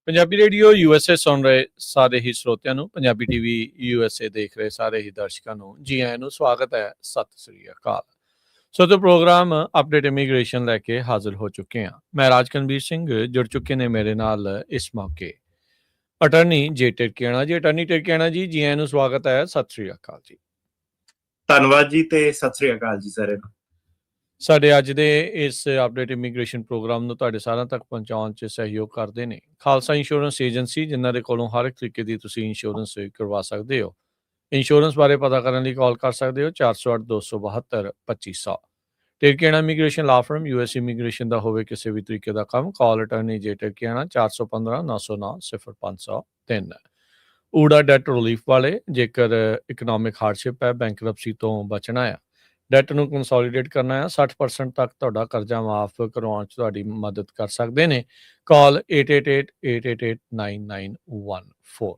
Punjabi radio USA ਸੁਣ ਰਹੇ ਸਾਰੇ ਹੀ ਸਰੋਤਿਆਂ ਨੂੰ, ਪੰਜਾਬੀ ਟੀਵੀ USA ਦੇਖ ਰਹੇ ਸਾਰੇ ਹੀ ਦਰਸ਼ਕਾਂ ਨੂੰ ਜੀ ਆਇਆਂ ਨੂੰ ਸਵਾਗਤ ਹੈ। ਸਤਿ ਸ੍ਰੀ ਅਕਾਲ। ਸੋ ਤੇ ਪ੍ਰੋਗਰਾਮ ਅਪਡੇਟ ਇਮੀਗ੍ਰੇਸ਼ਨ ਲੈ ਕੇ ਹਾਜ਼ਰ ਹੋ ਚੁੱਕੇ ਹਾਂ। ਮੈਂ ਰਾਜਕਨਵੀਰ ਸਿੰਘ, ਜੁੜ ਚੁੱਕੇ ਨੇ ਮੇਰੇ ਨਾਲ ਇਸ ਮੌਕੇ ਅਟਰਨੀ ਜੇ ਟਿਰਕੀਆਣਾ ਜੀ। ਅਟਰਨੀ ਟਿਰਕੀਆਣਾ ਜੀ, ਜੀ ਆਇਆਂ ਨੂੰ ਸਵਾਗਤ ਹੈ। ਸਤਿ ਸ੍ਰੀ ਅਕਾਲ ਜੀ। ਧੰਨਵਾਦ ਜੀ ਤੇ ਸਤਿ ਸ੍ਰੀ ਅਕਾਲ ਜੀ ਸਾਰਿਆਂ ਨੂੰ। ਸਾਡੇ ਅੱਜ ਦੇ ਇਸ ਅਪਡੇਟ ਇਮੀਗ੍ਰੇਸ਼ਨ ਪ੍ਰੋਗਰਾਮ ਨੂੰ ਤੁਹਾਡੇ ਸਾਰਿਆਂ ਤੱਕ ਪਹੁੰਚਾਉਣ 'ਚ ਸਹਿਯੋਗ ਕਰਦੇ ਨੇ ਖਾਲਸਾ ਇੰਸ਼ੋਰੈਂਸ ਏਜੰਸੀ, ਜਿਨ੍ਹਾਂ ਦੇ ਕੋਲੋਂ ਹਰ ਇੱਕ ਤਰੀਕੇ ਦੀ ਤੁਸੀਂ ਇੰਸ਼ੋਰੈਂਸ ਕਰਵਾ ਸਕਦੇ ਹੋ। ਇੰਸ਼ੋਰੈਂਸ ਬਾਰੇ ਪਤਾ ਕਰਨ ਲਈ ਕਾਲ ਕਰ ਸਕਦੇ ਹੋ 408 272 2500। ਟਿਰਕੀਆਣਾ ਇਮੀਗ੍ਰੇਸ਼ਨ ਲਾ ਫਰਮ, US ਇਮੀਗ੍ਰੇਸ਼ਨ ਦਾ ਹੋਵੇ ਕਿਸੇ ਵੀ ਤਰੀਕੇ ਦਾ ਕੰਮ, ਕਾਲ ਅਟਰਨੀ ਜੇ ਟਿਰਕੀਆਣਾ 415 909 0503। ਊੜਾ ਡੈਟ ਰਿਲੀਫ ਵਾਲੇ, ਜੇਕਰ ਇਕਨੋਮਿਕ ਹਾਰਡਸ਼ਿਪ ਹੈ, ਬੈਂਕਰਪਸੀ ਤੋਂ ਬਚਣਾ ਆ, ਡੈਟ ਨੂੰ ਕੰਸੋਲੀਡੇਟ ਕਰਨਾ ਹੈ, 60% ਤੱਕ ਤੁਹਾਡਾ ਕਰਜ਼ਾ ਮਾਫ ਕਰਵਾਉਣ 'ਚ ਤੁਹਾਡੀ ਮਦਦ ਕਰ ਸਕਦੇ ਨੇ। ਕਾਲ 8888889914।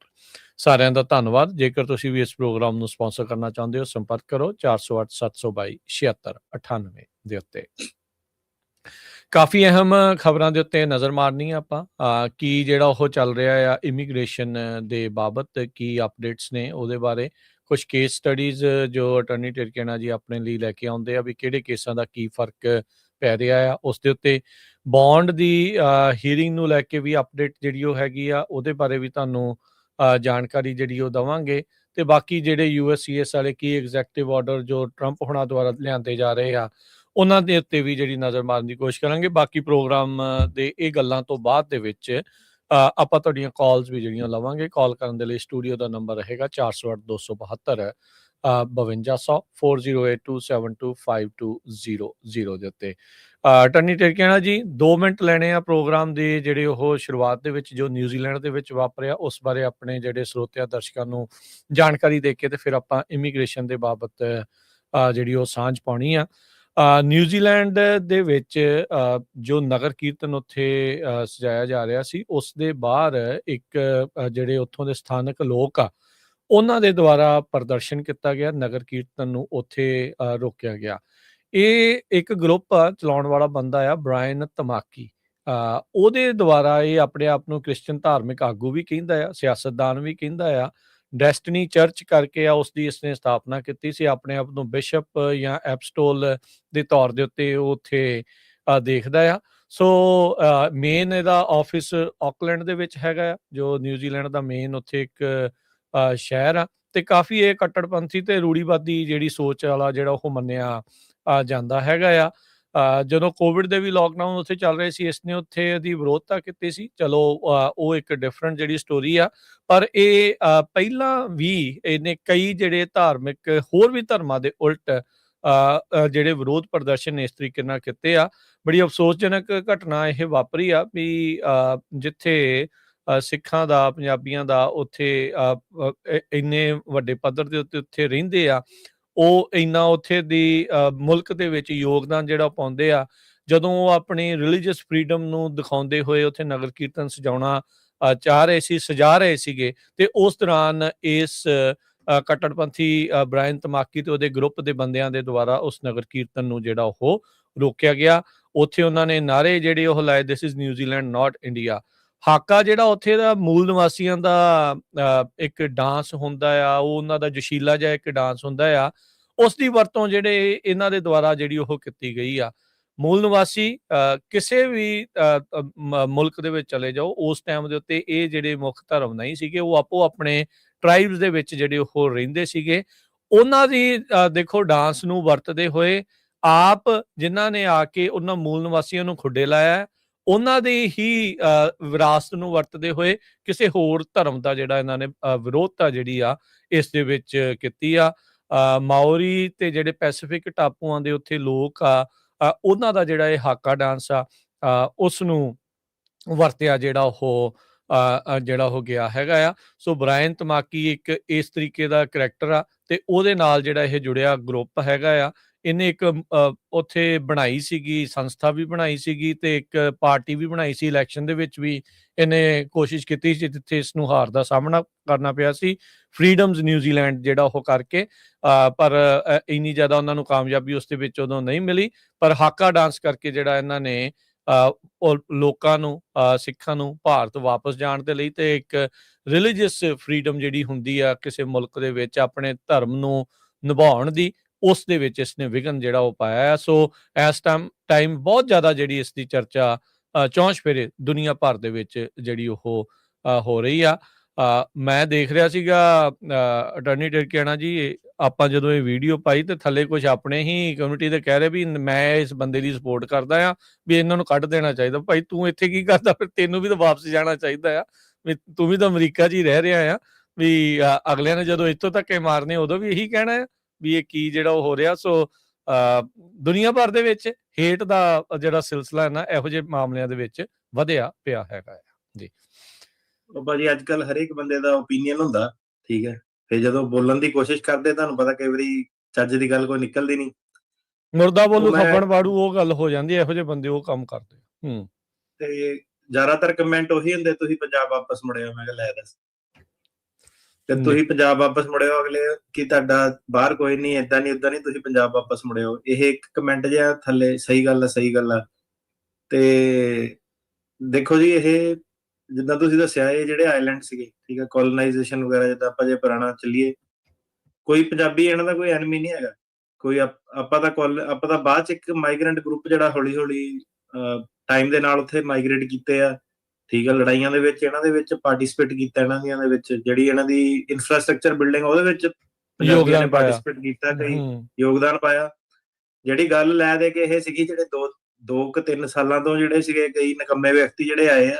ਸਾਰਿਆਂ ਦਾ ਧੰਨਵਾਦ। ਜੇਕਰ ਤੁਸੀਂ ਵੀ ਇਸ ਪ੍ਰੋਗਰਾਮ ਨੂੰ ਸਪਾਂਸਰ ਕਰਨਾ ਚਾਹੁੰਦੇ ਹੋ, ਸੰਪਰਕ ਕਰੋ 408 722 7698 ਦੇ ਉੱਤੇ। ਕਾਫੀ ਅਹਿਮ ਖਬਰਾਂ ਦੇ ਉੱਤੇ ਨਜ਼ਰ ਮਾਰਨੀ ਆ ਆਪਾਂ, ਕੀ ਜਿਹੜਾ ਉਹ ਚੱਲ ਰਿਹਾ ਆ ਇਮੀਗ੍ਰੇਸ਼ਨ ਦੇ ਬਾਬਤ, ਕੀ ਅਪਡੇਟਸ ਨੇ ਉਹਦੇ ਬਾਰੇ। ਕੁਝ ਕੇਸ ਸਟੱਡੀਜ਼ ਜੋ ਅਟਰਨੀ ਟਿਰਕੀਆਣਾ ਜੀ ਆਪਣੇ ਲਈ ਲੈ ਕੇ ਆਉਂਦੇ ਆ, ਵੀ ਕਿਹੜੇ ਕੇਸਾਂ ਦਾ ਕੀ ਫਰਕ ਪੈ ਰਿਹਾ ਆ, ਉਸ ਦੇ ਉੱਤੇ ਬੌਂਡ ਦੀ ਹੀਅਰਿੰਗ ਨੂੰ ਲੈ ਕੇ ਵੀ ਅਪਡੇਟ ਜਿਹੜੀ ਉਹ ਹੈਗੀ ਆ, ਉਹਦੇ ਬਾਰੇ ਵੀ ਤੁਹਾਨੂੰ ਜਾਣਕਾਰੀ ਜਿਹੜੀ ਉਹ ਦੇਵਾਂਗੇ। ਤੇ ਬਾਕੀ ਜਿਹੜੇ USCIS ਵਾਲੇ ਕੀ ਐਗਜ਼ੈਕਟਿਵ ਆਰਡਰ ਜੋ ਟਰੰਪ ਹੁਣਾਂ ਦੁਆਰਾ ਲਿਆਂਦੇ ਜਾ ਰਹੇ ਆ, ਉਹਨਾਂ ਦੇ ਉੱਤੇ ਵੀ ਜਿਹੜੀ ਨਜ਼ਰ ਮਾਰਨ ਦੀ ਕੋਸ਼ਿਸ਼ ਕਰਾਂਗੇ। ਬਾਕੀ ਪ੍ਰੋਗਰਾਮ ਦੇ ਇਹ ਗੱਲਾਂ ਤੋਂ ਬਾਅਦ ਦੇ ਵਿੱਚ ਆਪਾਂ ਤੁਹਾਡੀਆਂ ਕਾਲਸ ਵੀ ਜਿਹੜੀਆਂ ਲਵਾਂਗੇ। ਕਾਲ ਕਰਨ ਦੇ ਲਈ ਸਟੂਡੀਓ ਦਾ ਨੰਬਰ ਰਹੇਗਾ 408 272 5200 4082725200 ਦੇ ਉੱਤੇ। ਅਟਰਨੀ ਟਿਰਕੀਆਣਾ ਜੀ, 2 ਮਿੰਟ ਲੈਣੇ ਆ ਪ੍ਰੋਗਰਾਮ ਦੇ ਜਿਹੜੇ ਉਹ ਸ਼ੁਰੂਆਤ ਦੇ ਵਿੱਚ ਜੋ ਨਿਊਜ਼ੀਲੈਂਡ ਦੇ ਵਿੱਚ ਵਾਪਰਿਆ ਉਸ ਬਾਰੇ ਆਪਣੇ ਜਿਹੜੇ ਸਰੋਤਿਆਂ ਦਰਸ਼ਕਾਂ ਨੂੰ ਜਾਣਕਾਰੀ ਦੇ ਕੇ ਤੇ ਫਿਰ ਆਪਾਂ ਇਮੀਗ੍ਰੇਸ਼ਨ ਦੇ ਬਾਬਤ ਜਿਹੜੀ ਉਹ ਸਾਂਝ ਪਾਉਣੀ ਆ। ਨਿਊਜ਼ੀਲੈਂਡ ਦੇ ਵਿੱਚ ਜੋ ਨਗਰ ਕੀਰਤਨ ਉੱਥੇ ਸਜਾਇਆ ਜਾ ਰਿਹਾ ਸੀ, ਉਸ ਦੇ ਬਾਹਰ ਇੱਕ ਜਿਹੜੇ ਉੱਥੋਂ ਦੇ ਸਥਾਨਕ ਲੋਕ ਆ, ਉਹਨਾਂ ਦੇ ਦੁਆਰਾ ਪ੍ਰਦਰਸ਼ਨ ਕੀਤਾ ਗਿਆ। ਨਗਰ ਕੀਰਤਨ ਨੂੰ ਉੱਥੇ ਰੋਕਿਆ ਗਿਆ। ਇਹ ਇੱਕ ਗਰੁੱਪ ਆ, ਚਲਾਉਣ ਵਾਲਾ ਬੰਦਾ ਆ ਬ੍ਰਾਇਨ ਧਮਾਕੀ। ਉਹਦੇ ਦੁਆਰਾ ਇਹ ਆਪਣੇ ਆਪ ਨੂੰ ਕ੍ਰਿਸਚਨ ਧਾਰਮਿਕ ਆਗੂ ਵੀ ਕਹਿੰਦਾ ਆ, ਸਿਆਸਤਦਾਨ ਵੀ ਕਹਿੰਦਾ ਆ। ਡੈਸਟਨੀ ਚਰਚ ਕਰਕੇ ਆ ਉਸਦੀ ਇਸਨੇ ਸਥਾਪਨਾ ਕੀਤੀ ਸੀ। ਆਪਣੇ ਆਪ ਨੂੰ ਬਿਸ਼ਪ ਜਾਂ ਐਪਸਟੋਲ ਦੇ ਤੌਰ ਦੇ ਉੱਤੇ ਉਹ ਉੱਥੇ ਦੇਖਦਾ ਆ। ਸੋ ਮੇਨ ਇਹਦਾ ਆਫਿਸ ਆਕਲੈਂਡ ਦੇ ਵਿੱਚ ਹੈਗਾ ਆ, ਜੋ ਨਿਊਜ਼ੀਲੈਂਡ ਦਾ ਮੇਨ ਉੱਥੇ ਇੱਕ ਸ਼ਹਿਰ ਆ। ਤੇ ਕਾਫੀ ਇਹ ਕੱਟੜਪੰਥੀ ਤੇ ਰੂੜੀਵਾਦੀ ਜਿਹੜੀ ਸੋਚ ਵਾਲਾ ਜਿਹੜਾ ਉਹ ਮੰਨਿਆ ਜਾਂਦਾ ਹੈਗਾ ਆ। ਜਦੋਂ ਕੋਵਿਡ ਦੇ ਵੀ ਲੋਕਡਾਊਨ ਉੱਥੇ ਚੱਲ ਰਹੇ ਸੀ, ਇਸਨੇ ਉੱਥੇ ਇਹਦੀ ਵਿਰੋਧਤਾ ਕੀਤੀ ਸੀ। ਚਲੋ ਉਹ ਇੱਕ ਡਿਫਰੈਂਟ ਜਿਹੜੀ ਸਟੋਰੀ ਆ, ਪਰ ਇਹ ਪਹਿਲਾਂ ਵੀ ਇਹਨੇ ਕਈ ਜਿਹੜੇ ਧਾਰਮਿਕ ਹੋਰ ਵੀ ਧਰਮਾਂ ਦੇ ਉਲਟ ਜਿਹੜੇ ਵਿਰੋਧ ਪ੍ਰਦਰਸ਼ਨ ਇਸ ਤਰੀਕੇ ਨਾਲ ਕੀਤੇ ਆ। ਬੜੀ ਅਫਸੋਸਜਨਕ ਘਟਨਾ ਇਹ ਵਾਪਰੀ ਆ ਵੀ ਜਿੱਥੇ ਸਿੱਖਾਂ ਦਾ, ਪੰਜਾਬੀਆਂ ਦਾ ਉੱਥੇ ਇੰਨੇ ਵੱਡੇ ਪੱਧਰ ਦੇ ਉੱਤੇ ਉੱਥੇ ਰਹਿੰਦੇ ਆ, ਉਹ ਇੰਨਾ ਉੱਥੇ ਦੀ ਮੁਲਕ ਦੇ ਵਿੱਚ ਯੋਗਦਾਨ ਜਿਹੜਾ ਪਾਉਂਦੇ ਆ। ਜਦੋਂ ਉਹ ਆਪਣੀ ਰਿਲੀਜੀਅਸ ਫਰੀਡਮ ਨੂੰ ਦਿਖਾਉਂਦੇ ਹੋਏ ਉੱਥੇ ਨਗਰ ਕੀਰਤਨ ਸਜਾ ਰਹੇ ਸੀਗੇ, ਤੇ ਉਸ ਦੌਰਾਨ ਇਸ ਕੱਟੜਪੰਥੀ ਬ੍ਰਾਇਨ ਧਮਾਕੀ ਤੇ ਉਹਦੇ ਗਰੁੱਪ ਦੇ ਬੰਦਿਆਂ ਦੇ ਦੁਆਰਾ ਉਸ ਨਗਰ ਕੀਰਤਨ ਨੂੰ ਜਿਹੜਾ ਉਹ ਰੋਕਿਆ ਗਿਆ। ਉੱਥੇ ਉਹਨਾਂ ਨੇ ਨਾਅਰੇ ਜਿਹੜੇ ਉਹ ਲਾਏ, this is New Zealand not India. Hakka ਜਿਹੜਾ ਉੱਥੇ ਦਾ ਮੂਲ ਨਿਵਾਸੀਆਂ ਦਾ ਇੱਕ ਡਾਂਸ ਹੁੰਦਾ ਆ, ਉਹ ਉਹਨਾਂ ਦਾ ਜੋਸ਼ੀਲਾ ਜਿਹਾ ਇੱਕ ਡਾਂਸ ਹੁੰਦਾ ਆ, ਉਸ ਦੀ ਵਰਤੋਂ ਜਿਹੜੇ ਇਹਨਾਂ ਦੇ ਦੁਆਰਾ ਜਿਹੜੀ ਉਹ ਕੀਤੀ ਗਈ ਆ। ਮੂਲ ਨਿਵਾਸੀ ਕਿਸੇ ਵੀ ਮੁਲਕ ਦੇ ਵਿੱਚ ਚਲੇ ਜਾਓ, ਉਸ ਟਾਈਮ ਦੇ ਉੱਤੇ ਇਹ ਜਿਹੜੇ ਮੁੱਖ ਧਰਮ ਨਹੀਂ ਸੀਗੇ, ਉਹ ਆਪੋ ਆਪਣੇ ਟਰਾਈਬਸ ਦੇ ਵਿੱਚ ਜਿਹੜੇ ਉਹ ਰਹਿੰਦੇ ਸੀਗੇ। ਉਹਨਾਂ ਦੀ ਦੇਖੋ ਡਾਂਸ ਨੂੰ ਵਰਤਦੇ ਹੋਏ ਆਪ ਜਿਨ੍ਹਾਂ ਨੇ ਆ ਕੇ ਉਹਨਾਂ ਮੂਲ ਨਿਵਾਸੀਆਂ ਨੂੰ ਖੁੱਡੇ ਲਾਇਆ, ਉਹਨਾਂ ਦੀ ਹੀ ਵਿਰਾਸਤ ਨੂੰ ਵਰਤਦੇ ਹੋਏ ਕਿਸੇ ਹੋਰ ਧਰਮ ਦਾ ਜਿਹੜਾ ਇਹਨਾਂ ਨੇ ਵਿਰੋਧਤਾ ਜਿਹੜੀ ਆ ਇਸ ਦੇ ਵਿੱਚ ਕੀਤੀ ਆ। ਮਾਓਰੀ ਤੇ ਜਿਹੜੇ ਪੈਸੀਫਿਕ ਟਾਪੂਆਂ ਦੇ ਉੱਥੇ ਲੋਕ ਆ, ਉਹਨਾਂ ਦਾ ਜਿਹੜਾ ਇਹ ਹਾਕਾ ਡਾਂਸ ਆ, ਉਸ ਨੂੰ ਵਰਤਿਆ ਜਿਹੜਾ ਉਹ ਗਿਆ ਹੈਗਾ ਆ। ਸੋ ਬ੍ਰਾਇਨ ਧਮਾਕੀ ਇੱਕ ਇਸ ਤਰੀਕੇ ਦਾ ਕਰੈਕਟਰ ਆ, ਤੇ ਉਹਦੇ ਨਾਲ ਜਿਹੜਾ ਇਹ ਜੁੜਿਆ ਗਰੁੱਪ ਹੈਗਾ ਆ। ਇਹਨੇ ਇੱਕ ਉੱਥੇ ਬਣਾਈ ਸੀਗੀ, ਸੰਸਥਾ ਵੀ ਬਣਾਈ ਸੀਗੀ ਤੇ ਇੱਕ ਪਾਰਟੀ ਵੀ ਬਣਾਈ ਸੀ। ਇਲੈਕਸ਼ਨ ਦੇ ਵਿੱਚ ਵੀ ਇਹਨੇ ਕੋਸ਼ਿਸ਼ ਕੀਤੀ ਸੀ, ਜਿੱਥੇ ਇਸ ਨੂੰ ਹਾਰ ਦਾ ਸਾਹਮਣਾ ਕਰਨਾ ਪਿਆ ਸੀ, ਫਰੀडम्स ਨਿਊਜ਼ੀਲੈਂਡ ਜਿਹੜਾ ਉਹ ਕਰਕੇ। ਪਰ ਇੰਨੀ ਜ਼ਿਆਦਾ ਉਹਨਾਂ ਨੂੰ ਕਾਮਯਾਬੀ ਉਸ ਦੇ ਵਿੱਚ ਉਦੋਂ ਨਹੀਂ ਮਿਲੀ। ਪਰ ਹਾਕਾ ਡਾਂਸ ਕਰਕੇ ਜਿਹੜਾ ਇਹਨਾਂ ਨੇ ਉਹ ਲੋਕਾਂ ਨੂੰ, ਸਿੱਖਾਂ ਨੂੰ ਭਾਰਤ ਵਾਪਸ ਜਾਣ ਦੇ ਲਈ ਤੇ ਇੱਕ ਰਿਲੀਜੀਅਸ ਫਰੀडम ਜਿਹੜੀ ਹੁੰਦੀ ਆ ਕਿਸੇ ਮੁਲਕ ਦੇ ਵਿੱਚ ਆਪਣੇ ਧਰਮ ਨੂੰ ਨਿਭਾਉਣ ਦੀ, ਉਸ ਦੇ ਵਿੱਚ ਇਸਨੇ ਵਿਘਨ ਜਿਹੜਾ ਉਹ ਪਾਇਆ ਹੈ। ਸੋ ਇਸ ਟਾਈਮ ਬਹੁਤ ਜ਼ਿਆਦਾ ਜਿਹੜੀ ਇਸ ਦੀ ਚਰਚਾ ਚੌਂਚ ਫੇਰੇ ਦੁਨੀਆ ਭਰ ਦੇ ਵਿੱਚ ਜਿਹੜੀ ਉਹ ਹੋ ਰਹੀ ਆ। ਮੈਂ ਦੇਖ ਰਿਹਾ ਸੀਗਾ ਅਟਾਰਨੀ ਟਿਰਕੀਆਣਾ ਜੀ, ਆਪਾਂ ਜਦੋਂ ਇਹ ਵੀਡੀਓ ਪਾਈ ਤੇ ਥੱਲੇ ਕੁਝ ਆਪਣੇ ਹੀ ਕਮਿਊਨਿਟੀ ਦੇ ਕਹਿ ਰਹੇ ਵੀ ਮੈਂ ਇਸ ਬੰਦੇ ਦੀ ਸਪੋਰਟ ਕਰਦਾ ਆ, ਵੀ ਇਹਨਾਂ ਨੂੰ ਕੱਢ ਦੇਣਾ ਚਾਹੀਦਾ। ਭਾਈ ਤੂੰ ਇੱਥੇ ਕੀ ਕਰਦਾ, ਫਿਰ ਤੈਨੂੰ ਵੀ ਤਾਂ ਵਾਪਸ ਜਾਣਾ ਚਾਹੀਦਾ ਆ, ਵੀ ਤੂੰ ਵੀ ਤਾਂ ਅਮਰੀਕਾ 'ਚ ਹੀ ਰਹਿ ਰਿਹਾ ਆ। ਵੀ ਅਗਲਿਆਂ ਨੇ ਜਦੋਂ ਇੱਥੋਂ ਧੱਕੇ ਮਾਰਨੇ ਉਦੋਂ ਵੀ ਇਹੀ ਕਹਿਣਾ ਆ ਵੀ ਇਹ ਕੀ ਜਿਹੜਾ ਉਹ ਹੋ ਰਿਹਾ। ਸੋ ਦੁਨੀਆ ਭਰ ਦੇ ਵਿੱਚ ਹੇਟ ਦਾ ਜਿਹੜਾ ਸਿਲਸਿਲਾ ਹੈ ਨਾ, ਇਹੋ ਜਿਹੇ ਮਾਮਲਿਆਂ ਦੇ ਵਿੱਚ ਵਧਿਆ ਪਿਆ ਹੈਗਾ ਆ ਜੀ। ਉਹ ਭਾਜੀ ਅੱਜ ਕੱਲ ਹਰੇਕ ਬੰਦੇ ਦਾ ਓਪੀਨੀਅਨ ਹੁੰਦਾ, ਠੀਕ ਹੈ, ਫਿਰ ਜਦੋਂ ਬੋਲਣ ਦੀ ਕੋਸ਼ਿਸ਼ ਕਰਦੇ ਤੁਹਾਨੂੰ ਪਤਾ ਕਈ ਵਾਰੀ ਚੱਜ ਦੀ ਗੱਲ ਕੋਈ ਨਿਕਲਦੀ ਨਹੀਂ। ਮੁਰਦਾ ਬੋਲੂ ਖੱਬਣ ਬਾੜੂ ਉਹ ਗੱਲ ਹੋ ਜਾਂਦੀ, ਇਹੋ ਜਿਹੇ ਬੰਦੇ ਉਹ ਕੰਮ ਕਰਦੇ। ਤੇ ਜ਼ਿਆਦਾਤਰ ਕਮੈਂਟ ਉਹੀ ਹੁੰਦੇ, ਤੁਸੀਂ ਪੰਜਾਬ ਵਾਪਸ ਮੁੜੇ ਹੋ। ਮੈਂ ਕਿਹਾ ਲੈ ਦੱਸ, ਤੇ ਤੁਸੀਂ ਪੰਜਾਬ ਵਾਪਸ ਮੁੜੇ ਹੋ, ਅਗਲੇ ਕਿ ਤੁਹਾਡਾ ਬਾਹਰ ਕੋਈ ਨਹੀਂ, ਏਦਾਂ ਨਹੀਂ ਏਦਾਂ ਨਹੀਂ, ਤੁਸੀਂ ਪੰਜਾਬ ਵਾਪਸ ਮੁੜੇ ਹੋ। ਇਹ ਇੱਕ ਕਮੈਂਟ ਜਿਹਾ ਥੱਲੇ, ਸਹੀ ਗੱਲ ਆ ਸਹੀ ਗੱਲ ਆ। ਤੇ ਦੇਖੋ ਜੀ, ਇਹ ਜਿੱਦਾਂ ਤੁਸੀਂ ਦੱਸਿਆ, ਇਹ ਜਿਹੜੇ ਆਈਲੈਂਡ ਸੀਗੇ, ਠੀਕ ਹੈ, ਕੋਲੋਨਾਈਜੇਸ਼ਨ ਵਗੈਰਾ, ਜਿੱਦਾਂ ਆਪਾਂ ਜੇ ਪੁਰਾਣਾ ਚੱਲੀਏ, ਕੋਈ ਪੰਜਾਬੀ ਇਹਨਾਂ ਦਾ ਕੋਈ ਐਨਮੀ ਨਹੀਂ ਹੈਗਾ ਕੋਈ। ਆਪਾਂ ਤਾਂ ਬਾਅਦ ਚ ਇੱਕ ਮਾਈਗ੍ਰੈਂਟ ਗਰੁੱਪ ਜਿਹੜਾ ਹੌਲੀ ਹੌਲੀ ਟਾਈਮ ਦੇ ਨਾਲ ਉੱਥੇ ਮਾਈਗ੍ਰੇਟ ਕੀਤੇ ਆ, ਠੀਕ ਹੈ, ਲੜਾਈਆਂ ਦੇ ਵਿੱਚ ਇਹਨਾਂ ਦੇ ਵਿੱਚ ਪਾਰਟਿਸਿਪੇਟ ਕੀਤਾ, ਇਹਨਾਂ ਦੀਆਂ ਦੇ ਵਿੱਚ ਜਿਹੜੀ ਇਹਨਾਂ ਦੀ ਇਨਫਰਾਸਟ੍ਰਕਚਰ ਬਿਲਡਿੰਗ ਉਹਦੇ ਵਿੱਚ ਪੰਜਾਬੀਆਂ ਨੇ ਪਾਰਟਿਸਿਪੇਟ ਕੀਤਾ, ਕਈ ਯੋਗਦਾਨ ਪਾਇਆ। ਜਿਹੜੀ ਗੱਲ ਲੈ ਦੇ ਕੇ ਇਹ ਸੀਗੀ, ਜਿਹੜੇ 2-3 ਸਾਲਾਂ ਤੋਂ ਜਿਹੜੇ ਸੀਗੇ ਕਈ ਨਿਕੰਮੇ ਵਿਅਕਤੀ ਜਿਹੜੇ ਆਏ ਆ,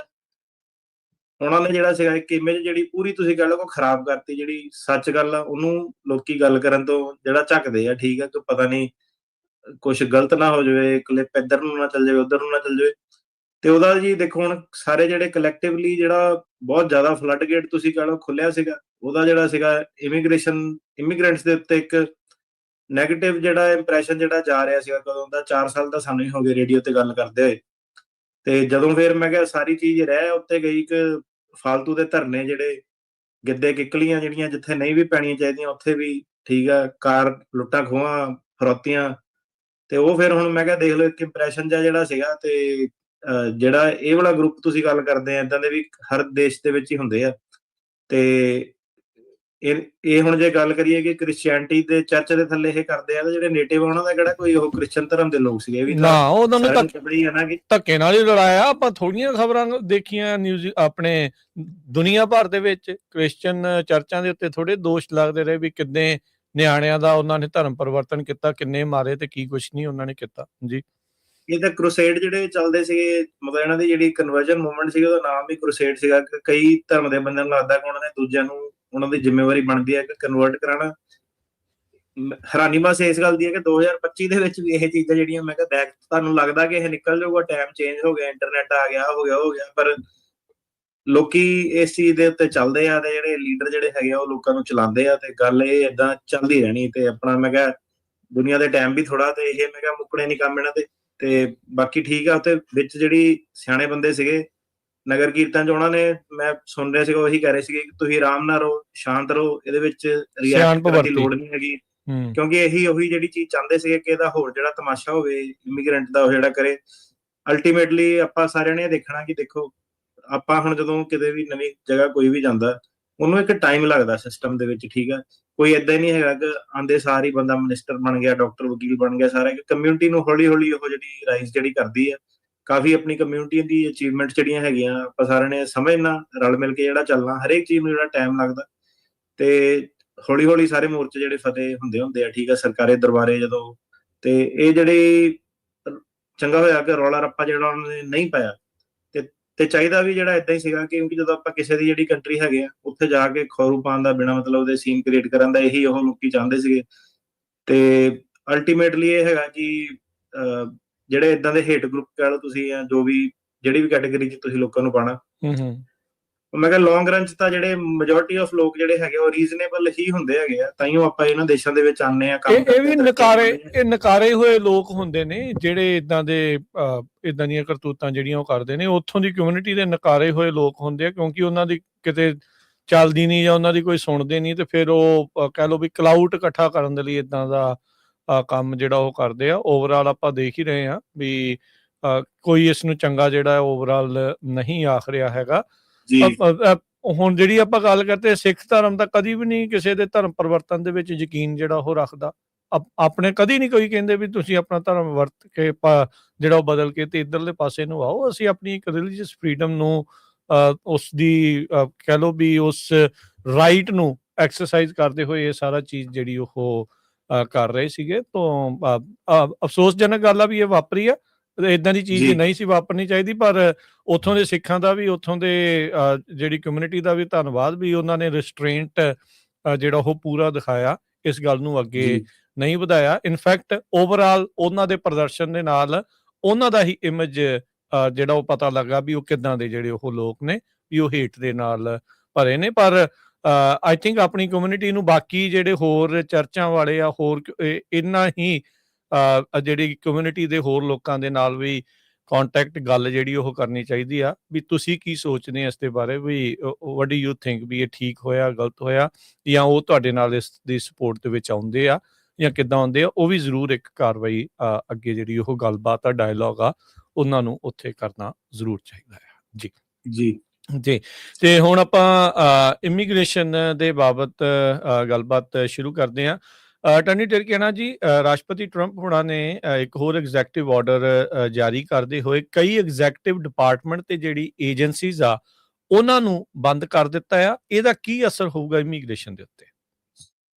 ਉਹਨਾਂ ਨੇ ਜਿਹੜਾ ਸੀਗਾ ਇੱਕ ਇਮੇਜ ਜਿਹੜੀ ਪੂਰੀ ਤੁਸੀਂ ਕਹਿ ਲਓ ਖਰਾਬ ਕਰਤੀ। ਜਿਹੜੀ ਸੱਚ ਗੱਲ ਆ ਉਹਨੂੰ ਲੋਕੀ ਗੱਲ ਕਰਨ ਤੋਂ ਜਿਹੜਾ ਝੱਕਦੇ ਆ, ਠੀਕ ਆ, ਕਿ ਪਤਾ ਨਹੀਂ ਕੁਛ ਗਲਤ ਨਾ ਹੋ ਜਾਵੇ, ਕਲਿੱਪ ਇੱਧਰ ਨੂੰ ਨਾ ਚੱਲ ਜਾਵੇ, ਉੱਧਰ ਨੂੰ ਨਾ ਚੱਲ ਜਾਵੇ। ਤੇ ਉਹਦਾ ਜੀ ਦੇਖੋ ਹੁਣ ਸਾਰੇ ਜਿਹੜੇ ਕਲੈਕਟਿਵਲੀ ਜਿਹੜਾ ਬਹੁਤ ਜ਼ਿਆਦਾ ਫਲੱਡ ਗੇਟ ਤੁਸੀਂ ਕਹਿ ਲਓ ਖੁੱਲਿਆ ਸੀਗਾ, ਉਹਦਾ ਜਿਹੜਾ ਸੀਗਾ ਇਮੀਗ੍ਰੈਂਟਸ ਦੇ ਉੱਤੇ ਇੱਕ ਨੈਗੇਟਿਵ ਜਿਹੜਾ ਇੰਪ੍ਰੈਸ਼ਨ ਜਿਹੜਾ ਜਾ ਰਿਹਾ ਸੀਗਾ ਕਦੋਂ ਦਾ, 4 ਸਾਲ ਤਾਂ ਸਾਨੂੰ ਹੀ ਹੋ ਗਏ ਰੇਡੀਓ ਤੇ ਗੱਲ ਕਰਦੇ ਹੋਏ। ਤੇ ਜਦੋਂ ਫਿਰ ਮੈਂ ਕਿਹਾ ਸਾਰੀ ਚੀਜ਼ ਰਹਿ ਉੱਤੇ ਗਈ, ਇੱਕ ਫਾਲਤੂ ਦੇ ਧਰਨੇ ਜਿਹੜੇ ਗਿੱਧੇ ਕਿੱਕਲੀਆਂ ਜਿਹੜੀਆਂ ਜਿੱਥੇ ਨਹੀਂ ਵੀ ਪੈਣੀਆਂ ਚਾਹੀਦੀਆਂ ਉੱਥੇ ਵੀ, ਠੀਕ ਆ, ਕਾਰ ਲੁੱਟਾਂ ਖੋਹਾਂ ਫਰੌਤੀਆਂ। ਤੇ ਉਹ ਫਿਰ ਹੁਣ ਮੈਂ ਕਿਹਾ ਦੇਖ ਲਓ ਇੱਕ ਇੰਪ੍ਰੈਸ਼ਨ ਜਿਹੜਾ ਸੀਗਾ। ਤੇ ਜਿਹੜਾ ਇਹ ਵਾਲਾ ਗਰੁੱਪ ਤੁਸੀਂ ਗੱਲ ਕਰਦੇ ਆ, ਏਦਾਂ ਦੇ ਵੀ ਹਰ ਦੇਸ਼ ਦੇ ਵਿੱਚ ਹੀ ਹੁੰਦੇ ਆ। ਤੇ ਇਹ ਹੁਣ ਜੇ ਗੱਲ ਕਰੀਏ ਕਿ ਕ੍ਰਿਸਚੀਅਨਟੀ ਦੇ ਚਰਚ ਦੇ ਥੱਲੇ ਇਹ ਕਰਦੇ ਆ, ਤੇ ਜਿਹੜੇ ਨੇਟਿਵ ਉਹਨਾਂ ਦਾ ਕਿਹੜਾ ਕੋਈ ਉਹ ਕ੍ਰਿਸਚਨ ਧਰਮ ਦੇ ਲੋਕ ਸੀਗੇ, ਵੀ ਨਾ ਉਹਨਾਂ ਨੂੰ ਧੱਕੇ ਨਾਲ ਹੀ ਲੜਾਇਆ। ਆਪਾਂ ਥੋੜੀਆਂ ਖਬਰਾਂ ਦੇਖੀਆਂ ਨਿਊਜ਼ ਆਪਣੇ ਦੁਨੀਆ ਭਰ ਦੇ ਵਿੱਚ, ਕ੍ਰਿਸਚਨ ਚਰਚਾਂ ਦੇ ਉੱਤੇ ਥੋੜੇ ਦੋਸ਼ ਲੱਗਦੇ ਰਹੇ ਵੀ ਕਿੰਨੇ ਨਿਆਣਿਆਂ ਦਾ ਉਹਨਾਂ ਨੇ ਧਰਮ ਪਰਿਵਰਤਨ ਕੀਤਾ, ਕਿੰਨੇ ਮਾਰੇ ਤੇ ਕੀ ਕੁਛ ਨਹੀਂ ਉਹਨਾਂ ਨੇ ਕੀਤਾ ਜੀ। ਇਹ ਤਾਂ ਕਰੂਸੇਡ ਜਿਹੜੇ ਚੱਲਦੇ ਸੀਗੇ, ਮਤਲਬ ਇਹਨਾਂ ਦੀ ਜਿਹੜੀ ਕਨਵਰਜਨ ਮੂਵਮੈਂਟ ਸੀਗੀ ਉਹਦਾ ਨਾਮ ਵੀ ਕਰੂਸੇਡ ਸੀਗਾ। ਕਈ ਧਰਮ ਦੇ ਬੰਦਿਆਂ ਨੂੰ ਲੱਗਦਾ ਕਿ ਉਹਨਾਂ ਨੇ ਦੂਜਿਆਂ ਨੂੰ, ਉਹਨਾਂ ਦੀ ਜ਼ਿੰਮੇਵਾਰੀ ਬਣਦੀ ਹੈ ਕਿ ਕਨਵਰਟ ਕਰਾਉਣਾ। ਹੈਰਾਨੀ ਬਸ ਇਸ ਗੱਲ ਦੀ ਹੈ ਕਿ 2025 ਦੇ ਵਿੱਚ ਵੀ ਇਹ ਚੀਜ਼ਾਂ ਜਿਹੜੀਆਂ, ਮੈਂ ਕਿਹਾ ਤੁਹਾਨੂੰ ਲੱਗਦਾ ਕਿ ਇਹ ਨਿਕਲ ਜਾਊਗਾ, ਟਾਈਮ ਚੇਂਜ ਹੋ ਗਿਆ, ਇੰਟਰਨੈਟ ਆ ਗਿਆ, ਹੋ ਗਿਆ, ਪਰ ਲੋਕੀ ਇਸ ਚੀਜ਼ ਦੇ ਉੱਤੇ ਚੱਲਦੇ ਆ ਤੇ ਜਿਹੜੇ ਲੀਡਰ ਜਿਹੜੇ ਹੈਗੇ ਆ ਉਹ ਲੋਕਾਂ ਨੂੰ ਚਲਾਉਂਦੇ ਆ, ਤੇ ਗੱਲ ਇਹ ਏਦਾਂ ਚੱਲਦੀ ਰਹਿਣੀ। ਤੇ ਆਪਣਾ ਮੈਂ ਕਿਹਾ ਦੁਨੀਆ ਦੇ ਟਾਈਮ ਵੀ ਥੋੜਾ, ਤੇ ਇਹ ਮੈਂ ਕਿਹਾ ਮੁੱਕਣੇ ਨਹੀਂ ਕੰਮ ਇਹਨਾਂ ਦੇ। ਤੇ ਬਾਕੀ ਠੀਕ ਆ, ਉੱਥੇ ਵਿੱਚ ਜਿਹੜੀ ਸਿਆਣੇ ਬੰਦੇ ਸੀਗੇ ਨਗਰ ਕੀਰਤਨ ਚ, ਉਹਨਾਂ ਨੇ, ਮੈਂ ਸੁਣ ਰਿਹਾ ਸੀਗਾ, ਉਹੀ ਕਹਿ ਰਹੇ ਸੀਗੇ ਕਿ ਤੁਸੀਂ ਆਰਾਮ ਨਾਲ ਰਹੋ, ਸ਼ਾਂਤ ਰਹੋ, ਇਹਦੇ ਵਿੱਚ ਰਿਐਕਟ ਕਰਨ ਦੀ ਲੋੜ ਨਹੀਂ ਹੈਗੀ, ਕਿਉਂਕਿ ਉਹੀ ਜਿਹੜੀ ਚੀਜ਼ ਚਾਹੁੰਦੇ ਸੀਗੇ ਕਿ ਇਹਦਾ ਹੋਰ ਜਿਹੜਾ ਤਮਾਸ਼ਾ ਹੋਵੇ ਇਮੀਗ੍ਰੈਂਟ ਦਾ, ਉਹ ਜਿਹੜਾ ਕਰੇ। ਅਲਟੀਮੇਟਲੀ ਆਪਾਂ ਸਾਰਿਆਂ ਨੇ ਦੇਖਣਾ ਕਿ ਦੇਖੋ, ਆਪਾਂ ਹੁਣ ਜਦੋਂ ਕਿਤੇ ਵੀ ਨਵੀਂ ਜਗ੍ਹਾ ਕੋਈ ਵੀ ਜਾਂਦਾ, ਉਹਨੂੰ ਇੱਕ ਟਾਈਮ ਲੱਗਦਾ ਸਿਸਟਮ ਦੇ ਵਿੱਚ, ਠੀਕ ਆ। ਕੋਈ ਏਦਾਂ ਹੀ ਨਹੀਂ ਹੈਗਾ ਕਿ ਆਂਦੇ ਸਾਰ ਹੀ ਬੰਦਾ ਮਿਨਿਸਟਰ ਬਣ ਗਿਆ, ਡਾਕਟਰ, ਵਕੀਲ ਬਣ ਗਿਆ। ਸਾਰਾ ਕਮਿਊਨਿਟੀ ਨੂੰ ਹੌਲੀ ਹੌਲੀ ਉਹ ਜਿਹੜੀ ਰਾਈਜ਼ ਜਿਹੜੀ ਕਰਦੀ ਆ, ਕਾਫੀ ਆਪਣੀ ਕਮਿਊਨਿਟੀ ਦੀ ਅਚੀਵਮੈਂਟ ਜਿਹੜੀਆਂ ਹੈਗੀਆਂ, ਆਪਾਂ ਸਾਰਿਆਂ ਨੇ ਸਮਝਣਾ, ਰਲ ਮਿਲ ਕੇ ਜਿਹੜਾ ਚੱਲਣਾ, ਹਰੇਕ ਚੀਜ਼ ਨੂੰ ਜਿਹੜਾ ਟਾਈਮ ਲੱਗਦਾ। ਤੇ ਹੌਲੀ ਹੌਲੀ ਸਾਰੇ ਮੋਰਚੇ ਜਿਹੜੇ ਫਤਿਹ ਹੁੰਦੇ ਆ, ਠੀਕ ਆ, ਸਰਕਾਰੀ ਦਰਬਾਰੇ ਜਦੋਂ। ਤੇ ਇਹ ਜਿਹੜੀ ਚੰਗਾ ਹੋਇਆ ਕਿ ਰੌਲਾ ਰੱਪਾ ਜਿਹੜਾ ਉਹਨਾਂ ਨੇ ਨਹੀਂ ਪਾਇਆ। ਤੇ ਚਾਹੀਦਾ ਵੀ ਜਿਹੜਾ ਏਦਾਂ ਹੀ ਸੀਗਾ, ਕਿਉਂਕਿ ਜਦੋਂ ਆਪਾਂ ਕਿਸੇ ਦੀ ਜਿਹੜੀ ਕੰਟਰੀ ਹੈਗੇ ਆ, ਉੱਥੇ ਜਾ ਕੇ ਖੌਰੂ ਪਾਉਣ ਦਾ, ਬਿਨਾਂ ਮਤਲਬ ਉਹਦੇ ਸੀਨ ਕ੍ਰੀਏਟ ਕਰਨ ਦਾ, ਇਹੀ ਉਹ ਲੋਕੀ ਚਾਹੁੰਦੇ ਸੀਗੇ। ਤੇ ਅਲਟੀਮੇਟਲੀ ਇਹ ਹੈਗਾ ਕਿ ਜਿਹੜੇ ਏਦਾਂ ਦੇ ਹੇਟ ਗਰੁੱਪ ਕਹਿ ਲਓ ਤੁਸੀਂ, ਜਾਂ ਜੋ ਵੀ ਜਿਹੜੀ ਵੀ ਕੈਟੇਗਰੀ 'ਚ ਤੁਸੀਂ ਲੋਕਾਂ ਨੂੰ ਪਾਉਣਾ, ਮੈਂ ਕਿਹਾ ਲੌਂਗ ਰਨ ਚ ਤਾਂ ਜਿਹੜੇ ਮੈਜੋਰਟੀ ਆਫ ਲੋਕ ਜਿਹੜੇ ਹੈਗੇ ਉਹ ਰੀਜ਼ਨੇਬਲ ਹੀ ਹੁੰਦੇ ਹੈਗੇ ਆ, ਤਾਈਓ ਆਪਾਂ ਇਹਨਾਂ ਦੇਸ਼ਾਂ ਦੇ ਵਿੱਚ ਆਉਂਦੇ ਆ, ਕੰਮ ਇਹ ਕਰਦੇ ਵੀ ਆ, ਤਰੱਕੀਆਂ ਕਰਦੇ ਆ। ਇਹ ਨਕਾਰੇ ਹੋਏ ਲੋਕ ਹੁੰਦੇ ਨੇ ਜਿਹੜੇ ਇਦਾਂ ਦੀਆਂ ਕਰਤੂਤਾਂ ਜਿਹੜੀਆਂ ਉਹ ਕਰਦੇ ਨੇ, ਉੱਥੋਂ ਦੀ ਕਮਿਊਨਿਟੀ ਦੇ ਨਕਾਰੇ ਹੋਏ ਲੋਕ ਹੁੰਦੇ ਆ, ਕਿਉਂਕਿ ਉਹਨਾਂ ਦੀ ਕਿਤੇ ਚੱਲਦੀ ਨਹੀਂ ਜਾਂ ਉਹਨਾਂ ਦੀ ਕੋਈ ਸੁਣਦੇ ਨਹੀਂ, ਤੇ ਫਿਰ ਉਹ ਕਹਿ ਲਓ ਵੀ ਕਲਾਊਟ ਇਕੱਠਾ ਕਰਨ ਦੇ ਲਈ ਇਦਾਂ ਦਾ ਕੰਮ ਜਿਹੜਾ ਉਹ ਕਰਦੇ ਆ। ਓਵਰਆਲ ਆਪਾਂ ਦੇਖ ਹੀ ਰਹੇ ਹਾਂ ਵੀ ਕੋਈ ਇਸ ਨੂੰ ਚੰਗਾ ਜਿਹੜਾ ਓਵਰਆਲ ਨਹੀਂ ਆਖ ਰਿਹਾ ਹੈਗਾ। ਹੁਣ ਜਿਹੜੀ ਆਪਾਂ ਗੱਲ ਕਰਦੇ, ਸਿੱਖ ਧਰਮ ਤਾਂ ਕਦੀ ਵੀ ਨਹੀਂ ਕਿਸੇ ਦੇ ਧਰਮ ਪਰਿਵਰਤਨ ਦੇ ਵਿੱਚ ਯਕੀਨ ਜਿਹੜਾ ਉਹ ਰੱਖਦਾ। ਆਪਣੇ ਕਦੀ ਨਹੀਂ ਕੋਈ ਕਹਿੰਦੇ ਵੀ ਤੁਸੀਂ ਆਪਣਾ ਧਰਮ ਵਰਤ ਕੇ ਜਿਹੜਾ ਉਹ ਬਦਲ ਕੇ ਤੇ ਇੱਧਰਲੇ ਪਾਸੇ ਨੂੰ ਆਓ। ਅਸੀਂ ਆਪਣੀ ਇੱਕ ਰਿਲੀਜੀਅਸ ਫਰੀਡਮ ਨੂੰ ਉਸ ਦੀ ਕਹਿ ਲਓ ਵੀ ਉਸ ਰਾਈਟ ਨੂੰ ਐਕਸਰਸਾਈਜ਼ ਕਰਦੇ ਹੋਏ ਇਹ ਸਾਰਾ ਚੀਜ਼ ਜਿਹੜੀ ਉਹ ਕਰ ਰਹੇ ਸੀਗੇ। ਤੋਂ ਅਫਸੋਸਜਨਕ ਗੱਲ ਆ ਵੀ ਇਹ ਵਾਪਰੀ ਆ, ਇਦਾਂ ਦੀ ਚੀਜ਼ ਨਹੀਂ ਸੀ ਵਾਪਰਨੀ ਚਾਹੀਦੀ। ਪਰ ਉੱਥੋਂ ਦੇ ਸਿੱਖਾਂ ਦਾ ਵੀ, ਉੱਥੋਂ ਦੇ ਜਿਹੜੀ ਕਮਿਊਨਿਟੀ ਦਾ ਵੀ ਧੰਨਵਾਦ ਵੀ ਉਹਨਾਂ ਨੇ ਰਿਸਟ੍ਰੇਂਟ ਜਿਹੜਾ ਉਹ ਪੂਰਾ ਦਿਖਾਇਆ, ਇਸ ਗੱਲ ਨੂੰ ਅੱਗੇ ਨਹੀਂ ਵਧਾਇਆ। ਇਨਫੈਕਟ ਓਵਰਆਲ ਉਹਨਾਂ ਦੇ ਪ੍ਰਦਰਸ਼ਨ ਦੇ ਨਾਲ ਉਹਨਾਂ ਦਾ ਹੀ ਇਮੇਜ ਜਿਹੜਾ ਉਹ ਪਤਾ ਲੱਗਾ ਵੀ ਉਹ ਕਿੱਦਾਂ ਦੇ ਜਿਹੜੇ ਉਹ ਲੋਕ ਨੇ, ਵੀ ਉਹ ਹੇਟ ਦੇ ਨਾਲ ਭਰੇ ਨੇ। ਪਰ ਆਈ ਥਿੰਕ ਆਪਣੀ ਕਮਿਊਨਿਟੀ ਨੂੰ ਬਾਕੀ ਜਿਹੜੇ ਹੋਰ ਚਰਚਾਂ ਵਾਲੇ ਆ, ਹੋਰ ਇੰਨਾ ਹੀ ਜਿਹੜੀ ਕਮਿਊਨਿਟੀ ਦੇ ਹੋਰ ਲੋਕਾਂ ਦੇ ਨਾਲ ਵੀ ਕੰਟੈਕਟ ਗੱਲ ਜਿਹੜੀ ਉਹ ਕਰਨੀ ਚਾਹੀਦੀ ਆ ਵੀ ਤੁਸੀਂ ਕੀ ਸੋਚਦੇ ਆ ਇਸ ਦੇ ਬਾਰੇ, ਵੀ ਵਾਟ ਡੂ ਯੂ ਥਿੰਕ ਵੀ ਇਹ ਠੀਕ ਹੋਇਆ, ਗਲਤ ਹੋਇਆ, ਜਾਂ ਉਹ ਤੁਹਾਡੇ ਨਾਲ ਇਸ ਦੀ ਸਪੋਰਟ ਦੇ ਵਿੱਚ ਆਉਂਦੇ ਆ ਜਾਂ ਕਿੱਦਾਂ ਆਉਂਦੇ ਆ। ਉਹ ਵੀ ਜ਼ਰੂਰ ਇੱਕ ਕਾਰਵਾਈ ਅੱਗੇ ਜਿਹੜੀ ਉਹ ਗੱਲਬਾਤ ਆ, ਡਾਇਲੋਗ ਆ, ਉਹਨਾਂ ਨੂੰ ਉੱਥੇ ਕਰਨਾ ਜ਼ਰੂਰ ਚਾਹੀਦਾ ਹੈ। ਜੀ ਜੀ ਜੀ। ਤੇ ਹੁਣ ਆਪਾਂ ਇਮੀਗ੍ਰੇਸ਼ਨ ਦੇ ਬਾਬਤ ਗੱਲਬਾਤ ਸ਼ੁਰੂ ਕਰਦੇ ਹਾਂ। ਅਟਾਰਨੀ ਟਿਰਕੇਨਾ ਜੀ, ਰਾਸ਼ਟਰਪਤੀ ਟਰੰਪ ਹੋਣਾ ਨੇ ਇੱਕ ਹੋਰ ਐਗਜ਼ੈਕਟਿਵ ਆਰਡਰ ਜਾਰੀ ਕਰਦੇ ਹੋਏ ਕਈ ਐਗਜ਼ੈਕਟਿਵ ਡਿਪਾਰਟਮੈਂਟ ਤੇ ਜਿਹੜੀ ਏਜੰਸੀਜ਼ ਆ ਉਹਨਾਂ ਨੂੰ ਬੰਦ ਕਰ ਦਿੱਤਾ ਆ। ਇਹਦਾ ਕੀ ਅਸਰ ਹੋਊਗਾ ਇਮੀਗ੍ਰੇਸ਼ਨ ਦੇ ਉੱਤੇ?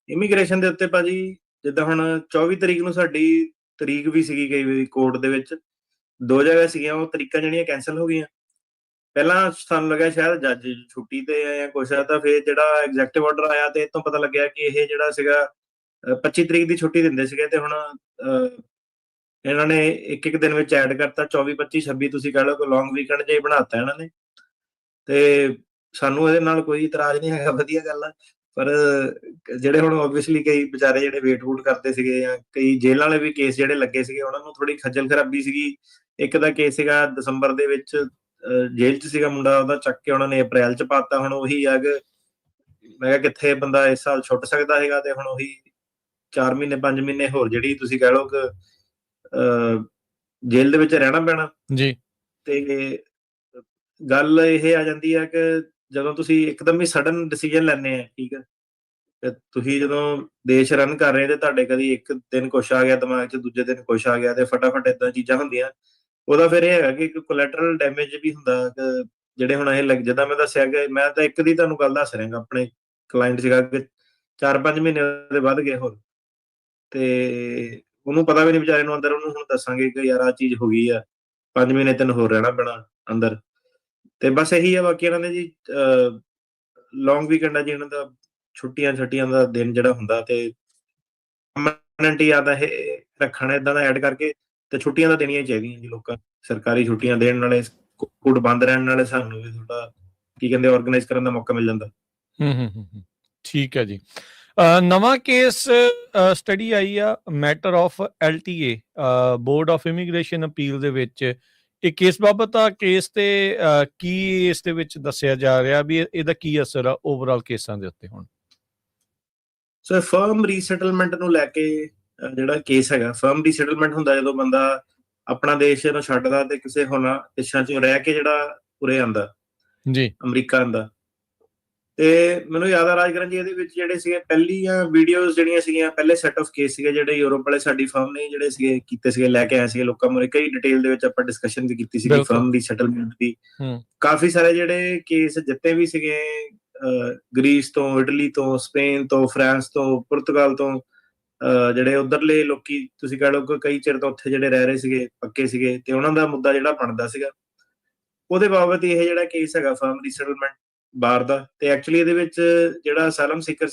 ਇਮੀਗ੍ਰੇਸ਼ਨ ਦੇ ਉੱਤੇ ਭਾਜੀ, ਜਿੱਦਾਂ ਹੁਣ 24 ਤਰੀਕ ਨੂੰ ਸਾਡੀ ਤਰੀਕ ਵੀ ਸੀਗੀ ਕਈ ਵਾਰੀ ਕੋਰਟ ਦੇ ਵਿੱਚ, 2 ਜਗ੍ਹਾ ਸੀਗੀਆਂ, ਉਹ ਤਰੀਕਾਂ ਜਿਹੜੀਆਂ ਕੈਂਸਲ ਹੋ ਗਈਆਂ। ਪਹਿਲਾਂ ਸਾਨੂੰ ਲੱਗਿਆ ਸ਼ਾਇਦ ਜੱਜ ਛੁੱਟੀ ਤੇ ਆ ਜਾਂ ਕੁਛ ਆ, ਤਾਂ ਫਿਰ ਜਿਹੜਾ ਐਗਜ਼ੈਕਟਿਵ ਆਰਡਰ ਆਇਆ ਤੇ ਇਹ ਤੋਂ ਪਤਾ ਲੱਗਿਆ ਕਿ ਇਹ ਜਿਹੜਾ ਸੀਗਾ 25 ਤਰੀਕ ਦੀ ਛੁੱਟੀ ਦਿੰਦੇ ਸੀਗੇ, ਤੇ ਹੁਣ ਇਹਨਾਂ ਨੇ ਇੱਕ ਦਿਨ ਵਿੱਚ ਐਡ ਕਰਤਾ, 24 25 26 ਤੁਸੀਂ ਕਹਿ ਲਓ ਕਿ ਲੌਂਗ ਵੀਕਐਂਡ ਜਿਹਾ ਬਣਾਤਾ ਇਹਨਾਂ ਨੇ। ਤੇ ਸਾਨੂੰ ਇਹਦੇ ਨਾਲ ਕੋਈ ਇਤਰਾਜ਼ ਨਹੀਂ ਹੈਗਾ, ਵਧੀਆ ਗੱਲ ਆ। ਪਰ ਜਿਹੜੇ ਹੁਣ ਓਬਵੀਅਸਲੀ ਕਈ ਵਿਚਾਰੇ ਜਿਹੜੇ ਵੇਟ ਵੂਟ ਕਰਦੇ ਸੀਗੇ, ਜਾਂ ਕਈ ਜੇਲ੍ਹ ਵਾਲੇ ਵੀ ਕੇਸ ਜਿਹੜੇ ਲੱਗੇ ਸੀਗੇ, ਉਹਨਾਂ ਨੂੰ ਥੋੜੀ ਖੱਜਲ ਖਰਾਬੀ ਸੀਗੀ। ਇੱਕ ਦਾ ਕੇਸ ਸੀਗਾ ਦਸੰਬਰ ਦੇ ਵਿੱਚ ਜੇਲ੍ਹ 'ਚ ਸੀਗਾ ਮੁੰਡਾ, ਉਹਦਾ ਚੱਕ ਕੇ ਉਹਨਾਂ ਨੇ ਅਪ੍ਰੈਲ 'ਚ ਪਾਤਾ। ਹੁਣ ਉਹੀ ਆ ਕਿ ਮੈਂ ਕਿਹਾ ਕਿੱਥੇ ਬੰਦਾ ਇਸ ਸਾਲ ਛੁੱਟ ਸਕਦਾ ਹੈਗਾ, ਤੇ ਹੁਣ ਉਹੀ 4 ਮਹੀਨੇ 5 ਮਹੀਨੇ ਹੋਰ ਜਿਹੜੀ ਤੁਸੀਂ ਕਹਿ ਲਓ ਕਿ ਜੇਲ੍ਹ ਦੇ ਵਿੱਚ ਰਹਿਣਾ ਪੈਣਾ ਜੀ। ਤੇ ਗੱਲ ਇਹ ਆ ਜਾਂਦੀ ਹੈ ਕਿ ਜਦੋਂ ਤੁਸੀਂ ਇੱਕਦਮ ਹੀ ਸਡਨ ਡਿਸੀਜਨ ਲੈਂਦੇ ਆ, ਠੀਕ ਹੈ, ਤੇ ਤੁਸੀਂ ਜਦੋਂ ਦੇਸ਼ ਰਨ ਕਰ ਰਹੇ ਤੇ ਤੁਹਾਡੇ ਕਦੀ ਇੱਕ ਦਿਨ ਕੁਛ ਆ ਗਿਆ ਦਿਮਾਗ 'ਚ, ਦੂਜੇ ਦਿਨ ਕੁਛ ਆ ਗਿਆ, ਤੇ ਫਟਾਫਟ ਏਦਾਂ ਚੀਜ਼ਾਂ ਹੁੰਦੀਆਂ। ਉਹਦਾ ਫਿਰ ਇਹ ਹੈਗਾ ਕਿ ਇੱਕ ਕੋਲੈਟਰਲ ਡੈਮੇਜ ਵੀ ਹੁੰਦਾ। ਜਿਹੜੇ ਹੁਣ ਇਹ ਜਿੱਦਾਂ ਮੈਂ ਦੱਸਿਆ ਕਿ ਮੈਂ ਤਾਂ ਇੱਕ ਦੀ ਤੁਹਾਨੂੰ ਗੱਲ ਦੱਸ ਰਿਹਾ, ਆਪਣੇ ਕਲਾਇੰਟ ਸੀਗਾ ਕਿ 4-5 ਮਹੀਨੇ ਦੇ ਵੱਧ ਗਏ ਹੋਰ, ਤੇ ਉਹਨੂੰ ਪਤਾ ਵੀ ਨਹੀਂ ਵਿਚਾਰੇ ਨੂੰ ਅੰਦਰ। ਉਹਨੂੰ ਹੁਣ ਦੱਸਾਂਗੇ ਕਿ ਯਾਰ ਆਹ ਚੀਜ਼ ਹੋ ਗਈ ਆ, 5 ਮਹੀਨੇ ਤੈਨੂੰ ਹੋਰ ਰਹਿਣਾ ਪੈਣਾ ਅੰਦਰ। ਤੇ ਬਸ ਇਹੀ ਆ। ਬਾਕੀ ਇਹਨਾਂ ਦੇ ਜੀ ਲੌਂਗ ਵੀਕਐਂਡ ਆ ਜੀ, ਇਹਨਾਂ ਦਾ ਛੁੱਟੀਆਂ ਦਾ ਦਿਨ ਜਿਹੜਾ ਹੁੰਦਾ, ਤੇ ਪਰਮਾਨੈਂਟ ਹੀ ਆਦਾ ਇਹ ਰੱਖਣਾ ਏਦਾਂ ਦਾ ਐਡ ਕਰਕੇ, ਤੇ ਛੁੱਟੀਆਂ ਤਾਂ ਦੇਣੀਆਂ ਹੀ ਚਾਹੀਦੀਆਂ ਜੀ ਲੋਕਾਂ। ਸਰਕਾਰੀ ਛੁੱਟੀਆਂ ਦੇਣ ਨਾਲੇ, ਸਕੂਲ ਬੰਦ ਰਹਿਣ ਨਾਲੇ ਸਾਨੂੰ ਵੀ ਥੋੜਾ ਕੀ ਕਹਿੰਦੇ ਆਰਗੇਨਾਈਜ਼ ਕਰਨ ਦਾ ਮੌਕਾ ਮਿਲ ਜਾਂਦਾ। ਠੀਕ ਹੈ ਜੀ। ਨਵਾਂ ਕੇਸ ਸਟੱਡੀ ਆਈ ਆ matter of LTA, board of immigration appeal ਦੇ ਵਿੱਚ। ਇਹ ਕੇਸ ਬਾਬਤ ਆ ਕੇਸ ਤੇ ਕੀ ਇਸ ਦੇ ਵਿੱਚ ਦੱਸਿਆ ਜਾ ਰਿਹਾ ਵੀ ਇਹਦਾ ਕੀ ਅਸਰ ਆ ਓਵਰਆਲ ਕੇਸਾਂ ਦੇ ਉੱਤੇ? ਹੁਣ ਸੋ ਫਰਮ ਰੀਸੈਟਲਮੈਂਟ ਨੂੰ ਲੈ ਕੇ ਜਿਹੜਾ ਕੇਸ ਹੈਗਾ, ਫਰਮ ਰੀਸੈਟਲਮੈਂਟ ਹੁੰਦਾ ਜਦੋਂ ਬੰਦਾ ਆਪਣਾ ਦੇਸ਼ ਨੂੰ ਛੱਡਦਾ ਤੇ ਕਿਸੇ ਹੋਰਾਂ ਦੇਸ਼ਾਂ 'ਚ ਰਹਿ ਕੇ ਜਿਹੜਾ ਉਰੇ ਆਉਂਦਾ ਜੀ, ਅਮਰੀਕਾ ਆਉਂਦਾ। ਤੇ ਮੈਨੂੰ ਯਾਦ ਆ ਰਾਜਕਰਨ ਜੀ, ਇਹਦੇ ਵਿੱਚ ਜਿਹੜੇ ਸੀਗੇ ਪਹਿਲੀਆਂ ਵੀਡੀਓਜ਼ ਜਿਹੜੀਆਂ ਸੀਗੀਆਂ, ਪਹਿਲੇ ਸੈਟ ਆਫ ਕੇਸ ਸੀਗੇ ਜਿਹੜੇ ਯੂਰਪ ਵਾਲੇ ਸਾਡੀ ਫਰਮ ਨੇ ਜਿਹੜੇ ਸੀਗੇ ਕੀਤੇ ਸੀਗੇ, ਲੈ ਕੇ ਆਏ ਸੀਗੇ ਲੋਕਾਂ ਮੂਹਰੇ। ਕਈ ਡਿਟੇਲ ਦੇ ਵਿੱਚ ਆਪਾਂ ਡਿਸਕਸ਼ਨ ਵੀ ਕੀਤੀ ਸੀਗੀ ਫਰਮ ਦੀ ਸੈਟਲਮੈਂਟ ਦੀ। ਕਾਫੀ ਸਾਰੇ ਜਿਹੜੇ ਕੇਸ ਜਿੱਤੇ ਵੀ ਸੀਗੇ, ਗ੍ਰੀਸ ਤੋਂ, ਇਟਲੀ ਤੋਂ, ਸਪੇਨ ਤੋਂ, ਫਰਾਂਸ ਤੋਂ, ਪੁਰਤਗਾਲ ਤੋਂ, ਜਿਹੜੇ ਉਧਰਲੇ ਲੋਕੀ ਤੁਸੀਂ ਕਹਿ ਲਓ ਕਿ ਕਈ ਚਿਰ ਤੋਂ ਉੱਥੇ ਜਿਹੜੇ ਰਹਿ ਰਹੇ ਸੀਗੇ, ਪੱਕੇ ਸੀਗੇ, ਤੇ ਉਹਨਾਂ ਦਾ ਮੁੱਦਾ ਜਿਹੜਾ ਬਣਦਾ ਸੀਗਾ, ਉਹਦੇ ਬਾਬਤ ਇਹ ਜਿਹੜਾ ਕੇਸ ਹੈਗਾ ਫਰਮ ਰੀਸੈਟਲਮੈਂਟ ਬਾਹਰ ਦਾ। ਤੇ ਐਕਚੁਅਲੀ ਇਹਦੇ ਵਿੱਚ ਜਿਹੜਾ ਅਸਾਈਲਮ ਸੀਕਰ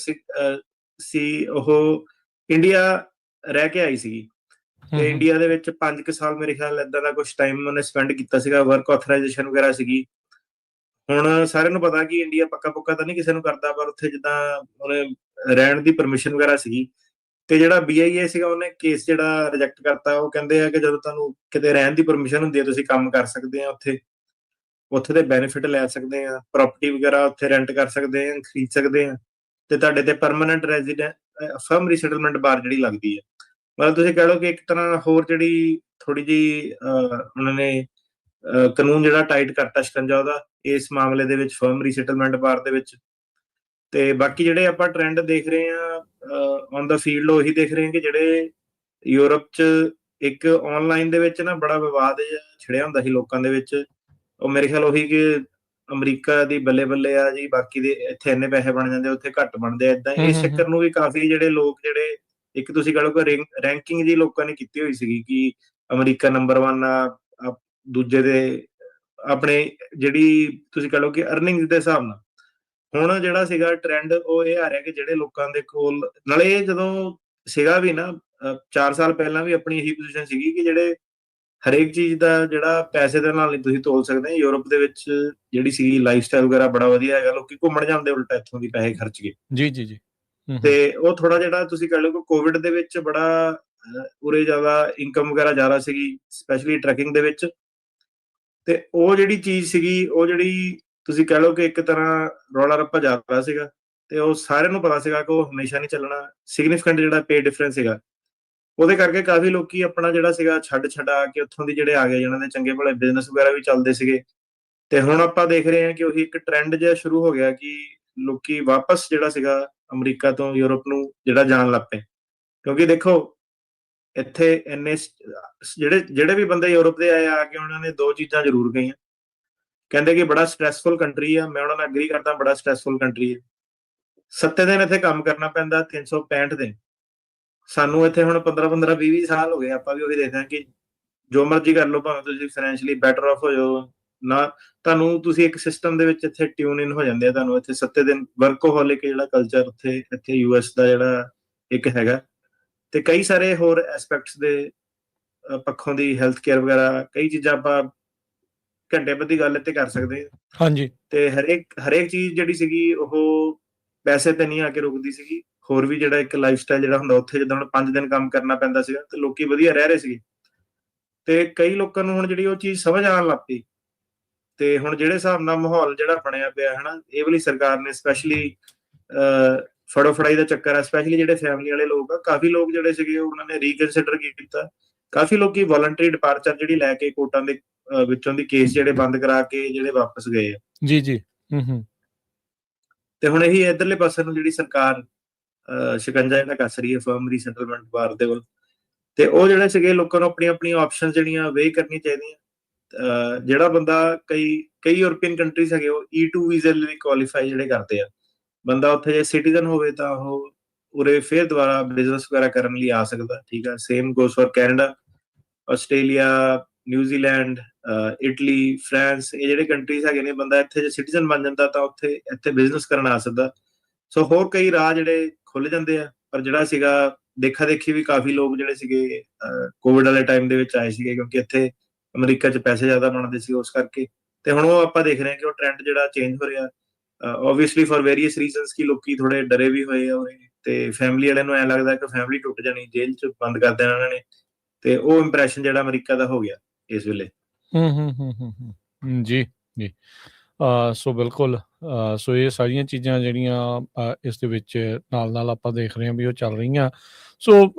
ਸੀ ਉਹ ਇੰਡੀਆ ਰਹਿ ਕੇ ਆਈ ਸੀਗੀ, ਤੇ ਇੰਡੀਆ ਦੇ ਵਿੱਚ 5 ਸਾਲ ਮੇਰੇ ਖਿਆਲ ਏਦਾਂ ਦਾ ਕੁਝ ਟਾਈਮ ਉਹਨੇ ਸਪੈਂਡ ਕੀਤਾ ਸੀਗਾ। ਵਰਕ ਆਥੋਰਾਈਜੇਸ਼ਨ ਵਗੈਰਾ ਸੀਗੀ, ਹੁਣ ਸਾਰਿਆਂ ਨੂੰ ਪਤਾ ਕਿ ਇੰਡੀਆ ਪੱਕਾ ਪੁੱਕਾ ਤਾਂ ਨਹੀਂ ਕਿਸੇ ਨੂੰ ਕਰਦਾ, ਪਰ ਉੱਥੇ ਜਿੱਦਾਂ ਉਹਨੇ ਰਹਿਣ ਦੀ ਪਰਮਿਸ਼ਨ ਵਗੈਰਾ ਸੀਗੀ, ਤੇ ਜਿਹੜਾ BIA ਸੀਗਾ ਉਹਨੇ ਕੇਸ ਜਿਹੜਾ ਰਿਜੈਕਟ ਕਰਤਾ। ਉਹ ਕਹਿੰਦੇ ਆ ਕਿ ਜਦੋਂ ਤੁਹਾਨੂੰ ਕਿਤੇ ਰਹਿਣ ਦੀ ਪਰਮਿਸ਼ਨ ਹੁੰਦੀ ਹੈ, ਤੁਸੀਂ ਕੰਮ ਕਰ ਸਕਦੇ ਆ ਉੱਥੇ, ਉੱਥੇ ਦੇ ਬੈਨੀਫਿਟ ਲੈ ਸਕਦੇ ਆ, ਪ੍ਰਾਪਰਟੀ ਵਗੈਰਾ ਉੱਥੇ ਰੈਂਟ ਕਰ ਸਕਦੇ ਆ, ਖਰੀਦ ਸਕਦੇ ਆ, ਤੇ ਤੁਹਾਡੇ ਤੇ ਪਰਮਾਨੈਂਟ ਰੈਜ਼ੀਡੈਂਟ ਫਰਮ ਰੀਸੈਟਲਮੈਂਟ ਬਾਰ ਜਿਹੜੀ ਲੱਗਦੀ ਹੈ। ਮਤਲਬ ਤੁਸੀਂ ਕਹਿ ਲਓ ਕਿ ਇੱਕ ਤਰ੍ਹਾਂ ਹੋਰ ਜਿਹੜੀ ਥੋੜੀ ਜੀ ਉਹਨਾਂ ਨੇ ਕਾਨੂੰਨ ਜਿਹੜਾ ਟਾਈਟ ਕਰਤਾ ਸ਼ਿਕੰਜਾ ਉਹਦਾ ਇਸ ਮਾਮਲੇ ਦੇ ਵਿੱਚ, ਫਰਮ ਰੀਸੈਟਲਮੈਂਟ ਬਾਰ ਦੇ ਵਿੱਚ। ਤੇ ਬਾਕੀ ਜਿਹੜੇ ਆਪਾਂ ਟ੍ਰੈਂਡ ਦੇਖ ਰਹੇ ਆ ਔਨ ਦਾ ਫੀਲਡ, ਉਹੀ ਦੇਖ ਰਹੇ ਆ ਕਿ ਜਿਹੜੇ ਯੂਰਪ 'ਚ ਇੱਕ ਆਨਲਾਈਨ ਦੇ ਵਿੱਚ ਨਾ ਬੜਾ ਵਿਵਾਦ ਛਿੜਿਆ ਹੁੰਦਾ ਸੀ ਲੋਕਾਂ ਦੇ ਵਿੱਚ। ਉਹ ਮੇਰੇ ਖਿਆਲ ਉਹੀ ਕਿ ਅਮਰੀਕਾ ਦੀ ਬੱਲੇ ਬੱਲੇ ਆ ਜੀ, ਬਾਕੀ ਦੇ ਇੱਥੇ ਇੰਨੇ ਪੈਸੇ ਬਣ ਜਾਂਦੇ, ਉੱਥੇ ਘੱਟ ਬਣਦੇ ਆ। ਇਦਾਂ ਇਸ ਚੱਕਰ ਨੂੰ ਵੀ ਕਾਫੀ ਜਿਹੜੇ ਲੋਕ, ਜਿਹੜੇ ਇੱਕ ਤੁਸੀਂ ਕਹ ਲਓ ਕਿ ਰੈਂਕਿੰਗ ਜੀ ਲੋਕਾਂ ਨੇ ਕੀਤੀ ਹੋਈ ਸੀਗੀ ਕਿ ਅਮਰੀਕਾ ਨੰਬਰ 1 ਆ, ਦੂਜੇ ਦੇ ਆਪਣੇ ਜਿਹੜੀ ਤੁਸੀਂ ਕਹ ਲਓ ਕਿ ਅਰਨਿੰਗ ਦੇ ਹਿਸਾਬ ਨਾਲ। ਹੁਣ ਜਿਹੜਾ ਸੀਗਾ ਟ੍ਰੈਂਡ ਉਹ ਇਹ ਆ ਰਿਹਾ ਕਿ ਜਿਹੜੇ ਲੋਕਾਂ ਦੇ ਕੋਲ, ਨਾਲੇ ਇਹ ਜਦੋਂ ਸੀਗਾ ਵੀ ਨਾ 4 ਸਾਲ ਪਹਿਲਾਂ ਵੀ ਆਪਣੀ ਇਹੀ ਪੋਜੀਸ਼ਨ ਸੀਗੀ ਕਿ ਜਿਹੜੇ ਹਰੇਕ ਚੀਜ਼ ਦਾ ਜਿਹੜਾ ਪੈਸੇ ਦੇ ਨਾਲ ਨਹੀਂ ਤੁਸੀਂ ਤੋਲ ਸਕਦੇ। ਯੂਰਪ ਦੇ ਵਿੱਚ ਜਿਹੜੀ ਸੀ ਲਾਈਫ ਸਟਾਈਲ ਵਗੈਰਾ ਬੜਾ ਵਧੀਆ ਹੈਗਾ, ਲੋਕੀ ਘੁੰਮਣ ਜਾਂਦੇ ਉਲਟਾ ਇੱਥੋਂ ਦੀ ਪੈਸੇ ਖਰਚ ਕੇ। ਜੀ ਜੀ ਜੀ। ਤੇ ਉਹ ਥੋੜਾ ਜਿਹੜਾ ਤੁਸੀਂ ਕਹਿ ਲਓ ਕਿ ਕੋਵਿਡ ਦੇ ਵਿੱਚ ਬੜਾ ਉਰੇ ਜ਼ਿਆਦਾ ਇਨਕਮ ਵਗੈਰਾ ਜ਼ਿਆਦਾ ਸੀਗੀ, ਸਪੈਸ਼ਲੀ ਟਰੈਕਿੰਗ ਦੇ ਵਿੱਚ। ਤੇ ਉਹ ਜਿਹੜੀ ਚੀਜ਼ ਸੀਗੀ, ਉਹ ਜਿਹੜੀ ਤੁਸੀਂ ਕਹਿ ਲਓ ਕਿ ਇੱਕ ਤਰ੍ਹਾਂ ਰੌਲਾ ਰੱਪਾ ਜ਼ਿਆਦਾ ਸੀਗਾ, ਤੇ ਉਹ ਸਾਰਿਆਂ ਨੂੰ ਪਤਾ ਸੀਗਾ ਕਿ ਉਹ ਹਮੇਸ਼ਾ ਨਹੀਂ ਚੱਲਣਾ। ਸਿਗਨੀਫਿਕੈਂਟ ਜਿਹੜਾ ਪੇ ਡਿਫਰੈਂਸ ਸੀਗਾ, ਉਹਦੇ ਕਰਕੇ ਕਾਫੀ ਲੋਕੀ ਆਪਣਾ ਜਿਹੜਾ ਸੀਗਾ ਛੱਡਾ ਕੇ ਉੱਥੋਂ ਦੀ ਜਿਹੜੇ ਆ ਗਏ, ਜਿਹਨਾਂ ਦੇ ਚੰਗੇ ਭਲੇ ਬਿਜ਼ਨਸ ਵਗੈਰਾ ਵੀ ਚੱਲਦੇ ਸੀਗੇ। ਤੇ ਹੁਣ ਆਪਾਂ ਦੇਖ ਰਹੇ ਹਾਂ ਕਿ ਉਹੀ ਇੱਕ ਟ੍ਰੈਂਡ ਜਿਹਾ ਸ਼ੁਰੂ ਹੋ ਗਿਆ ਕਿ ਲੋਕੀ ਵਾਪਸ ਜਿਹੜਾ ਸੀਗਾ ਅਮਰੀਕਾ ਤੋਂ ਯੂਰਪ ਨੂੰ ਜਿਹੜਾ ਜਾਣ ਲੱਗ ਪਏ। ਕਿਉਂਕਿ ਦੇਖੋ ਇੱਥੇ ਇੰਨੇ ਜਿਹੜੇ ਵੀ ਬੰਦੇ ਯੂਰਪ ਦੇ ਆਏ ਆ ਕੇ, ਉਹਨਾਂ ਨੇ 2 ਚੀਜ਼ਾਂ ਜ਼ਰੂਰ ਕਹੀਆਂ। ਕਹਿੰਦੇ ਕਿ ਬੜਾ ਸਟ੍ਰੈਸਫੁਲ ਕੰਟਰੀ ਆ। ਮੈਂ ਉਹਨਾਂ ਨਾਲ ਐਗਰੀ ਕਰਦਾ, ਬੜਾ ਸਟ੍ਰੈਸਫੁਲ ਕੰਟਰੀ ਹੈ। 7 ਦਿਨ ਇੱਥੇ ਕੰਮ ਕਰਨਾ ਪੈਂਦਾ, 365 ਦਿਨ। ਸਾਨੂੰ ਇੱਥੇ ਹੁਣ 15 20 ਸਾਲ ਹੋ ਗਏ, ਆਪਾਂ ਵੀ ਉਹੀ ਦੇਖਦੇ ਹਾਂ ਕਿ ਜੋ ਮਰਜ਼ੀ ਕਰ ਲਓ, ਭਾਵੇਂ ਤੁਸੀਂ ਫਾਈਨੈਂਸ਼ੀਅਲੀ ਬੈਟਰ ਆਫ ਹੋ ਜਾਓ ਨਾ, ਤੁਹਾਨੂੰ ਤੁਸੀਂ ਇੱਕ ਸਿਸਟਮ ਦੇ ਵਿੱਚ ਇੱਥੇ ਟਿਊਨ ਇਨ ਹੋ ਜਾਂਦੇ ਆ। ਤੁਹਾਨੂੰ ਇੱਥੇ 7 ਦਿਨ ਵਰਕੋਹੋਲਿਕ ਜਿਹੜਾ ਕਲਚਰ ਇੱਥੇ US ਦਾ ਜਿਹੜਾ ਇੱਕ ਹੈਗਾ, ਤੇ ਕਈ ਸਾਰੇ ਹੋਰ ਐਸਪੈਕਟਸ ਦੇ ਪੱਖੋਂ ਦੀ ਹੈਲਥ ਕੇਅਰ ਵਗੈਰਾ, ਕਈ ਚੀਜ਼ਾਂ ਆਪਾਂ ਘੰਟੇ ਬੱਧੀ ਗੱਲ ਇੱਥੇ ਕਰ ਸਕਦੇ ਹਾਂ। ਹਾਂਜੀ। ਤੇ ਹਰੇਕ ਚੀਜ਼ ਜਿਹੜੀ ਸੀਗੀ ਉਹ ਪੈਸੇ ਤੇ ਨਹੀਂ ਆ ਕੇ ਰੁਕਦੀ ਸੀਗੀ। ਹੋਰ ਵੀ ਜਿਹੜਾ ਇੱਕ ਲਾਈਫ ਸਟਾਈਲ ਜਿਹੜਾ ਹੁੰਦਾ ਉੱਥੇ, ਜਿੱਦਾਂ ਹੁਣ 5 ਦਿਨ ਕੰਮ ਕਰਨਾ ਪੈਂਦਾ ਸੀਗਾ ਤੇ ਲੋਕੀ ਵਧੀਆ ਰਹਿ ਰਹੇ ਸੀਗੇ। ਤੇ ਕਈ ਲੋਕਾਂ ਨੂੰ ਹੁਣ ਜਿਹੜੀ ਉਹ ਚੀਜ਼ ਸਮਝ ਆਉਣ ਲੱਗ ਪਈ। ਤੇ ਹੁਣ ਜਿਹੜੇ ਹਿਸਾਬ ਨਾਲ ਮਾਹੌਲ ਜਿਹੜਾ ਬਣਿਆ ਪਿਆ ਹਨਾ, ਇਹ ਵਾਲੀ ਸਰਕਾਰ ਨੇ ਸਪੈਸ਼ਲੀ ਫੜੋ ਫੜਾਈ ਦਾ ਚੱਕਰ ਆ, ਸਪੈਸ਼ਲੀ ਜਿਹੜੇ ਫੈਮਿਲੀ ਵਾਲੇ ਲੋਕ ਆ, ਕਾਫੀ ਲੋਕ ਜਿਹੜੇ ਸੀਗੇ ਉਹਨਾਂ ਨੇ ਰੀਕਨਸੀਡਰ ਕੀਤਾ। ਕਾਫੀ ਲੋਕੀ ਵੋਲੰਟਰੀ ਡਿਪਾਰਚਰ ਜਿਹੜੀ ਲੈ ਕੇ ਕੋਰਟਾਂ ਦੇ ਵਿੱਚੋਂ ਦੀ ਕੇਸ ਜਿਹੜੇ ਬੰਦ ਕਰਾ ਕੇ ਜਿਹੜੇ ਵਾਪਸ ਗਏ ਆ। ਜੀ ਜੀ। ਤੇ ਹੁਣ ਇਹੀ ਇਧਰਲੇ ਪਾਸੇ ਨੂੰ ਜਿਹੜੀ ਸਰਕਾਰ ਸ਼ਿਕੰਜਾ ਜਿਹੜਾ ਕੱਸ ਰਹੀ ਹੈ ਫਰਮ ਰੀਸੈਟਲਮੈਂਟ ਬਾਰ ਦੇ ਵੱਲ, ਤੇ ਉਹ ਜਿਹੜੇ ਸੀਗੇ ਲੋਕਾਂ ਨੂੰ ਆਪਣੀਆਂ ਆਪਣੀਆਂ ਆਪਸ਼ਨ ਜਿਹੜੀਆਂ ਵੇ ਕਰਨੀ ਚਾਹੀਦੀਆਂ। ਜਿਹੜਾ ਬੰਦਾ ਕਈ ਯੂਰਪੀਅਨ ਕੰਟਰੀਜ਼ ਹੈਗੇ, ਉਹ E2 ਵੀਜ਼ੇ ਲਈ ਕੁਆਲੀਫਾਈ ਜਿਹੜੇ ਕਰਦੇ ਆ। ਬੰਦਾ ਉੱਥੇ ਜੇ ਸਿਟੀਜ਼ਨ ਹੋਵੇ ਤਾਂ ਉਹ ਉਰੇ ਫਿਰ ਦੁਬਾਰਾ ਬਿਜ਼ਨਸ ਵਗੈਰਾ ਕਰਨ ਲਈ ਆ ਸਕਦਾ। ਠੀਕ ਆ, same goes for Canada, Australia, New Zealand, Italy, France, ਇਹ ਜਿਹੜੇ ਕੰਟਰੀਜ਼ ਹੈਗੇ ਨੇ, ਬੰਦਾ ਇੱਥੇ ਜੇ ਸਿਟੀਜ਼ਨ ਬਣ ਜਾਂਦਾ ਤਾਂ ਇੱਥੇ ਬਿਜ਼ਨਸ ਕਰਨ ਆ ਸਕਦਾ। ਸੋ ਹੋਰ ਕਈ ਰਾਹ ਜਿਹੜੇ ਖੁੱਲ ਜਾਂਦੇ ਆ। ਪਰ ਜਿਹੜਾ ਸੀਗਾ ਦੇਖਾ ਦੇਖੀ ਵੀ ਕਾਫੀ ਲੋਕ ਜਿਹੜੇ ਸੀਗੇ ਕੋਵਿਡ ਵਾਲੇ ਟਾਈਮ ਦੇ ਵਿੱਚ ਆਏ ਸੀਗੇ, ਕਿਉਂਕਿ ਇੱਥੇ ਅਮਰੀਕਾ 'ਚ ਪੈਸੇ ਜ਼ਿਆਦਾ ਬਣਦੇ ਸੀ ਉਸ ਕਰਕੇ। ਤੇ ਹੁਣ ਉਹ ਆਪਾਂ ਦੇਖ ਰਹੇ ਹਾਂ ਕਿ ਉਹ ਟ੍ਰੈਂਡ ਜਿਹੜਾ ਚੇਂਜ ਹੋ ਰਿਹਾ, ਆਬਵੀਅਸਲੀ ਫॉर ਵੇਰੀਅਸ ਰੀਜ਼ਨਸ, ਕਿ ਲੋਕੀ ਥੋੜੇ ਡਰੇ ਵੀ ਹੋਏ ਆ। ਤੇ ਫੈਮਿਲੀ ਵਾਲਿਆਂ ਨੂੰ ਐਂ ਲੱਗਦਾ ਕਿ ਫੈਮਿਲੀ ਟੁੱਟ ਜਾਣੀ, ਜੇਲ੍ਹ 'ਚ ਬੰਦ ਕਰ ਦੇਣਾ ਉਹਨਾਂ ਨੇ। ਤੇ ਉਹ ਇੰਪ੍ਰੈਸ਼ਨ ਜਿਹੜਾ ਅਮਰੀਕਾ ਦਾ ਹੋ ਗਿਆ ਇਸ ਵੇਲੇ। ਜੀ ਜੀ। ਸੋ ਬਿਲਕੁਲ। ਸੋ ਇਹ ਸਾਰੀਆਂ ਚੀਜ਼ਾਂ ਜਿਹੜੀਆਂ ਇਸ ਦੇ ਵਿੱਚ ਨਾਲ ਆਪਾਂ ਦੇਖ ਰਹੇ ਹਾਂ ਵੀ ਉਹ ਚੱਲ ਰਹੀਆਂ। ਸੋ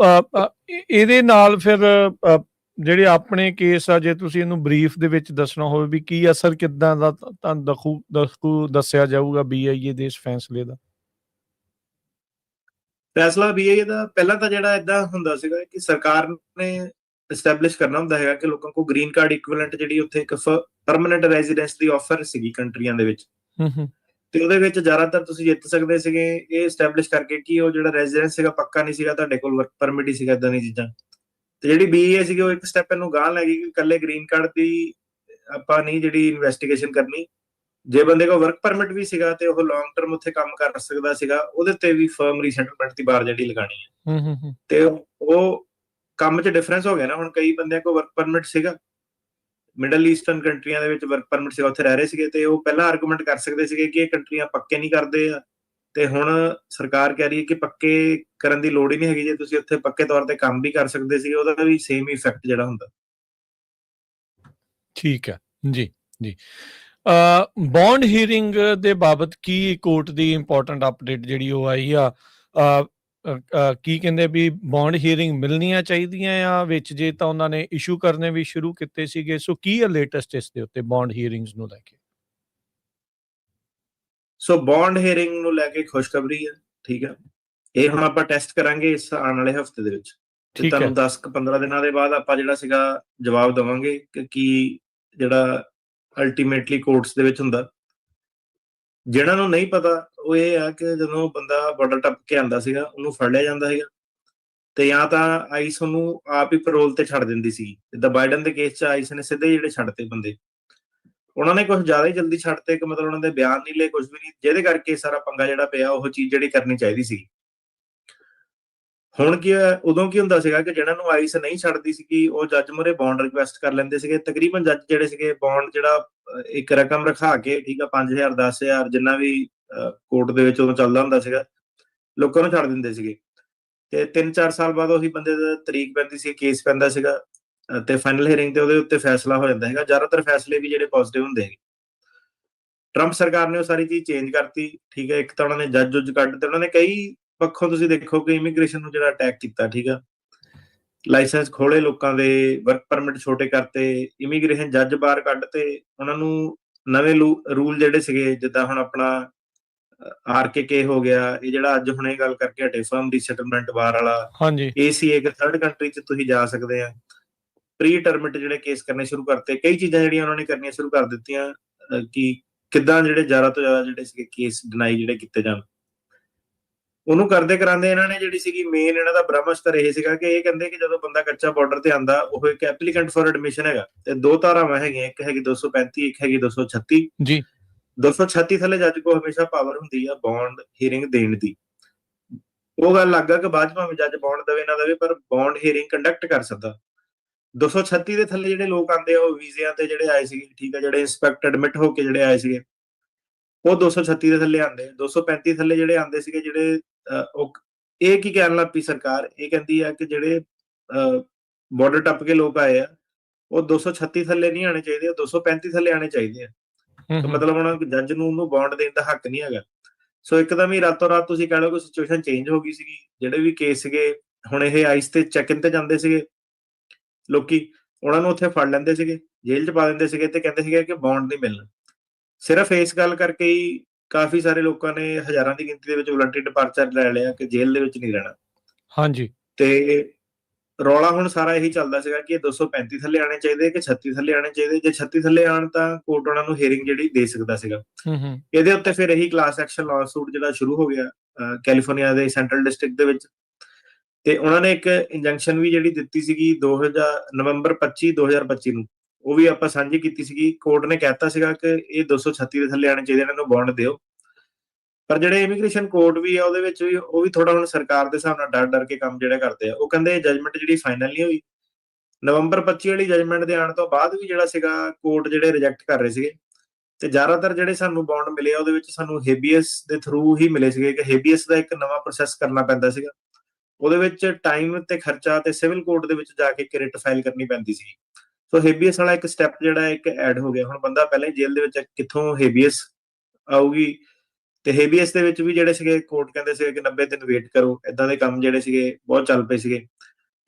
ਇਹਦੇ ਨਾਲ ਫਿਰ ਜਿਹੜੇ ਆਪਣੇ ਕੇਸ ਆ, ਜੇ ਤੁਸੀਂ ਇਹਨੂੰ ਬਰੀਫ ਦੇ ਵਿੱਚ ਦੱਸਣਾ ਹੋਵੇ ਵੀ ਕੀ ਅਸਰ ਕਿੱਦਾਂ ਦਾ ਤੁਹਾਨੂੰ ਦੱਸਿਆ ਜਾਊਗਾ BIA ਦੇ ਇਸ ਫੈਸਲੇ ਦਾ? ਫੈਸਲਾ BIA ਦਾ ਪਹਿਲਾਂ ਤਾਂ ਜਿਹੜਾ ਏਦਾਂ ਹੁੰਦਾ ਸੀਗਾ ਕਿ ਸਰਕਾਰ ਨੇ ਐਸਟੈਬਲਿਸ਼ ਕਰਨਾ ਹੁੰਦਾ ਹੈਗਾ ਕਿ ਲੋਕਾਂ ਕੋਲ ਗ੍ਰੀਨ ਕਾਰਡ ਇਕੁਇਵਲੈਂਟ ਜਿਹੜੀ ਉੱਥੇ ਇੱਕ ਪਰਮਨੈਂਟ ਰੈਜ਼ੀਡੈਂਸ ਦੀ ਆਫਰ ਸੀਗੀ ਕੰਟਰੀਆਂ ਦੇ ਵਿੱਚ। ਤੇ ਉਹਦੇ ਵਿੱਚ ਜ਼ਿਆਦਾਤਰ ਤੁਸੀਂ ਜਿੱਤ ਸਕਦੇ ਸੀਗੇ ਇਹ ਐਸਟੈਬਲਿਸ਼ ਕਰਕੇ ਕਿ ਉਹ ਜਿਹੜਾ ਰੈਜ਼ੀਡੈਂਸ ਸੀਗਾ ਪੱਕਾ ਨਹੀਂ ਸੀਗਾ, ਤੁਹਾਡੇ ਕੋਲ ਵਰਕ ਪਰਮਿਟ ਹੀ ਸੀਗਾ, ਇਦਾਂ ਦੀਆਂ ਚੀਜ਼ਾਂ। ਤੇ ਜਿਹੜੀ BIA ਸੀਗੀ ਉਹ ਇੱਕ ਸਟੈਪ ਇਹਨੂੰ ਗਾਂਹ ਲੈ ਗਈ ਕਿ ਇਕੱਲੇ ਗ੍ਰੀਨ ਕਾਰਡ ਦੀ ਆਪਾਂ ਨਹੀਂ ਜਿਹੜੀ ਇਨਵੈਸਟੀਗੇਸ਼ਨ ਕਰਨੀ। ਜੇ ਬੰਦੇ ਕੋਲ ਵਰਕ ਪਰਮਿਟ ਵੀ ਸੀਗਾ ਤੇ ਉਹ ਲੌਂਗ ਟਰਮ ਉੱਥੇ ਕੰਮ ਕਰ ਸਕਦਾ ਸੀਗਾ, ਉਹਦੇ ਤੇ ਵੀ ਫਰਮ ਰੀਸੈਟਲਮੈਂਟ ਦੀ ਬਾਰ ਜਿਹੜੀ ਲਗਾਣੀ ਹੈ। ਤੇ ਉਹ ਕੰਮ 'ਚ ਡਿਫਰੈਂਸ ਹੋ ਗਿਆ ਨਾ। ਹੁਣ ਕਈ ਬੰਦਿਆਂ ਕੋਲ ਵਰਕ ਪਰਮਿਟ ਸੀਗਾ ਮਿਡਲ ਈਸਟਰਨ ਕੰਟਰੀਆਂ ਦੇ ਵਿੱਚ ਵਰਕ ਪਰਮਿਟ ਸੀਗਾ, ਉੱਥੇ ਰਹਿ ਰਹੇ ਸੀਗੇ, ਤੇ ਉਹ ਪਹਿਲਾਂ ਆਰਗੂਮੈਂਟ ਕਰ ਸਕਦੇ ਸੀਗੇ ਕਿ ਇਹ ਕੰਟਰੀਆਂ ਪੱਕੇ ਨਹੀਂ ਕਰਦੇ ਆ, ਤੇ ਹੁਣ ਸਰਕਾਰ ਕਹਿ ਰਹੀ ਹੈ ਕਿ ਪੱਕੇ ਕਰਨ ਦੀ ਲੋੜ ਹੀ ਨਹੀਂ ਹੈਗੀ, ਜੇ ਤੁਸੀਂ ਉੱਥੇ ਪੱਕੇ ਤੌਰ ਤੇ ਕੰਮ ਵੀ ਕਰ ਸਕਦੇ ਸੀਗੇ, ਉਹਦਾ ਵੀ ਸੇਮ ਇਫੈਕਟ ਜਿਹੜਾ ਹੁੰਦਾ। ਠੀਕ ਹੈ ਜੀ ਜੀ। ਬੌਂਡ ਹੀਅਰਿੰਗ ਦੇ ਬਾਬਤ ਕੀ ਕੋਰਟ ਦੀ ਇੰਪੋਰਟੈਂਟ ਅਪਡੇਟ ਜਿਹੜੀ ਉਹ ਆਈ ਆ? ਕੀ ਕਹਿੰਦੇ ਵੀ ਬੌਂਡ ਹੀਅਰਿੰਗ ਮਿਲਣੀਆਂ ਚਾਹੀਦੀਆਂ ਆ ਵਿੱਚ, ਜੇ ਤਾਂ ਉਹਨਾਂ ਨੇ ਇਸ਼ੂ ਕਰਨੇ ਵੀ ਸ਼ੁਰੂ ਕੀਤੇ ਸੀਗੇ, ਸੋ ਕੀ ਹੈ ਲੇਟੈਸਟ ਇਸ ਦੇ ਉੱਤੇ ਬੌਂਡ ਹੀਅਰਿੰਗਸ ਨੂੰ ਲੈ ਕੇ? ਸੋ ਬੌਂਡ ਹੀਅਰਿੰਗ ਨੂੰ ਲੈ ਕੇ ਖੁਸ਼ਖਬਰੀ ਹੈ, ਠੀਕ ਹੈ। ਇਹ ਹੁਣ ਆਪਾਂ ਟੈਸਟ ਕਰਾਂਗੇ ਇਸ ਆਉਣ ਵਾਲੇ ਹਫਤੇ ਦੇ ਵਿੱਚ, ਤੇ ਤੁਹਾਨੂੰ 10-15 ਦਿਨਾਂ ਦੇ ਬਾਅਦ ਆਪਾਂ ਜਿਹੜਾ ਸੀਗਾ ਜਵਾਬ ਦੇਵਾਂਗੇ ਕਿ ਕੀ ਜਿਹੜਾ ਅਲਟੀਮੇਟਲੀ ਕੋਰਟਸ ਦੇ ਵਿੱਚ ਹੁੰਦਾ। ਜਿਹਨਾਂ ਨੂੰ ਨਹੀਂ ਪਤਾ ਉਹ ਇਹ ਆ ਕਿ ਜਦੋਂ ਬੰਦਾ ਬਾਰਡਰ ਟੱਪ ਕੇ ਆਉਂਦਾ ਸੀਗਾ, ਉਹਨੂੰ ਫੜ ਲਿਆ ਜਾਂਦਾ ਸੀਗਾ, ਤੇ ਜਾਂ ਤਾਂ ਆਈਸ ਉਹਨੂੰ ਆਪ ਹੀ ਪੈਰੋਲ ਤੇ ਛੱਡ ਦਿੰਦੀ ਸੀ। ਜਿੱਦਾਂ ਬਾਈਡਨ ਦੇ ਕੇਸ 'ਚ ਆਈਸ ਨੇ ਸਿੱਧੇ ਜਿਹੜੇ ਛੱਡਤੇ ਬੰਦੇ, ਉਹਨਾਂ ਨੇ ਕੁਝ ਜ਼ਿਆਦਾ ਹੀ ਜਲਦੀ ਛੱਡਤੇ ਕਿ ਮਤਲਬ ਉਹਨਾਂ ਦੇ ਬਿਆਨ ਨਹੀਂ ਲਏ, ਕੁਝ ਵੀ ਨਹੀਂ, ਜਿਹਦੇ ਕਰਕੇ ਸਾਰਾ ਪੰਗਾ ਜਿਹੜਾ ਪਿਆ, ਉਹ ਚੀਜ਼ ਜਿਹੜੀ ਕਰਨੀ ਚਾਹੀਦੀ ਸੀ। ਹੁਣ ਕੀ ਹੋਇਆ, ਉਦੋਂ ਕੀ ਹੁੰਦਾ ਸੀਗਾ ਕਿ ਜਿਹਨਾਂ ਨੂੰ ਆਈਸ ਨਹੀਂ ਛੱਡਦੀ ਸੀਗੀ, ਉਹ ਜੱਜ ਮੂਹਰੇ ਬੌਂਡ ਰਿਕੁਐਸਟ ਕਰ ਲੈਂਦੇ ਸੀਗੇ। ਤਕਰੀਬਨ ਜੱਜ ਜਿਹੜੇ ਸੀਗੇ ਬੌਂਡ ਜਿਹੜਾ ਇੱਕ ਰਕਮ ਰਖਾ ਕੇ, ਠੀਕ ਆ, 5,000 10,000 ਜਿੰਨਾ ਵੀ ਕੋਰਟ ਦੇ ਵਿੱਚ ਉਦੋਂ ਚੱਲਦਾ ਹੁੰਦਾ ਸੀਗਾ, ਲੋਕਾਂ ਨੂੰ ਛੱਡ ਦਿੰਦੇ ਸੀਗੇ। ਤੇ 3-4 ਸਾਲ ਬਾਅਦ ਉਹੀ ਬੰਦੇ ਦਾ ਤਰੀਕ ਪੈਂਦੀ ਸੀ, ਕੇਸ ਪੈਂਦਾ ਸੀਗਾ, ਤੇ ਫਾਈਨਲ ਹੀਅਰਿੰਗ ਤੇ ਉਹਦੇ ਉੱਤੇ ਫੈਸਲਾ ਹੋ ਜਾਂਦਾ ਹੈਗਾ। ਜ਼ਿਆਦਾਤਰ ਫੈਸਲੇ ਵੀ ਜਿਹੜੇ ਪੋਜ਼ਿਟਿਵ ਹੁੰਦੇ ਹੈਗੇ। ਟਰੰਪ ਸਰਕਾਰ ਨੇ ਉਹ ਸਾਰੀ ਚੀਜ਼ ਚੇਂਜ ਕਰਤੀ, ਠੀਕ ਹੈ। ਇੱਕ ਤਾਂ ਉਹਨਾਂ ਨੇ ਜੱਜ ਕੱਢ ਤੇ, ਉਹਨਾਂ ਨੇ ਕਈ ਪੱਖੋਂ ਤੁਸੀਂ ਦੇਖੋ ਕਿ ਇਮੀਗ੍ਰੇਸ਼ਨ ਨੂੰ ਜਿਹੜਾ ਅਟੈਕ ਕੀਤਾ, ਠੀਕ ਆ, ਲਾਇਸੈਂਸ ਖੋਲੇ ਲੋਕਾਂ ਦੇ, ਵਰਕ ਪਰਮਿਟ ਛੋਟੇ ਕਰਤੇ, ਇਮੀਗ੍ਰੇਸ਼ਨ ਜੱਜ ਬਾਹਰ ਕੱਢ ਤੇ, ਉਹਨਾਂ ਨੂੰ ਨਵੇਂ ਰੂਲ ਜਿਹੜੇ ਸੀਗੇ, ਜਿੱਦਾਂ ਹੁਣ ਆਪਣਾ RKK ਹੋ ਗਿਆ, ਇਹ ਜਿਹੜਾ ਅੱਜ ਹੁਣੇ ਗੱਲ ਕਰਕੇ ਹਟੇ ਫਰਮ ਰੀਸੈਟਲਮੈਂਟ ਬਾਰ ਵਾਲਾ, ਹਾਂਜੀ, ACA ਇੱਕ ਥਰਡ ਕੰਟਰੀ 'ਚ ਤੁਸੀਂ ਜਾ ਸਕਦੇ ਆ, ਪ੍ਰੀ ਟਰਮਿਟ ਜਿਹੜੇ ਕੇਸ ਕਰਨੇ ਸ਼ੁਰੂ ਕਰਤੇ, ਕਈ ਚੀਜ਼ਾਂ ਜਿਹੜੀਆਂ ਉਹਨਾਂ ਨੇ ਕਰਨੀਆਂ ਸ਼ੁਰੂ ਕਰ ਦਿੱਤੀਆਂ ਕਿ ਕਿੱਦਾਂ ਜਿਹੜੇ ਜ਼ਿਆਦਾ ਤੋਂ ਜ਼ਿਆਦਾ ਜਿਹੜੇ ਸੀਗੇ ਕੇਸ ਡਿਨਾਈ ਜਿਹੜੇ ਕੀਤੇ ਜਾਣ। ਉਹਨੂੰ ਕਰਦੇ ਕਰਾਂਦੇ ਇਹਨਾਂ ਨੇ ਜਿਹੜੀ ਸੀਗੀ ਮੇਨ ਇਹਨਾਂ ਦਾ ਬ੍ਰਹਮਸਤਰ ਇਹ ਸੀਗਾ ਕਿ ਇਹ ਕਹਿੰਦੇ ਕਿ ਜਦੋਂ ਬੰਦਾ ਕੱਚਾ ਬਾਰਡਰ ਤੇ ਆਂਦਾ, ਉਹ ਇੱਕ ਐਪਲੀਕੈਂਟ ਫॉर ਐਡਮਿਸ਼ਨ ਹੈਗਾ, ਤੇ ਦੋ ਧਾਰਾਵਾਂ ਹੈਗੀਆਂ, ਇੱਕ ਹੈਗੀ 235, ਇੱਕ ਹੈਗੀ 236 ਜੀ। 236 ਥੱਲੇ ਜੱਜ ਕੋ ਹਮੇਸ਼ਾ ਪਾਵਰ ਹੁੰਦੀ ਆ ਬੌਂਡ ਹੀਅਰਿੰਗ ਦੇਣ ਦੀ। ਉਹ ਗੱਲ ਲੱਗਾ ਕਿ ਬਾਅਦ ਚ ਭਾਵੇਂ ਜੱਜ ਬੌਂਡ ਦੇਵੇ ਨਾ ਦੇਵੇ, ਪਰ ਬੌਂਡ ਹੀਅਰਿੰਗ ਕੰਡਕਟ ਕਰ ਸਕਦਾ। 236 ਦੇ ਥੱਲੇ ਜਿਹੜੇ ਲੋਕ ਆਂਦੇ ਆ, ਉਹ ਵੀਜ਼ਿਆਂ ਤੇ ਜਿਹੜੇ ਆਏ ਸੀਗੇ, ਠੀਕ ਆ, ਜਿਹੜੇ ਇੰਸਪੈਕਟ ਐਡਮਿਟ ਹੋ ਕੇ ਜਿਹੜੇ ਆਏ ਸੀਗੇ, ਉਹ 236 ਦੇ ਥੱਲੇ ਆਂਦੇ। 235 ਥੱਲੇ ਜਿਹੜੇ ਆਂਦੇ ਸੀਗੇ, ਜਿਹੜੇ ਇਹ ਕੀ ਕਹਿਣ ਲੱਗ ਪਈ ਸਰਕਾਰ, ਇਹ ਕਹਿੰਦੀ ਆ ਕਿ ਜਿਹੜੇ ਬਾਰਡਰ ਟੱਪ ਕੇ ਲੋਕ ਆਏ ਆ, ਉਹ 236 ਥੱਲੇ ਨਹੀਂ ਆਣੇ ਚਾਹੀਦੇ, ਉਹ 235 ਥੱਲੇ ਆਣੇ ਚਾਹੀਦੇ ਆ। ਮਤਲਬ ਉਹਨਾਂ ਜੱਜ ਨੂੰ ਉਹਨੂੰ ਬੌਂਡ ਦੇਣ ਦਾ ਹੱਕ ਨਹੀਂ ਹੈਗਾ। ਸੋ ਇੱਕਦਮ ਹੀ ਰਾਤੋਂ ਰਾਤ ਤੁਸੀਂ ਕਹਿ ਲਓ ਕਿ ਸਿਚੁਏਸ਼ਨ ਚੇਂਜ ਹੋ ਗਈ ਸੀਗੀ। ਜਿਹੜੇ ਵੀ ਕੇਸ ਸੀਗੇ, ਹੁਣ ਇਹ ਆਈਸ ਤੇ ਚੈੱਕ ਇਨ ਤੇ ਜਾਂਦੇ ਸੀਗੇ ਲੋਕੀ, ਉਹਨਾਂ ਨੂੰ ਉੱਥੇ ਫੜ ਲੈਂਦੇ ਸੀਗੇ, ਜੇਲ੍ਹ 'ਚ ਪਾ ਦਿੰਦੇ ਸੀਗੇ, ਤੇ ਕਹਿੰਦੇ ਸੀਗੇ ਕਿ ਬੌਂਡ ਨਹੀਂ ਮਿਲਣਾ। ਸਿਰਫ ਇਸ ਗੱਲ ਕਰਕੇ ਹੀ ਕਾਫੀ ਸਾਰੇ ਲੋਕਾਂ ਨੇ ਹਜ਼ਾਰਾਂ ਦੀ ਗਿਣਤੀ ਦੇ ਵਿੱਚ ਵਲੰਟਰੀ ਡਿਪਾਰਚਰ ਲੈ ਲਿਆ ਕਿ ਜੇਲ੍ਹ ਦੇ ਵਿੱਚ ਨਹੀਂ ਰਹਿਣਾ। ਹਾਂਜੀ। ਤੇ ਰੌਲਾ ਹੁਣ ਸਾਰਾ ਇਹੀ ਚੱਲਦਾ ਸੀਗਾ ਕਿ 235 ਥੱਲੇ ਆਣੇ ਚਾਹੀਦੇ ਕਿ 36 ਥੱਲੇ ਆਣੇ ਚਾਹੀਦੇ। ਜੇ 36 ਥੱਲੇ ਆਣ ਤਾਂ ਕੋਰਟ ਉਹਨਾਂ ਨੂੰ ਹੀਅਰਿੰਗ ਜਿਹੜੀ ਦੇ ਸਕਦਾ ਸੀਗਾ। ਇਹਦੇ ਉੱਤੇ ਫਿਰ ਇਹੀ ਕਲਾਸ ਐਕਸ਼ਨ ਲਾਸੂਟ ਜਿਹੜਾ ਸ਼ੁਰੂ ਹੋ ਗਿਆ ਕੈਲੀਫੋਰਨੀਆ ਦੇ ਸੈਂਟਰਲ ਡਿਸਟ੍ਰਿਕਟ ਦੇ ਵਿੱਚ, ਤੇ ਉਹਨਾਂ ਨੇ ਇੱਕ ਇੰਜੰਕਸ਼ਨ ਵੀ ਜਿਹੜੀ ਦਿੱਤੀ ਸੀਗੀ ਨਵੰਬਰ 25 2025 ਨੂੰ, ਉਹ ਵੀ ਆਪਾਂ ਸਾਂਝੀ ਕੀਤੀ ਸੀਗੀ। ਕੋਰਟ ਨੇ ਕਹਿਤਾ ਸੀਗਾ ਕਿ ਇਹ 236 ਦੇ ਥੱਲੇ ਆਣੇ ਚਾਹੀਦੇ, ਇਹਨਾਂ ਨੂੰ ਬੌਂਡ ਦਿਓ। ਪਰ ਜਿਹੜੇ ਇਮੀਗ੍ਰੇਸ਼ਨ ਕੋਰਟ ਵੀ ਆ, ਉਹਦੇ ਵਿੱਚ ਵੀ ਉਹ ਵੀ ਥੋੜਾ ਹੁਣ ਸਰਕਾਰ ਦੇ ਹਿਸਾਬ ਨਾਲ ਡਰ ਕੇ ਕੰਮ ਜਿਹੜੇ ਕਰਦੇ ਆ। ਉਹ ਕਹਿੰਦੇ ਜਜਮੈਂਟ ਜਿਹੜੀ ਫਾਈਨਲ ਨਹੀਂ ਹੋਈ। ਨਵੰਬਰ 25 ਵਾਲੀ ਜਜਮੈਂਟ ਦੇ ਆਉਣ ਤੋਂ ਬਾਅਦ ਵੀ ਜਿਹੜਾ ਸੀਗਾ ਕੋਰਟ ਜਿਹੜੇ ਰਿਜੈਕਟ ਕਰ ਰਹੇ ਸੀਗੇ, ਤੇ ਜ਼ਿਆਦਾਤਰ ਜਿਹੜੇ ਸਾਨੂੰ ਬੌਂਡ ਮਿਲੇ ਆ ਉਹਦੇ ਵਿੱਚ ਸਾਨੂੰ ਹੇਬੀਅਸ ਦੇ ਥਰੂ ਹੀ ਮਿਲੇ ਸੀਗੇ, ਕਿ ਹੇਬੀਅਸ ਦਾ ਇੱਕ ਨਵਾਂ ਪ੍ਰੋਸੈਸ ਕਰਨਾ ਪੈਂਦਾ ਸੀਗਾ। ਉਹਦੇ ਵਿੱਚ ਟਾਈਮ ਤੇ ਖਰਚਾ, ਤੇ ਸਿਵਲ ਕੋਰਟ ਦੇ ਵਿੱਚ ਜਾ ਕੇ ਰਿਟ ਫਾਈਲ ਕਰਨੀ ਪੈਂਦੀ ਸੀ। ਸੋ ਹੇਬੀਅਸ ਵਾਲਾ ਇੱਕ ਸਟੈਪ ਜਿਹੜਾ ਇੱਕ ਐਡ ਹੋ ਗਿਆ। ਹੁਣ ਬੰਦਾ ਪਹਿਲਾਂ ਹੀ ਜੇਲ੍ਹ ਦੇ ਵਿੱਚ, ਕਿੱਥੋਂ ਹੇਬੀਅਸ ਆਊਗੀ? ਤੇ ਹੇਬੀਅਸ ਦੇ ਵਿੱਚ ਵੀ ਜਿਹੜੇ ਸੀਗੇ ਕੋਰਟ ਕਹਿੰਦੇ ਸੀਗੇ ਕਿ 90 ਦਿਨ ਵੇਟ ਕਰੋ। ਏਦਾਂ ਦੇ ਕੰਮ ਜਿਹੜੇ ਸੀਗੇ ਬਹੁਤ ਚੱਲ ਪਏ ਸੀਗੇ,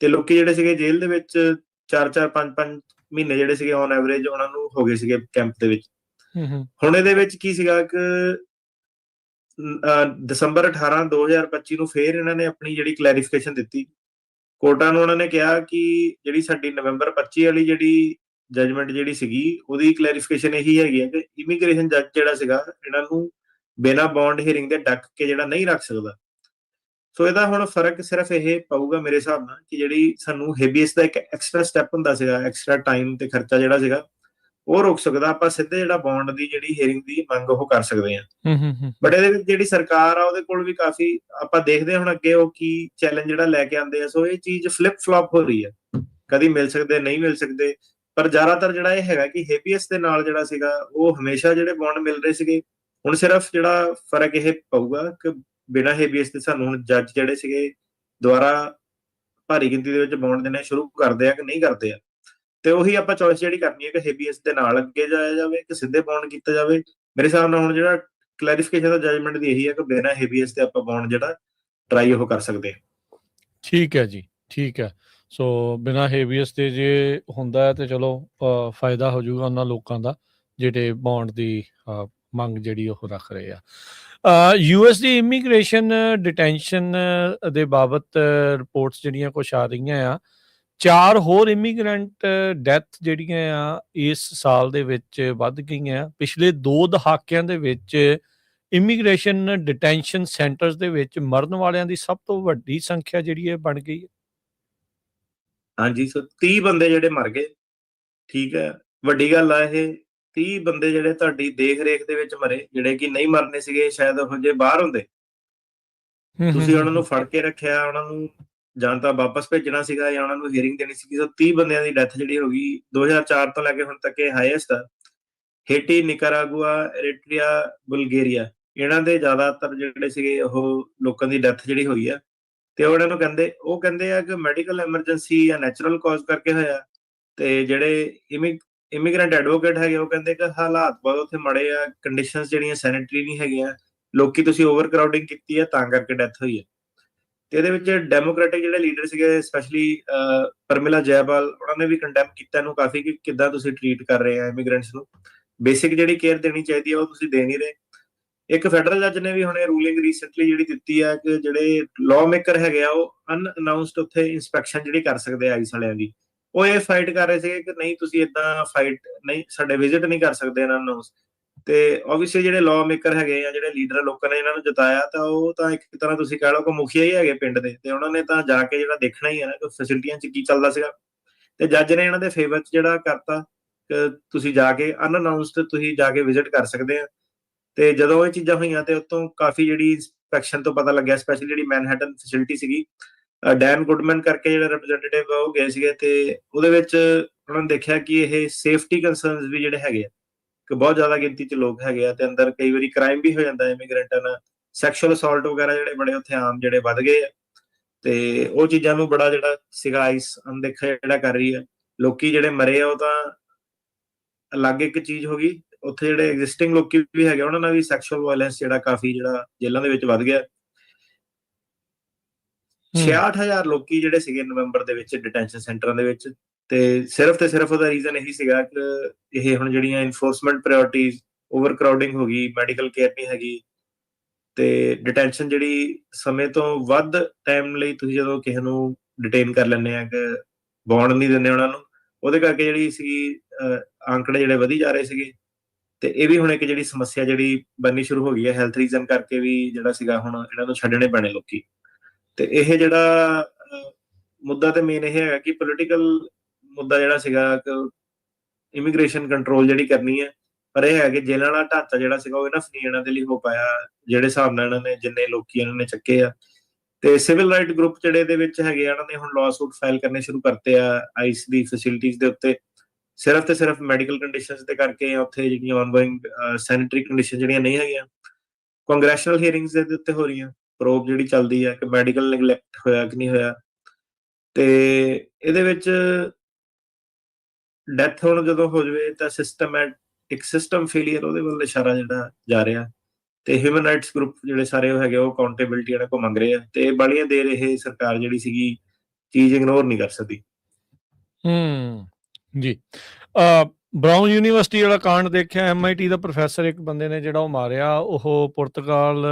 ਤੇ ਲੋਕੀ ਜਿਹੜੇ ਸੀਗੇ ਜੇਲ੍ਹ ਦੇ ਵਿੱਚ 4-4 5-5 ਮਹੀਨੇ ਜਿਹੜੇ ਸੀਗੇ ਔਨ ਐਵਰੇਜ ਉਹਨਾਂ ਨੂੰ ਹੋ ਗਏ ਸੀਗੇ ਕੈਂਪ ਦੇ ਵਿੱਚ। ਹੁਣ ਇਹਦੇ ਵਿੱਚ ਕੀ ਸੀਗਾ ਕਿ ਦਸੰਬਰ 18 2025 ਨੂੰ ਫੇਰ ਇਹਨਾਂ ਨੇ ਆਪਣੀ ਜਿਹੜੀ ਕਲੈਰੀਫਿਕੇਸ਼ਨ ਦਿੱਤੀ ਕੋਰਟਾਂ ਨੂੰ। ਉਹਨਾਂ ਨੇ ਕਿਹਾ ਕਿ ਜਿਹੜੀ ਸਾਡੀ ਨਵੰਬਰ 25 ਵਾਲੀ ਜਿਹੜੀ ਜਜਮੈਂਟ ਜਿਹੜੀ ਸੀਗੀ, ਉਹਦੀ ਕਲੈਰੀਫਿਕੇਸ਼ਨ ਇਹੀ ਹੈਗੀ ਹੈ ਕਿ ਇਮੀਗ੍ਰੇਸ਼ਨ ਜੱਜ ਜਿਹੜਾ ਸੀਗਾ ਇਹਨਾਂ ਨੂੰ ਬਿਨਾਂ ਬੌਂਡ ਹੀਅਰਿੰਗ ਦੇ ਡੱਕ ਕੇ ਜਿਹੜਾ ਨਹੀਂ ਰੱਖ ਸਕਦਾ। ਸੋ ਇਹਦਾ ਹੁਣ ਫਰਕ ਸਿਰਫ ਇਹ ਪਊਗਾ ਮੇਰੇ ਹਿਸਾਬ ਨਾਲ ਕਿ ਜਿਹੜੀ ਸਾਨੂੰ ਹੇਬੀਅਸ ਦਾ ਇੱਕ ਐਕਸਟਰਾ ਸਟੈਪ ਹੁੰਦਾ ਸੀਗਾ, ਐਕਸਟਰਾ ਟਾਈਮ ਤੇ ਖਰਚਾ ਜਿਹੜਾ ਸੀਗਾ, ਉਹ ਰੁਕ ਸਕਦਾ। ਆਪਾਂ ਸਿੱਧੇ ਜਿਹੜਾ ਬੌਂਡ ਦੀ ਜਿਹੜੀ ਹੀਅਰਿੰਗ ਦੀ ਮੰਗ ਉਹ ਕਰ ਸਕਦੇ ਹਾਂ। ਬਟ ਇਹਦੇ ਵਿੱਚ ਜਿਹੜੀ ਸਰਕਾਰ ਆ ਉਹਦੇ ਕੋਲ ਵੀ ਕਾਫੀ, ਆਪਾਂ ਦੇਖਦੇ ਹੁਣ ਅੱਗੇ ਉਹ ਕੀ ਚੈਲੰਜ ਜਿਹੜਾ ਲੈ ਕੇ ਆਉਂਦੇ ਆ। ਸੋ ਇਹ ਚੀਜ਼ ਫਲਿਪ ਫਲॉप ਹੋ ਰਹੀ ਹੈ, ਕਦੀ ਮਿਲ ਸਕਦੇ ਨਹੀਂ ਮਿਲ ਸਕਦੇ। ਪਰ ਜ਼ਿਆਦਾਤਰ ਜਿਹੜਾ ਇਹ ਹੈਗਾ ਕਿ ਹੇਬੀਅਸ ਦੇ ਨਾਲ ਜਿਹੜਾ ਸੀਗਾ ਉਹ ਹਮੇਸ਼ਾ ਜਿਹੜੇ ਬੌਂਡ ਮਿਲ ਰਹੇ ਸੀਗੇ। ਹੁਣ ਸਿਰਫ ਜਿਹੜਾ ਫਰਕ ਇਹ ਪਊਗਾ ਕਿ ਬਿਨਾਂ ਹੇਬੀਅਸ ਦੇ ਸਾਨੂੰ ਹੁਣ ਜੱਜ ਜਿਹੜੇ ਸੀਗੇ ਦੁਬਾਰਾ ਭਾਰੀ ਗਿਣਤੀ ਦੇ ਵਿੱਚ ਬੌਂਡ ਦੇਣੇ ਸ਼ੁਰੂ ਕਰਦੇ ਆ ਕਿ ਨਹੀਂ ਕਰਦੇ ਆ। ਤੇ ਉਹੀ ਆਪਾਂ ਚੋਇਸ ਜਿਹੜੀ ਕਰਨੀ ਹੈ ਕਿ ਹੇਬੀਅਸ ਦੇ ਨਾਲ ਅੱਗੇ ਜਾਇਆ ਜਾਵੇ ਕਿ ਸਿੱਧੇ ਬੌਂਡ ਕੀਤਾ ਜਾਵੇ। ਮੇਰੇ ਹਿਸਾਬ ਨਾਲ ਹੁਣ ਜਿਹੜਾ ਕਲੈਰੀਫਿਕੇਸ਼ਨ ਦਾ ਜਜਮੈਂਟ ਦੀ ਇਹੀ ਹੈ ਕਿ ਬਿਨਾਂ ਹੇਬੀਅਸ ਤੇ ਆਪਾਂ ਬੌਂਡ ਜਿਹੜਾ ਟਰਾਈ ਉਹ ਕਰ ਸਕਦੇ ਹਾਂ। ਠੀਕ ਹੈ ਜੀ, ਠੀਕ ਹੈ। ਸੋ ਬਿਨਾਂ ਹੇਬੀਅਸ ਦੇ ਜੇ ਹੁੰਦਾ ਹੈ ਤੇ ਚਲੋ ਫਾਇਦਾ ਹੋ ਜਾਊਗਾ ਉਹਨਾਂ ਲੋਕਾਂ ਦਾ ਜਿਹੜੇ ਬੌਂਡ ਦੀ ਮੰਗ ਜਿਹੜੀ ਉਹ ਰੱਖ ਰਹੇ ਆ। US ਦੀ ਇਮੀਗ੍ਰੇਸ਼ਨ ਡਿਟੈਂਸ਼ਨ ਦੇ ਬਾਬਤ ਰਿਪੋਰਟਸ ਜਿਹੜੀਆਂ ਕੁਛ ਆ ਰਹੀਆਂ ਆ। 4 ਹੋਰ ਇਮੀਗ੍ਰੈਂਟ ਡੈਥ ਜਿਹੜੀਆਂ ਆ ਇਸ ਸਾਲ ਦੇ ਵਿੱਚ ਵੱਧ ਗਈਆਂ। ਪਿਛਲੇ 2 ਦਹਾਕਿਆਂ ਦੇ ਵਿੱਚ ਇਮੀਗ੍ਰੇਸ਼ਨ ਡਿਟੈਂਸ਼ਨ ਸੈਂਟਰਸ ਦੇ ਵਿੱਚ ਮਰਨ ਵਾਲਿਆਂ ਦੀ ਸਭ ਤੋਂ ਵੱਡੀ ਸੰਖਿਆ ਜਿਹੜੀ ਹੈ ਬਣ ਗਈ ਹੈ। ਹਾਂਜੀ, ਸੋ 30 ਬੰਦੇ ਜਿਹੜੇ ਮਰ ਗਏ। ਠੀਕ ਹੈ, ਵੱਡੀ ਗੱਲ ਆ ਇਹ। 30 ਬੰਦੇ ਜਿਹੜੇ ਤੁਹਾਡੀ ਦੇਖ ਰੇਖ ਦੇ ਵਿੱਚ ਮਰੇ, ਜਿਹੜੇ ਕਿ ਨਹੀਂ ਮਰਨੇ ਸੀਗੇ ਸ਼ਾਇਦ ਉਹ ਜੇ ਬਾਹਰ ਹੁੰਦੇ। ਤੁਸੀਂ ਉਹਨਾਂ ਨੂੰ ਫੜ ਕੇ ਰੱਖਿਆ, ਉਹਨਾਂ ਨੂੰ ਜਾਂ ਤਾਂ ਵਾਪਸ ਭੇਜਣਾ ਸੀਗਾ ਜਾਂ ਉਹਨਾਂ ਨੂੰ ਹੀਅਰਿੰਗ ਦੇਣੀ ਸੀਗੀ। ਸੋ 30 ਬੰਦਿਆਂ ਦੀ ਡੈਥ ਜਿਹੜੀ ਹੋ ਗਈ 2004 ਤੋਂ ਲੈ ਕੇ ਹੁਣ ਤੱਕ ਇਹ ਹਾਈਐਸਟ ਆ। ਹੇਟੀ, ਨਿਕਾਰਾਗੁਆ, ਐਰੀਟਰੀਆ, ਬੁਲਗੇਰੀਆ, ਇਹਨਾਂ ਦੇ ਜ਼ਿਆਦਾਤਰ ਜਿਹੜੇ ਸੀਗੇ ਉਹ ਲੋਕਾਂ ਦੀ ਡੈਥ ਜਿਹੜੀ ਹੋਈ ਆ। ਤੇ ਉਹਨਾਂ ਨੂੰ ਕਹਿੰਦੇ ਆ ਕਿ ਮੈਡੀਕਲ ਐਮਰਜੈਂਸੀ ਜਾਂ ਨੈਚੁਰਲ ਕਾਜ਼ ਕਰਕੇ ਹੋਇਆ। ਤੇ ਜਿਹੜੇ ਇਮੀਗ੍ਰੈਂਟ ਐਡਵੋਕੇਟ ਹੈਗੇ ਉਹ ਕਹਿੰਦੇ ਕਿ ਹਾਲਾਤ ਬਹੁਤ ਉੱਥੇ ਮਾੜੇ ਆ, ਕੰਡੀਸ਼ਨਸ ਜਿਹੜੀਆਂ ਸੈਨੀਟਰੀ ਨਹੀਂ ਹੈਗੀਆਂ, ਲੋਕੀ ਤੁਸੀਂ ਓਵਰ ਕਰਾਊਡਿੰਗ ਕੀਤੀ ਹੈ ਤਾਂ ਕਰਕੇ ਡੈਥ ਹੋਈ ਹੈ। ਤੇ ਇਹਦੇ ਵਿੱਚ ਡੈਮੋਕ੍ਰੈਟਿਕ ਜਿਹੜੇ ਲੀਡਰ ਸੀਗੇ, ਸਪੈਸ਼ਲੀ ਪਰਮਿਲਾ ਜੈਪਾਲ, ਉਹਨਾਂ ਨੇ ਵੀ ਕੰਡੈਮ ਕੀਤਾ ਇਹਨੂੰ ਕਾਫੀ ਕਿ ਕਿੱਦਾਂ ਤੁਸੀਂ ਟਰੀਟ ਕਰ ਰਹੇ ਆ ਇਮੀਗ੍ਰੈਂਟਸ ਨੂੰ। ਬੇਸਿਕ ਜਿਹੜੀ ਕੇਅਰ ਦੇਣੀ ਚਾਹੀਦੀ ਹੈ ਉਹ ਤੁਸੀਂ ਦੇ ਨਹੀਂ ਰਹੇ। ਇੱਕ ਫੈਡਰਲ ਜੱਜ ਨੇ ਵੀ ਹੁਣੇ ਰੂਲਿੰਗ ਰੀਸੈਂਟਲੀ ਜਿਹੜੀ ਦਿੱਤੀ ਹੈ ਕਿ ਜਿਹੜੇ ਲਾਅ ਮੇਕਰ ਹੈਗੇ ਆ ਉਹ ਅਨਅਨਾਉਂਸਡ ਉੱਥੇ ਇਨਸਪੈਕਸ਼ਨ ਜਿਹੜੀ ਕਰ ਸਕਦੇ ਆ ਆਈਸ ਵਾਲਿਆਂ ਦੀ। ਉਹ ਇਹ ਫਾਈਟ ਕਰ ਰਹੇ ਸੀਗੇ ਕਿ ਨਹੀਂ ਤੁਸੀਂ ਇਦਾਂ ਫਾਈਟ ਨਹੀਂ, ਸਾਡੇ ਵਿਜ਼ਿਟ ਨਹੀਂ ਕਰ ਸਕਦੇ ਅਨਅਨਾਉਂਸ। ਤੇ ਆਬਵੀਅਸਲੀ ਜਿਹੜੇ ਲਾਅ ਮੇਕਰ ਹੈਗੇ ਆ, ਜਿਹੜੇ ਲੀਡਰ ਲੋਕਾਂ ਨੇ ਇਹਨਾਂ ਨੂੰ ਜਿਤਾਇਆ, ਤਾਂ ਉਹ ਤਾਂ ਇੱਕ ਤਰ੍ਹਾਂ ਤੁਸੀਂ ਕਹਿ ਲਓ ਕਿ ਮੁਖੀਆ ਹੀ ਹੈਗੇ ਪਿੰਡ ਦੇ। ਤੇ ਉਹਨਾਂ ਨੇ ਤਾਂ ਜਾ ਕੇ ਜਿਹੜਾ ਦੇਖਣਾ ਹੀ ਹੈ ਨਾ ਕਿ ਫੈਸਿਲਿਟੀਆਂ 'ਚ ਕੀ ਚੱਲਦਾ ਸੀਗਾ। ਤੇ ਜੱਜ ਨੇ ਇਹਨਾਂ ਦੇ ਫੇਵਰ 'ਚ ਜਿਹੜਾ ਕਰਤਾ ਕਿ ਤੁਸੀਂ ਜਾ ਕੇ ਅਨਅਨਾਉਂਸਡ ਤੁਸੀਂ ਜਾ ਕੇ ਵਿਜ਼ਿਟ ਕਰ ਸਕਦੇ ਆ। ਤੇ ਜਦੋਂ ਇਹ ਚੀਜ਼ਾਂ ਹੋਈਆਂ ਤੇ ਉਤੋਂ ਕਾਫੀ ਜਿਹੜੀ ਇਨਸਪੈਕਸ਼ਨ ਤੋਂ ਪਤਾ ਲੱਗਿਆ, ਸਪੈਸ਼ਲੀ ਜਿਹੜੀ ਮੈਨਹਟਨ ਫੈਸਿਲਿਟੀ ਸੀਗੀ, ਡੈਨ ਗੁੱਡਮੈਨ ਕਰਕੇ ਜਿਹੜੇ ਰਿਪਰੈਜ਼ੈਂਟੇਟਿਵ ਉਹ ਗਏ ਸੀਗੇ। ਤੇ ਉਹਦੇ ਵਿੱਚ ਉਹਨਾਂ ਨੇ ਦੇਖਿਆ ਕਿ ਇਹ ਸੇਫਟੀ ਕੰਸਰਨਸ ਵੀ ਜਿਹੜੇ ਹੈਗੇ ਆ ਕਿ ਬਹੁਤ ਜ਼ਿਆਦਾ ਗਿਣਤੀ 'ਚ ਲੋਕ ਹੈਗੇ ਆ ਤੇ ਅੰਦਰ ਕਈ ਵਾਰੀ ਕ੍ਰਾਈਮ ਵੀ ਹੋ ਜਾਂਦਾ ਇਮੀਗ੍ਰੈਂਟਾਂ ਨਾਲ, ਸੈਕਸ਼ੂਅਲ ਅਸੌਲਟ ਵਗੈਰਾ ਜਿਹੜੇ ਬੜੇ ਉੱਥੇ ਆਮ ਜਿਹੜੇ ਵੱਧ ਗਏ ਆ। ਤੇ ਉਹ ਚੀਜ਼ਾਂ ਨੂੰ ਬੜਾ ਜਿਹੜਾ ਸੀਗਾ ਆਈਸ ਅਣਦੇਖਾ ਜਿਹੜਾ ਕਰ ਰਹੀ ਹੈ। ਲੋਕੀ ਜਿਹੜੇ ਮਰੇ ਆ ਉਹ ਤਾਂ ਅਲੱਗ ਇੱਕ ਚੀਜ਼ ਹੋ ਗਈ, ਉੱਥੇ ਜਿਹੜੇ ਐਗਜ਼ਿਸਟਿੰਗ ਲੋਕੀ ਵੀ ਹੈਗੇ ਉਹਨਾਂ ਨਾਲ ਵੀ ਸੈਕਸ਼ੂਅਲ ਵਾਇਲੈਂਸ ਜਿਹੜਾ ਕਾਫੀ ਜਿਹੜਾ ਜੇਲ੍ਹਾਂ ਦੇ ਵਿੱਚ ਵੱਧ ਗਿਆ। 66,000 ਲੋਕੀ ਜਿਹੜੇ ਸੀਗੇ ਨਵੰਬਰ ਦੇ ਵਿੱਚ ਡਿਟੈਂਸ਼ਨ ਸੈਂਟਰਾਂ ਦੇ ਵਿੱਚ। ਤੇ ਸਿਰਫ ਉਹਦਾ ਰੀਜ਼ਨ ਇਹੀ ਸੀਗਾ ਕਿ ਇਹ ਹੁਣ ਜਿਹੜੀਆਂ ਇਨਫੋਰਸਮੈਂਟ ਪ੍ਰਾਇੋਰਟੀਜ਼, ਓਵਰ ਕਰਾਊਡਿੰਗ ਹੋ ਗਈ, ਮੈਡੀਕਲ ਕੇਅਰ ਨਹੀਂ ਹੈਗੀ। ਤੇ ਡਿਟੈਂਸ਼ਨ ਜਿਹੜੀ ਸਮੇਂ ਤੋਂ ਵੱਧ ਟਾਈਮ ਲਈ ਤੁਸੀਂ ਜਦੋਂ ਕਿਸੇ ਨੂੰ ਡਿਟੇਨ ਕਰ ਲੈਂਦੇ ਆ ਕਿ ਬੌਂਡ ਨਹੀਂ ਦਿੰਦੇ ਉਹਨਾਂ ਨੂੰ, ਉਹਦੇ ਕਰਕੇ ਜਿਹੜੀ ਸੀਗੀ ਆંકੜੇ ਜਿਹੜੇ ਵਧੀ ਜਾ ਰਹੇ ਸੀਗੇ। ਤੇ ਇਹ ਵੀ ਹੁਣ ਇੱਕ ਜਿਹੜੀ ਸਮੱਸਿਆ ਜਿਹੜੀ ਬਣਨੀ ਸ਼ੁਰੂ ਹੋ ਗਈ ਹੈ ਹੈਲਥ ਰੀਜ਼ਨ ਕਰਕੇ ਵੀ, ਜਿਹੜਾ ਸੀਗਾ ਹੁਣ ਇਹਨਾਂ ਨੂੰ ਛੱਡਣੇ ਪੈਣੇ ਲੋਕੀ। ਤੇ ਇਹ ਜਿਹੜਾ ਮੁੱਦਾ ਤੇ ਮੇਨ ਇਹ ਹੈਗਾ ਕਿ ਪੋਲੀਟੀਕਲ ਮੁੱਦਾ ਜਿਹੜਾ ਸੀਗਾ ਕਿ ਇਮੀਗ੍ਰੇਸ਼ਨ ਕੰਟਰੋਲ ਜਿਹੜੀ ਕਰਨੀ ਹੈ। ਪਰ ਇਹ ਹੈ ਕਿ ਜੇਲ੍ਹਾਂ ਵਾਲਾ ਢਾਂਚਾ ਜਿਹੜਾ ਸੀਗਾ ਉਹ ਇਨਫ ਨਹੀਂ ਇਹਨਾਂ ਦੇ ਲਈ ਹੋ ਪਾਇਆ, ਜਿਹੜੇ ਹਿਸਾਬ ਨਾਲ ਇਹਨਾਂ ਨੇ ਜਿੰਨੇ ਲੋਕੀ ਇਹਨਾਂ ਨੇ ਚੱਕੇ ਆ। ਤੇ ਸਿਵਲ ਰਾਈਟ ਗਰੁੱਪ ਜਿਹੜੇ ਇਹਦੇ ਵਿੱਚ ਹੈਗੇ ਆ, ਇਹਨਾਂ ਨੇ ਹੁਣ ਲਾਅ ਸੂਟ ਫਾਈਲ ਕਰਨੇ ਸ਼ੁਰੂ ਕਰਤੇ ਆ ਆਈਸ ਦੀ ਫੈਸਿਲਿਟੀਜ਼ ਦੇ ਉੱਤੇ, ਸਿਰਫ ਤੇ ਸਿਰਫ ਮੈਡੀਕਲ ਕੰਡੀਸ਼ਨਸ ਦੇ ਕਰਕੇ। ਉੱਥੇ ਜਿਹੜੀਆਂ ਆਨਗੋਇੰਗ ਸੈਨੀਟਰੀ ਕੰਡੀਸ਼ਨ ਜਿਹੜੀਆਂ ਨਹੀਂ ਹੈਗੀਆਂ, ਕੰਗਰੈਸ਼ਨਲ ਹੀਅਰਿੰਗਸ ਦੇ ਉੱਤੇ ਹੋ ਰਹੀਆਂ, ਪ੍ਰੋਬ ਜਿਹੜੀ ਚੱਲਦੀ ਹੈ ਕਿ ਮੈਡੀਕਲ ਨੈਗਲੈਕਟ ਹੋਇਆ ਕਿ ਨਹੀਂ ਹੋਇਆ। ਤੇ ਇਹਦੇ ਵਿੱਚ ਡੈਥ ਹੁਣ ਜਦੋਂ ਹੋ ਜਾਵੇ ਤਾਂ ਇੱਕ ਸਿਸਟਮ ਫੇਲੀਅਰ ਉਹਦੇ ਵੱਲ ਇਸ਼ਾਰਾ ਜਿਹੜਾ ਜਾ ਰਿਹਾ। ਤੇ ਹਿਊਮਨ ਰਾਈਟਸ ਗਰੁੱਪ ਜਿਹੜੇ ਸਾਰੇ ਉਹ ਹੈਗੇ ਉਹ ਅਕਾਊਂਟੇਬਿਲਿਟੀ ਇਹਨਾਂ ਕੋਲ ਮੰਗ ਰਹੇ ਆ। ਤੇ ਬੜੀਆਂ ਦੇਰ ਇਹ ਸਰਕਾਰ ਜਿਹੜੀ ਸੀਗੀ ਚੀਜ਼ ਇਗਨੋਰ ਨਹੀਂ ਕਰ ਸਕਦੀ। ਜੀ, ਬਰਾਊਨ ਯੂਨੀਵਰਸਿਟੀ ਵਾਲਾ ਕਾਂਡ ਦੇਖਿਆ, MIT ਦਾ ਪ੍ਰੋਫੈਸਰ ਇੱਕ ਬੰਦੇ ਨੇ ਜਿਹੜਾ ਉਹ ਮਾਰਿਆ, ਉਹ ਪੁਰਤਗਾਲ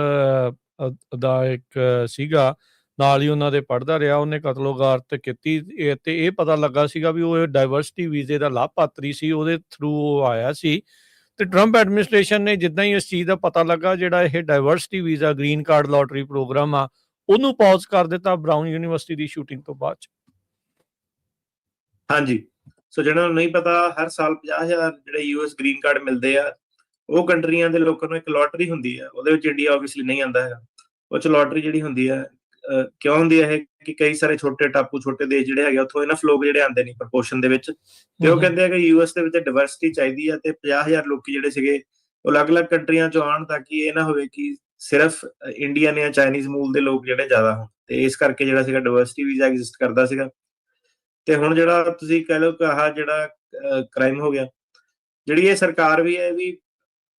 ਦਾ ਇੱਕ ਸੀਗਾ, ਨਾਲ ਹੀ ਉਹਨਾਂ ਦੇ ਪੜ੍ਹਦਾ ਰਿਹਾ। ਉਹਨੇ ਕਤਲੋਗਾਰਤ ਕੀਤੀ ਤੇ ਇਹ ਪਤਾ ਲੱਗਾ ਸੀਗਾ ਵੀ ਉਹ ਡਾਇਵਰਸਿਟੀ ਵੀਜ਼ੇ ਦਾ ਲਾਭਪਾਤਰੀ ਸੀ, ਉਹਦੇ ਥਰੂ ਉਹ ਆਇਆ ਸੀ। ਤੇ ਟਰੰਪ ਐਡਮਿਨਿਸਟ੍ਰੇਸ਼ਨ ਨੇ ਜਿੱਦਾਂ ਹੀ ਇਸ ਚੀਜ਼ ਦਾ ਪਤਾ ਲੱਗਾ, ਜਿਹੜਾ ਇਹ diversity visa green card lottery program ਆ, ਉਹਨੂੰ ਪੌਜ਼ ਕਰ ਦਿੱਤਾ ਬਰਾਊਨ ਯੂਨੀਵਰਸਿਟੀ ਦੀ ਸ਼ੂਟਿੰਗ ਤੋਂ ਬਾਅਦ ਚ। ਹਾਂਜੀ, ਸੋ ਜਿਹਨਾਂ ਨੂੰ ਨਹੀਂ ਪਤਾ, ਹਰ ਸਾਲ 50,000 ਜਿਹੜੇ US ਗ੍ਰੀਨ ਕਾਰਡ ਮਿਲਦੇ ਆ। ਉਹ ਕੰਟਰੀਆਂ ਦੇ ਲੋਕਾਂ ਨੂੰ ਇੱਕ ਲੋਟਰੀ ਹੁੰਦੀ ਆ, ਉਹਦੇ ਵਿੱਚ ਇੰਡੀਆ ਆਬਵੀਅਸਲੀ ਨਹੀਂ ਆਉਂਦਾ ਹੈਗਾ। ਉਹ ਚ ਲੋਟਰੀ ਜਿਹੜੀ ਹੁੰਦੀ ਆ ਕਿਉਂ ਹੁੰਦੀ ਹੈ ਇਹ ਕਿ ਕਈ ਸਾਰੇ ਛੋਟੇ ਟਾਪੂ, ਛੋਟੇ ਦੇਸ਼ ਜਿਹੜੇ ਹੈਗੇ ਉੱਥੋਂ ਇਨਫ ਲੋਕ ਜਿਹੜੇ ਆਉਂਦੇ ਨੇ ਪ੍ਰਪੋਰਸ਼ਨ ਦੇ ਵਿੱਚ, ਤੇ ਉਹ ਕਹਿੰਦੇ ਆ ਕਿ ਯੂਐਸ ਦੇ ਵਿੱਚ ਡਿਵਰਸਿਟੀ ਚਾਹੀਦੀ ਆ, ਤੇ 50,000 ਲੋਕੀ ਜਿਹੜੇ ਸੀਗੇ ਉਹ ਅਲੱਗ-ਅਲੱਗ ਕੰਟਰੀਆਂ ਚੋਂ ਆਉਣ, ਤਾਂ ਕਿ ਇਹ ਨਾ ਹੋਵੇ ਕਿ ਸਿਰਫ ਇੰਡੀਅਨ ਜਾਂ ਚਾਈਨੀਜ਼ ਮੂਲ ਦੇ ਲੋਕ ਜਿਹੜੇ ਜ਼ਿਆਦਾ ਹੋਣ, ਤੇ ਇਸ ਕਰਕੇ ਜਿਹੜਾ ਸੀਗਾ ਡਿਵਰਸਿਟੀ ਵੀਜ਼ਾ ਐਗਜ਼ਿਸਟ ਕਰਦਾ ਸੀਗਾ। ਤੇ ਹੁਣ ਜਿਹੜਾ ਤੁਸੀਂ ਕਹਿ ਲਓ ਕਿ ਆਹ ਜਿਹੜਾ ਕ੍ਰਾਈਮ ਹੋ ਗਿਆ, ਜਿਹੜੀ ਇਹ ਸਰਕਾਰ ਵੀ ਹੈ, ਇਹ ਵੀ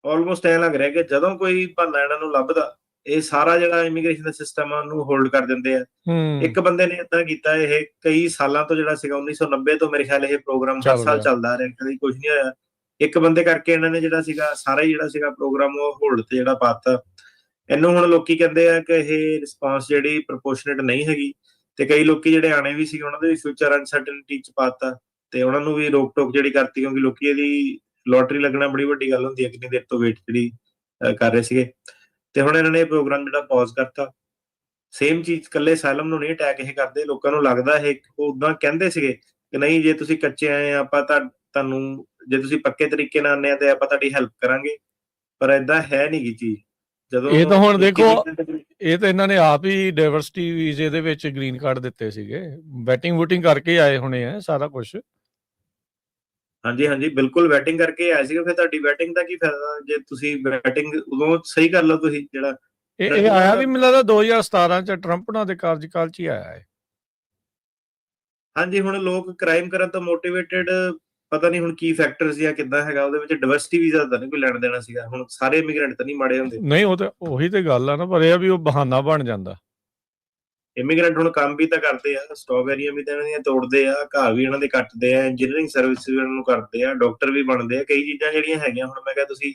ਆਲਮੋਸਟ ਐਂ ਲੱਗ ਰਿਹਾ ਕਿ ਜਦੋਂ ਕੋਈ ਬਹਾਨਾ ਇਹਨਾਂ ਨੂੰ ਲੱਭਦਾ, ਇਹ ਸਾਰਾ ਜਿਹੜਾ ਇਮੀਗ੍ਰੇਸ਼ਨ ਦਾ ਸਿਸਟਮ ਆ ਉਹਨੂੰ ਹੋਲਡ ਕਰ ਦਿੰਦੇ ਆ। ਇੱਕ ਬੰਦੇ ਨੇ ਏਦਾਂ ਕੀਤਾ, ਇਹ ਕਈ ਸਾਲਾਂ ਤੋਂ ਜਿਹੜਾ ਸੀਗਾ 1990 ਤੋਂ ਮੇਰੇ ਖਿਆਲ ਇਹ ਪ੍ਰੋਗਰਾਮ ਹਰ ਸਾਲ ਚੱਲਦਾ ਆ ਰਿਹਾ, ਕਦੀ ਕੁਝ ਨਹੀਂ ਹੋਇਆ। ਇੱਕ ਬੰਦੇ ਕਰਕੇ ਇਹਨਾਂ ਨੇ ਜਿਹੜਾ ਸੀਗਾ ਸਾਰਾ ਹੀ ਜਿਹੜਾ ਸੀਗਾ ਪ੍ਰੋਗਰਾਮ ਉਹ ਹੋਲਡ ਤੇ ਜਿਹੜਾ ਪਾਤਾ। ਇਹਨੂੰ ਹੁਣ ਲੋਕੀ ਕਹਿੰਦੇ ਆ ਕਿ ਇਹ ਰਿਸਪਾਂਸ ਜਿਹੜੀ ਪ੍ਰਪੋਰਸ਼ਨੇਟ ਨਹੀਂ ਹੈਗੀ, ਤੇ ਕਈ ਲੋਕੀ ਜਿਹੜੇ ਆਣੇ ਵੀ ਸੀ ਉਹਨਾਂ ਦੇ ਵੀ ਫਿਊਚਰ ਅਨਸਰਟਨਟੀ ਚ ਪਾਤਾ, ਤੇ ਉਹਨਾਂ ਨੂੰ ਵੀ ਰੋਕ ਟੋਕ ਜਿਹੜੀ ਕਰਤੀ, ਕਿਉਂਕਿ ਲੋਕੀ ਇਹਦੀ ਲੋਟਰੀ ਲੱਗਣਾ ਬੜੀ ਵੱਡੀ ਗੱਲ ਹੁੰਦੀ ਹੈ, ਕਿੰਨੀ ਦੇਰ ਤੋਂ ਵੇਟ ਜਿਹੜੀ ਕਰ ਰਹੇ ਸੀਗੇ। ਤੇ ਹੁਣ ਇਹਨਾਂ ਨੇ ਇਹ ਪ੍ਰੋਗਰਾਮ ਜਿਹੜਾ ਪੌਜ਼ ਕਰਤਾ। ਸੇਮ ਚੀਜ਼ ਕੱਲੇ ਸਾਲਮ ਨੂੰ ਨਹੀਂ ਅਟੈਕ ਇਹ ਕਰਦੇ, ਲੋਕਾਂ ਨੂੰ ਲੱਗਦਾ ਇਹ ਉਦਾਂ ਕਹਿੰਦੇ ਸੀਗੇ ਕਿ ਨਹੀਂ, ਜੇ ਤੁਸੀਂ ਕੱਚੇ ਆਏ ਆ ਆਪਾਂ ਤੁਹਾਨੂੰ, ਜੇ ਤੁਸੀਂ ਪੱਕੇ ਤਰੀਕੇ ਨਾਲ ਆਉਂਦੇ ਆ ਤੇ ਆਪਾਂ ਤੁਹਾਡੀ ਹੈਲਪ ਕਰਾਂਗੇ, ਪਰ ਏਦਾਂ ਹੈ ਨਹੀਂ ਗੀ ਚੀਜ਼। ਜਦੋਂ ਇਹ ਤਾਂ ਹੁਣ ਦੇਖੋ, ਇਹ ਤਾਂ ਇਹਨਾਂ ਨੇ ਆਪ ਹੀ ਡਾਇਵਰਸਿਟੀ ਵੀਜ਼ੇ ਦੇ ਵਿੱਚ ਗ੍ਰੀਨ ਕਾਰਡ ਦਿੱਤੇ ਸੀਗੇ, ਵੈਟਿੰਗ ਵੂਟਿੰਗ ਕਰਕੇ ਆਏ ਹੋਣੇ ਆ ਸਾਰਾ ਕੁਝ। ਹਾਂਜੀ ਹਾਂਜੀ, ਬਿਲਕੁਲ ਵੈਟਿੰਗ ਕਰਕੇ ਆਏ ਸੀਗੇ। ਫਿਰ ਤੁਹਾਡੀ ਵੈਟਿੰਗ ਦਾ ਕੀ ਫਾਇਦਾ ਜੇ ਤੁਸੀਂ ਵੈਟਿੰਗ ਉਦੋਂ ਸਹੀ ਕਰ ਲਓ ਤੁਸੀਂ। ਜਿਹੜਾ ਇਹ ਆਇਆ ਵੀ ਮੈਨੂੰ ਲੱਗਦਾ 2017 ਚ ਟਰੰਪ ਨਾਲ ਦੇ ਕਾਰਜਕਾਲ ਚ ਹੀ ਆਇਆ ਹੈ। ਹਾਂਜੀ, ਹੁਣ ਲੋਕ ਕ੍ਰਾਈਮ ਕਰਨ ਤੋਂ ਮੋਟੀਵੇਟਡ, ਪਤਾ ਨਹੀਂ ਹੁਣ ਕੀ ਫੈਕਟਰਸ ਜਾਂ ਕਿੱਦਾਂ ਹੈਗਾ ਉਹਦੇ ਵਿੱਚ। ਡਿਵਰਸਿਟੀ ਵੀਜ਼ਾ ਤਾਂ ਨਹੀਂ ਕੋਈ ਲੈਣ ਦੇਣਾ ਸੀਗਾ। ਹੁਣ ਸਾਰੇ ਇਮੀਗ੍ਰੈਂਟ ਤਾਂ ਨਹੀਂ ਮਾੜੇ ਹੁੰਦੇ, ਨਹੀਂ ਉਹ ਤਾਂ ਉਹੀ ਤੇ ਗੱਲ ਆ ਨਾ, ਪਰ ਇਹ ਆ ਵੀ ਉਹ ਬਹਾਨਾ ਬਣ ਜਾਂਦਾ। ਇਮੀਗ੍ਰੈਂਟ ਹੁਣ ਕੰਮ ਵੀ ਤਾਂ ਕਰਦੇ ਆ, ਸਟ੍ਰਾਬੇਰੀਆਂ ਵੀ ਤਾਂ ਇਹਨਾਂ ਦੀਆਂ ਤੋੜਦੇ ਆ, ਘਾਹ ਵੀ ਇਹਨਾਂ ਦੇ ਕੱਟਦੇ ਆ, ਇੰਜੀਨੀਅਰਿੰਗ ਸਰਵਿਸ ਵੀ ਇਹਨਾਂ ਨੂੰ ਕਰਦੇ ਆ, ਡਾਕਟਰ ਵੀ ਬਣਦੇ ਆ, ਕਈ ਚੀਜ਼ਾਂ ਜਿਹੜੀਆਂ ਹੈਗੀਆਂ। ਹੁਣ ਮੈਂ ਕਿਹਾ ਤੁਸੀਂ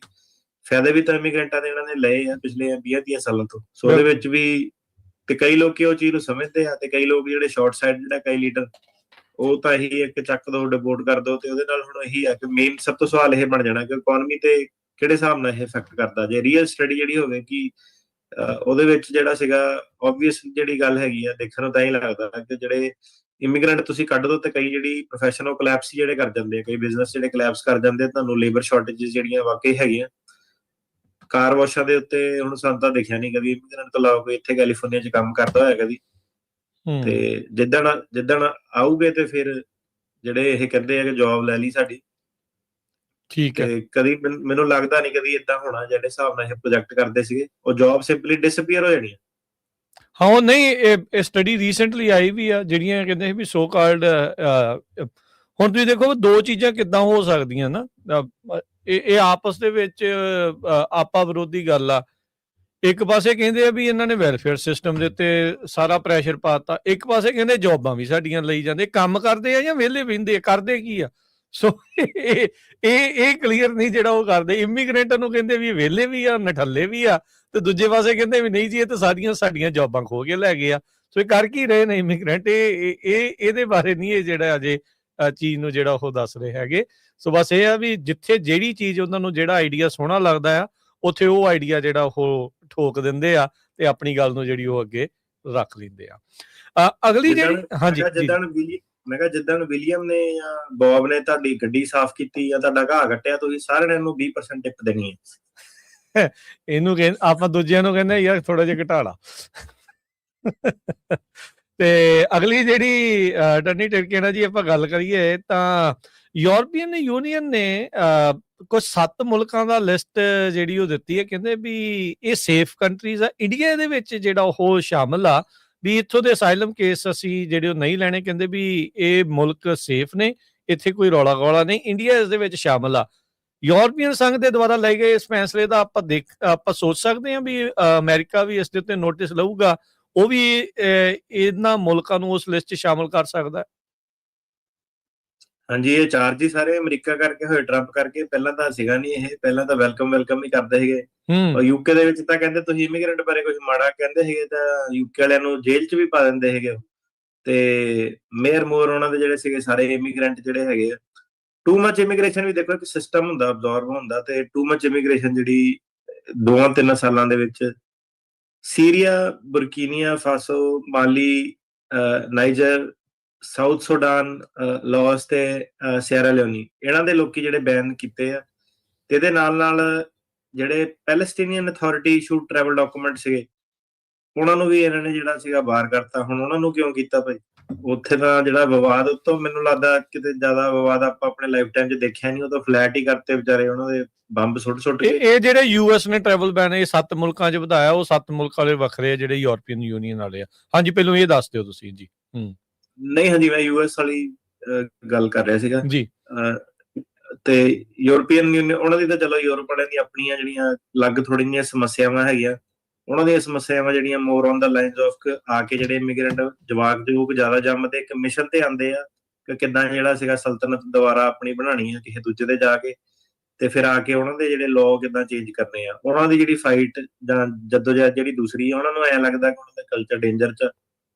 ਫਾਇਦੇ ਵੀ ਤਾਂ ਇਮੀਗ੍ਰੈਂਟਾਂ ਦੇ ਇਹਨਾਂ ਨੇ ਲਏ ਆ ਪਿਛਲੇ 20-30 ਸਾਲਾਂ ਤੋਂ। ਸੋ ਉਹਦੇ ਵਿੱਚ ਵੀ, ਤੇ ਕਈ ਲੋਕੀ ਉਹ ਚੀਜ਼ ਨੂੰ ਸਮਝਦੇ ਆ, ਤੇ ਕਈ ਲੋਕ ਜਿਹੜੇ ਸ਼ਾਰਟ ਸਾਈਡ, ਜਿਹੜਾ ਕਈ ਲੀਡਰ ਉਹ ਤਾਂ ਇਹੀ ਇੱਕ ਚੱਕ ਦੋ, ਡਿਪੋਰਟ ਕਰ ਦੋ। ਤੇ ਉਹਦੇ ਨਾਲ ਹੁਣ ਇਹੀ ਆ ਕਿ ਮੇਨ ਸਭ ਤੋਂ ਸਵਾਲ ਇਹ ਬਣ ਜਾਣਾ ਕਿ ਇਕਨੋਮੀ ਤੇ ਕਿਹੜੇ ਹਿਸਾਬ ਨਾਲ ਇਹ ਇਫੈਕਟ ਕਰਦਾ। ਜੇ ਰੀਅਲ ਸਟੱਡੀ ਜਿਹੜੀ ਹੋਵੇ ਕਿ ਉਹਦੇ ਵਿੱਚ ਜਿਹੜਾ ਸੀਗਾ ਆਬਵੀਅਸ ਜਿਹੜੀ ਗੱਲ ਹੈਗੀ ਆ, ਦੇਖਣ ਨੂੰ ਤਾਂ ਹੀ ਲੱਗਦਾ ਕਿ ਜਿਹੜੇ ਇਮੀਗ੍ਰੈਂਟ ਤੁਸੀਂ ਕੱਢ ਦੋ, ਤੇ ਕਈ ਜਿਹੜੀ ਪ੍ਰੋਫੈਸ਼ਨ ਉਹ ਕਲੈਪਸ ਜਿਹੜੇ ਕਰ ਜਾਂਦੇ ਆ, ਕਈ ਬਿਜ਼ਨਸ ਜਿਹੜੇ ਕਲੈਪਸ ਕਰ ਜਾਂਦੇ ਆ। ਤੁਹਾਨੂੰ ਲੇਬਰ ਸ਼ਾਰਟੇਜਸ ਜਿਹੜੀਆਂ ਵਾਕਈ ਹੈਗੀਆਂ। ਕਾਰ ਵਾਸ਼ਾਂ ਦੇ ਉੱਤੇ ਹੁਣ ਸਾਨੂੰ ਤਾਂ ਦੇਖਿਆ ਨਹੀਂ ਕਦੀ ਇਮੀਗ੍ਰੈਂਟ ਤੋਂ ਇਲਾਵਾ ਕੋਈ ਇੱਥੇ ਕੈਲੀਫੋਰਨੀਆ 'ਚ ਕੰਮ ਕਰਦਾ ਹੋਇਆ ਕਦੀ। ਤੇ ਜਿੱਦਣ ਆਊਗੇ ਤੇ ਫਿਰ ਜਿਹੜੇ ਇਹ ਕਹਿੰਦੇ ਆ ਕਿ ਜੌਬ ਲੈ ਲਈ ਸਾਡੀ, ਠੀਕ ਹੈ, ਕਦੀ ਮੈਨੂੰ ਲੱਗਦਾ ਨਹੀਂ ਕਦੀ ਏਦਾਂ ਹੋਣਾ। ਜਿਹੜੇ ਹਿਸਾਬ ਨਾਲ ਇਹ ਪ੍ਰੋਜੈਕਟ ਕਰਦੇ ਸੀਗੇ, ਉਹ ਜੌਬ ਸਿੰਪਲੀ ਡਿਸਅਪੀਅਰ ਹੋ ਜਾਣੀ। ਹਾਂ ਉਹ ਨਹੀਂ, ਇਹ ਸਟੱਡੀ ਰੀਸੈਂਟਲੀ ਆਈ ਵੀ ਆ, ਜਿਹੜੀਆਂ ਕਹਿੰਦੇ ਵੀ ਸੋ ਕਾਲਡ, ਹੁਣ ਤੁਸੀਂ ਦੇਖੋ ਦੋ ਚੀਜ਼ਾਂ ਕਿੱਦਾਂ ਹੋ ਸਕਦੀਆਂ ਨਾ, ਇਹ ਆਪਸ ਦੇ ਵਿੱਚ ਆਪਾ ਵਿਰੋਧੀ ਗੱਲ ਆ। ਇੱਕ ਪਾਸੇ ਕਹਿੰਦੇ ਆ ਵੀ ਇਹਨਾਂ ਨੇ ਵੈਲਫੇਅਰ ਸਿਸਟਮ ਦੇ ਉੱਤੇ ਸਾਰਾ ਪ੍ਰੈਸ਼ਰ ਪਾਤਾ, ਇੱਕ ਪਾਸੇ ਕਹਿੰਦੇ ਜੌਬਾਂ ਵੀ ਸਾਡੀਆਂ ਲਈ ਜਾਂਦੇ। ਕੰਮ ਕਰਦੇ ਆ ਜਾਂ ਵਿਹਲੇ ਬਹਿੰਦੇ ਆ, ਕਰਦੇ ਕੀ ਆ? ਸੋ ਇਹ ਕਲੀਅਰ ਨਹੀਂ ਜਿਹੜਾ ਉਹ ਕਰਦੇ। ਇਮੀਗ੍ਰੈਂਟਾਂ ਨੂੰ ਕਹਿੰਦੇ ਵੀ ਵਿਹਲੇ ਵੀ ਆ, ਨਠੱਲੇ ਵੀ ਆ, ਤੇ ਦੂਜੇ ਪਾਸੇ ਕਹਿੰਦੇ ਵੀ ਨਹੀਂ ਜੀ ਇਹ ਤਾਂ ਸਾਡੀਆਂ ਜੌਬਾਂ ਖੋ ਕੇ ਲੈ ਗਏ ਆ। ਸੋ ਇਹ ਕਰ ਕੀ ਰਹੇ ਨੇ ਇਮੀਗ੍ਰੈਂਟ? ਇਹਦੇ ਬਾਰੇ ਨਹੀਂ ਇਹ ਜਿਹੜਾ ਅਜੇ ਚੀਜ਼ ਨੂੰ ਜਿਹੜਾ ਉਹ ਦੱਸ ਰਹੇ ਹੈਗੇ। ਸੋ ਬਸ ਇਹ ਆ ਵੀ ਜਿੱਥੇ ਜਿਹੜੀ ਚੀਜ਼ ਉਹਨਾਂ ਨੂੰ ਜਿਹੜਾ ਆਈਡੀਆ ਸੋਹਣਾ ਲੱਗਦਾ ਆ, ਉੱਥੇ ਉਹ ਆਈਡੀਆ ਜਿਹੜਾ ਉਹ ਠੋਕ ਦਿੰਦੇ ਆ ਤੇ ਆਪਣੀ ਗੱਲ ਨੂੰ ਜਿਹੜੀ ਉਹ ਅੱਗੇ ਰੱਖ ਲੈਂਦੇ ਆ। ਅਗਲੀ ਜਿਹੜੀ, ਹਾਂਜੀ, ਮੈਂ ਕਿਹਾ ਜਿੱਦਣ ਵਿਲੀਅਮ ਨੇ ਜਾਂ ਬੌਬ ਨੇ ਤੁਹਾਡੀ ਗੱਡੀ ਸਾਫ਼ ਕੀਤੀ ਜਾਂ ਤੁਹਾਡਾ ਘਾਹ ਕੱਟਿਆ, ਤੁਸੀਂ ਸਾਰਿਆਂ ਨੂੰ 20% ਟਿਪ ਦੇਣੀ ਹੈ। ਇਹਨੂੰ ਕਹਿੰਦੇ, ਆਪਾਂ ਦੂਜਿਆਂ ਨੂੰ ਕਹਿੰਦੇ ਯਾਰ ਥੋੜਾ ਜਿਹਾ ਘਟਾ ਲਾ। ਤੇ ਅਗਲੀ ਜਿਹੜੀ ਟਰਨੀ ਟਿਰਕੇਣਾ ਜੀ ਆਪਾਂ ਗੱਲ ਕਰੀਏ ਤਾਂ ਯੂਰਪੀਅਨ ਯੂਨੀਅਨ ਨੇ ਕੁਝ 7 ਮੁਲਕਾਂ ਦਾ ਲਿਸਟ ਜਿਹੜੀ ਉਹ ਦਿੱਤੀ ਹੈ। ਕਹਿੰਦੇ ਵੀ ਇਹ ਸੇਫ ਕੰਟਰੀਜ਼ ਆ। ਇੰਡੀਆ ਦੇ ਵਿੱਚ ਜਿਹੜਾ ਉਹ ਸ਼ਾਮਲ ਆ, ਵੀ ਇੱਥੋਂ ਦੇ ਅਸਾਈਲਮ ਕੇਸ ਅਸੀਂ ਜਿਹੜੇ ਉਹ ਨਹੀਂ ਲੈਣੇ। ਕਹਿੰਦੇ ਵੀ ਇਹ ਮੁਲਕ ਸੇਫ ਨੇ, ਇੱਥੇ ਕੋਈ ਰੌਲਾ ਗੌਲਾ ਨਹੀਂ। ਇੰਡੀਆ ਇਸ ਦੇ ਵਿੱਚ ਸ਼ਾਮਲ ਆ। ਯੂਰਪੀਅਨ ਸੰਘ ਦੇ ਦੁਆਰਾ ਲਏ ਗਏ ਇਸ ਫੈਸਲੇ ਦਾ ਆਪਾਂ ਸੋਚ ਸਕਦੇ ਹਾਂ ਵੀ ਅਮਰੀਕਾ ਵੀ ਇਸ ਦੇ ਉੱਤੇ ਨੋਟਿਸ ਲਊਗਾ, ਉਹ ਵੀ ਇਹਨਾਂ ਮੁਲਕਾਂ ਨੂੰ ਉਸ ਲਿਸਟ 'ਚ ਸ਼ਾਮਲ ਕਰ ਸਕਦਾ। ਹਾਂਜੀ, ਇਹ ਚਾਰਜ ਹੀ ਸਾਰੇ ਅਮਰੀਕਾ ਕਰਕੇ ਹੋਏ, ਟਰੰਪ ਕਰਕੇ। ਪਹਿਲਾਂ ਤਾਂ ਸੀਗਾ ਨਹੀਂ ਇਹ, ਪਹਿਲਾਂ ਤਾਂ ਵੈਲਕਮ ਹੀ ਕਰਦੇ ਸੀਗੇ। ਯੂਕੇ ਦੇ ਵਿੱਚ ਤਾਂ ਕਹਿੰਦੇ ਤੁਸੀਂ ਇਮੀਗ੍ਰੈਂਟ ਬਾਰੇ ਕੁਝ ਮਾੜਾ ਕਹਿੰਦੇ ਸੀਗੇ ਤਾਂ ਯੂਕੇ ਵਾਲਿਆਂ ਨੂੰ ਜੇਲ੍ਹ 'ਚ ਵੀ ਪਾ ਦਿੰਦੇ ਸੀਗੇ। ਤੇ ਮੇਅਰ ਮੋਰ ਉਹਨਾਂ ਦੇ ਜਿਹੜੇ ਸੀਗੇ ਸਾਰੇ ਇਮੀਗ੍ਰੈਂਟ ਜਿਹੜੇ ਹੈਗੇ ਆ। ਟੂ ਮਚ ਇਮੀਗ੍ਰੇਸ਼ਨ ਵੀ ਦੇਖੋ ਇੱਕ ਸਿਸਟਮ ਹੁੰਦਾ, ਅਬਜ਼ੌਰਬ ਹੁੰਦਾ। ਤੇ ਟੂ ਮਚ ਇਮੀਗ੍ਰੇਸ਼ਨ ਜਿਹੜੀ 2-3 ਸਾਲਾਂ ਦੇ ਵਿੱਚ ਸੀਰੀਆ, ਬੁਰਕੀਨੀਆ ਫਾਸੋ, ਮਾਲੀ, ਨਾਈਜਰ, ਸਾਊਥ ਸੁਡਾਨ, ਲਾਓਸ ਤੇ ਸੀਅਰਾ ਲਿਓਨੀ, ਇਹਨਾਂ ਦੇ ਲੋਕੀ ਜਿਹੜੇ ਬੈਨ ਕੀਤੇ ਆ। ਤੇ ਇਹਦੇ ਨਾਲ ਜਿਹੜੇ ਪੈਲਸਟੀਨੀਅਨ ਅਥਾਰਟੀ ਇਸ਼ੂਡ ਟਰੈਵਲ ਡਾਕੂਮੈਂਟ ਸੀਗੇ, ਉਹਨਾਂ ਨੂੰ ਵੀ ਇਹਨਾਂ ਨੇ ਜਿਹੜਾ ਸੀਗਾ ਬਾਹਰ ਕਰਤਾ। ਹੁਣ ਉਹਨਾਂ ਨੂੰ ਕਿਉਂ ਕੀਤਾ ਭਾਈ? ਉੱਥੇ ਤਾਂ ਜਿਹੜਾ ਵਿਵਾਦ ਉੱਤੋਂ ਮੈਨੂੰ ਲੱਗਦਾ ਕਿਤੇ ਜ਼ਿਆਦਾ ਵਿਵਾਦ ਆਪਾਂ ਆਪਣੇ ਲਾਈਫ ਟਾਈਮ 'ਚ ਦੇਖਿਆ ਨਹੀਂ। ਉਹ ਤਾਂ ਫਲੈਟ ਹੀ ਕਰਤੇ ਵਿਚਾਰੇ, ਉਹਨਾਂ ਦੇ ਬੰਬ ਸੁੱਟ ਕੇ। ਇਹ ਜਿਹੜੇ ਯੂਐਸ ਨੇ ਟਰੈਵਲ ਬੈਨ ਇਹ 7 ਮੁਲਕਾਂ 'ਚ ਵਧਾਇਆ, ਉਹ 7 ਮੁਲਕ ਵਾਲੇ ਵੱਖਰੇ ਆ ਜਿਹੜੇ ਯੂਰਪੀਅਨ ਯੂਨੀਅਨ ਵਾਲੇ ਆ। ਹਾਂਜੀ, ਪਹਿਲਾਂ ਇਹ ਦੱਸ ਦਿਓ ਤੁਸੀਂ ਜੀ। ਨਹੀਂ, ਹਾਂਜੀ, ਮੈਂ ਯੂਐਸ ਵਾਲੀ ਗੱਲ ਕਰ ਰਿਹਾ ਸੀਗਾ ਜੀ। ਤੇ ਯੂਰਪੀਅਨ ਯੂਨੀਅਨ ਉਹਨਾਂ ਦੀ ਤਾਂ ਚਲੋ ਯੂਰਪ ਵਾਲਿਆਂ ਦੀ ਆਪਣੀਆਂ ਜਿਹੜੀਆਂ ਅਲੱਗ ਥੋੜ੍ਹੀਆਂ ਜਿਹੀਆਂ ਸਮੱਸਿਆਵਾਂ ਹੈਗੀਆਂ। ਉਹਨਾਂ ਦੀਆਂ ਸਮੱਸਿਆਵਾਂ ਜਿਹੜੀਆਂ ਮੋਰ ਔਨ ਦਾ ਲਾਈਨਸ ਆਫ ਆ ਕੇ ਜਿਹੜੇ ਇਮੀਗ੍ਰੈਂਟ ਜਵਾਕ ਜਵੂਕ ਜ਼ਿਆਦਾ ਜੰਮਦੇ ਇੱਕ ਮਿਸ਼ਨ ਤੇ ਆਉਂਦੇ ਆ ਕਿ ਕਿੱਦਾਂ ਜਿਹੜਾ ਸੀਗਾ ਸਲਤਨਤ ਦੁਬਾਰਾ ਆਪਣੀ ਬਣਾਉਣੀ ਆ ਕਿਸੇ ਦੂਜੇ ਦੇ ਜਾ ਕੇ, ਤੇ ਫਿਰ ਆ ਕੇ ਉਹਨਾਂ ਦੇ ਜਿਹੜੇ ਲਾਅ ਕਿੱਦਾਂ ਚੇਂਜ ਕਰਨੇ ਆ। ਉਹਨਾਂ ਦੀ ਜਿਹੜੀ ਫਾਈਟ ਜਾਂ ਜਦੋਜਹਿਦ ਜਿਹੜੀ ਦੂਸਰੀ ਆ, ਉਹਨਾਂ ਨੂੰ ਐਂ ਲੱਗਦਾ ਕਿ ਉਹਨਾਂ ਦਾ ਕਲਚਰ ਡੇਂਜਰ 'ਚ,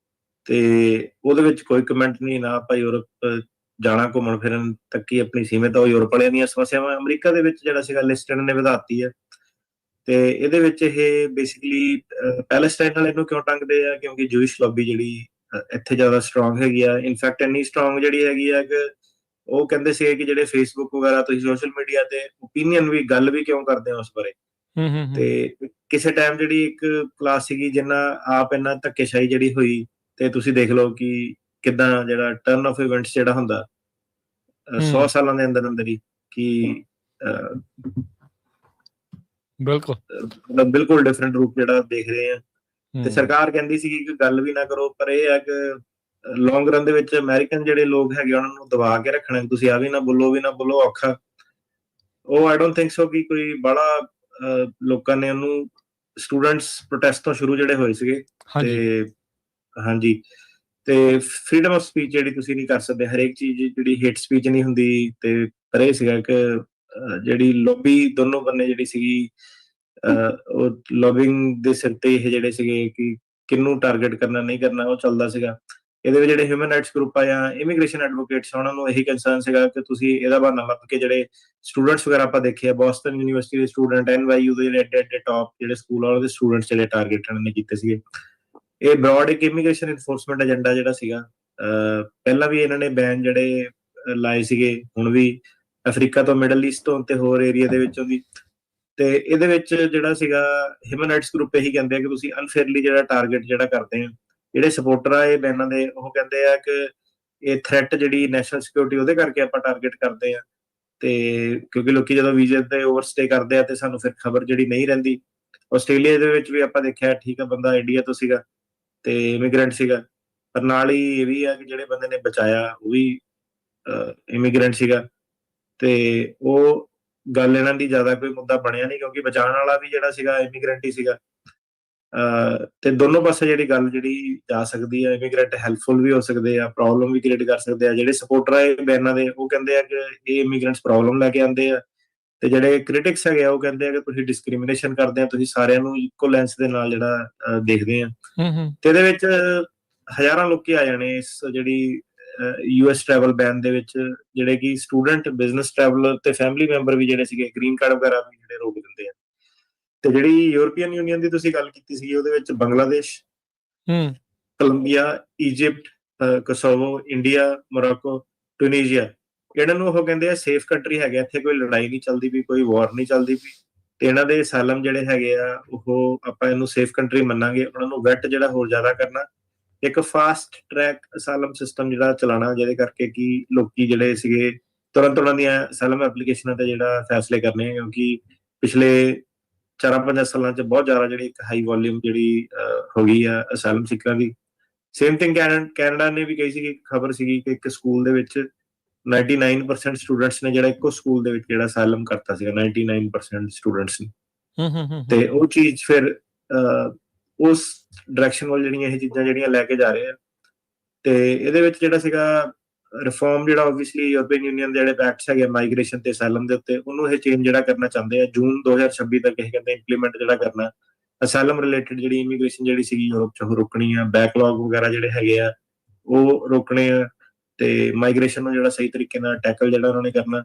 ਤੇ ਉਹਦੇ ਵਿੱਚ ਕੋਈ ਕਮੈਂਟ ਨਹੀਂ। ਨਾ ਆਪਾਂ ਯੂਰਪ ਜਾਣਾ ਘੁੰਮਣ ਫਿਰਨ ਤੱਕ ਹੀ ਆਪਣੀ ਸੀਮਿਤ ਆ। ਉਹ ਯੂਰਪ ਵਾਲਿਆਂ ਦੀਆਂ ਸਮੱਸਿਆਵਾਂ ਅਮਰੀਕਾ ਦੇ ਵਿੱਚ ਜਿਹੜਾ ਸੀਗਾ ਲਿਸਟਨ ਨੇ ਵਧਾਤੀ ਹੈ। ਤੇ ਇਹਦੇ ਵਿੱਚ ਇਹ ਬੇਸਿਕਲੀ ਪੈਲੇਸਟਾਈਨ ਵਾਲੇ ਨੂੰ ਕਿਉਂ ਟੰਗਦੇ ਆ? ਕਿਉਂਕਿ ਜੂਇਸ਼ ਲੌਬੀ ਜਿਹੜੀ ਇੱਥੇ ਜ਼ਿਆਦਾ ਸਟਰੋਂਗ ਹੈਗੀ ਆ। ਇਨਫੈਕਟ ਇੰਨੀ ਸਟਰੋਂਗ ਜਿਹੜੀ ਹੈਗੀ ਆ ਕਿ ਉਹ ਕਹਿੰਦੇ ਸੀਗੇ ਕਿ ਜਿਹੜੇ ਫੇਸਬੁੱਕ ਵਗੈਰਾ ਤੁਸੀਂ ਸੋਸ਼ਲ ਮੀਡੀਆ ਤੇ ਓਪੀਨੀਅਨ ਵੀ ਗੱਲ ਵੀ ਕਿਉਂ ਕਰਦੇ ਹੋ ਉਸ ਬਾਰੇ। ਤੇ ਕਿਸੇ ਟਾਈਮ ਜਿਹੜੀ ਇੱਕ ਕਲਾਸ ਸੀਗੀ ਜਿੰਨਾ ਆਪ ਇੰਨਾ ਧੱਕੇਸ਼ਾਹੀ ਜਿਹੜੀ ਹੋਈ, ਤੇ ਤੁਸੀਂ ਦੇਖ ਲਓ ਕਿ ਕਿੱਦਾਂ ਜਿਹੜਾ ਟਰਨ ਆਫ ਇਵੈਂਟਸ ਜਿਹੜਾ ਹੁੰਦਾ 100 ਸਾਲਾਂ ਦੇ ਅੰਦਰ ਅੰਦਰ ਹੀ ਕਿ ਬਿਲਕੁਲ ਡਿਫਰੈਂਟ ਰੂਪ ਜਿਹੜਾ ਦੇਖ ਰਹੇ ਆ। ਤੇ ਸਰਕਾਰ ਕਹਿੰਦੀ ਸੀਗੀ ਕਿ ਗੱਲ ਵੀ ਨਾ ਕਰੋ, ਪਰ ਇਹ ਹੈ ਕਿ ਲੌਂਗ ਰਨ ਦੇ ਵਿੱਚ ਅਮਰੀਕਨ ਜਿਹੜੇ ਲੋਕ ਹੈਗੇ ਉਹਨਾਂ ਨੂੰ ਦਬਾ ਕੇ ਰੱਖਣਾ, ਤੁਸੀਂ ਆ ਵੀ ਨਾ ਬੋਲੋ ਵੀ ਨਾ ਬੋਲੋ ਔਖਾ। ਉਹ ਆਈ ਡੋਂਟ ਥਿੰਕ ਸੋ ਕਿ ਕੋਈ ਬੜਾ ਲੋਕਾਂ ਨੇ ਉਹਨੂੰ ਸਟੂਡੈਂਟਸ ਪ੍ਰੋਟੈਸਟ ਤੋਂ ਸ਼ੁਰੂ ਜਿਹੜੇ ਹੋਏ ਸੀਗੇ। ਤੇ ਹਾਂਜੀ, ਤੇ ਫ੍ਰੀडम ਆਫ ਸਪੀਚ ਜਿਹੜੀ ਤੁਸੀਂ ਨਹੀਂ ਕਰ ਸਕਦੇ, ਹਰੇਕ ਚੀਜ਼ ਜਿਹੜੀ ਹੇਟ ਸਪੀਚ ਨਹੀਂ ਹੁੰਦੀ। ਤੇ ਪਰ ਇਹ ਸੀਗਾ ਕਿ ਜਿਹੜੀ ਲੌਬੀ ਦੋਨੋਂ ਬੰਨੇ ਜਿਹੜੀ ਸੀਗੀ ਉਹ ਲੌਬਿੰਗ ਦੇ ਸਿਰ ਤੇ ਇਹ ਜਿਹੜੇ ਸੀਗੇ ਕਿ ਕਿਹਨੂੰ ਟਾਰਗੇਟ ਕਰਨਾ ਨਹੀਂ ਕਰਨਾ ਉਹ ਚੱਲਦਾ ਸੀਗਾ। ਇਹਦੇ ਵਿੱਚ ਜਿਹੜੇ ਹਿਊਮਨ ਰਾਈਟਸ ਗਰੁੱਪ ਆ ਜਾਂ ਇਮੀਗ੍ਰੇਸ਼ਨ ਐਡਵੋਕੇਟਸ ਉਹਨਾਂ ਨੂੰ ਇਹੀ ਕੰਸਰਨ ਸੀਗਾ ਕਿ ਤੁਸੀਂ ਇਹਦਾ ਬਹਾਨਾ ਲੱਭ ਕੇ ਜਿਹੜੇ ਸਟੂਡੈਂਟਸ ਵਗੈਰਾ ਆਪਾਂ ਦੇਖੇ ਆ, ਬੋਸਟਨ ਯੂਨੀਵਰਸਿਟੀ ਦੇ ਸਟੂਡੈਂਟ, NYU ਦੇ ਜਿਹੜੇ ਐਡੇ ਟੌਪ ਜਿਹੜੇ ਸਕੂਲ ਆ ਉਹਦੇ ਸਟੂਡੈਂਟਸ ਜਿਹੜੇ ਟਾਰਗੇਟ ਨੇ ਕੀਤੇ ਸੀਗੇ। ਇਹ ਬ੍ਰੌਡ ਇੱਕ ਇਮੀਗ੍ਰੇਸ਼ਨ ਇਨਫੋਰਸਮੈਂਟ ਏਜੰਡਾ ਜਿਹੜਾ ਸੀਗਾ। ਪਹਿਲਾਂ ਵੀ ਇਹਨਾਂ ਨੇ ਬੈਨ ਜਿਹੜੇ ਲਾਏ ਸੀਗੇ, ਹੁਣ ਵੀ ਅਫਰੀਕਾ ਤੋਂ, ਮਿਡਲ ਈਸਟ ਤੋਂ ਤੇ ਹੋਰ ਏਰੀਆ ਦੇ ਵਿੱਚੋਂ ਦੀ। ਤੇ ਇਹਦੇ ਵਿੱਚ ਜਿਹੜਾ ਸੀਗਾ ਹਿਊਮਨ ਰਾਈਟਸ ਗਰੁੱਪ ਇਹੀ ਕਹਿੰਦੇ ਆ ਕਿ ਤੁਸੀਂ ਅਨਫੇਅਰਲੀ ਜਿਹੜਾ ਟਾਰਗੇਟ ਜਿਹੜਾ ਕਰਦੇ ਆ ਜਿਹੜੇ ਸਪੋਰਟਰ ਆ ਇਹ ਬੈਨਾਂ ਦੇ, ਉਹ ਕਹਿੰਦੇ ਆ ਕਿ ਇਹ ਥ੍ਰੈਟ ਜਿਹੜੀ ਨੈਸ਼ਨਲ ਸਿਕਿਉਰਿਟੀ ਉਹਦੇ ਕਰਕੇ ਆਪਾਂ ਟਾਰਗੇਟ ਕਰਦੇ ਆ। ਤੇ ਕਿਉਂਕਿ ਲੋਕੀ ਜਦੋਂ ਵੀਜ਼ੇ ਤੇ ਓਵਰਸਟੇ ਕਰਦੇ ਆ ਤੇ ਸਾਨੂੰ ਫਿਰ ਖਬਰ ਜਿਹੜੀ ਨਹੀਂ ਰਹਿੰਦੀ। ਆਸਟ੍ਰੇਲੀਆ ਦੇ ਵਿੱਚ ਵੀ ਆਪਾਂ ਦੇਖਿਆ, ਠੀਕ ਆ ਬੰਦਾ ਇੰਡੀਆ ਤੋਂ ਸੀਗਾ ਤੇ ਇਮੀਗ੍ਰੈਂਟ ਸੀਗਾ, ਪਰ ਨਾਲ ਹੀ ਇਹ ਵੀ ਆ ਕਿ ਜਿਹੜੇ ਬੰਦੇ ਨੇ ਬਚਾਇਆ ਉਹ ਵੀ ਇਮੀਗ੍ਰੈਂਟ ਸੀਗਾ। ਤੇ ਉਹ ਗੱਲ ਇਹਨਾਂ ਦੀ ਜ਼ਿਆਦਾ ਕੋਈ ਮੁੱਦਾ ਬਣਿਆ ਨਹੀਂ ਕਿਉਂਕਿ ਬਚਾਉਣ ਵਾਲਾ ਵੀ ਜਿਹੜਾ ਸੀਗਾ ਇਮੀਗ੍ਰੈਂਟ ਹੀ ਸੀਗਾ। ਤੇ ਦੋਨੋਂ ਪਾਸੇ ਜਿਹੜੀ ਗੱਲ ਜਿਹੜੀ ਜਾ ਸਕਦੀ ਆ, ਇਮੀਗ੍ਰੈਂਟ ਹੈਲਪਫੁਲ ਵੀ ਹੋ ਸਕਦੇ ਆ, ਪ੍ਰੋਬਲਮ ਵੀ ਕ੍ਰੀਏਟ ਕਰ ਸਕਦੇ ਆ। ਜਿਹੜੇ ਸਪੋਰਟਰ ਆ ਬੈਨਾਂ ਦੇ ਉਹ ਕਹਿੰਦੇ ਆ ਕਿ ਇਹ ਇਮੀਗ੍ਰੈਂਟਸ ਪ੍ਰੋਬਲਮ ਲੈ ਕੇ ਆਉਂਦੇ ਆ, ਤੇ ਜਿਹੜੇ ਕ੍ਰਿਟਿਕਸ ਹੈਗੇ ਆ ਉਹ ਕਹਿੰਦੇ ਆ ਕਿ ਤੁਸੀਂ ਡਿਸਕ੍ਰਿਮੀਨੇਸ਼ਨ ਕਰਦੇ ਆ, ਤੁਸੀਂ ਸਾਰਿਆਂ ਨੂੰ ਇਕੁਅਲ ਲੈਂਸ ਦੇ ਨਾਲ ਜਿਹੜਾ ਦੇਖਦੇ ਆ। ਤੇ ਇਹਦੇ ਵਿੱਚ ਹਜ਼ਾਰਾਂ ਲੋਕੀ ਆ ਜਾਣੇ ਇਸ ਜਿਹੜੀ US ਟਰੈਵਲ ਬੈਨ ਦੇ ਵਿੱਚ, ਜਿਹੜੇ ਕਿ ਸਟੂਡੈਂਟ, ਬਿਜ਼ਨਸ ਟਰੈਵਲਰ ਤੇ ਫੈਮਿਲੀ ਮੈਂਬਰ ਵੀ ਜਿਹੜੇ ਸੀਗੇ, ਗ੍ਰੀਨ ਕਾਰਡ ਵਗੈਰਾ ਵੀ ਜਿਹੜੇ ਰੋਕ ਦਿੰਦੇ ਆ। ਤੇ ਜਿਹੜੀ ਯੂਰਪੀਅਨ ਯੂਨੀਅਨ ਦੀ ਤੁਸੀਂ ਗੱਲ ਕੀਤੀ ਸੀ ਉਹਦੇ ਵਿੱਚ Bangladesh, Colombia, Egypt, Kosovo, India, Morocco, Tunisia, ਇਹਨਾਂ ਨੂੰ ਉਹ ਕਹਿੰਦੇ ਆ ਸੇਫ ਕੰਟਰੀ ਹੈਗੇ, ਇੱਥੇ ਕੋਈ ਲੜਾਈ ਨਹੀਂ ਚੱਲਦੀ ਵੀ, ਕੋਈ ਵਾਰ ਨਹੀਂ ਚੱਲਦੀ ਵੀ, ਤੇ ਇਹਨਾਂ ਦੇ ਅਸਾਈਲਮ ਜਿਹੜੇ ਹੈਗੇ ਆ ਉਹ ਆਪਾਂ ਇਹਨੂੰ ਸੇਫ ਕੰਟਰੀ ਮੰਨਾਂਗੇ। ਉਹਨਾਂ ਨੂੰ ਵੈਟ ਜਿਹੜਾ ਹੋਰ ਜ਼ਿਆਦਾ ਕਰਨਾ, ਇੱਕ ਫਾਸਟ ਟਰੈਕ ਅਸਾਈਲਮ ਸਿਸਟਮ ਜਿਹੜਾ ਚਲਾਉਣਾ, ਜਿਹਦੇ ਕਰਕੇ ਕਿ ਲੋਕੀ ਜਿਹੜੇ ਸੀਗੇ ਤੁਰੰਤ ਉਹਨਾਂ ਦੀਆਂ ਅਸਾਈਲਮ ਐਪਲੀਕੇਸ਼ਨਾਂ ਤੇ ਜਿਹੜਾ ਫੈਸਲੇ ਕਰਨੇ ਆ, ਕਿਉਂਕਿ ਪਿਛਲੇ 4-5 ਸਾਲਾਂ 'ਚ ਬਹੁਤ ਜ਼ਿਆਦਾ ਜਿਹੜੀ ਇੱਕ ਹਾਈ ਵੋਲਿਊਮ ਜਿਹੜੀ ਹੋ ਗਈ ਆ ਅਸਾਈਲਮ ਸੀਕਰਾਂ ਦੀ। ਸੇਮ ਥਿੰਗ ਕੈਨੇਡਾ ਨੇ ਵੀ ਕਹੀ ਸੀਗੀ, ਖਬਰ ਸੀਗੀ ਕਿ ਇੱਕ ਸਕੂਲ ਦੇ ਵਿੱਚ 99% ਸਟੂਡੈਂਟਸ ਨੇ ਜਿਹੜਾ ਇੱਕੋ ਸਕੂਲ ਦੇ ਵਿੱਚ ਜਿਹੜਾ ਅਸਾਈਲਮ ਕਰਤਾ ਸੀਗਾ, 99% ਸਟੂਡੈਂਟਸ ਨੇ। ਤੇ ਉਹ ਚੀਜ਼ ਫਿਰ ਉਸ ਡਾਇਰੈਕਸ਼ਨ ਵੱਲ ਜਿਹੜੀਆਂ ਇਹ ਚੀਜ਼ਾਂ ਜਿਹੜੀਆਂ ਲੈ ਕੇ ਜਾ ਰਹੇ ਆ। ਤੇ ਇਹਦੇ ਵਿੱਚ ਜਿਹੜਾ ਸੀਗਾ ਰਿਫਾਰਮ ਜਿਹੜਾ ਆਬਵੀਅਸਲੀ ਯੂਰਪੀਅਨ ਯੂਨੀਅਨ ਦੇ ਜਿਹੜੇ ਐਕਟਸ ਹੈਗੇ ਮਾਈਗ੍ਰੇਸ਼ਨ ਤੇ ਅਸਾਈਲਮ ਦੇ ਉੱਤੇ, ਉਹਨੂੰ ਇਹ ਚੇਂਜ ਜਿਹੜਾ ਕਰਨਾ ਚਾਹੁੰਦੇ ਆ ਜੂਨ 2026 ਤੱਕ। ਇਹ ਕਹਿੰਦੇ ਇੰਪਲੀਮੈਂਟ ਜਿਹੜਾ ਕਰਨਾ ਅਸਾਈਲਮ ਰਿਲੇਟਡ ਜਿਹੜੀ ਇਮੀਗ੍ਰੇਸ਼ਨ ਜਿਹੜੀ ਸੀਗੀ ਯੂਰਪ 'ਚ ਉਹ ਰੋਕਣੀ ਆ, ਬੈਕਲੌਗ ਵਗੈਰਾ ਜਿਹੜੇ ਹੈਗੇ ਆ ਉਹ ਰੋਕਣੇ ਆ, ਤੇ ਮਾਈਗ੍ਰੇਸ਼ਨ ਨੂੰ ਜਿਹੜਾ ਸਹੀ ਤਰੀਕੇ ਨਾਲ ਟੈਕਲ ਜਿਹੜਾ ਉਹਨਾਂ ਨੇ ਕਰਨਾ।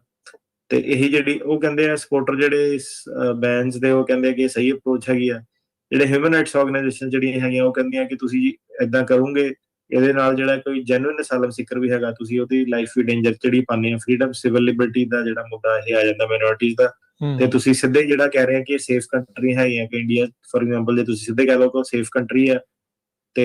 ਤੇ ਇਹੀ ਜਿਹੜੀ ਉਹ ਕਹਿੰਦੇ ਆ ਸਪੋਰਟਰ ਜਿਹੜੇ ਬੈਨਸ ਦੇ, ਉਹ ਕਹਿੰਦੇ ਆ ਕਿ ਸਹੀ ਅਪਰੋਚ ਹੈਗੀ ਆ। ਜਿਹੜੇ ਹਿਊਮਨ ਰਾਈਟਸ ਆਰਗੇਨਾਈਜੇਸ਼ਨ ਜਿਹੜੀਆਂ ਹੈਗੀਆਂ ਉਹ ਕਹਿੰਦੀਆਂ ਕਿ ਤੁਸੀਂ ਏਦਾਂ ਕਰੋਗੇ ਇਹਦੇ ਨਾਲ ਜਿਹੜਾ ਕੋਈ ਜੈਨੂਇਨ ਅਸਾਈਲਮ ਸੀਕਰ ਵੀ ਹੈਗਾ ਤੁਸੀਂ ਉਹਦੀ ਲਾਈਫ ਵੀ ਡੇਂਜਰ ਜਿਹੜੀ ਪਾਉਂਦੇ ਆ। ਫਰੀडम, ਸਿਵਲ ਲਿਬਰਟੀ ਦਾ ਜਿਹੜਾ ਮੁੱਦਾ ਇਹ ਆ ਜਾਂਦਾ, ਮਾਈਨੋਰਿਟੀਜ਼ ਦਾ, ਤੇ ਤੁਸੀਂ ਸਿੱਧੇ ਜਿਹੜਾ ਕਹਿ ਰਹੇ ਆ ਕਿ ਸੇਫ ਕੰਟਰੀ ਹੈ ਕਿ ਇੰਡੀਆ ਫੋਰ ਐਗਜ਼ਾਮਪਲ, ਜੇ ਤੁਸੀਂ ਸਿੱਧੇ ਕਹਿ ਲਓ ਕਿ ਸੇਫ ਕੰਟਰੀ ਆ, ਤੇ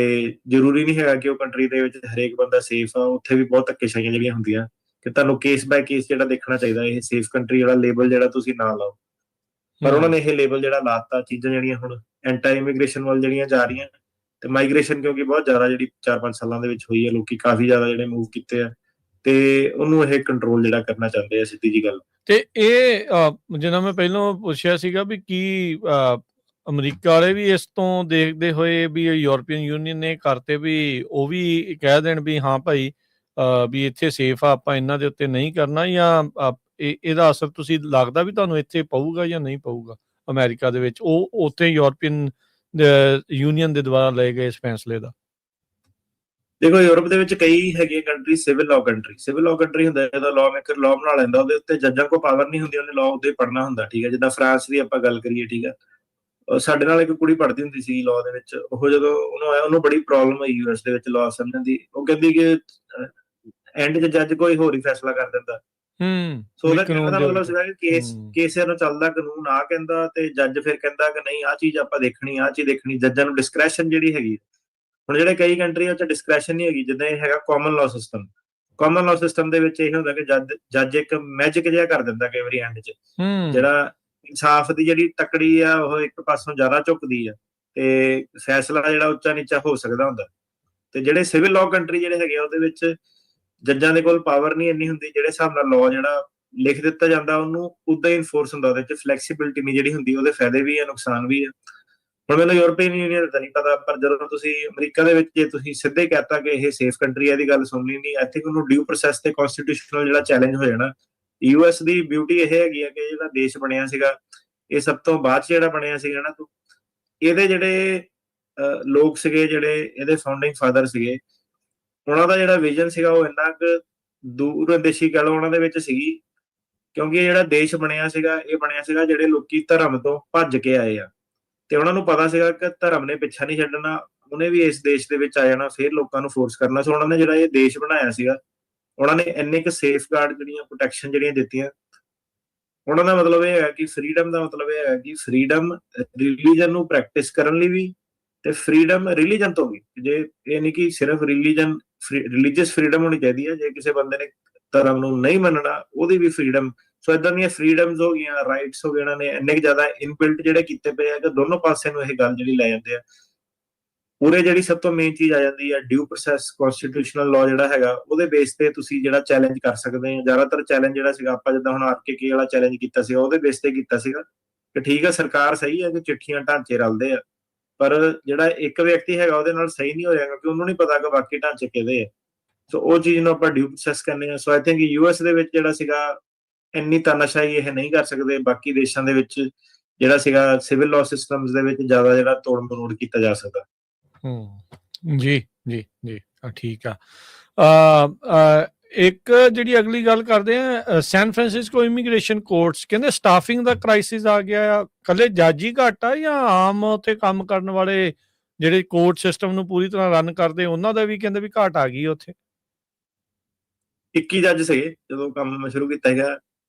ਜ਼ਰੂਰੀ ਨਹੀਂ ਹੈਗਾ ਕਿ ਉਹ ਕੰਟਰੀ ਦੇ ਵਿੱਚ ਹਰੇਕ ਬੰਦਾ ਸੇਫ ਆ। ਉੱਥੇ ਵੀ ਬਹੁਤ ਧੱਕੇਸ਼ਾਹੀਆਂ ਜਿਹੜੀਆਂ ਹੁੰਦੀਆਂ, ਕਿ ਤੁਹਾਨੂੰ ਕੇਸ ਬਾਏ ਕੇਸ ਜਿਹੜਾ ਦੇਖਣਾ ਚਾਹੀਦਾ। ਇਹ ਸੇਫ ਕੰਟਰੀ ਵਾਲਾ ਲੇਬਲ ਜਿਹੜਾ ਤੁਸੀਂ ਨਾ ਲਾਓ, ਪਰ ਉਹਨਾਂ ਨੇ ਇਹ ਲੇਬਲ ਜਿਹੜਾ ਲਾਤਾ, ਚੀਜ਼ਾਂ ਜਿਹੜੀਆਂ ਹੁਣ ਐਂਟੀ ਇਮੀਗ੍ਰੇਸ਼ਨ ਵੱਲ ਜਿਹੜੀਆਂ ਜਾ ਰਹੀਆਂ, ਤੇ ਮਾਈਗ੍ਰੇਸ਼ਨ ਕਿਉਂਕਿ ਬਹੁਤ ਜ਼ਿਆਦਾ ਜਿਹੜੀ 4-5 ਸਾਲਾਂ ਦੇ ਵਿੱਚ ਹੋਈ ਹੈ, ਲੋਕੀ ਕਾਫੀ ਜ਼ਿਆਦਾ ਜਿਹੜੇ ਮੂਵ ਕੀਤੇ ਆ, ਤੇ ਉਹਨੂੰ ਇਹ ਕੰਟਰੋਲ ਜਿਹੜਾ ਕਰਨਾ ਚਾਹੁੰਦੇ ਆ, ਸਿੱਧੀ ਜੀ ਗੱਲ। ਤੇ ਇਹ ਜਿੱਦਾਂ ਮੈਂ ਪਹਿਲਾਂ ਪੁੱਛਿਆ ਸੀਗਾ ਵੀ ਕੀ ਅਮਰੀਕਾ ਵਾਲੇ ਵੀ ਇਸ ਤੋਂ ਦੇਖਦੇ ਹੋਏ ਵੀ ਯੂਰਪੀਅਨ ਯੂਨੀਅਨ ਨੇ ਕਰਤੇ ਵੀ ਉਹ ਵੀ ਕਹਿ ਦੇਣ ਵੀ ਹਾਂ ਭਾਈ ਵੀ ਇੱਥੇ ਸੇਫ ਆ, ਆਪਾਂ ਇਹਨਾਂ ਦੇ ਉੱਤੇ ਨਹੀਂ ਕਰਨਾ, ਜਾਂ ਇਹਦਾ ਅਸਰ ਤੁਸੀਂ ਲੱਗਦਾ ਵੀ ਤੁਹਾਨੂੰ ਇੱਥੇ ਪਊਗਾ ਜਾਂ ਨਹੀਂ ਪਊਗਾ ਅਮਰੀਕਾ ਦੇ ਵਿੱਚ, ਉਹ ਉੱਥੇ ਯੂਰਪੀਅਨ ਯੂਨੀਅਨ ਦੇ ਦੁਆਰਾ ਲਏ ਗਏ ਇਸ ਫੈਸਲੇ ਦਾ? ਦੇਖੋ, ਯੂਰਪ ਦੇ ਵਿੱਚ ਕਈ ਹੈਗੀਆਂ country civil law country. Civil law country ਹੁੰਦਾ ਜਦੋਂ ਲਾਅ ਮੇਕਰ ਲਾਅ ਬਣਾ ਲੈਂਦਾ, ਉਹਦੇ ਉੱਤੇ ਜੱਜਾਂ ਕੋਲ ਪਾਵਰ ਨਹੀਂ ਹੁੰਦੀ, ਉਹਨੇ ਲਾਅ ਉਹਦੇ ਪੜ੍ਹਨਾ ਹੁੰਦਾ, ਠੀਕ ਹੈ। ਜਿੱਦਾਂ ਫਰਾਂਸ ਦੀ ਆਪਾਂ ਗੱਲ ਕਰੀਏ, ਠੀਕ ਹੈ, ਸਾਡੇ ਨਾਲ ਇੱਕ ਕੁੜੀ ਪੜ੍ਹਦੀ ਹੁੰਦੀ ਸੀ ਲਾਅ ਦੇ ਵਿੱਚ। ਉਹ ਜਦੋਂ ਉਹਨੂੰ ਆਇਆ, ਉਹਨੂੰ ਬੜੀ ਪ੍ਰੋਬਲਮ ਹੋਈ ਯੂਐਸ ਦੇ ਵਿੱਚ ਲਾਅ ਸਮਝਣ ਦੀ। ਉਹ ਕਹਿੰਦੀ ਕਿ ਐਂਡ 'ਚ ਜੱਜ ਕੋਈ ਹੋਰ ਹੀ ਫੈਸਲਾ ਕਰ ਦਿੰਦਾ। ਸੋ ਉਹਦਾ ਕਹਿਣ ਦਾ ਮਤਲਬ ਸੀਗਾ ਕਿ ਕੇਸ ਨੂੰ ਚੱਲਦਾ, ਕਾਨੂੰਨ ਆ ਕਹਿੰਦਾ, ਤੇ ਜੱਜ ਫਿਰ ਕਹਿੰਦਾ ਕਿ ਨਹੀਂ, ਆਹ ਚੀਜ਼ ਆਪਾਂ ਦੇਖਣੀ, ਆਹ ਚੀਜ਼ ਦੇਖਣੀ। ਜੱਜਾਂ ਨੂੰ ਡਿਸਕ੍ਰੈਸ਼ਨ ਜਿਹੜੀ ਹੈਗੀ। ਹੁਣ ਜਿਹੜੇ ਕਈ ਕੰਟਰੀਆਂ 'ਚ ਡਿਸਕ੍ਰੈਸ਼ਨ ਨਹੀਂ ਹੈਗੀ, ਜਿੱਦਾਂ ਇਹ ਹੈਗਾ common law system. Common law system ਦੇ ਵਿੱਚ ਇਹ ਹੁੰਦਾ ਕਿ ਜੱਜ ਇੱਕ ਮੈਜਿਕ ਜਿਹਾ ਕਰ ਦਿੰਦਾ ਕਈ ਵਾਰੀ ਐਂਡ 'ਚ, ਜਿਹੜਾ ਇਨਸਾਫ ਦੀ ਜਿਹੜੀ ਤਕੜੀ ਆ ਉਹ ਇੱਕ ਪਾਸੋਂ ਜ਼ਿਆਦਾ ਝੁਕਦੀ ਆ, ਤੇ ਫੈਸਲਾ ਜਿਹੜਾ ਉੱਚਾ ਨੀਚਾ ਹੋ ਸਕਦਾ ਹੁੰਦਾ। ਤੇ ਜਿਹੜੇ ਸਿਵਲ ਲਾਅ ਕੰਟਰੀ ਜਿਹੜੇ ਹੈਗੇ, ਉਹਦੇ ਵਿੱਚ ਜੱਜਾਂ ਦੇ ਕੋਲ ਪਾਵਰ ਨਹੀਂ ਇੰਨੀ ਹੁੰਦੀ। ਜਿਹੜੇ ਹਿਸਾਬ ਨਾਲ ਲਾਅ ਜਿਹੜਾ ਲਿਖ ਦਿੱਤਾ ਜਾਂਦਾ, ਉਹਨੂੰ ਉਦਾਂ ਹੀ ਇਨਫੋਰਸ ਹੁੰਦਾ। ਉਹਦੇ 'ਚ ਫਲੈਕਸੀਬਿਲਿਟੀ ਨਹੀਂ ਜਿਹੜੀ ਹੁੰਦੀ, ਉਹਦੇ ਫਾਇਦੇ ਵੀ ਆ, ਨੁਕਸਾਨ ਵੀ ਆ। ਹੁਣ ਮੈਨੂੰ ਯੂਰਪੀਅਨ ਯੂਨੀਅਨ ਦਾ ਨਹੀਂ ਪਤਾ, ਪਰ ਜਦੋਂ ਤੁਸੀਂ ਅਮਰੀਕਾ ਦੇ ਵਿੱਚ ਜੇ ਤੁਸੀਂ ਸਿੱਧੇ ਕਹਤਾ ਕਿ ਇਹ ਸੇਫ ਕੰਟਰੀ ਹੈ, ਇਹਦੀ ਗੱਲ ਸੁਣਨੀ ਨਹੀਂ, ਆਈ ਥਿੰਕ ਉਹਨੂੰ ਡਿਊ ਪ੍ਰੋਸੈਸ ਤੇ ਕਨਸਟੀਟਿਊਸ਼ਨਲ ਜਿਹੜਾ ਚੈਲੰਜ ਹੋ ਜਾਣਾ। ਯੂਐਸ ਦੀ ਬਿਊਟੀ ਇਹ ਹੈਗੀ ਆ ਕਿ ਜਿਹੜਾ ਦੇਸ਼ ਬਣਿਆ ਸੀਗਾ, ਇਹ ਸਭ ਤੋਂ ਬਾਅਦ 'ਚ ਜਿਹੜਾ ਬਣਿਆ ਸੀਗਾ ਨਾ, ਇਹਦੇ ਜਿਹੜੇ ਲੋਕ ਸੀਗੇ, ਜਿਹੜੇ ਇਹਦੇ ਫਾਊਂਡਿੰਗ ਫਾਦਰ ਸੀਗੇ, ਉਹਨਾਂ ਦਾ ਜਿਹੜਾ ਵਿਜ਼ਨ ਸੀਗਾ ਉਹ ਇੰਨਾ ਕੁ ਦੂਰਅੰਦੇਸ਼ੀ ਗੱਲ ਉਹਨਾਂ ਦੇ ਵਿੱਚ ਸੀਗੀ, ਕਿਉਂਕਿ ਇਹ ਜਿਹੜਾ ਦੇਸ਼ ਬਣਿਆ ਸੀਗਾ, ਇਹ ਬਣਿਆ ਸੀਗਾ ਜਿਹੜੇ ਲੋਕੀ ਧਰਮ ਤੋਂ ਭੱਜ ਕੇ ਆਏ ਆ, ਤੇ ਉਹਨਾਂ ਨੂੰ ਪਤਾ ਸੀਗਾ ਕਿ ਧਰਮ ਨੇ ਪਿੱਛਾ ਨਹੀਂ ਛੱਡਣਾ, ਉਹਨੇ ਵੀ ਇਸ ਦੇਸ਼ ਦੇ ਵਿੱਚ ਆ ਜਾਣਾ, ਫਿਰ ਲੋਕਾਂ ਨੂੰ ਫੋਰਸ ਕਰਨਾ। ਸੋ ਉਹਨਾਂ ਨੇ ਜਿਹੜਾ ਇਹ ਦੇਸ਼ ਬਣਾਇਆ ਸੀਗਾ, ਉਹਨਾਂ ਨੇ ਇੰਨੇ ਕੁ ਸੇਫ ਗਾਰਡ ਜਿਹੜੀਆਂ ਪ੍ਰੋਟੈਕਸ਼ਨ ਜਿਹੜੀਆਂ ਦਿੱਤੀਆਂ। ਉਹਨਾਂ ਦਾ ਮਤਲਬ ਇਹ ਹੈ ਕਿ ਫਰੀडम ਦਾ ਮਤਲਬ ਇਹ ਹੈ ਕਿ ਫਰੀडम ਰਿਲੀਜਨ ਨੂੰ ਪ੍ਰੈਕਟਿਸ ਕਰਨ ਲਈ ਵੀ, ਤੇ ਫਰੀडम ਰਿਲੀਜਨ ਤੋਂ ਵੀ। ਜੇ ਇਹ ਨਹੀਂ ਕਿ ਸਿਰਫ ਰਿਲੀਜੀਅਸ ਫਰੀडम ਹੋਣੀ ਚਾਹੀਦੀ ਹੈ, ਜੇ ਕਿਸੇ ਬੰਦੇ ਨੇ ਧਰਮ ਨੂੰ ਨਹੀਂ ਮੰਨਣਾ, ਉਹਦੀ ਵੀ ਫਰੀडम। ਸੋ ਇਦਾਂ ਦੀਆਂ ਫਰੀडम्स ਹੋ ਗਈਆਂ, ਰਾਈਟਸ ਹੋ ਗਏ, ਇਹਨਾਂ ਨੇ ਇੰਨੇ ਜ਼ਿਆਦਾ ਇਨਬਿਲਟ ਜਿਹੜੇ ਕੀਤੇ ਪਏ ਆ ਕਿ ਦੋਨੋਂ ਪਾਸੇ ਨੂੰ ਇਹ ਗੱਲ ਜਿਹੜੀ ਲੈ ਜਾਂਦੇ ਆ। ਪੂਰੇ ਜਿਹੜੀ ਸਭ ਤੋਂ ਮੇਨ ਚੀਜ਼ ਆ ਜਾਂਦੀ ਹੈ ਡਿਊ ਪ੍ਰੋਸੈਸ ਕਨਸਟੀਟਿਊਸ਼ਨਲ ਲਾਅ ਜਿਹੜਾ ਹੈਗਾ, ਉਹਦੇ ਬੇਸ ਤੇ ਤੁਸੀਂ ਜਿਹੜਾ ਚੈਲੰਜ ਕਰ ਸਕਦੇ ਆ। ਜ਼ਿਆਦਾਤਰ ਚੈਲੰਜ ਜਿਹੜਾ ਸੀਗਾ, ਆਪਾਂ ਜਿੱਦਾਂ ਹੁਣ ਆਰਕੇਕੇ ਵਾਲਾ ਚੈਲੰਜ ਕੀਤਾ ਸੀਗਾ, ਉਹਦੇ ਬੇਸ ਤੇ ਕੀਤਾ ਸੀਗਾ ਕਿ ਠੀਕ ਹੈ, ਸਰਕਾਰ ਸਹੀ ਹੈ ਕਿ ਚਿੱਠੀਆਂ ਢਾਂਚੇ ਰਲਦੇ ਆ, ਪਰ ਜਿਹੜਾ ਇੱਕ ਵਿਅਕਤੀ ਹੈਗਾ ਉਹਦੇ ਨਾਲ ਸਹੀ ਨਹੀਂ ਹੋਇਆ, ਕਿਉਂਕਿ ਉਹਨੂੰ ਨਹੀਂ ਪਤਾ ਕਿ ਬਾਕੀ ਢਾਂਚੇ ਕਿਹਦੇ ਆ। ਸੋ ਉਹ ਚੀਜ਼ ਨੂੰ ਆਪਾਂ ਡਿਊ ਪ੍ਰੋਸੈਸ ਕਰਨੇ ਆ। ਸੋ ਆਈ ਥਿੰਕ ਯੂਐਸ ਦੇ ਵਿੱਚ ਜਿਹੜਾ ਸੀਗਾ, ਇੰਨੀ ਤਾਨਾਸ਼ਾਹੀ ਇਹ ਨਹੀਂ ਕਰ ਸਕਦੇ। ਬਾਕੀ ਦੇਸ਼ਾਂ ਦੇ ਵਿੱਚ ਜਿਹੜਾ ਸੀਗਾ ਸਿਵਲ ਲਾਅ ਸਿਸਟਮਸ ਦੇ ਵਿੱਚ ਜ਼ਿਆਦਾ ਜਿਹੜਾ ਤੋੜ ਮਰੋੜ ਕੀਤਾ ਜਾ ਸਕਦਾ। ਜੀ ਜੀ ਜੀ, ਠੀਕ ਆ। ਇੱਕ ਜਿਹੜੀ ਅਗਲੀ ਗੱਲ ਕਰਦੇ ਆ, ਸੈਨ ਫਰਾਂਸਿਸਕੋ ਇਮੀਗ੍ਰੇਸ਼ਨ ਕੋਰਟਸ ਕਹਿੰਦੇ ਸਟਾਫਿੰਗ ਦਾ ਕ੍ਰਾਈਸਿਸ ਆ ਗਿਆ ਆ। ਕੱਲੇ ਜੱਜ ਹੀ ਘੱਟ ਆ ਜਾਂ ਆਮ ਉੱਥੇ ਕੰਮ ਕਰਨ ਵਾਲੇ ਜਿਹੜੇ ਕੋਰਟ ਸਿਸਟਮ ਨੂੰ ਪੂਰੀ ਤਰ੍ਹਾਂ ਰਨ ਕਰਦੇ, ਉਹਨਾਂ ਦਾ ਵੀ ਕਹਿੰਦੇ ਵੀ ਘਾਟ ਆ ਗਈ ਉੱਥੇ? 21 ਜੱਜ ਸੀਗੇ ਜਦੋਂ ਕੰਮ ਮੈਂ ਸ਼ੁਰੂ ਕੀਤਾ ਹੈਗਾ।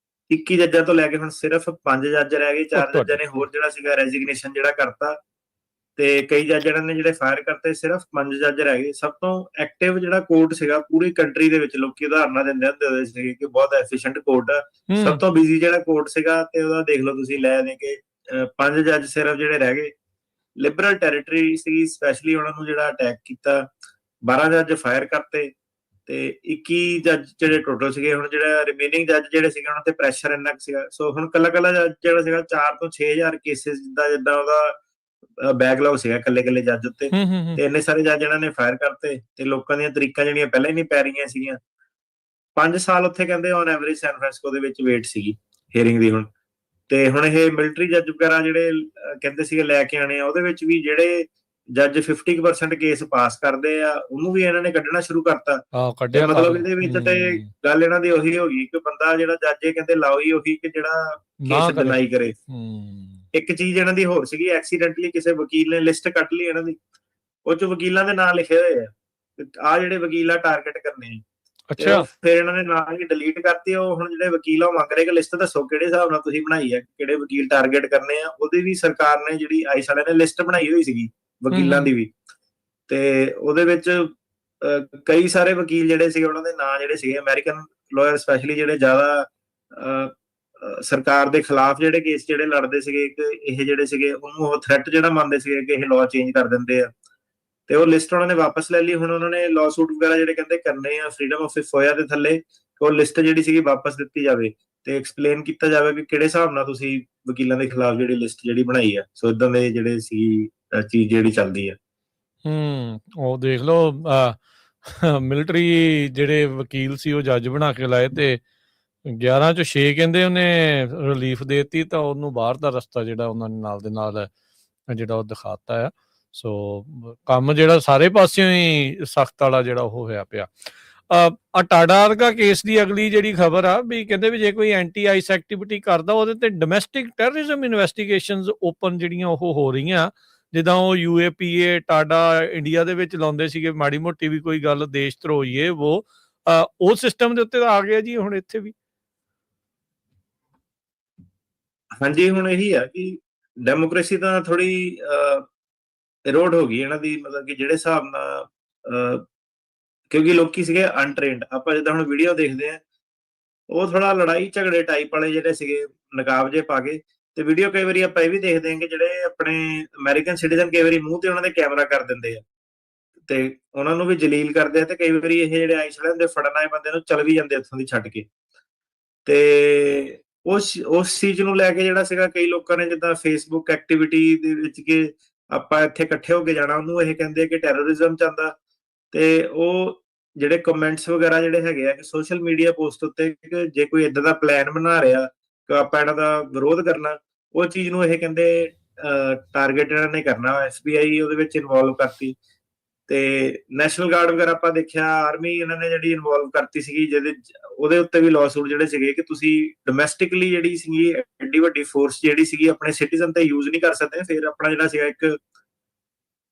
21 ਜੱਜਾਂ ਤੋਂ ਲੈ ਕੇ ਹੁਣ ਸਿਰਫ 5 ਜੱਜ ਰਹਿ ਗਏ। 4 ਜੱਜਾਂ ਨੇ ਹੋਰ ਜਿਹੜਾ ਸੀਗਾ ਰੈਜ਼ਿਗਨੇਸ਼ਨ ਜਿਹੜਾ ਕਰਤਾ, ਤੇ ਕਈ ਜੱਜ ਇਹਨਾਂ ਨੇ ਜਿਹੜੇ ਫਾਇਰ ਕਰਤੇ। ਸਿਰਫ 5 ਜੱਜ ਰਹਿ ਗਏ। ਸਭ ਤੋਂ ਐਕਟਿਵ ਜਿਹੜਾ ਕੋਰਟ ਸੀਗਾ ਪੂਰੀ ਕੰਟਰੀ ਦੇ ਵਿੱਚ, ਲੋਕੀ ਉਦਾਹਰਨਾਂ ਦਿੰਦੇ ਹੁੰਦੇ ਸੀਗੇ ਕਿ ਬਹੁਤ ਐਫੀਸ਼ੀਐਂਟ ਕੋਰਟ ਆ। ਸਭ ਤੋਂ ਬਿਜ਼ੀ ਜਿਹੜਾ ਕੋਰਟ ਸੀਗਾ, ਤੇ ਉਹਦਾ ਦੇਖ ਲਓ ਤੁਸੀਂ, ਲੈ ਦੇ ਕੇ 5 ਜੱਜ ਸਿਰਫ ਜਿਹੜੇ ਰਹਿ ਗਏ। ਲਿਬਰਲ ਟੈਰੀਟਰੀ ਸੀ ਸਪੈਸ਼ਲੀ, ਉਹਨਾਂ ਨੂੰ ਜਿਹੜਾ ਅਟੈਕ ਕੀਤਾ। 12 ਜੱਜ ਫਾਇਰ ਕਰਤੇ, ਤੇ 21 ਜੱਜ ਜਿਹੜੇ ਟੋਟਲ ਸੀਗੇ। ਹੁਣ ਜਿਹੜਾ ਰਿਮੇਨਿੰਗ ਜੱਜ ਜਿਹੜੇ ਸੀਗੇ, ਉਹਨਾਂ ਤੇ ਪ੍ਰੈਸ਼ਰ ਇੰਨਾ ਕੁ ਸੀਗਾ। ਸੋ ਹੁਣ ਕੱਲਾ ਜੱਜ ਜਿਹੜਾ ਸੀਗਾ 4 ਤੋਂ 6000 ਕੇਸਿਸ ਜਿੱਦਾਂ ਉਹਦਾ ਬੈਕਲੌਗ ਸੀਗਾ ਕੱਲੇ ਜੱਜ ਉੱਤੇ, ਤੇ ਇੰਨੇ ਸਾਰੇ ਜੱਜ ਇਹਨਾਂ ਨੇ ਫਾਇਰ ਕਰਤੇ, ਤੇ ਲੋਕਾਂ ਦੀਆਂ ਤਰੀਕਾਂ ਜਿਹੜੀਆਂ ਪਹਿਲਾਂ ਹੀ ਨਹੀਂ ਪੈ ਰਹੀਆਂ ਸੀਗੀਆਂ। 5 ਸਾਲ ਉੱਥੇ ਕਹਿੰਦੇ ਔਨ ਐਵਰੇਜ ਸੈਨ ਫਰਾਂਸਿਸਕੋ ਦੇ ਵਿੱਚ ਵੇਟ ਸੀਗੀ ਹੀਅਰਿੰਗ ਦੀ। ਹੁਣ ਤੇ ਹੁਣ ਇਹ ਮਿਲਟਰੀ ਜੱਜ ਵਗੈਰਾ ਜਿਹੜੇ ਕਹਿੰਦੇ ਸੀਗੇ ਲੈ ਕੇ ਆਣੇ ਆ, ਉਹਦੇ ਵਿੱਚ ਵੀ ਜਿਹੜੇ ਜੱਜ 50% ਕੇਸ ਪਾਸ ਕਰਦੇ ਆ, ਉਹਨੂੰ ਵੀ ਇਹਨਾਂ ਨੇ ਕੱਢਣਾ ਸ਼ੁਰੂ ਕਰਤਾ। ਮਤਲਬ ਇਹਦੇ ਵਿੱਚ ਤੇ ਗੱਲ ਇਹਨਾਂ ਦੀ ਉਹੀ ਹੋ ਗਈ ਕਿ ਬੰਦਾ ਜਿਹੜਾ ਜੱਜ ਇਹ ਕਹਿੰਦੇ ਲਾਓ ਹੀ ਉਹੀ ਕਿ ਜਿਹੜਾ ਕੇਸ ਡਿਨਾਈ ਕਰੇ। ਇੱਕ ਚੀਜ਼ ਇਹਨਾਂ ਦੀ ਹੋਰ ਸੀਗੀ, ਐਕਸੀਡੈਂਟਲੀ ਕਿਸੇ ਵਕੀਲ ਨੇ ਲਿਸਟ ਕੱਢ ਲਈ ਇਹਨਾਂ ਦੀ, ਉਹ ਚ ਵਕੀਲਾਂ ਦੇ ਨਾਂ ਲਿਖੇ ਹੋਏ ਆ, ਆ ਜਿਹੜੇ ਵਕੀਲ ਆ ਟਾਰਗੇਟ ਕਰਨੇ ਆ। ਤੇ ਅੱਛਾ। ਉਹ ਫਿਰ ਇਹਨਾਂ ਨੇ ਨਾਲ ਹੀ ਡਿਲੀਟ ਕਰਤੀ। ਉਹ ਹੁਣ ਜਿਹੜੇ ਵਕੀਲ ਆ ਉਹ ਮੰਗ ਰਹੇ ਕਿ ਲਿਸਟ ਦੱਸੋ ਕਿਹੜੇ ਹਿਸਾਬ ਨਾਲ ਤੁਸੀਂ ਬਣਾਈ ਹੈ, ਕਿਹੜੇ ਵਕੀਲ ਟਾਰਗੇਟ ਕਰਨੇ ਆ। ਉਹਦੀ ਵੀ ਸਰਕਾਰ ਨੇ ਜਿਹੜੀ ਆਈਸ ਵਾਲਿਆਂ ਨੇ ਲਿਸਟ ਬਣਾਈ ਹੋਈ ਸੀਗੀ ਵਕੀਲਾਂ ਦੀ ਵੀ, ਤੇ ਉਹਦੇ ਵਿੱਚ ਕਈ ਸਾਰੇ ਵਕੀਲ ਜਿਹੜੇ ਸੀਗੇ ਉਹਨਾਂ ਦੇ ਨਾਂ ਜਿਹੜੇ ਸੀਗੇ ਅਮਰੀਕਨ ਲਾਇਰ ਸਪੈਸ਼ਲੀ ਜਿਹੜੇ ਜ਼ਿਆਦਾ ਸਰਕਾਰ ਦੇ ਖਿਲਾਫ ਜਿਹੜੇ ਕੇਸ ਜਿਹੜੇ ਲੜਦੇ ਸੀਗੇ ਕਿ ਇਹ ਜਿਹੜੇ ਸੀਗੇ ਉਹਨੂੰ ਉਹ ਥ੍ਰੈਟ ਜਿਹੜਾ ਮੰਨਦੇ ਸੀਗੇ ਕਿ ਇਹ ਲਾਅ ਚੇਂਜ ਕਰ ਦਿੰਦੇ ਆ। ਤੇ ਉਹ ਲਿਸਟ ਉਹਨਾਂ ਨੇ ਵਾਪਸ ਲੈ ਲਈ। ਹੁਣ ਉਹਨਾਂ ਨੇ ਲਾਅ ਸੂਟ ਵਗੈਰਾ ਜਿਹੜੇ ਕਹਿੰਦੇ ਕਰਨੇ ਆ ਫਰੀडम ਆਫ ਫੋਇਆ ਦੇ ਥੱਲੇ, ਉਹ ਲਿਸਟ ਜਿਹੜੀ ਸੀਗੀ ਵਾਪਸ ਦਿੱਤੀ ਜਾਵੇ ਤੇ ਐਕਸਪਲੇਨ ਕੀਤਾ ਜਾਵੇ ਕਿ ਕਿਹੜੇ ਹਿਸਾਬ ਨਾਲ ਤੁਸੀਂ ਵਕੀਲਾਂ ਦੇ ਖਿਲਾਫ ਜਿਹੜੀ ਲਿਸਟ ਜਿਹੜੀ ਬਣਾਈ ਆ। ਸੋ ਇਦਾਂ ਦੇ ਜਿਹੜੇ ਸੀ ਚੀਜ਼ ਜਿਹੜੀ ਚੱਲਦੀ ਆ। ਉਹ ਦੇਖ ਲਓ, ਮਿਲਟਰੀ ਜਿਹੜੇ ਵਕੀਲ ਸੀ ਉਹ ਜੱਜ ਬਣਾ ਕੇ ਲਾਏ ਤੇ 11 ਚੋਂ 6 ਕਹਿੰਦੇ ਉਹਨੇ ਰਿਲੀਫ ਦੇਤੀ, ਤਾਂ ਉਹਨੂੰ ਬਾਹਰ ਦਾ ਰਸਤਾ ਜਿਹੜਾ ਉਹਨਾਂ ਨੇ ਨਾਲ ਦੇ ਨਾਲ ਜਿਹੜਾ ਉਹ ਦਿਖਾਤਾ ਆ। ਸੋ ਕੰਮ ਜਿਹੜਾ ਸਾਰੇ ਪਾਸਿਓਂ ਹੀ ਸਖਤ ਵਾਲਾ ਜਿਹੜਾ ਉਹ ਹੋਇਆ ਪਿਆ। ਟਾਡਾ ਵਰਗਾ ਕੇਸ ਦੀ ਅਗਲੀ ਜਿਹੜੀ ਖਬਰ ਆ ਵੀ ਕਹਿੰਦੇ ਵੀ ਜੇ ਕੋਈ ਐਂਟੀ ਆਈਸ ਐਕਟੀਵਿਟੀ ਕਰਦਾ ਉਹਦੇ ਤੇ ਡੋਮੈਸਟਿਕ ਟੈਰਰਿਜ਼ਮ ਇਨਵੈਸਟੀਗੇਸ਼ਨਸ ਓਪਨ ਜਿਹੜੀਆਂ ਉਹ ਹੋ ਰਹੀਆਂ। ਜਿੱਦਾਂ ਉਹ UAPA ਟਾਡਾ ਇੰਡੀਆ ਦੇ ਵਿੱਚ ਲਾਉਂਦੇ ਸੀਗੇ ਮਾੜੀ ਮੋਟੀ ਵੀ ਕੋਈ ਗੱਲ ਦੇਸ਼ ਧਰੋਈਏ ਉਹ ਸਿਸਟਮ ਦੇ ਉੱਤੇ ਆ ਗਿਆ ਜੀ ਹੁਣ ਇੱਥੇ ਵੀ। ਹਾਂਜੀ, ਹੁਣ ਇਹੀ ਆ ਕਿ ਡੈਮੋਕ੍ਰੇਸੀ ਤਾਂ ਥੋੜੀ ਇਰੋਡ ਹੋ ਗਈ ਇਹਨਾਂ ਦੀ, ਮਤਲਬ ਕਿ ਜਿਹੜੇ ਹਿਸਾਬ ਨਾਲ ਕਿਉਂਕਿ ਲੋਕੀ ਸੀਗੇ ਅਨਟ੍ਰੇਨਡ। ਆਪਾਂ ਜਿੱਦਾਂ ਹੁਣ ਵੀਡੀਓ ਦੇਖਦੇ ਆ ਉਹ ਥੋੜਾ ਲੜਾਈ ਝਗੜੇ ਟਾਈਪ ਵਾਲੇ ਜਿਹੜੇ ਸੀਗੇ ਨਕਾਬ ਜੇ ਪਾ ਕੇ। ਤੇ ਵੀਡੀਓ ਕਈ ਵਾਰੀ ਆਪਾਂ ਇਹ ਵੀ ਦੇਖਦੇ ਹਾਂ ਕਿ ਜਿਹੜੇ ਆਪਣੇ ਅਮਰੀਕਨ ਸਿਟੀਜ਼ਨ ਕਈ ਵਾਰੀ ਮੂੰਹ ਤੇ ਉਹਨਾਂ ਦੇ ਕੈਮਰਾ ਕਰ ਦਿੰਦੇ ਆ ਤੇ ਉਹਨਾਂ ਨੂੰ ਵੀ ਜਲੀਲ ਕਰਦੇ ਆ। ਤੇ ਕਈ ਵਾਰੀ ਇਹ ਜਿਹੜੇ ਆਈਸ ਵਾਲੇ ਹੁੰਦੇ ਫੜਨ ਆਏ ਬੰਦੇ ਨੂੰ ਚਲ ਵੀ ਜਾਂਦੇ ਉੱਥੋਂ ਦੀ ਛੱਡ ਕੇ। ਤੇ ਉਸ ਚੀਜ਼ ਨੂੰ ਲੈ ਕੇ ਜਿਹੜਾ ਸੀਗਾ ਕਈ ਲੋਕਾਂ ਨੇ ਜਿੱਦਾਂ ਫੇਸਬੁੱਕ ਐਕਟੀਵਿਟੀ ਦੇ ਵਿੱਚ ਕਿ ਆਪਾਂ ਇੱਥੇ ਇਕੱਠੇ ਹੋ ਕੇ ਜਾਣਾ, ਉਹਨੂੰ ਇਹ ਕਹਿੰਦੇ ਕਿ ਟੈਰਰਿਜ਼ਮ ਚਾਹੁੰਦਾ। ਤੇ ਉਹ ਜਿਹੜੇ ਕਮੈਂਟਸ ਵਗੈਰਾ ਜਿਹੜੇ ਹੈਗੇ ਆ ਕਿ ਸੋਸ਼ਲ ਮੀਡੀਆ ਪੋਸਟ ਉੱਤੇ ਕਿ ਜੇ ਕੋਈ ਇਦਾਂ ਦਾ ਪਲਾਨ ਬਣਾ ਰਿਹਾ ਕਿ ਆਪਾਂ ਇਹਨਾਂ ਦਾ ਵਿਰੋਧ ਕਰਨਾ, ਉਹ ਚੀਜ਼ ਨੂੰ ਇਹ ਕਹਿੰਦੇ ਟਾਰਗੇਟ ਇਹਨਾਂ ਨੇ ਕਰਨਾ। FBI ਉਹਦੇ ਵਿੱਚ ਇਨਵੋਲਵ ਕਰਤੀ ਤੇ ਨੈਸ਼ਨਲ ਗਾਰਡ ਵਗੈਰਾ ਆਪਾਂ ਦੇਖਿਆ, ਆਰਮੀ ਇਹਨਾਂ ਨੇ ਜਿਹੜੀ ਇਨਵੋਲਵ ਕਰਤੀ ਸੀਗੀ, ਜਿਹਦੇ ਉਹਦੇ ਉੱਤੇ ਵੀ ਲਾਅ ਸੂਟ ਜਿਹੜੇ ਸੀਗੇ ਕਿ ਤੁਸੀਂ ਡੋਮੈਸਟਿਕਲੀ ਜਿਹੜੀ ਸੀਗੀ ਐਡੀ ਵੱਡੀ ਫੋਰਸ ਜਿਹੜੀ ਸੀਗੀ ਆਪਣੇ ਸਿਟੀਜ਼ਨ ਤੇ ਯੂਜ਼ ਨਹੀਂ ਕਰ ਸਕਦੇ। ਫਿਰ ਆਪਣਾ ਜਿਹੜਾ ਸੀਗਾ ਇੱਕ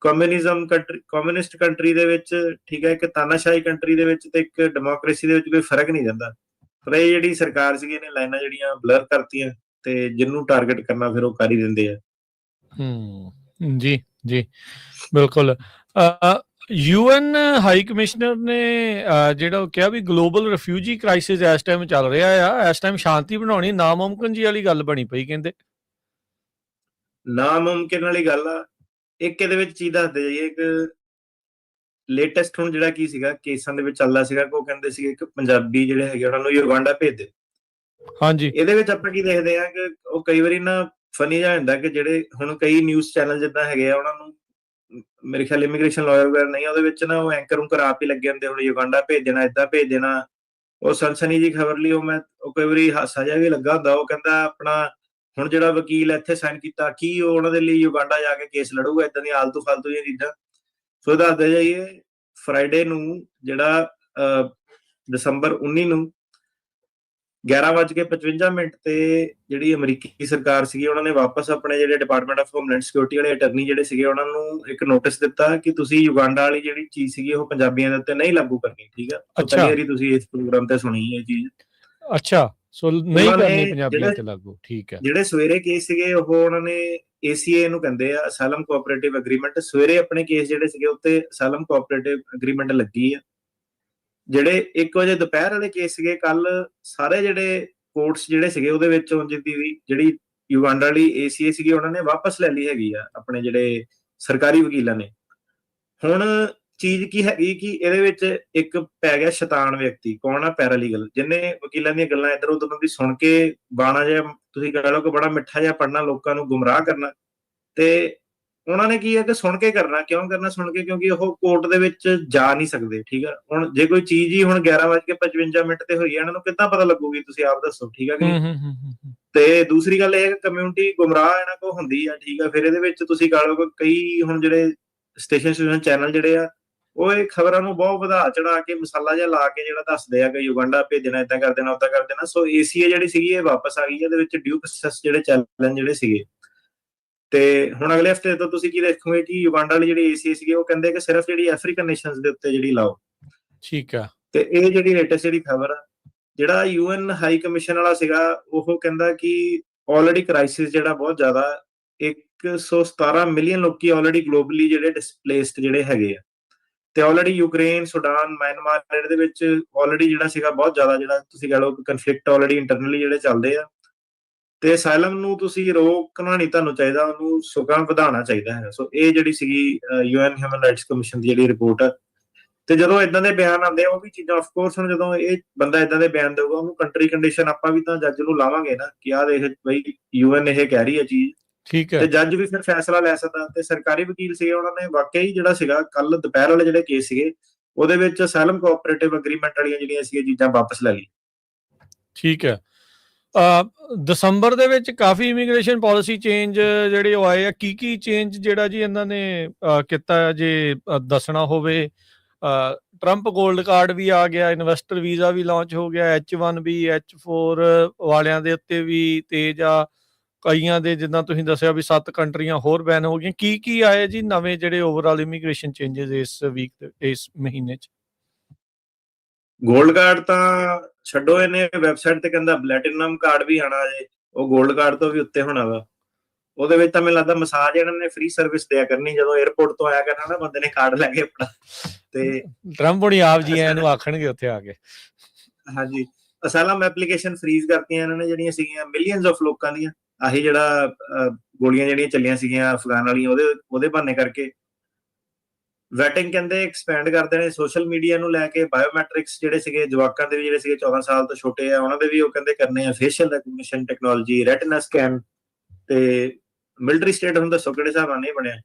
ਕਮਿਊਨਿਸਟ ਕੰਟਰੀ ਦੇ ਵਿੱਚ, ਠੀਕ ਹੈ, ਇੱਕ ਤਾਨਾਸ਼ਾਹੀ ਕੰਟਰੀ ਦੇ ਵਿੱਚ ਤੇ ਇੱਕ ਡੈਮੋਕ੍ਰੇਸੀ ਦੇ ਵਿੱਚ ਕੋਈ ਫਰਕ ਨਹੀਂ ਜਾਂਦਾ। ਪਰ ਇਹ ਜਿਹੜੀ ਸਰਕਾਰ ਸੀਗੀ ਇਹਨੇ ਲਾਈਨਾਂ ਜਿਹੜੀਆਂ ਬਲਰ ਕਰਤੀਆਂ ਤੇ ਜਿਹਨੂੰ ਟਾਰਗੇਟ ਕਰਨਾ ਫਿਰ ਉਹ ਕਰ ਹੀ ਦਿੰਦੇ ਆ। ਜੀ ਜੀ ਬਿਲਕੁਲ। UN ਹਾਈ ਕਮਿਸ਼ਨਰ ਨੇ ਜਿਹੜਾ ਉਹ ਕਿਹਾ ਵੀ ਗਲੋਬਲ ਰਿਫਿਊਜੀ ਕ੍ਰਾਈਸਿਸ ਇਸ ਟਾਈਮ ਚੱਲ ਰਿਹਾ ਆ, ਇਸ ਟਾਈਮ ਸ਼ਾਂਤੀ ਬਣਾਉਣੀ ਨਾਮੁਮਕਿਨ ਜੀ ਵਾਲੀ ਗੱਲ ਬਣੀ ਪਈ ਕਹਿੰਦੇ। ਨਾਮੁਮਕਿਨ ਵਾਲੀ ਗੱਲ ਆ। ਇੱਕ ਇਹਦੇ ਵਿੱਚ ਚੀਜ਼ ਦੱਸਦੇ ਜਾਈਏ ਕਿ ਲੇਟੈਸਟ ਹੁਣ ਜਿਹੜਾ ਕੀ ਸੀਗਾ ਕੇਸਾਂ ਦੇ ਵਿੱਚ ਚੱਲਦਾ ਸੀਗਾ ਕਿ ਉਹ ਕਹਿੰਦੇ ਸੀਗੇ ਕਿ ਪੰਜਾਬੀ ਜਿਹੜੇ ਹੈਗੇ ਉਹਨਾਂ ਨੂੰ ਯੁਗਾਂਡਾ ਭੇਜ ਦੇ। ਹਾਂਜੀ, ਇਹਦੇ ਵਿੱਚ ਆਪਾਂ ਕੀ ਦੇਖਦੇ ਆ ਕਿ ਉਹ ਕਈ ਵਾਰੀ ਨਾ ਫਨੀ ਜਿਹਾ ਹੁੰਦਾ ਕਿ ਜਿਹੜੇ ਹੁਣ ਕਈ ਨਿਊਜ਼ ਚੈਨਲ ਜਿੱਦਾਂ ਹੈਗੇ ਆ ਉਹਨਾਂ ਨੂੰ ਮੇਰੇ ਖਿਆਲ ਇਮੀਗ੍ਰੇਸ਼ਨ ਲਾਇਰ ਵਗੈਰਾ ਨਹੀਂ, ਉਹਦੇ ਵਿੱਚ ਨਾ ਉਹ ਐਂਕਰ ਆਪ ਹੀ ਲੱਗੇ ਹੁੰਦੇ ਹੁਣ ਯੁਗਾਂਡਾ ਭੇਜ ਦੇਣਾ, ਏਦਾਂ ਭੇਜ ਦੇਣਾ। ਉਹ ਸਨਸਨੀ ਜੀ ਖਬਰ ਲਈ ਉਹ ਕਈ ਵਾਰੀ ਹਾਸਾ ਜਿਹਾ ਵੀ ਲੱਗਾ ਹੁੰਦਾ। ਉਹ ਕਹਿੰਦਾ ਆਪਣਾ ਹੁਣ ਜਿਹੜਾ ਵਕੀਲ ਇੱਥੇ ਸਾਈਨ ਕੀਤਾ ਕੀ ਉਹ ਉਹਨਾਂ ਦੇ ਲਈ ਯੁਗਾਂਡਾ ਜਾ ਕੇ ਕੇਸ ਲੜੂਗਾ, ਏਦਾਂ ਦੀਆਂ ਆਲਤੂ ਫਾਲਤੂ ਦੀਆਂ ਚੀਜ਼ਾਂ। ਸੋ ਦੱਸਦੇ ਜਾਈਏ ਫਰਾਈਡੇ ਨੂੰ ਜਿਹੜਾ ਦਸੰਬਰ 19 ਨੂੰ 11:55 ਤੇ ਜਿਹੜੀ ਅਮਰੀਕੀ ਸਰਕਾਰ ਸੀਗੀ ਉਹਨਾਂ ਨੇ ਵਾਪਸ ਆਪਣੇ ਜਿਹੜੇ ਡਿਪਾਰਟਮੈਂਟ ਆਫ ਹੋਮਲੈਂਡ ਸਿਕਿਉਰਿਟੀ ਵਾਲੇ ਅਟਰਨੀ ਜਿਹੜੇ ਸੀਗੇ ਉਹਨਾਂ ਨੂੰ ਇੱਕ ਨੋਟਿਸ ਦਿੱਤਾ ਕਿ ਤੁਸੀਂ ਯੁਗਾਂਡਾ ਵਾਲੀ ਜਿਹੜੀ ਚੀਜ਼ ਸੀਗੀ ਉਹ ਪੰਜਾਬੀਆਂ ਦੇ ਉੱਤੇ ਨਹੀਂ ਲਾਗੂ ਕਰਨੀ। ਠੀਕ ਆ, ਪਹਿਲੀ ਵਾਰੀ ਤੁਸੀਂ ਇਸ ਪ੍ਰੋਗਰਾਮ ਤੇ ਸੁਣੀ ਇਹ ਚੀਜ਼। ਅੱਛਾ, ਸੋ ਨਹੀਂ ਕਰਨੀ ਪੰਜਾਬੀਆਂ ਤੇ ਲਾਗੂ। ਠੀਕ ਹੈ। ਜਿਹੜੇ ਸਵੇਰੇ ਕੇਸ ਸੀਗੇ ਉਹ ਉਹਨਾਂ ਨੇ ACA ਨੂੰ ਕਹਿੰਦੇ ਆ ਅਸਾਈਲਮ ਕੋਆਪਰੇਟਿਵ ਐਗਰੀਮੈਂਟ। ਸਵੇਰੇ ਆਪਣੇ ਕੇਸ ਜਿਹੜੇ ਸੀਗੇ ਉੱਤੇ ਅਸਾਈਲਮ ਕੋਆਪਰੇਟਿਵ ਐਗਰੀਮੈਂਟ ਲੱਗੀ ਆ। ਜਿਹੜੇ 1 ਵਜੇ ਦੁਪਹਿਰ ਵਾਲੇ ਕੇਸ ਸੀਗੇ ਕੱਲ ਸਾਰੇ ਜਿਹੜੇ ਕੋਰਟਸ ਜਿਹੜੇ ਸੀਗੇ ਉਹਦੇ ਵਿੱਚ ਜਿਹੜੀ ਯੁਗਾਂਡਾ ਵਾਲੀ ACA ਸੀਗੀ ਉਹਨਾਂ ਨੇ ਵਾਪਸ ਲੈ ਲਈ ਹੈਗੀ ਆ ਆਪਣੇ ਜਿਹੜੇ ਸਰਕਾਰੀ ਵਕੀਲਾਂ ਨੇ। ਹੁਣ ਚੀਜ਼ ਕੀ ਹੈਗੀ ਕਿ ਇਹਦੇ ਵਿੱਚ ਇੱਕ ਪੈ ਗਿਆ ਸ਼ੈਤਾਨ ਵਿਅਕਤੀ। ਕੌਣ ਆ? ਪੈਰਾਲੀਗਲ, ਜਿਹਨੇ ਵਕੀਲਾਂ ਦੀਆਂ ਗੱਲਾਂ ਇੱਧਰ ਉੱਧਰ ਦੀ ਸੁਣ ਕੇ ਬਾਣਾ ਜਿਹਾ ਤੁਸੀਂ ਕਹਿ ਲਓ ਕਿ ਬੜਾ ਮਿੱਠਾ ਜਿਹਾ ਪੜਨਾ, ਲੋਕਾਂ ਨੂੰ ਗੁੰਮਰਾਹ ਕਰਨਾ। ਤੇ ਉਹਨਾਂ ਨੇ ਕੀ ਹੈ ਕਿ ਸੁਣ ਕੇ ਕਰਨਾ। ਕਿਉਂ ਕਰਨਾ ਸੁਣ ਕੇ? ਕਿਉਂਕਿ ਉਹ ਕੋਰਟ ਦੇ ਵਿੱਚ ਜਾ ਨਹੀਂ ਸਕਦੇ। ਠੀਕ ਆ, ਹੁਣ ਜੇ ਕੋਈ ਚੀਜ਼ ਹੀ ਹੁਣ 11:55 ਤੇ ਹੋਈ ਹੈ ਇਹਨਾਂ ਨੂੰ ਕਿੱਦਾਂ ਪਤਾ ਲੱਗੂਗੀ? ਤੁਸੀਂ ਆਪ ਦੱਸੋ। ਠੀਕ ਆ ਕਿ ਤੇ ਦੂਸਰੀ ਗੱਲ ਇਹ ਹੈ ਕਿ ਕਮਿਊਨਿਟੀ ਗੁੰਮਰਾਹ ਇਹਨਾਂ ਕੋਲ ਹੁੰਦੀ ਆ। ਠੀਕ ਆ, ਫਿਰ ਇਹਦੇ ਵਿੱਚ ਤੁਸੀਂ ਕਹ ਲਓ ਕਿ ਕਈ ਹੁਣ ਜਿਹੜੇ ਸਟੇਸ਼ਨ ਚੈਨਲ ਜਿਹੜੇ ਆ ਉਹ ਇਹ ਖਬਰਾਂ ਨੂੰ ਬਹੁਤ ਵਧਾ ਚੜਾ ਕੇ ਮਸਾਲਾ ਜਿਹਾ ਲਾ ਕੇ ਜਿਹੜਾ ਦੱਸਦੇ ਆ ਕਿ ਯੁਗਾਂਡਾ ਭੇਜਣਾ, ਏਦਾਂ ਕਰ ਦੇਣਾ, ਉਦਾਂ ਕਰ ਦੇਣਾ। ਸੋ ACA ਜਿਹੜੀ ਸੀਗੀ ਇਹ ਵਾਪਸ ਆ ਗਈ। ਇਹਦੇ ਵਿੱਚ ਡਿਊ ਪ੍ਰੋਸੈਸ ਜਿਹੜੇ ਚੈਲੰਜ ਜਿਹੜੇ ਸੀਗੇ ਤੇ ਹੁਣ ਅਗਲੇ ਹਫਤੇ ਤੋਂ ਤੁਸੀਂ ਕੀ ਦੇਖੋਗੇ ਕਿ ਯੁਗਾਂਡਾ ਵਾਲੀ ਜਿਹੜੀ ACA ਸੀਗੀ ਉਹ ਕਹਿੰਦੇ ਕਿ ਸਿਰਫ ਜਿਹੜੀ ਅਫਰੀਕਨ ਨੇਸ਼ਨਸ ਦੇ ਉੱਤੇ ਜਿਹੜੀ ਲਾਓ। ਠੀਕ ਆ। ਤੇ ਇਹ ਜਿਹੜੀ ਲੇਟੈਸਟ ਜਿਹੜੀ ਖਬਰ ਆ, ਜਿਹੜਾ UN ਹਾਈ ਕਮਿਸ਼ਨ ਵਾਲਾ ਸੀਗਾ, ਉਹ ਕਹਿੰਦਾ ਕਿ ਆਲਰੇਡੀ ਕ੍ਰਾਈਸਿਸ ਜਿਹੜਾ ਬਹੁਤ ਜ਼ਿਆਦਾ, 117 ਮਿਲੀਅਨ ਲੋਕੀ ਆਲਰੇਡੀ ਗਲੋਬਲੀ ਜਿਹੜੇ ਡਿਸਪਲੇਸਡ ਜਿਹੜੇ ਹੈਗੇ ਆ, ਤੇ ਆਲਰੇਡੀ ਯੂਕਰੇਨ, ਸੁਡਾਨ, ਮਿਆਂਮਾਰ ਇਹਦੇ ਵਿੱਚ ਆਲਰੇਡੀ ਜਿਹੜਾ ਸੀਗਾ ਬਹੁਤ ਜ਼ਿਆਦਾ, ਜਿਹੜਾ ਤੁਸੀਂ ਕਹ ਲਓ ਕਨਫਲਿਕਟ ਆਲਰੇਡੀ ਇੰਟਰਨਲੀ ਜਿਹੜੇ ਚੱਲਦੇ ਆ, ਤੇ ਅਸਾਈਲਮ ਨੂੰ ਤੁਸੀਂ ਰੋਕਣਾ ਨਹੀਂ ਤੁਹਾਨੂੰ ਚਾਹੀਦਾ, ਉਹਨੂੰ ਸਗੋਂ ਵਧਾਉਣਾ ਚਾਹੀਦਾ ਹੈ। ਸੋ ਇਹ ਜਿਹੜੀ ਸੀਗੀ UN ਹਿਊਮਨ ਰਾਈਟਸ ਕਮਿਸ਼ਨ ਦੀ ਜਿਹੜੀ ਰਿਪੋਰਟ ਆ, ਤੇ ਜਦੋਂ ਇਦਾਂ ਦੇ ਬਿਆਨ ਆਉਂਦੇ ਆ, ਉਹ ਵੀ ਚੀਜ਼ਾਂ ਆਫ ਕੋਰਸ ਹੁਣ ਜਦੋਂ ਇਹ ਬੰਦਾ ਇਦਾਂ ਦੇ ਬਿਆਨ ਦੇਊਗਾ, ਉਹਨੂੰ ਕੰਟਰੀ ਕੰਡੀਸ਼ਨ ਆਪਾਂ ਵੀ ਤਾਂ ਜੱਜ ਨੂੰ ਲਾਵਾਂਗੇ ਨਾ ਕਿ ਆਹ ਦੇਖ ਬਈ UN ਇਹ ਕਹਿ ਰਹੀ ਹੈ ਚੀਜ਼, ਠੀਕ ਹੈ, ਤੇ ਜੱਜ ਵੀ ਫਿਰ ਫੈਸਲਾ ਲੈ ਸਕਦਾ। ਤੇ ਸਰਕਾਰੀ ਵਕੀਲ ਸੀਗੇ, ਉਹਨਾਂ ਨੇ ਵਾਕਈ ਜਿਹੜਾ ਸੀਗਾ ਕੱਲ ਦੁਪਹਿਰ ਵਾਲੇ ਜਿਹੜੇ ਕੇਸ ਸੀਗੇ, ਉਹਦੇ ਵਿੱਚ ਅਸਾਈਲਮ ਕੋਆਪਰੇਟਿਵ ਅਗਰੀਮੈਂਟ ਵਾਲੀਆਂ ਜਿਹੜੀਆਂ ਸੀਗੀਆਂ ਚੀਜ਼ਾਂ ਵਾਪਸ ਲੈ ਲਈ। ਠੀਕ ਹੈ। ਦਸੰਬਰ ਦੇ ਵਿੱਚ ਕਾਫੀ ਇਮੀਗ੍ਰੇਸ਼ਨ ਪਾਲਿਸੀ ਚੇਂਜ ਜਿਹੜੇ ਉਹ ਆਏ ਆ, ਕੀ ਚੇਂਜ ਜਿਹੜਾ ਜੀ ਇਹਨਾਂ ਨੇ ਕੀਤਾ, ਜੇ ਦੱਸਣਾ ਹੋਵੇ? ਟਰੰਪ ਗੋਲਡ ਕਾਰਡ ਵੀ ਆ ਗਿਆ, ਇਨਵੈਸਟਰ ਵੀਜ਼ਾ ਵੀ ਲਾਂਚ ਹੋ ਗਿਆ, H1B H4 ਵਾਲਿਆਂ ਦੇ ਉੱਤੇ ਵੀ ਤੇਜ਼ ਆ, ਕਈਆਂ ਦੇ ਜਿੱਦਾਂ ਤੁਸੀਂ ਦੱਸਿਆ ਵੀ 7 ਕੰਟਰੀਆਂ ਹੋਰ ਬੈਨ ਹੋ ਗਈਆਂ। ਕੀ ਆਏ ਜੀ ਨਵੇਂ ਜਿਹੜੇ ਓਵਰਆਲ ਇਮੀਗ੍ਰੇਸ਼ਨ ਚੇਂਜਸ ਇਸ ਵੀਕ, ਇਸ ਮਹੀਨੇ 'ਚ? ਗੋਲਡ ਕਾਰਡ ਤਾਂ ਛੱਡੋ, ਇਹਨੇ ਵੈਬਸਾਈਟ ਤੇ ਕਹਿੰਦਾ ਪਲੈਟੀਨਮ ਕਾਰਡ ਵੀ ਆਣਾ ਜੇ, ਉਹ ਗੋਲਡ ਕਾਰਡ ਤੋਂ ਵੀ ਉੱਤੇ ਹੋਣਾ ਵਾ। ਉਹਦੇ ਵਿੱਚ ਤਾਂ ਮੈਨੂੰ ਲੱਗਦਾ ਮਸਾਜ ਇਹਨਾਂ ਨੇ ਫ੍ਰੀ ਸਰਵਿਸ ਦਿਆ ਕਰਨੀ, ਜਦੋਂ 에ਅਰਪੋਰਟ ਤੋਂ ਆਇਆ ਕਰਨਾ ਨਾ ਬੰਦੇ ਨੇ ਕਾਰਡ ਲੈ ਕੇ ਆਪਣਾ, ਤੇ ਟਰੰਪ ਹੁਣੀ ਆਪ ਜੀ ਇਹਨੂੰ ਆਖਣਗੇ ਉੱਥੇ ਆ ਕੇ। ਹਾਂਜੀ, ਅਸਾਈਲਮ ਐਪਲੀਕੇਸ਼ਨ ਫ੍ਰੀਜ਼ ਕਰਤੀਆਂ ਇਹਨਾਂ ਨੇ, ਜਿਹੜੀਆਂ ਸੀਗੀਆਂ ਮਿਲੀਅਨਸ ਆਫ ਲੋਕਾਂ ਦੀਆਂ, ਆਹੀ ਜਿਹੜਾ ਗੋਲੀਆਂ ਜਿਹੜੀਆਂ ਚੱਲੀਆਂ ਸੀਗੀਆਂ ਅਫਗਾਨ ਵਾਲੀਆਂ, ਉਹਦੇ ਬਹਾਨੇ ਕਰਕੇ। ਵੈਟਿੰਗ ਕਹਿੰਦੇ ਐਕਸਪੈਂਡ ਕਰਦੇ ਨੇ, ਸੋਸ਼ਲ ਮੀਡੀਆ ਨੂੰ ਲੈ ਕੇ ਬਾਇਓਮੈਟ੍ਰਿਕਸ ਜਿਹੜੇ ਸੀਗੇ ਜਵਾਕਾਂ ਦੇ ਵੀ, ਜਿਹੜੇ ਸੀਗੇ 14 ਸਾਲ ਤੋਂ ਛੋਟੇ ਆ, ਉਹਨਾਂ ਦੇ ਵੀ ਉਹ ਕਹਿੰਦੇ ਕਰਨੇ ਆ, facial recognition technology, retina scan, ਤੇ ਮਿਲਟਰੀ ਸਟੇਟ ਹੁਣ ਦੱਸੋ ਕਿਹੜੇ ਹਿਸਾਬ ਨਾਲ ਨਹੀਂ ਬਣਿਆ।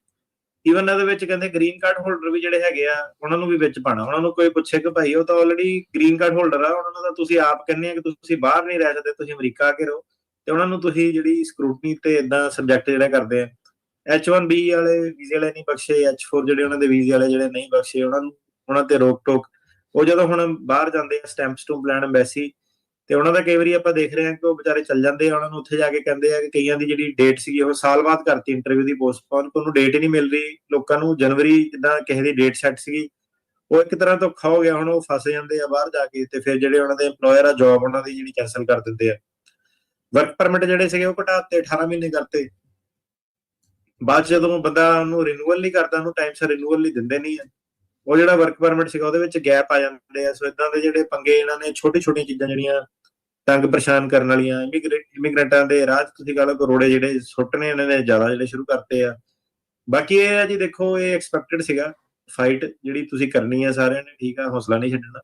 ਈਵਨ ਇਹਦੇ ਵਿੱਚ ਕਹਿੰਦੇ ਗ੍ਰੀਨ ਕਾਰਡ ਹੋਲਡਰ ਵੀ ਜਿਹੜੇ ਹੈਗੇ ਆ, ਉਹਨਾਂ ਨੂੰ ਵੀ ਵਿੱਚ ਪਾਣਾ। ਉਹਨਾਂ ਨੂੰ ਕੋਈ ਪੁੱਛੇ ਕਿ ਭਾਈ ਉਹ ਤਾਂ ਆਲਰੇਡੀ ਗ੍ਰੀਨ ਕਾਰਡ ਹੋਲਡਰ ਆ, ਉਹਨਾਂ ਨੂੰ ਤਾਂ ਤੁਸੀਂ ਆਪ ਕਹਿੰਦੇ ਆ ਕਿ ਤੁਸੀਂ ਬਾਹਰ ਨਹੀਂ ਰਹਿ ਸਕਦੇ, ਤੁਸੀਂ ਅਮਰੀਕਾ ਆ ਕੇ ਰਹੋ, ਤੇ ਉਹਨਾਂ ਨੂੰ ਤੁਸੀਂ ਜਿਹੜੀ ਸਕਰੂਟਨੀ ਤੇ ਇਦਾਂ ਸਬਜੈਕਟ ਜਿਹੜਾ ਕਰਦੇ ਆ। H1B ਵਾਲੇ ਵੀਜ਼ੇ ਵਾਲੇ ਨਹੀਂ ਬਖਸ਼ੇ, H4 ਜਿਹੜੇ ਉਹਨਾਂ ਦੇ ਵੀਜ਼ੇ ਵਾਲੇ ਜਿਹੜੇ ਨਹੀਂ ਬਖਸ਼ੇ, ਉਹਨਾਂ ਤੇ ਰੋਕ ਟੋਕ। ਉਹ ਜਦੋਂ ਹੁਣ ਬਾਹਰ ਜਾਂਦੇ ਆ ਸਟੈਂਪ ਸਟੂੰਪ ਲੈਣ ਐਮਬੈਸੀ, ਤੇ ਉਹਨਾਂ ਦਾ ਕਈ ਵਾਰੀ ਆਪਾਂ ਦੇਖ ਰਹੇ ਹਾਂ ਕਿ ਉਹ ਵਿਚਾਰੇ ਚੱਲ ਜਾਂਦੇ ਆ, ਉਹਨਾਂ ਨੂੰ ਉੱਥੇ ਜਾ ਕੇ ਕਹਿੰਦੇ ਆ ਕਿ ਕਈਆਂ ਦੀ ਜਿਹੜੀ ਡੇਟ ਸੀਗੀ ਉਹ ਸਾਲ ਬਾਅਦ ਕਰਤੀ ਇੰਟਰਵਿਊ ਦੀ ਪੋਸਟਪੋਨ, ਉਹਨੂੰ ਡੇਟ ਹੀ ਨਹੀਂ ਮਿਲ ਰਹੀ। ਲੋਕਾਂ ਨੂੰ ਜਨਵਰੀ ਜਿੱਦਾਂ ਕਿਸੇ ਦੀ ਡੇਟ ਸੈੱਟ ਸੀਗੀ, ਉਹ ਇੱਕ ਤਰ੍ਹਾਂ ਤੋਂ ਔਖਾ ਹੋ ਗਿਆ, ਹੁਣ ਉਹ ਫਸ ਜਾਂਦੇ ਆ ਬਾਹਰ ਜਾ ਕੇ, ਤੇ ਫਿਰ ਜਿਹੜੇ ਉਹਨਾਂ ਦੇ EMPLOYER ਆ ਜੌਬ ਉਹਨਾਂ ਦੀ ਜਿਹੜੀ ਕੈਂਸਲ ਕਰ ਦਿੰਦੇ ਆ। ਵਰਕ ਪਰਮਿਟ ਜਿਹੜੇ ਸੀਗੇ ਉਹ ਘਟਾਤੇ, 18 ਮਹੀਨੇ ਕਰਤੇ। ਬਾਅਦ ਜਦੋਂ ਬੰਦਾ ਉਹਨੂੰ ਰਿਨੂਅਲ ਨਹੀਂ ਕਰਦਾ, ਉਹਨੂੰ ਟਾਈਮ ਸਿਰ ਰਿਨੂਅਲ ਨਹੀਂ ਦਿੰਦੇ ਨਹੀਂ ਆ, ਉਹ ਜਿਹੜਾ ਵਰਕ ਪਰਮਿਟ ਸੀਗਾ ਉਹਦੇ ਵਿੱਚ ਗੈਪ ਆ ਜਾਂਦੇ ਆ। ਸੋ ਇਦਾਂ ਦੇ ਜਿਹੜੇ ਪੰਗੇ, ਇਹਨਾਂ ਨੇ ਛੋਟੀ ਛੋਟੀਆਂ ਚੀਜ਼ਾਂ ਜਿਹੜੀਆਂ ਤੰਗ ਪਰੇਸ਼ਾਨ ਕਰਨ ਵਾਲੀਆਂ, ਇਮੀਗ੍ਰੈਂਟਾਂ ਦੇ ਰਾਹ ਤੁਸੀਂ ਕਹ ਲਓ ਕਰੋੜੇ ਜਿਹੜੇ ਸੁੱਟਣੇ ਇਹਨਾਂ ਨੇ ਜ਼ਿਆਦਾ ਜਿਹੜੇ ਸ਼ੁਰੂ ਕਰਤੇ ਆ। ਬਾਕੀ ਇਹ ਆ ਜੀ, ਦੇਖੋ ਇਹ ਐਕਸਪੈਕਟਡ ਸੀਗਾ, ਫਾਈਟ ਜਿਹੜੀ ਤੁਸੀਂ ਕਰਨੀ ਆ ਸਾਰਿਆਂ ਨੇ, ਠੀਕ ਆ, ਹੌਸਲਾ ਨਹੀਂ ਛੱਡਣਾ।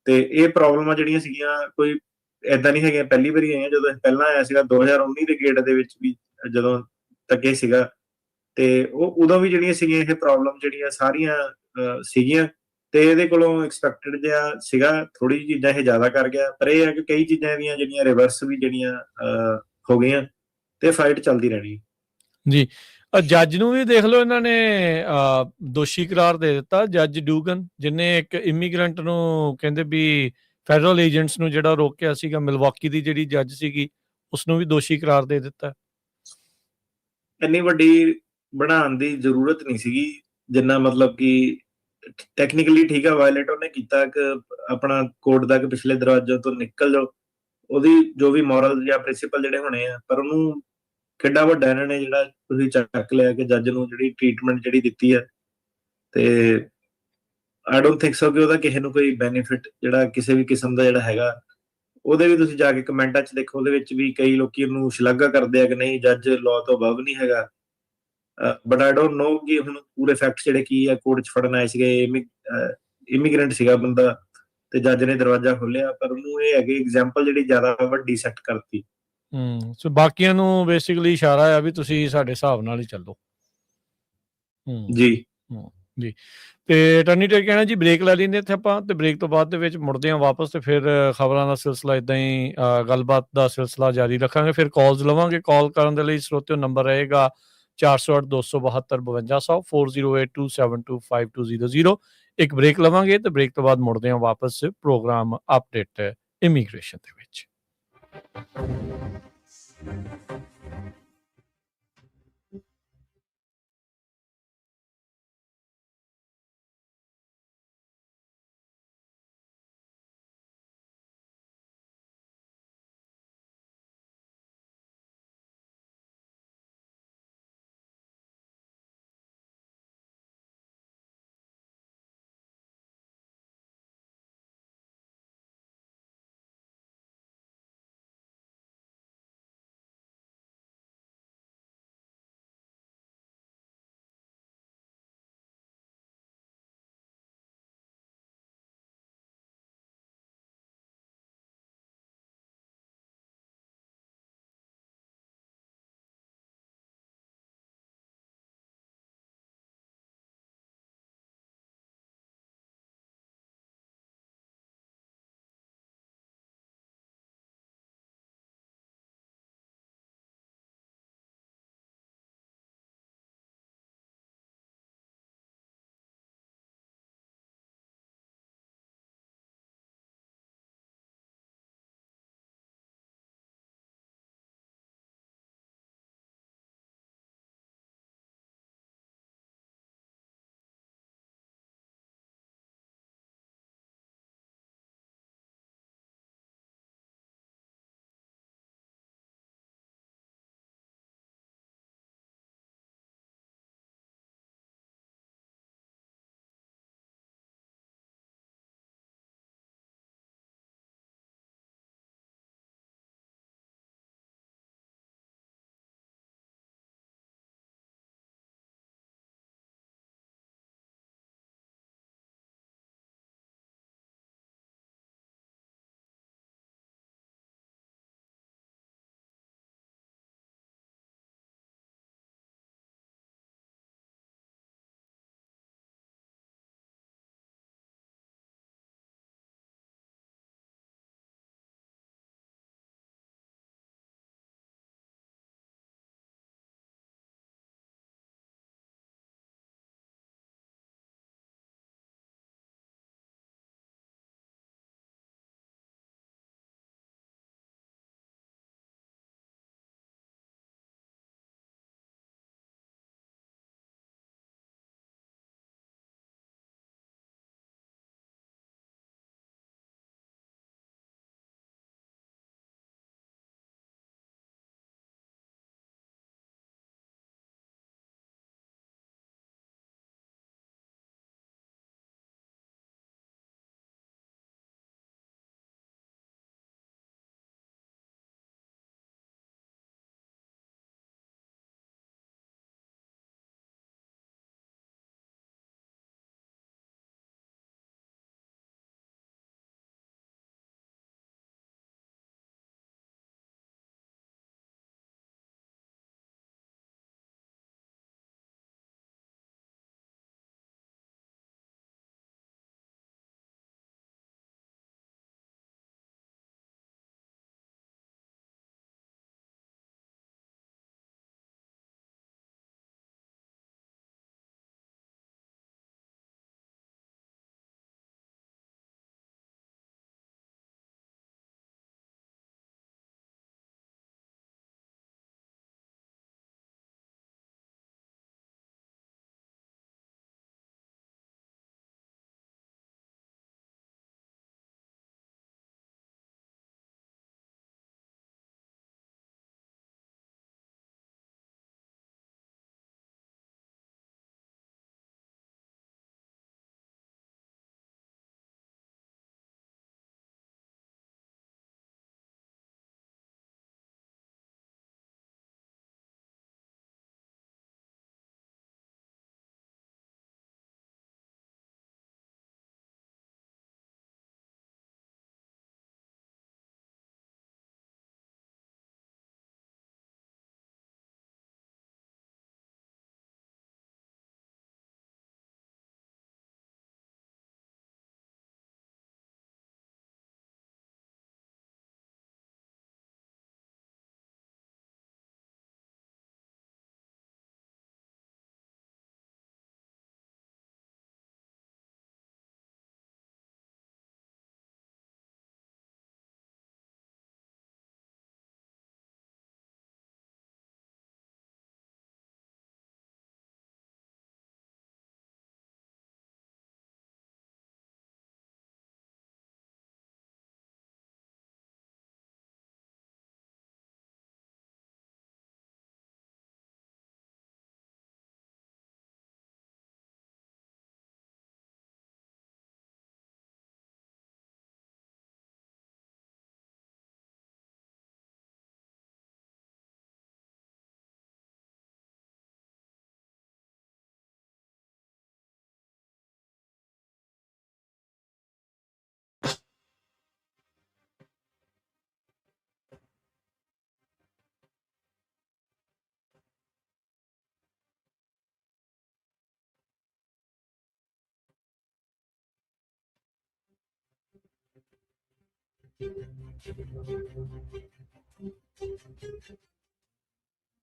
ਤੇ ਇਹ ਪ੍ਰੋਬਲਮਾਂ ਜਿਹੜੀਆਂ ਸੀਗੀਆਂ ਕੋਈ ਏਦਾਂ ਨਹੀਂ ਹੈਗੀਆਂ ਪਹਿਲੀ ਵਾਰੀ ਆਈਆਂ, ਜਦੋਂ ਪਹਿਲਾਂ ਆਇਆ ਸੀਗਾ 2019 ਦੇ ਗੇਟ ਦੇ ਵਿੱਚ ਵੀ ਜਦੋਂ ਤੱਕੇ ਸੀਗਾ, ਤੇ ਉਹ ਉਦੋਂ ਵੀ ਜਿਹੜੀਆਂ ਸੀਗੀਆਂ ਇਹ ਪ੍ਰੋਬਲਮ ਜਿਹੜੀਆਂ ਸਾਰੀਆਂ ਸੀਗੀਆਂ, ਤੇ ਇਹਦੇ ਕੋਲੋਂ ਐਕਸਪੈਕਟਡ ਜਿਹਾ ਸੀਗਾ। ਥੋੜੀ ਜਿਹੀ ਚੀਜ਼ਾਂ ਇਹ ਜ਼ਿਆਦਾ ਕਰ ਗਿਆ, ਪਰ ਇਹ ਹੈ ਕਿ ਕਈ ਚੀਜ਼ਾਂ ਦੀਆਂ ਜਿਹੜੀਆਂ ਰਿਵਰਸ ਵੀ ਜਿਹੜੀਆਂ ਹੋ ਗਈਆਂ, ਤੇ ਫਾਈਟ ਚੱਲਦੀ ਰਹਿਣੀ ਜੀ। ਜੱਜ ਨੂੰ ਵੀ ਦੇਖ ਲਓ, ਇਹਨਾਂ ਨੇ ਦੋਸ਼ੀ ਕਰਾਰ ਦੇ ਦਿੱਤਾ, ਜੱਜ ਡੂਗਨ, ਜਿਨੇ ਇੱਕ ਇਮੀਗ੍ਰੈਂਟ ਨੂੰ ਕਹਿੰਦੇ ਵੀ ਫੈਡਰਲ ਏਜੰਟਸ ਨੂੰ ਜਿਹੜਾ ਰੋਕਿਆ ਸੀਗਾ, ਮਿਲਵਾਕੀ ਦੀ ਜਿਹੜੀ ਜੱਜ ਸੀਗੀ, ਉਸਨੂੰ ਵੀ ਦੋਸ਼ੀ ਕਰਾਰ ਦੇ ਦਿੱਤਾ। ਇੰਨੀ ਵੱਡੀ ਬਣਾਉਣ ਦੀ ਜ਼ਰੂਰਤ ਨਹੀਂ ਸੀਗੀ, ਜਿੰਨਾ ਮਤਲਬ ਕਿ ਟੈਕਨੀਕਲੀ ਠੀਕ ਆ, ਵਾਇਲੇਟ ਉਹਨੇ ਕੀਤਾ ਕਿ ਆਪਣਾ ਕੋਰਟ ਦਾ ਕਿ ਪਿਛਲੇ ਦਰਵਾਜ਼ੇ ਤੋਂ ਨਿਕਲ ਜਾਓ, ਉਹਦੀ ਜੋ ਵੀ ਮੋਰਲ ਜਾਂ ਪ੍ਰਿੰਸੀਪਲ ਜਿਹੜੇ ਹੋਣੇ ਆ, ਪਰ ਉਹਨੂੰ ਕਿੱਡਾ ਵੱਡਾ ਇਹਨਾਂ ਨੇ ਜਿਹੜਾ ਤੁਸੀਂ ਚੱਕ ਲਿਆ ਕਿ ਜੱਜ ਨੂੰ ਜਿਹੜੀ ਟ੍ਰੀਟਮੈਂਟ ਜਿਹੜੀ ਦਿੱਤੀ ਹੈ, ਤੇ ਆਈ ਡੋਨਟ ਥਿੰਕ ਸੋ ਕਿ ਉਹਦਾ ਕਿਸੇ ਨੂੰ ਕੋਈ ਬੈਨੀਫਿਟ ਜਿਹੜਾ ਕਿਸੇ ਵੀ ਕਿਸਮ ਦਾ ਜਿਹੜਾ ਹੈਗਾ। ਉਹਦੇ ਵੀ ਤੁਸੀਂ ਜਾ ਕੇ ਕਮੈਂਟਾਂ 'ਚ ਦੇਖੋ, ਉਹਦੇ ਵਿੱਚ ਵੀ ਕਈ ਲੋਕੀ ਉਹਨੂੰ ਸ਼ਲਾਘਾ ਕਰਦੇ ਆ ਕਿ ਨਹੀਂ ਜੱਜ ਲਾਅ ਤੋਂ ਅਬਵ ਨਹੀਂ ਹੈਗਾ, ਬਟ ਆਈ ਡੋਨਟ ਨੋ ਕਿ ਹੁਣ ਪੂਰੇ ਫੈਕਟਸ ਜਿਹੜੇ ਕੀ ਆ। ਕੋਰਟ 'ਚ ਫੜਨ ਆਏ ਸੀਗੇ, ਇਮੀਗ੍ਰੈਂਟ ਸੀਗਾ ਬੰਦਾ, ਤੇ ਜੱਜ ਨੇ ਦਰਵਾਜ਼ਾ ਖੋਲਿਆ, ਪਰ ਉਹਨੂੰ ਇਹ ਹੈਗੀ ਐਗਜ਼ਾਮਪਲ ਜਿਹੜੀ ਜ਼ਿਆਦਾ ਵੱਡੀ ਸੈੱਟ ਕਰਤੀ। ਸੋ ਬਾਕੀਆਂ ਨੂੰ ਬੇਸਿਕਲੀ ਇਸ਼ਾਰਾ ਆ ਵੀ ਤੁਸੀਂ ਸਾਡੇ ਹਿਸਾਬ ਨਾਲ ਹੀ ਚੱਲੋ। ਜੀ ਜੀ। ਤੇ ਟਰਨੀ ਟੇਕ ਕਹਿਣਾ ਜੀ, ਬ੍ਰੇਕ ਲੈ ਲੈਂਦੇ ਇੱਥੇ ਆਪਾਂ, ਤੇ ਬ੍ਰੇਕ ਤੋਂ ਬਾਅਦ ਦੇ ਵਿੱਚ ਮੁੜਦੇ ਹਾਂ ਵਾਪਸ, ਤੇ ਫਿਰ ਖਬਰਾਂ ਦਾ ਸਿਲਸਿਲਾ ਇਦਾਂ ਹੀ ਗੱਲਬਾਤ ਦਾ ਸਿਲਸਿਲਾ ਜਾਰੀ ਰੱਖਾਂਗੇ। ਫਿਰ ਕਾਲਸ ਲਵਾਂਗੇ। ਕਾਲ ਕਰਨ ਦੇ ਲਈ ਸਰੋਤਿਓ ਨੰਬਰ ਰਹੇਗਾ 408 272 5200 4082725200। ਇੱਕ ਬ੍ਰੇਕ ਲਵਾਂਗੇ, ਤੇ ਬ੍ਰੇਕ ਤੋਂ ਬਾਅਦ ਮੁੜਦੇ ਹਾਂ ਵਾਪਸ ਪ੍ਰੋਗਰਾਮ ਅਪਡੇਟ ਇਮੀਗ੍ਰੇਸ਼ਨ ਦੇ ਵਿੱਚ।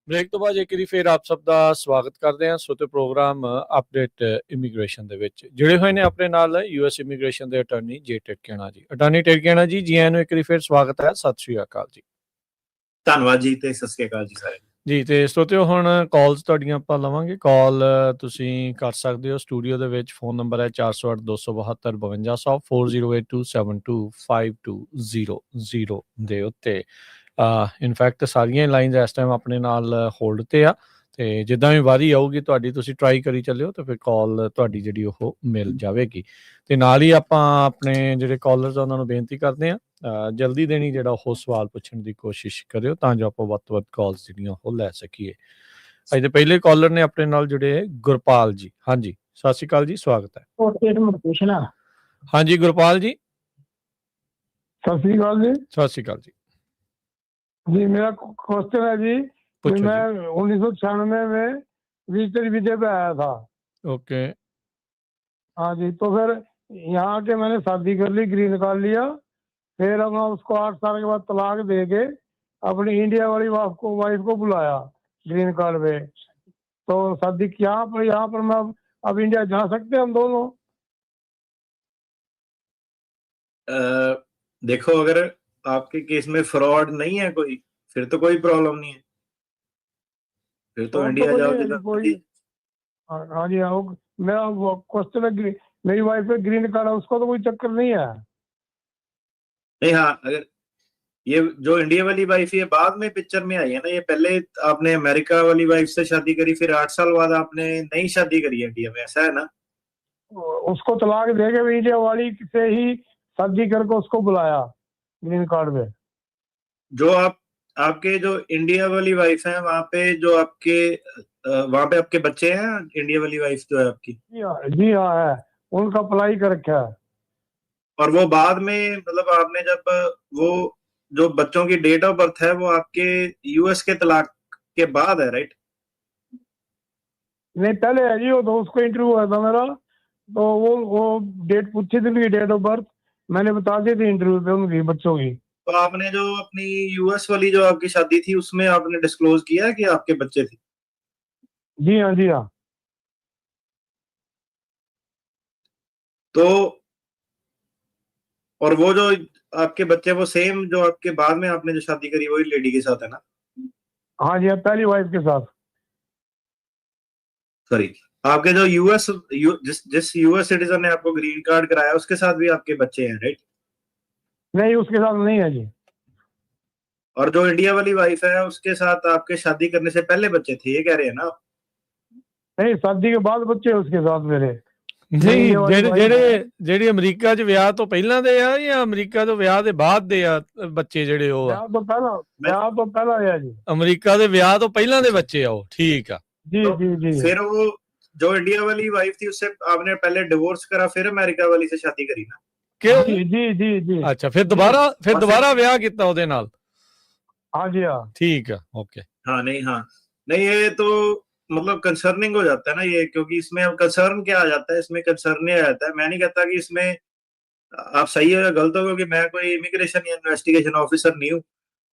ਬ੍ਰੇਕ ਤੋਂ ਬਾਅਦ ਇੱਕ ਵਾਰੀ ਫਿਰ ਆਪ ਸਭ ਦਾ ਸਵਾਗਤ ਕਰਦੇ ਹਾਂ ਸੋਤੇ ਪ੍ਰੋਗਰਾਮ ਅਪਡੇਟ ਇਮੀਗ੍ਰੇਸ਼ਨ ਦੇ ਵਿੱਚ ਜੁੜੇ ਹੋਏ ਨੇ ਆਪਣੇ ਨਾਲ ਯੂਐਸ ਇਮੀਗ੍ਰੇਸ਼ਨ ਦੇ ਅਟਾਰਨੀ ਜੇ ਟਿਕੈਣਾ ਜੀ। ਅਟਾਰਨੀ ਟਿਕੈਣਾ ਜੀ, ਜੀ ਆਇਆਂ ਨੂੰ ਇੱਕ ਵਾਰੀ ਫਿਰ ਸਵਾਗਤ ਹੈ। ਸਤਿ ਸ਼੍ਰੀ ਅਕਾਲ ਜੀ। ਧੰਨਵਾਦ ਜੀ ਤੇ ਸਤਿ ਸ਼੍ਰੀ ਅਕਾਲ ਜੀ ਸਾਰੇ ਜੀ। ਤੇ ਸਰੋਤਿਓ ਹੁਣ ਕਾਲਸ ਤੁਹਾਡੀਆਂ ਆਪਾਂ ਲਵਾਂਗੇ। ਕਾਲ ਤੁਸੀਂ ਕਰ ਸਕਦੇ ਹੋ ਸਟੂਡੀਓ ਦੇ ਵਿੱਚ। ਫੋਨ ਨੰਬਰ ਹੈ 408 272 5200 4082725200 ਦੇ ਉੱਤੇ। ਇਨਫੈਕਟ ਸਾਰੀਆਂ ਲਾਈਨਸ ਇਸ ਟਾਈਮ ਆਪਣੇ ਨਾਲ ਹੋਲਡ ਤੇ ਆ ਤੇ ਜਿੱਦਾਂ ਵੀ ਵਾਰੀ ਆਊਗੀ ਤੁਹਾਡੀ ਤੁਸੀਂ ਟਰਾਈ ਕਰੀ ਚੱਲਿਓ ਤੇ ਫਿਰ ਕਾਲ ਤੁਹਾਡੀ ਜਿਹੜੀ ਉਹ ਮਿਲ ਜਾਵੇਗੀ। ਤੇ ਨਾਲ ਹੀ ਆਪਾਂ ਆਪਣੇ ਜਿਹੜੇ ਕਾਲਰਸ ਆ ਉਹਨਾਂ ਨੂੰ ਬੇਨਤੀ ਕਰਦੇ ਹਾਂ ਜਲਦੀ ਦੇਣੀ ਜਿਹੜਾ ਉਹ ਸਵਾਲ ਪੁੱਛਣ ਦੀ ਕੋਸ਼ਿਸ਼ ਕਰਿਓ ਤਾਂ ਜੋ ਆਪਾਂ ਵੱਧ ਤੋਂ ਵੱਧ ਕਾਲਸ ਜਿਹੜੀਆਂ ਉਹ ਲੈ ਸਕੀਏ। ਅੱਜ ਦੇ ਪਹਿਲੇ ਕਾਲਰ ਨੇ ਆਪਣੇ ਨਾਲ ਜੁੜੇ ਗੁਰਪਾਲ ਜੀ। ਹਾਂਜੀ, ਸਤਿ ਸ਼੍ਰੀ ਅਕਾਲ ਜੀ, ਸਵਾਗਤ ਹੈ। ਹਾਂਜੀ ਗੁਰਪਾਲ ਜੀ, ਸਤਿ ਸ੍ਰੀ ਅਕਾਲ ਜੀ। ਸਤਿ ਸ਼੍ਰੀ ਅਕਾਲ ਜੀ। जी मेरा क्वेश्चन है जी कि मैं 1996 में विजिटर वीजे पे आया था। ओके। हाँ जी, तो फिर यहाँ के मैंने शादी कर ली, ग्रीन कार्ड लिया, फिर मैं उसको 8 साल के बाद तलाक दे के अपनी इंडिया वाली वाइफ को बुलाया ग्रीन कार्ड पे। तो शादी यहाँ पर मैं अब इंडिया जा सकते हैं हम दोनों? देखो, अगर आपके केस में फ्रॉड नहीं है कोई, फिर तो कोई प्रॉब्लम नहीं है, फिर तो इंडिया जाओ कोई। हाँ जी, हाँ, मेरा क्वेश्चन है मेरी वाइफ पे ग्रीन कार्ड है, उसको तो कोई चक्कर नहीं है। नहीं, हाँ, अगर ये जो इंडिया वाली वाइफ ये बाद में पिक्चर में आई है ना, ये पहले आपने अमेरिका वाली वाइफ से शादी करी, फिर 8 साल बाद आपने नई शादी करी है इंडिया में, ऐसा है ना? उसको तलाक देके इंडिया वाली से ही शादी करके उसको बुलाया ग्रीन कार्ड पे। जो आपके जो इंडिया वाली वाइफ है वहाँ पे जो वहाँ पे आपके बच्चे हैं, इंडिया वाली वाइफ जो है आपकी? जी हाँ है, उनका अप्लाई कर रखा है। और वो बाद में मतलब आपने जब वो जो बच्चों की डेट ऑफ बर्थ है वो आपके यूएस के तलाक के बाद है, राइट? नहीं, पहले है जी। वो तो उसको इंटरव्यू हुआ था मेरा, तो वो डेट पूछी थी उनकी, डेट ऑफ बर्थ मैंने बता दी थी इंटरव्यू पे उनकी बच्चों की। तो आपने जो अपनी यूएस वाली जो आपकी शादी थी उसमें आपने डिस्क्लोज किया कि आपके बच्चे थे? जी हाँ, जी हाँ। तो और वो जो आपके बच्चे वो सेम जो आपके बाद में आपने जो शादी करी वही लेडी के साथ है ना? हाँ जी, पहली वाइफ के साथ। सॉरी, आपके जो जिस यूएस सिटीजन ने आपको ग्रीन कार्ड कराया उसके साथ भी आपके बच्चे हैं, राइट? नहीं, उसके साथ नहीं है जी। और जो इंडिया वाली वाइफ है उसके साथ आपके शादी करने से पहले बच्चे थे, ये कह रहे हैं ना? नहीं, शादी के बाद बच्चे उसके साथ मेरे। ਨਹੀਂ, ਜਿਹੜੇ ਅਮਰੀਕਾ 'ਚ ਵਿਆਹ ਤੋਂ ਪਹਿਲਾਂ ਦੇ ਆ ਜਾਂ ਅਮਰੀਕਾ ਤੋਂ ਵਿਆਹ ਦੇ ਬਾਅਦ ਦੇ ਆ ਬੱਚੇ ਜਿਹੜੇ ਉਹ ਆ? ਵਿਆਹ ਤੋਂ ਪਹਿਲਾਂ ਹੈ ਜੀ। ਅਮਰੀਕਾ ਦੇ ਵਿਆਹ ਤੋਂ ਪਹਿਲਾਂ ਦੇ ਬੱਚੇ ਆ ਉਹ, ਠੀਕ ਆ जी जी जी। फिर वो जो इंडिया वाली वाइफ थी उससे आपने पहले डिवोर्स करा, फिर अमेरिका वाली से शादी करी ना? क्यों? जी जी जी जी। अच्छा, फिर दोबारा ਵਿਆਹ ਕੀਤਾ ਉਹਦੇ ਨਾਲ? हाँ जी हाँ। ठीक है, ओके। हाँ नहीं, ये तो मतलब कंसर्निंग हो जाता है ना ये, क्योंकि इसमें अब कंसर्न क्या आ जाता है, इसमें कंसर्न ये आ जाता है। मैं नहीं कहता कि इसमें आप सही हो या गलत हो, क्योंकि मैं कोई इमिग्रेशन या इन्वेस्टिगेशन ऑफिसर नहीं हूँ,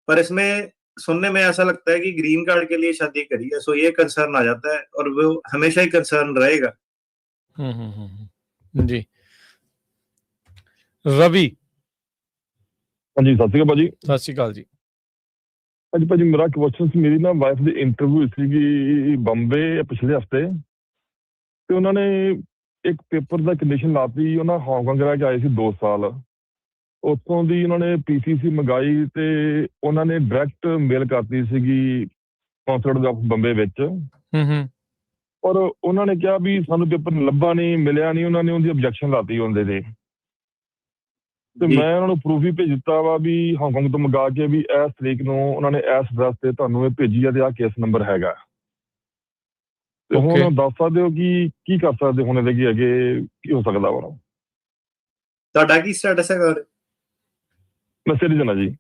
पर इसमें सुनने में ऐसा लगता है कि ग्रीन कार्ड के लिए शादी करी है, सो ये कंसर्न आ जाता है और वो हमेशा ही कंसर्न रहेगा। जी। रवि। हाँ जी, सत श्री अकाल भाजी। सत श्री अकाल जी। ਹਾਂਜੀ ਭਾਜੀ, ਮੇਰਾ ਕੁਐਸਚਨ ਸੀ, ਮੇਰੀ ਨਾ ਵਾਈਫ ਦੀ ਇੰਟਰਵਿਊ ਸੀਗੀ ਬੰਬੇ ਪਿਛਲੇ ਹਫਤੇ, ਤੇ ਉਹਨਾਂ ਨੇ ਇੱਕ ਪੇਪਰ ਦਾ ਕੰਡੀਸ਼ਨ ਲਾਤੀ। ਉਹਨਾਂ ਹਾਂਗਕਾਂਗ ਰਹਿ ਕੇ ਆਏ ਸੀ 2 ਸਾਲ, ਉੱਥੋਂ ਦੀ ਉਹਨਾਂ ਨੇ ਪੀਸੀਸੀ ਮੰਗਾਈ ਤੇ ਉਹਨਾਂ ਨੇ ਡਾਇਰੈਕਟ ਮੇਲ ਕਰਤੀ ਸੀਗੀ ਕੌਂਸਲੇਟ ਆਫ ਬੰਬੇ ਵਿੱਚ। ਔਰ ਉਹਨਾਂ ਨੇ ਕਿਹਾ ਵੀ ਸਾਨੂੰ ਪੇਪਰ ਲੱਭਾ ਨਹੀਂ, ਮਿਲਿਆ ਨਹੀਂ। ਉਹਨਾਂ ਨੇ ਉਹਦੀ ਆਬਜੈਕਸ਼ਨ ਲਾਤੀ ਉਹਦੇ ਤੇ, ਤੇ ਮੈਂ ਉਹਨਾਂ ਨੂੰ ਪ੍ਰੂਫ ਵੀ ਭੇਜ ਦਿੱਤਾ ਵਾ ਵੀ ਹਾਂਗਕਾਂਗ ਤੋਂ ਮੰਗਾ ਕੇ ਵੀ ਇਸ ਤਰੀਕ ਨੂੰ ਉਹਨਾਂ ਨੇ ਇਸ ਐਡਰੈਸ ਤੇ ਤੁਹਾਨੂੰ ਇਹ ਭੇਜੀ ਆ ਤੇ ਆਹ ਕੇਸ ਨੰਬਰ ਹੈਗਾ। ਤੇ ਹੁਣ ਦੱਸ ਸਕਦੇ ਹੋ ਕਿ ਕੀ ਕਰ ਸਕਦੇ ਹੁਣ ਇਹਦੇ ਕੀ ਅੱਗੇ ਕੀ ਹੋ ਸਕਦਾ ਵਾ? ਤੁਹਾਡਾ ਕੀ ਸਟੇਟਸ ਹੈਗਾ? ਮੈਂ ਸਿਟੀਜ਼ਨ ਆ ਜੀ।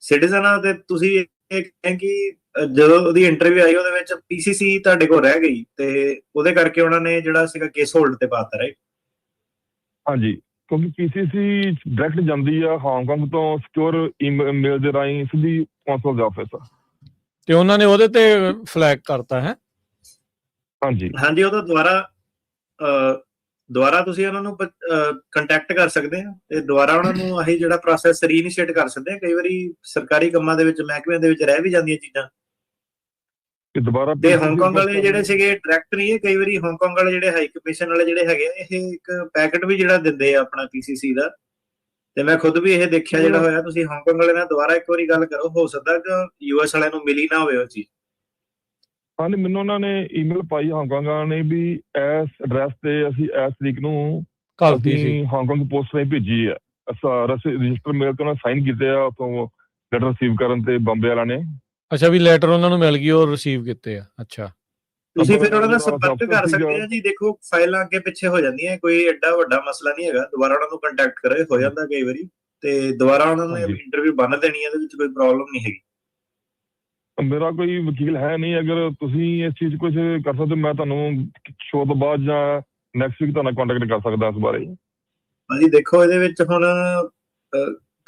ਸਿਟੀਜ਼ਨ ਆ ਤੇ ਤੁਸੀਂ ਇਹ ਕਹਿੰਦੇ ਕਿ ਜਦੋਂ ਉਹਦੀ ਇੰਟਰਵਿਊ ਆਈ ਉਹਦੇ ਵਿੱਚ ਪੀਸੀਸੀ ਤੁਹਾਡੇ ਕੋਲ ਰਹਿ ਗਈ ਤੇ ਉਹਦੇ ਕਰਕੇ ਉਹਨਾਂ ਨੇ ਜਿਹੜਾ ਸੀਗਾ ਕੇਸ ਹੋਲਡ ਤੇ ਪਾਤਾ, ਰਾਈਟ? ਹਾਂਜੀ, ਕਿਉਂਕਿ ਪੀਸੀਸੀ ਡਾਇਰੈਕਟ ਜਾਂਦੀ ਆ ਹਾਂਗਕਾਂਗ ਤੋਂ ਸਿਕਿਉਰ ਈਮੇਲ ਦੇ ਰਾਹੀਂ ਸਿੱਧੀ ਕੌਂਸਲ ਦੇ ਆਫਿਸ ਆ। ਤੇ ਉਹਨਾਂ ਨੇ ਉਹਦੇ ਤੇ ਫਲੈਗ ਕਰਤਾ ਹੈ। ਹਾਂਜੀ ਹਾਂਜੀ, ਉਹ ਤਾਂ ਦੁਬਾਰਾ ਤੁਸੀਂ ਉਹਨਾਂ ਨੂੰ ਕੰਟੈਕਟ ਕਰ ਸਕਦੇ ਆ ਤੇ ਦੁਬਾਰਾ ਉਹਨਾਂ ਨੂੰ ਆਹੀ ਜਿਹੜਾ ਪ੍ਰੋਸੈਸ ਰੀਇਨੀਸ਼ੀਏਟ ਕਰ ਸਕਦੇ ਆ। ਕਈ ਵਾਰੀ ਸਰਕਾਰੀ ਕੰਮਾਂ ਦੇ ਵਿੱਚ, ਮਹਿਕਮਿਆਂ ਦੇ ਵਿੱਚ ਰਹਿ ਵੀ ਜਾਂਦੀਆਂ ਚੀਜ਼ਾਂ। ਤੇ ਦੁਬਾਰਾ ਤੇ ਹਾਂਗਕਾਂਗ ਵਾਲੇ ਜਿਹੜੇ ਸੀਗੇ ਡਾਇਰੈਕਟ ਨਹੀਂ, ਕਈ ਵਾਰੀ ਹਾਂਗਕਾਂਗ ਵਾਲੇ ਜਿਹੜੇ ਹਾਈ ਕਮਿਸ਼ਨ ਵਾਲੇ ਜਿਹੜੇ ਹੈਗੇ ਆ, ਇਹ ਇੱਕ ਪੈਕੇਟ ਵੀ ਜਿਹੜਾ ਦਿੰਦੇ ਆ ਆਪਣਾ ਪੀਸੀਸੀ ਦਾ। ਤੇ ਮੈਂ ਖੁਦ ਵੀ ਇਹ ਦੇਖਿਆ ਜਿਹੜਾ ਹੋਇਆ। ਤੁਸੀਂ ਹਾਂਗਕਾਂਗ ਵਾਲੇ ਨਾਲ ਦੁਬਾਰਾ ਇੱਕ ਵਾਰੀ ਗੱਲ ਕਰੋ, ਹੋ ਸਕਦਾ ਕਿ ਯੂਐਸ ਵਾਲਿਆਂ ਨੂੰ ਮਿਲੀ ਨਾ ਹੋਵੇ ਉਹ ਚੀਜ਼। ਹਾਂਜੀ, ਮੈਨੂੰ ਉਹਨਾਂ ਨੇ ਈਮੇਲ ਪਾਈ ਹਾਂਗਕਾਂਗ ਨੇ ਵੀ ਇਸ ਐਡਰੈਸ ਤੇ ਅਸੀਂ ਇਸ ਤਰੀਕ ਨੂੰ ਕਰਤੀ ਸੀ। ਅਸੀਂ ਹਾਂਗਕਾਂਗ ਪੋਸਟ ਰਾਹੀਂ ਭੇਜੀ ਹੈ। ਰਜਿਸਟਰ ਮੇਲ ਤੇ ਉਹਨਾਂ ਸਾਈਨ ਕੀਤੇ ਆ ਉਤੋਂ ਲੈਟਰ ਰਿਸੀਵ ਕਰਨ ਤੇ ਬੰਬੇ ਵਾਲਿਆਂ ਨੇ। ਅੱਛਾ, ਵੀ ਲੈਟਰ ਉਹਨਾਂ ਨੂੰ ਮਿਲ ਗਈ ਔਰ ਰਿਸੀਵ ਕੀਤੇ ਆ। ਅੱਛਾ, ਤੁਸੀਂ ਫਿਰ ਉਹਨਾਂ ਨਾਲ ਸੰਪਰਕ ਕਰ ਸਕਦੇ ਆ ਜੀ। ਦੇਖੋ, ਫਾਈਲਾਂ ਅੱਗੇ ਪਿੱਛੇ ਹੋ ਜਾਂਦੀਆਂ, ਕੋਈ ਐਡਾ ਵੱਡਾ ਮਸਲਾ ਨਹੀਂ ਹੈਗਾ। ਦੁਬਾਰਾ ਉਹਨਾਂ ਨੂੰ ਕੰਟੈਕਟ ਕਰੇ, ਹੋ ਜਾਂਦਾ ਕਈ ਵਾਰੀ। ਤੇ ਦੁਬਾਰਾ ਉਹਨਾਂ ਨੇ ਇੰਟਰਵਿਊ ਬੰਨ ਦੇਣੀ, ਇਹਦੇ ਵਿੱਚ ਕੋਈ ਪ੍ਰੋਬਲਮ ਨਹੀਂ ਹੈਗੀ। ਮੇਰਾ ਕੋਈ ਵਕੀਲ ਹੈ ਨਹੀਂ। ਅਗਰ ਤੁਸੀਂ ਇਸ ਚੀਜ਼ ਕੁਝ ਕਰ ਸਕਦੇ, ਮੈਂ ਤੁਹਾਨੂੰ ਸ਼ੋਅ ਤੋਂ ਬਾਅਦ ਜਾਂ ਨੈਕਸਟ ਵੀਕ ਤੁਹਾਨੂੰ ਕੰਟੈਕਟ ਕਰ ਸਕਦਾ ਇਸ ਬਾਰੇ। ਹਾਂਜੀ, ਦੇਖੋ ਇਹਦੇ ਵਿੱਚ ਹੁਣ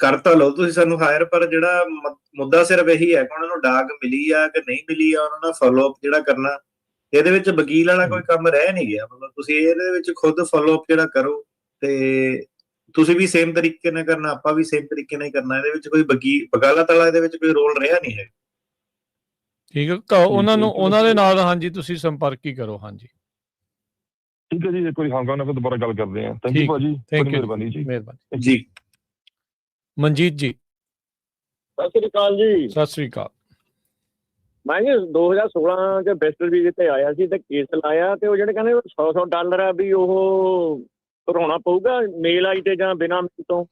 ਕਰ ਤਾਂ ਲਓ ਤੁਸੀਂ ਸਾਨੂੰ ਹਾਇਰ, ਪਰ ਜਿਹੜਾ ਮੁੱਦਾ ਸਿਰਫ ਇਹੀ ਹੈ ਕਿ ਉਹਨਾਂ ਨੂੰ ਡਾਕ ਮਿਲੀ ਆ ਕਿ ਨਹੀਂ ਮਿਲੀ ਆ, ਉਹਨਾਂ ਨਾਲ ਫੋਲੋ ਅਪ ਜਿਹੜਾ ਕਰਨਾ। ਇਹਦੇ ਵਿੱਚ ਵਕੀਲ ਵਾਲਾ ਕੋਈ ਕੰਮ ਰਹਿ ਨਹੀਂ ਗਿਆ। ਮਤਲਬ ਤੁਸੀਂ ਇਹਦੇ ਵਿੱਚ ਖੁਦ ਫੋਲੋ ਅਪ ਜਿਹੜਾ ਕਰੋ, ਤੇ ਤੁਸੀਂ ਵੀ ਸੇਮ ਤਰੀਕੇ ਨਾਲ ਕਰਨਾ, ਆਪਾਂ ਵੀ ਸੇਮ ਤਰੀਕੇ ਨਾਲ ਹੀ ਕਰਨਾ। ਇਹਦੇ ਵਿੱਚ ਕੋਈ ਵਕਾਲਤ ਵਾਲਾ ਇਹਦੇ ਵਿੱਚ ਕੋਈ ਰੋਲ ਰਿਹਾ ਨਹੀਂ ਹੈ। ਠੀਕ ਹੈ, ਉਹਨਾਂ ਨੂੰ ਉਹਨਾਂ ਦੇ ਨਾਲ ਹਾਂਜੀ ਤੁਸੀਂ ਸੰਪਰਕ ਹੀ ਕਰੋ। ਹਾਂਜੀ, ਠੀਕ ਹੈ ਜੀ। ਇੱਕ ਵਾਰੀ ਹਾਂਗਕਾਂਗ ਨਾਲ ਫਿਰ ਦੁਬਾਰਾ ਗੱਲ ਕਰਦੇ ਹਾਂ। ਥੈਂਕ ਯੂ ਭਾਜੀ, ਮਿਹਰਬਾਨੀ ਜੀ। ਮਿਹਰਬਾਨੀ ਜੀ। ਮਨਜੀਤ ਜੀ, ਸਤਿ ਸ੍ਰੀ ਅਕਾਲ ਜੀ। ਸਤਿ ਸ੍ਰੀ ਅਕਾਲ। ਮੈਂ ਜੀ 2016 ਚ ਬੈਸਟਰ ਵੀਜ਼ੇ ਤੇ ਆਇਆ ਸੀ ਤੇ ਕੇਸ ਲਾਇਆ, ਤੇ ਉਹ ਜਿਹੜੇ ਕਹਿੰਦੇ $100 ਆ ਵੀ ਉਹ ਭਰਾਉਣਾ ਪਊਗਾ ਮੇਲ ਆਈ ਤੇ ਜਾਂ ਬਿਨਾਂ ਮੇਲ ਤੋਂ।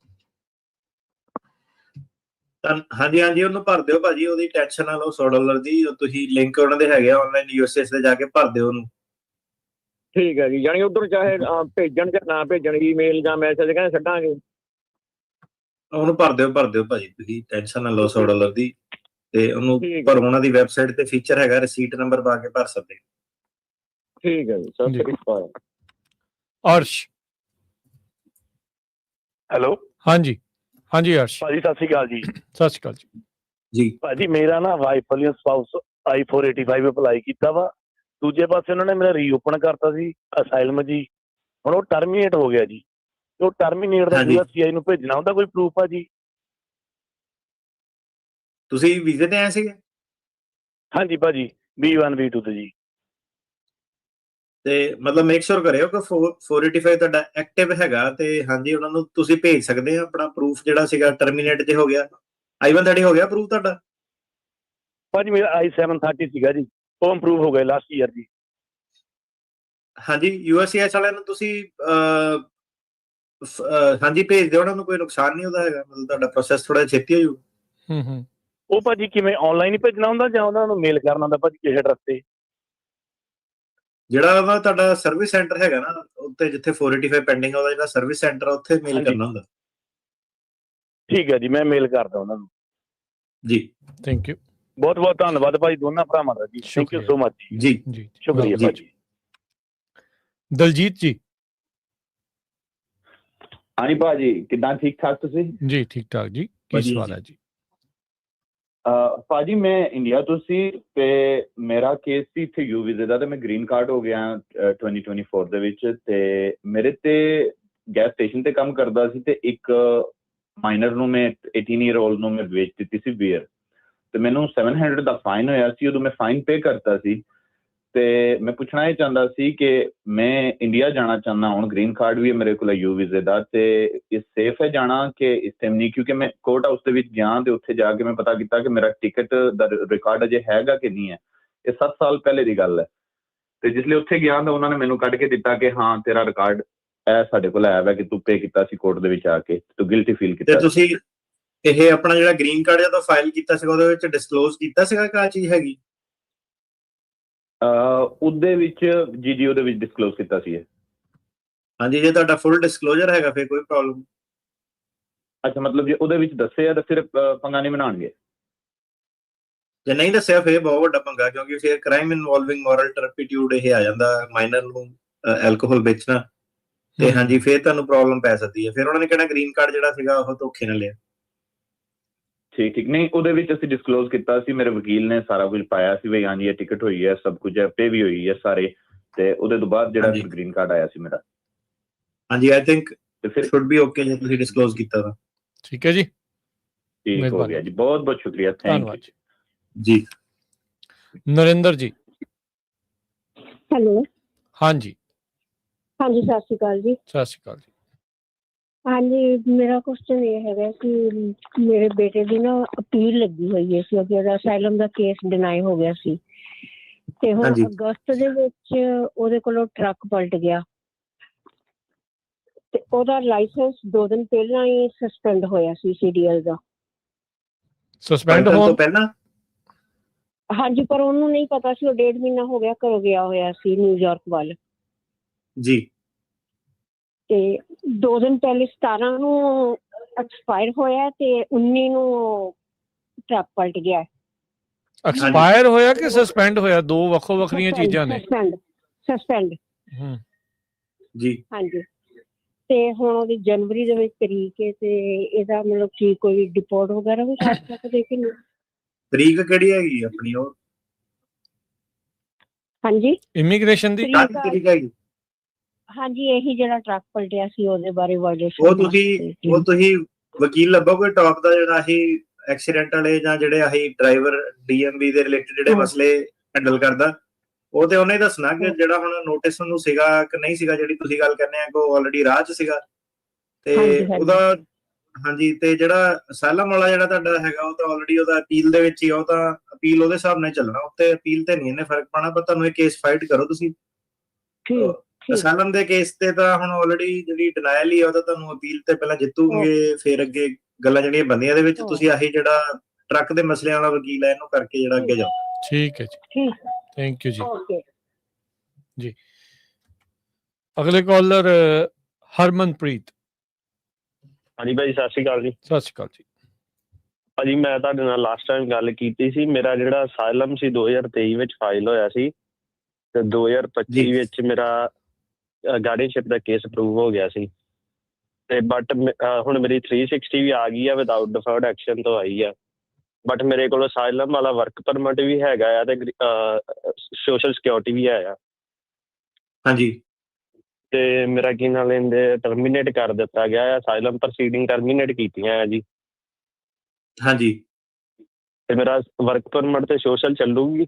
ਹਾਂਜੀ ਹਾਂਜੀ, ਉਹਨੂੰ ਭਰ ਦਿਓ ਭਾਜੀ, ਉਹਦੀ ਟੈਨਸ਼ਨ ਨਾ ਲਓ। $100 ਦੀ ਤੁਸੀਂ ਲਿੰਕ ਉਹਨਾਂ ਦੇ ਹੈਗੇ ਆਨਲਾਈਨ ਯੂਐਸਐਸ ਤੇ ਜਾ ਕੇ ਭਰ ਦਿਓ ਉਹਨੂੰ। ਠੀਕ ਹੈ ਜੀ, ਯਾਨੀ ਉਧਰ ਚਾਹੇ ਭੇਜਣ ਜਾਂ ਨਾ ਭੇਜਣ, ਈਮੇਲ ਜਾਂ ਮੈਸੇਜ ਕਹਿੰਦੇ ਛੱਡਾਂਗੇ। ਉਹਨੂੰ ਭਰ ਦਿਓ ਭਾਜੀ, ਤੁਸੀਂ ਟੈਨਸ਼ਨ ਨਾ ਲਓ $100 ਦੀ। ਤੇ ਉਹਨੂੰ ਭਰੋ, ਉਹਨਾਂ ਦੀ ਵੈਬਸਾਈਟ ਤੇ ਫੀਚਰ ਹੈਗਾ, ਰਿਸੀਟ ਨੰਬਰ ਪਾ ਕੇ ਭਰ ਸਕਦੇ। ਠੀਕ ਹੈ ਜੀ, ਸਤਿ ਸ੍ਰੀ ਅਕਾਲ। ਅਰਸ਼, ਹੈਲੋ। ਹਾਂਜੀ ਹਾਂਜੀ ਅਰਸ਼ ਭਾਜੀ ਸਤਿ ਸ਼੍ਰੀ ਅਕਾਲ ਜੀ। ਸਤਿ ਸ਼੍ਰੀ ਅਕਾਲ ਜੀ। ਭਾਜੀ ਮੇਰਾ ਨਾ ਵਾਈਫ ਵਾਲੀ ਸਪਾਊਸ I-485 ਅਪਲਾਈ ਕੀਤਾ ਵਾ। ਦੂਜੇ ਪਾਸੇ ਉਹਨਾਂ ਨੇ ਮੇਰਾ ਰੀਓਪਨ ਕਰਤਾ ਸੀ ਅਸਾਈਲਮ ਜੀ। ਹੁਣ ਉਹ ਟਰਮੀਨੇਟ ਹੋ ਗਿਆ ਜੀ। ਉਹ ਟਰਮੀਨੇਟ ਦਾ USCIS ਨੂੰ ਭੇਜਣਾ ਹੁੰਦਾ, ਕੋਈ ਪ੍ਰੂਫ ਆ ਜੀ? ਤੁਸੀਂ ਵੀਜ਼ੇ ਤੇ ਆਏ ਸੀਗੇ? ਹਾਂਜੀ ਭਾਜੀ, B1 B2 ਤੇ ਜੀ। ਤੇ ਮਤਲਬ ਮੇਕ ਸ਼ੋਰ ਕਰਿਓ ਕਿ 485 ਤੁਹਾਡਾ ਐਕਟਿਵ ਹੈਗਾ। ਤੇ ਹਾਂਜੀ, ਉਹਨਾਂ ਨੂੰ ਤੁਸੀਂ ਭੇਜ ਸਕਦੇ ਆ ਆਪਣਾ ਪ੍ਰੂਫ ਜਿਹੜਾ ਸੀਗਾ ਟਰਮੀਨੇਟ ਜੇ ਹੋ ਗਿਆ। I-130 ਹੋ ਗਿਆ ਪ੍ਰੂਫ ਤੁਹਾਡਾ? ਭਾਜੀ ਮੇਰਾ I-730 ਸੀਗਾ ਜੀ, ਉਹ ਇੰਪਰੂਵ ਹੋ ਗਿਆ ਲਾਸਟ ਈਅਰ ਜੀ। ਹਾਂਜੀ, USCIS ਵਾਲਿਆਂ ਨੂੰ ਤੁਸੀਂ ਹਾਂਜੀ ਭੇਜ ਦਿਓ ਉਹਨਾਂ ਨੂੰ, ਕੋਈ ਨੁਕਸਾਨ ਨਹੀਂ ਉਹਦਾ ਹੈਗਾ। ਮਤਲਬ ਤੁਹਾਡਾ ਪ੍ਰੋਸੈਸ ਥੋੜਾ ਛੇਤੀ ਹੋ ਜਾਊ। ਉਹ ਭਾਜੀ ਕਿਵੇਂ ਆਨਲਾਈਨ ਹੀ ਭੇਜਣਾ ਹੁੰਦਾ ਜਾਂ ਉਹਨਾਂ ਨੂੰ ਮੇਲ ਕਰਨਾ ਹੁੰਦਾ ਭਾਜੀ ਕਿਸੇ ਐਡਰੈਸ ਤੇ? ਜਿਹੜਾ ਉਹਦਾ ਤੁਹਾਡਾ ਸਰਵਿਸ ਸੈਂਟਰ ਹੈਗਾ ਨਾ ਉੱਤੇ, ਜਿੱਥੇ 485 ਪੈਂਡਿੰਗ ਉਹਦਾ ਜਿਹੜਾ ਸਰਵਿਸ ਸੈਂਟਰ ਆ, ਉੱਥੇ ਮੇਲ ਕਰਨਾ ਹੁੰਦਾ। ਠੀਕ ਹੈ ਜੀ, ਮੈਂ ਮੇਲ ਕਰਦਾ ਉਹਨਾਂ ਨੂੰ ਜੀ। ਥੈਂਕ ਯੂ, ਬਹੁਤ ਬਹੁਤ ਧੰਨਵਾਦ ਭਾਜੀ ਦੋਨਾਂ ਭਰਾਵਾਂ ਦਾ ਜੀ। ਥੈਂਕ ਯੂ ਸੋ ਮਚ ਜੀ। ਜੀ ਸ਼ੁਕਰੀਆ ਭਾਜੀ। ਦਲਜੀਤ ਜੀ। ਹਾਂਜੀ ਭਾਜੀ, ਕਿੱਦਾਂ? ਠੀਕ ਠਾਕ ਤੁਸੀਂ? ਜੀ ਠੀਕ ਠਾਕ ਜੀ। ਕੀ ਸਵਾਲ ਹੈ ਜੀ? ਭਾਜੀ ਮੈਂ ਇੰਡੀਆ ਤੋਂ ਸੀ ਤੇ ਮੇਰਾ ਕੇਸ ਸੀ ਇੱਥੇ ਯੂ ਵੀਜ਼ੇ ਦਾ, ਤੇ ਮੈਂ ਗ੍ਰੀਨ ਕਾਰਡ ਹੋ ਗਿਆ 2024 ਦੇ ਵਿੱਚ। ਤੇ ਮੇਰੇ ਤੇ ਗੈਸ ਸਟੇਸ਼ਨ ਤੇ ਕੰਮ ਕਰਦਾ ਸੀ ਤੇ ਇੱਕ ਮਾਈਨਰ ਨੂੰ ਮੈਂ 18 ਈਅਰ ਓਲਡ ਨੂੰ ਮੈਂ ਵੇਚ ਦਿੱਤੀ ਸੀ ਬੀਅਰ। ਤੇ ਮੈਨੂੰ 700 ਦਾ ਫਾਈਨ ਹੋਇਆ ਸੀ, ਉਦੋਂ ਮੈਂ ਫਾਈਨ ਪੇ ਕਰਤਾ ਸੀ। ਤੇ ਮੈਂ ਪੁੱਛਣਾ ਇਹ ਚਾਹੁੰਦਾ ਸੀ ਕਿ ਮੈਂ ਇੰਡੀਆ ਜਾਣਾ ਚਾਹੁੰਦਾ, ਹੁਣ ਗ੍ਰੀਨ ਕਾਰਡ ਵੀ ਹੈ ਮੇਰੇ ਕੋਲ ਯੂ ਵੀਜ਼ੇ ਦਾ, ਤੇ ਇਹ ਸੇਫ ਹੈ ਜਾਣਾ ਕਿ ਇਸ ਟਾਈਮ ਨਹੀਂ? ਕਿਉਂਕਿ ਮੈਂ ਕੋਰਟ ਹਾਊਸ ਦੇ ਵਿੱਚ ਗਿਆ ਤੇ ਉੱਥੇ ਜਾ ਕੇ ਮੈਂ ਪਤਾ ਕੀਤਾ ਕਿ ਮੇਰਾ ਟਿਕਟ ਦਾ ਰਿਕਾਰਡ ਅਜੇ ਹੈਗਾ ਕਿ ਨਹੀਂ ਹੈ। ਇਹ 7 ਸਾਲ ਪਹਿਲੇ ਦੀ ਗੱਲ ਹੈ। ਤੇ ਜਿਸ ਲਈ ਉੱਥੇ ਗਿਆ ਤਾਂ ਉਹਨਾਂ ਨੇ ਮੈਨੂੰ ਕੱਢ ਕੇ ਦਿੱਤਾ ਕਿ ਹਾਂ ਤੇਰਾ ਰਿਕਾਰਡ ਇਹ ਸਾਡੇ ਕੋਲ ਆਇਆ ਵਾ ਕਿ ਤੂੰ ਪੇ ਕੀਤਾ ਸੀ ਕੋਰਟ ਦੇ ਵਿੱਚ ਆ ਕੇ, ਤੂੰ ਗਿਲਟੀ ਫੀਲ ਕੀਤਾ। ਤੇ ਤੁਸੀਂ ਇਹ ਆਪਣਾ ਜਿਹੜਾ ਗ੍ਰੀਨ ਕਾਰਡ ਜਦੋਂ ਫਾਈਲ ਕੀਤਾ ਸੀਗਾ ਉਹਦੇ ਵਿੱਚ ਡਿਸਕਲੋਜ਼ ਕੀਤਾ ਸੀਗਾ ਕਿ ਆ ਚੀਜ਼ ਹੈਗੀ? ਉਹਦੇ ਵਿੱਚ ਜੀ ਉਹਦੇ ਵਿੱਚ ਡਿਸਕਲੋਜ਼ ਕੀਤਾ ਸੀ ਇਹ। ਹਾਂਜੀ, ਜੇ ਤੁਹਾਡਾ ਫੁੱਲ ਡਿਸਕਲੋਜ਼ਰ ਹੈਗਾ ਫਿਰ ਕੋਈ ਪ੍ਰੋਬਲਮ। ਅੱਛਾ, ਮਤਲਬ ਜੇ ਉਹਦੇ ਵਿੱਚ ਦੱਸਿਆ ਤਾਂ ਫਿਰ ਪੰਗਾ ਨਹੀਂ ਬਣਾਉਣਗੇ? ਜੇ ਨਹੀਂ ਦੱਸਿਆ ਫਿਰ ਬਹੁਤ ਵੱਡਾ ਪੰਗਾ, ਕਿਉਂਕਿ ਫਿਰ ਕ੍ਰਾਈਮ ਇਨਵੋਲਵਿੰਗ ਮੋਰਲ ਟਰਪੀਟਿਊਡ ਇਹ ਆ ਜਾਂਦਾ। ਮਾਈਨਰ ਨੂੰ ਐਲਕੋਹਲ ਵੇਚਣਾ ਤੇ ਹਾਂਜੀ ਫਿਰ ਤੁਹਾਨੂੰ ਪ੍ਰੋਬਲਮ ਪੈ ਸਕਦੀ ਹੈ। ਫਿਰ ਉਹਨਾਂ ਨੇ ਕਹਿਣਾ ਗ੍ਰੀਨ ਕਾਰਡ ਜਿਹੜਾ ਸੀਗਾ ਉਹ ਧੋਖੇ ਨਾਲ ਲਿਆ। ਠੀਕ ਨਹੀਂ, ਉਹਦੇ ਵਿੱਚ ਅਸੀਂ ਡਿਸਕਲੋਜ਼ ਕੀਤਾ ਸੀ, ਮੇਰੇ ਵਕੀਲ ਨੇ ਸਾਰਾ ਕੁਝ ਪਾਇਆ ਸੀ ਵੀ ਹਾਂਜੀ ਇਹ ਟਿਕਟ ਹੋਈ ਹੈ, ਸਭ ਕੁਝ ਹੈ, ਪੇ ਵੀ ਹੋਈ ਹੈ ਸਾਰੇ, ਤੇ ਉਹਦੇ ਤੋਂ ਬਾਅਦ ਜਿਹੜਾ ਹਾਂਜੀ। ਗ੍ਰੀਨ ਕਾਰਡ ਆਇਆ ਸੀ ਮੇਰਾ। ਹਾਂਜੀ ਆਈ ਥਿੰਕ ਤੇ ਫਿਰ ਸ਼ੁੱਡ ਬੀ ਓਕੇ ਜੇ ਤੁਸੀਂ ਡਿਸਕਲੋਜ਼ ਕੀਤਾ ਤਾਂ। ਠੀਕ ਹੈ ਜੀ, ਠੀਕ ਹੋ ਮਿਹਰਬਾਨੀ ਗਿਆ ਜੀ, ਬਹੁਤ ਬਹੁਤ ਸ਼ੁਕਰੀਆ, ਥੈਂਕ ਧੰਨਵਾਦ ਯੂ ਜੀ। ਜੀ। ਨਰਿੰਦਰ ਜੀ। ਹੈਲੋ, ਹਾਂਜੀ, ਹਾਂਜੀ ਸਤਿ ਸ਼੍ਰੀ ਅਕਾਲ ਜੀ। ਸਤਿ ਸ਼੍ਰੀ ਅਕਾਲ ਜੀ। ਹਾਂਜੀ, ਮੇਰਾ ਕੁਐਸਚਨ ਇਹ ਹੈਗਾ ਕਿ ਮੇਰੇ ਬੇਟੇ ਦੀ ਨਾ ਅਪੀਲ ਲੱਗੀ ਹੋਈ ਹੈ ਕਿ ਉਹਦਾ ਅਸਾਈਲਮ ਦਾ ਕੇਸ ਡਿਨਾਈ ਹੋ ਗਿਆ ਸੀ, ਤੇ ਹੁਣ ਹਾਂਜੀ। ਅਗਸਤ ਦੇ ਵਿੱਚ ਉਹਦੇ ਕੋਲੋਂ ਟਰੱਕ ਪਲਟ ਗਿਆ ਤੇ ਉਹਦਾ ਲਾਇਸੈਂਸ 2 ਦਿਨ ਪਹਿਲਾਂ ਹੀ ਸਸਪੈਂਡ ਹੋਇਆ ਸੀ CDL ਦਾ। ਸਸਪੈਂਡ ਪਲਟਣ ਹੋਣ ਤੋਂ ਪਹਿਲਾਂ ਹਾਂਜੀ, ਪਰ ਉਹਨੂੰ ਨਹੀਂ ਪਤਾ ਸੀ, ਉਹ 1.5 ਮਹੀਨਾ ਹੋ ਗਿਆ ਘਰੋਂ ਗਿਆ ਹੋਇਆ ਸੀ ਨਿਊਯਾਰਕ ਵੱਲ, ਜੀ। ਤੇ 2 ਦਿਨ ਪਹਿਲੇ 17 ਨੂੰ ਐਕਸਪਾਇਰ ਹੋਇਆ ਤੇ 19 ਨੂੰ ਟਰੱਕ ਪਲਟ ਗਿਆ। ਐਕਸਪਾਇਰ ਹੋਇਆ ਕਿ ਸਸਪੈਂਡ ਹੋਇਆ? ਦੋ ਵੱਖੋ ਵੱਖਰੀਆਂ ਚੀਜ਼ਾਂ ਨੇ। ਸਸਪੈਂਡ ਹੂੰ ਜੀ। ਹਾਂਜੀ, ਤੇ ਹੁਣ ਉਹਦੀ ਜਨਵਰੀ ਦੇ ਵਿੱਚ ਤਰੀਕ ਹੈ, ਤੇ ਇਹਦਾ ਮਤਲਬ ਕੀ ਕੋਈ ਡਿਪੋਰਟ ਵਗੈਰਾ ਵੀ ਕਰ ਸਕਦੇ ਕਿ ਨਹੀਂ? ਤਰੀਕ ਕਿਹੜੀ ਹੈਗੀ ਆਪਣੀ ਉਹ? ਹਾਂਜੀ, ਇਮੀਗ੍ਰੇਸ਼ਨ ਦੀ। ਤਰੀਕ ਤਰੀਕ ਹੈਗੀ ਹਾਂਜੀ, ਇਹੀ ਜਿਹੜਾ ਟਰੱਕ ਪਲਟਿਆ ਸੀ ਉਹਦੇ ਬਾਰੇ ਉਹ ਵਾਇਲੇਸ਼ਨ। ਤੁਸੀਂ ਵਕੀਲ ਲੱਭੋ ਕੋਈ ਟੌਪ ਦਾ, ਜਿਹੜਾ ਆਹੀ ਐਕਸੀਡੈਂਟ ਵਾਲੇ ਜਾਂ ਜਿਹੜੇ ਆਹੀ ਡਰਾਈਵਰ DMV ਦੇ ਰਿਲੇਟਡ ਜਿਹੜੇ ਮਸਲੇ ਹੈਂਡਲ ਕਰਦਾ, ਉਹ ਤੇ ਉਹਨੇ ਦੱਸਣਾ ਕਿ ਜਿਹੜਾ ਹੁਣ ਨੋਟਿਸ ਨੂੰ ਸੀਗਾ ਕਿ ਨਹੀਂ ਸੀਗਾ, ਜਿਹੜੀ ਤੁਸੀਂ ਗੱਲ ਕਰਨੇ ਆ ਕਿ ਉਹ ਆਲਰੇਡੀ ਰਾਹ 'ਚ ਸੀਗਾ ਤੇ ਉਹਦਾ। ਹਾਂਜੀ, ਤੇ ਜਿਹੜਾ ਅਸਾਈਲਮ ਵਾਲਾ ਜਿਹੜਾ ਤੁਹਾਡਾ ਹੈਗਾ ਉਹ ਤਾਂ ਆਲਰੇਡੀ ਉਹਦਾ ਅਪੀਲ ਦੇ ਵਿੱਚ ਹੀ, ਉਹ ਤਾਂ ਅਪੀਲ ਉਹਦੇ ਹਿਸਾਬ ਨਾਲ ਚੱਲਣਾ, ਉੱਤੇ ਅਪੀਲ ਤੇ ਨਹੀਂ ਇਹਨੇ ਫਰਕ ਪਾਉਣਾ, ਪਰ ਤੁਹਾਨੂੰ ਇਹ ਕੇਸ ਫਾਈਟ ਕਰੋ ਤੁਸੀਂ। ਅਸਾਈਲਮ ਦੇ ਕੇਸ ਤੇ ਤਾਂ ਹੁਣ ਆਲਰੇਡੀ ਜਿਹੜੀ ਡਿਨਾਇਲ ਹੀ ਆ, ਉਹ ਤਾਂ ਤੁਹਾਨੂੰ ਅਪੀਲ ਤੇ ਪਹਿਲਾਂ ਜਿੱਤੂਗੇ, ਫਿਰ ਅੱਗੇ ਗੱਲਾਂ ਜਿਹੜੀਆਂ ਬੰਦੀਆਂ ਦੇ ਵਿੱਚ ਤੁਸੀਂ ਆਹੀ ਜਿਹੜਾ ਟਰੱਕ ਦੇ ਮਸਲਿਆਂ ਵਾਲਾ ਵਕੀਲ ਹੈ ਇਹਨੂੰ ਕਰਕੇ ਜਿਹੜਾ ਅੱਗੇ ਜਾਓ। ਠੀਕ ਹੈ ਜੀ, ਥੈਂਕ ਯੂ ਜੀ। ਓਕੇ ਜੀ, ਅਗਲੇ ਕਾਲਰ ਹਰਮਨਪ੍ਰੀਤ। ਹਾਂਜੀ ਭਾਜੀ, ਸਤਿ ਸ਼੍ਰੀ ਅਕਾਲ ਜੀ। ਸਤਿ ਸ਼੍ਰੀ ਅਕਾਲ ਜੀ। ਭਾਜੀ ਮੈਂ ਤੁਹਾਡੇ ਨਾਲ ਲਾਸਟ ਟਾਈਮ ਗੱਲ ਕੀਤੀ ਸੀ, ਮੇਰਾ ਜਿਹੜਾ ਅਸਾਈਲਮ ਸੀ 2023 ਵਿੱਚ ਫਾਈਲ ਹੋਇਆ ਸੀ, ਤੇ 2025 ਵਿੱਚ ਮੇਰਾ ਗਾਰਡੀਅਨਸ਼ਿਪ ਦਾ ਕੇਸ ਅਪਰੂਵ ਹੋ ਗਿਆ ਸੀ, ਤੇ ਬਟ ਹੁਣ ਮੇਰੀ 360 ਵੀ ਆ ਗਈ ਆ, ਵਿਦਆਊਟ ਡਿਫਰਡ ਐਕਸ਼ਨ ਤੋਂ ਆਈ ਆ, ਬਟ ਮੇਰੇ ਕੋਲ ਅਸਾਈਲਮ ਵਾਲਾ ਵਰਕ ਪਰਮਿਟ ਵੀ ਹੈਗਾ ਆ ਤੇ ਸੋਸ਼ਲ ਸਿਕਿਉਰਿਟੀ ਵੀ ਹੈ ਆ। ਹਾਂਜੀ। ਤੇ ਮੇਰਾ ਕੀ ਨਾਲ ਇਹਦੇ ਟਰਮੀਨੇਟ ਕਰ ਦਿੱਤਾ ਗਿਆ ਆ, ਅਸਾਈਲਮ ਪ੍ਰੋਸੀਡਿੰਗ ਟਰਮੀਨੇਟ ਕੀਤੀਆਂ ਆ ਜੀ। ਹਾਂਜੀ। ਤੇ ਮੇਰਾ ਵਰਕ ਪਰਮਿਟ ਤੇ ਸੋਸ਼ਲ ਚੱਲੂਗੀ,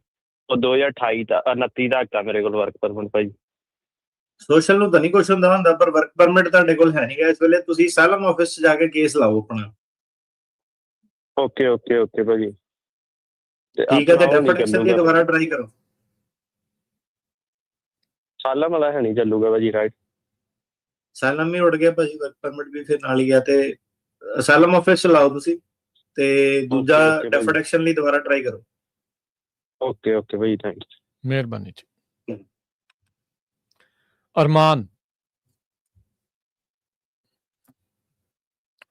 ਉਹ 2028 ਦਾ 29 ਤੱਕ ਆ ਮੇਰੇ ਕੋਲ ਵਰਕ ਪਰਮਿਟ ਭਾਈ। ਸੋਸ਼ਲ ਨੂੰ ਤਾਂ ਨਹੀਂ ਕੁਛ ਹੁੰਦਾ, ਪਰ ਵਰਕ ਪਰਮਿਟ ਤੁਹਾਡੇ ਕੋਲ ਹੈ ਨਹੀਂਗਾ ਇਸ ਵੇਲੇ। ਤੁਸੀਂ ਅਸਾਈਲਮ ਆਫਿਸ 'ਚ ਜਾ ਕੇ ਕੇਸ ਲਾਓ ਆਪਣਾ। ਓਕੇ ਓਕੇ ਓਕੇ ਭਾਜੀ, ਠੀਕ ਹੈ, ਤੇ ਡੈਫਰੈਕਸ਼ਨ ਦੀ ਦੁਬਾਰਾ ਟਰਾਈ ਕਰੋ। ਅਸਾਈਲਮ ਵਾਲਾ ਹੈ ਨਹੀਂ ਚੱਲੂਗਾ ਭਾਜੀ, ਰਾਈਟ? ਅਸਾਈਲਮ ਵੀ ਉੱਡ ਗਿਆ ਭਾਜੀ, ਵਰਕ ਪਰਮਿਟ ਵੀ ਫਿਰ ਨਾਲ ਹੀ ਗਿਆ, ਤੇ ਅਸਾਈਲਮ ਆਫਿਸ 'ਚ ਲਾਓ ਤੁਸੀਂ, ਤੇ ਦੂਜਾ ਡੈਫਰੈਕਸ਼ਨ ਲਈ ਦੁਬਾਰਾ ਟਰਾਈ ਕਰੋ। ਓਕੇ ਓਕੇ ਭਾਜੀ, ਥੈਂਕਸ, ਮਿਹਰਬਾਨੀ ਜੀ। ਅਰਮਾਨ।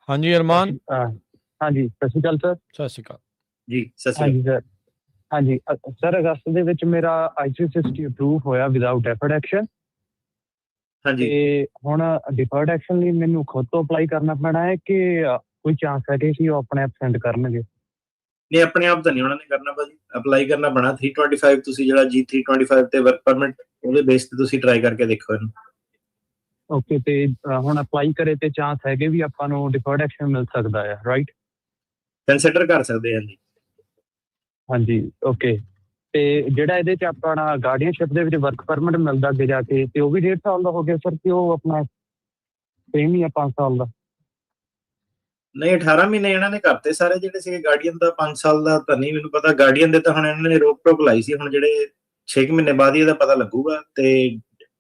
ਹਾਂਜੀ ਅਰਮਾਨ। ਹਾਂਜੀ, ਸਤਿ ਸ਼੍ਰੀ ਅਕਾਲ ਸਰ। ਸਤਿ ਸ਼੍ਰੀ ਅਕਾਲ ਜੀ। ਸਤਿ ਸ਼੍ਰੀ ਅਕਾਲ। ਹਾਂਜੀ ਸਰ। ਹਾਂਜੀ ਸਰ, ਅਗਸਤ ਦੇ ਵਿੱਚ ਮੇਰਾ I-360 ਅਪਰੂਵ ਹੋਇਆ ਵਿਦਆਊਟ ਡਿਫਰਡ ਐਕਸ਼ਨ। ਹਾਂਜੀ। ਤੇ ਹੁਣ ਡਿਫਰਡ ਐਕਸ਼ਨ ਲਈ ਮੈਨੂੰ ਖੁਦ ਤੋਂ ਅਪਲਾਈ ਕਰਨਾ ਪੈਣਾ ਹੈ ਕਿ ਕੋਈ ਚਾਂਸ ਹੈ ਕਿ ਉਹ ਆਪਣੇ ਆਪ ਸੈਂਡ ਕਰਨਗੇ? ਨਹੀਂ, ਆਪਣੇ ਆਪ ਤਾਂ ਨਹੀਂ ਉਹਨਾਂ ਨੇ ਕਰਨਾ ਭਾਜੀ, ਅਪਲਾਈ ਕਰਨਾ ਪੈਣਾ। 325 ਤੁਸੀਂ ਜਿਹੜਾ G325 ਤੇ ਵਰਕ ਪਰਮਿਟ, ਉਹਦੇ ਬੇਸ ਤੇ ਤੁਸੀਂ ਟਰਾਈ ਕਰਕੇ ਦੇਖੋ ਇਹਨੂੰ। ਓਕੇ, ਤੇ ਹੁਣ ਅਪਲਾਈ ਕਰੇ ਤੇ ਚਾਂਸ ਹੈਗੇ ਵੀ ਆਪਾਂ ਨੂੰ ਡਿਫਰਡ ਐਕਸ਼ਨ ਮਿਲ ਸਕਦਾ ਹੈ, ਰਾਈਟ? ਕੰਸੀਡਰ ਕਰ ਸਕਦੇ ਹਾਂ ਜੀ। ਹਾਂਜੀ, ਓਕੇ। ਤੇ ਜਿਹੜਾ ਇਹਦੇ 'ਚ ਆਪਣਾ ਗਾਰਡੀਅਨਸ਼ਿਪ ਦੇ ਵਿੱਚ ਵਰਕ ਪਰਮਿਟ ਮਿਲਦਾ ਅੱਗੇ ਜਾ ਕੇ, ਤੇ ਉਹ ਵੀ 1.5 ਸਾਲ ਦਾ ਹੋ ਗਿਆ ਸਰ, ਕਿ ਉਹ ਆਪਣਾ ਸੇਮ ਹੀ ਆ 5 ਸਾਲ ਦਾ? ਨਹੀਂ, 18 ਮਹੀਨੇ ਇਹਨਾਂ ਨੇ ਕਰਤੇ ਸਾਰੇ ਜਿਹੜੇ ਸੀਗੇ। ਗਾਰਡੀਅਨ ਦਾ 5 ਸਾਲ ਦਾ ਤਾਂ ਨਹੀਂ ਮੈਨੂੰ ਪਤਾ, ਗਾਰਡੀਅਨ ਦੇ ਤਾਂ ਹੁਣ ਇਹਨਾਂ ਨੇ ਰੋਕ ਟੋਕ ਲਾਈ ਸੀ। ਹੁਣ ਜਿਹੜੇ 6 ਮਹੀਨੇ ਬਾਅਦ ਹੀ ਇਹਦਾ ਪਤਾ ਲੱਗੂਗਾ, ਤੇ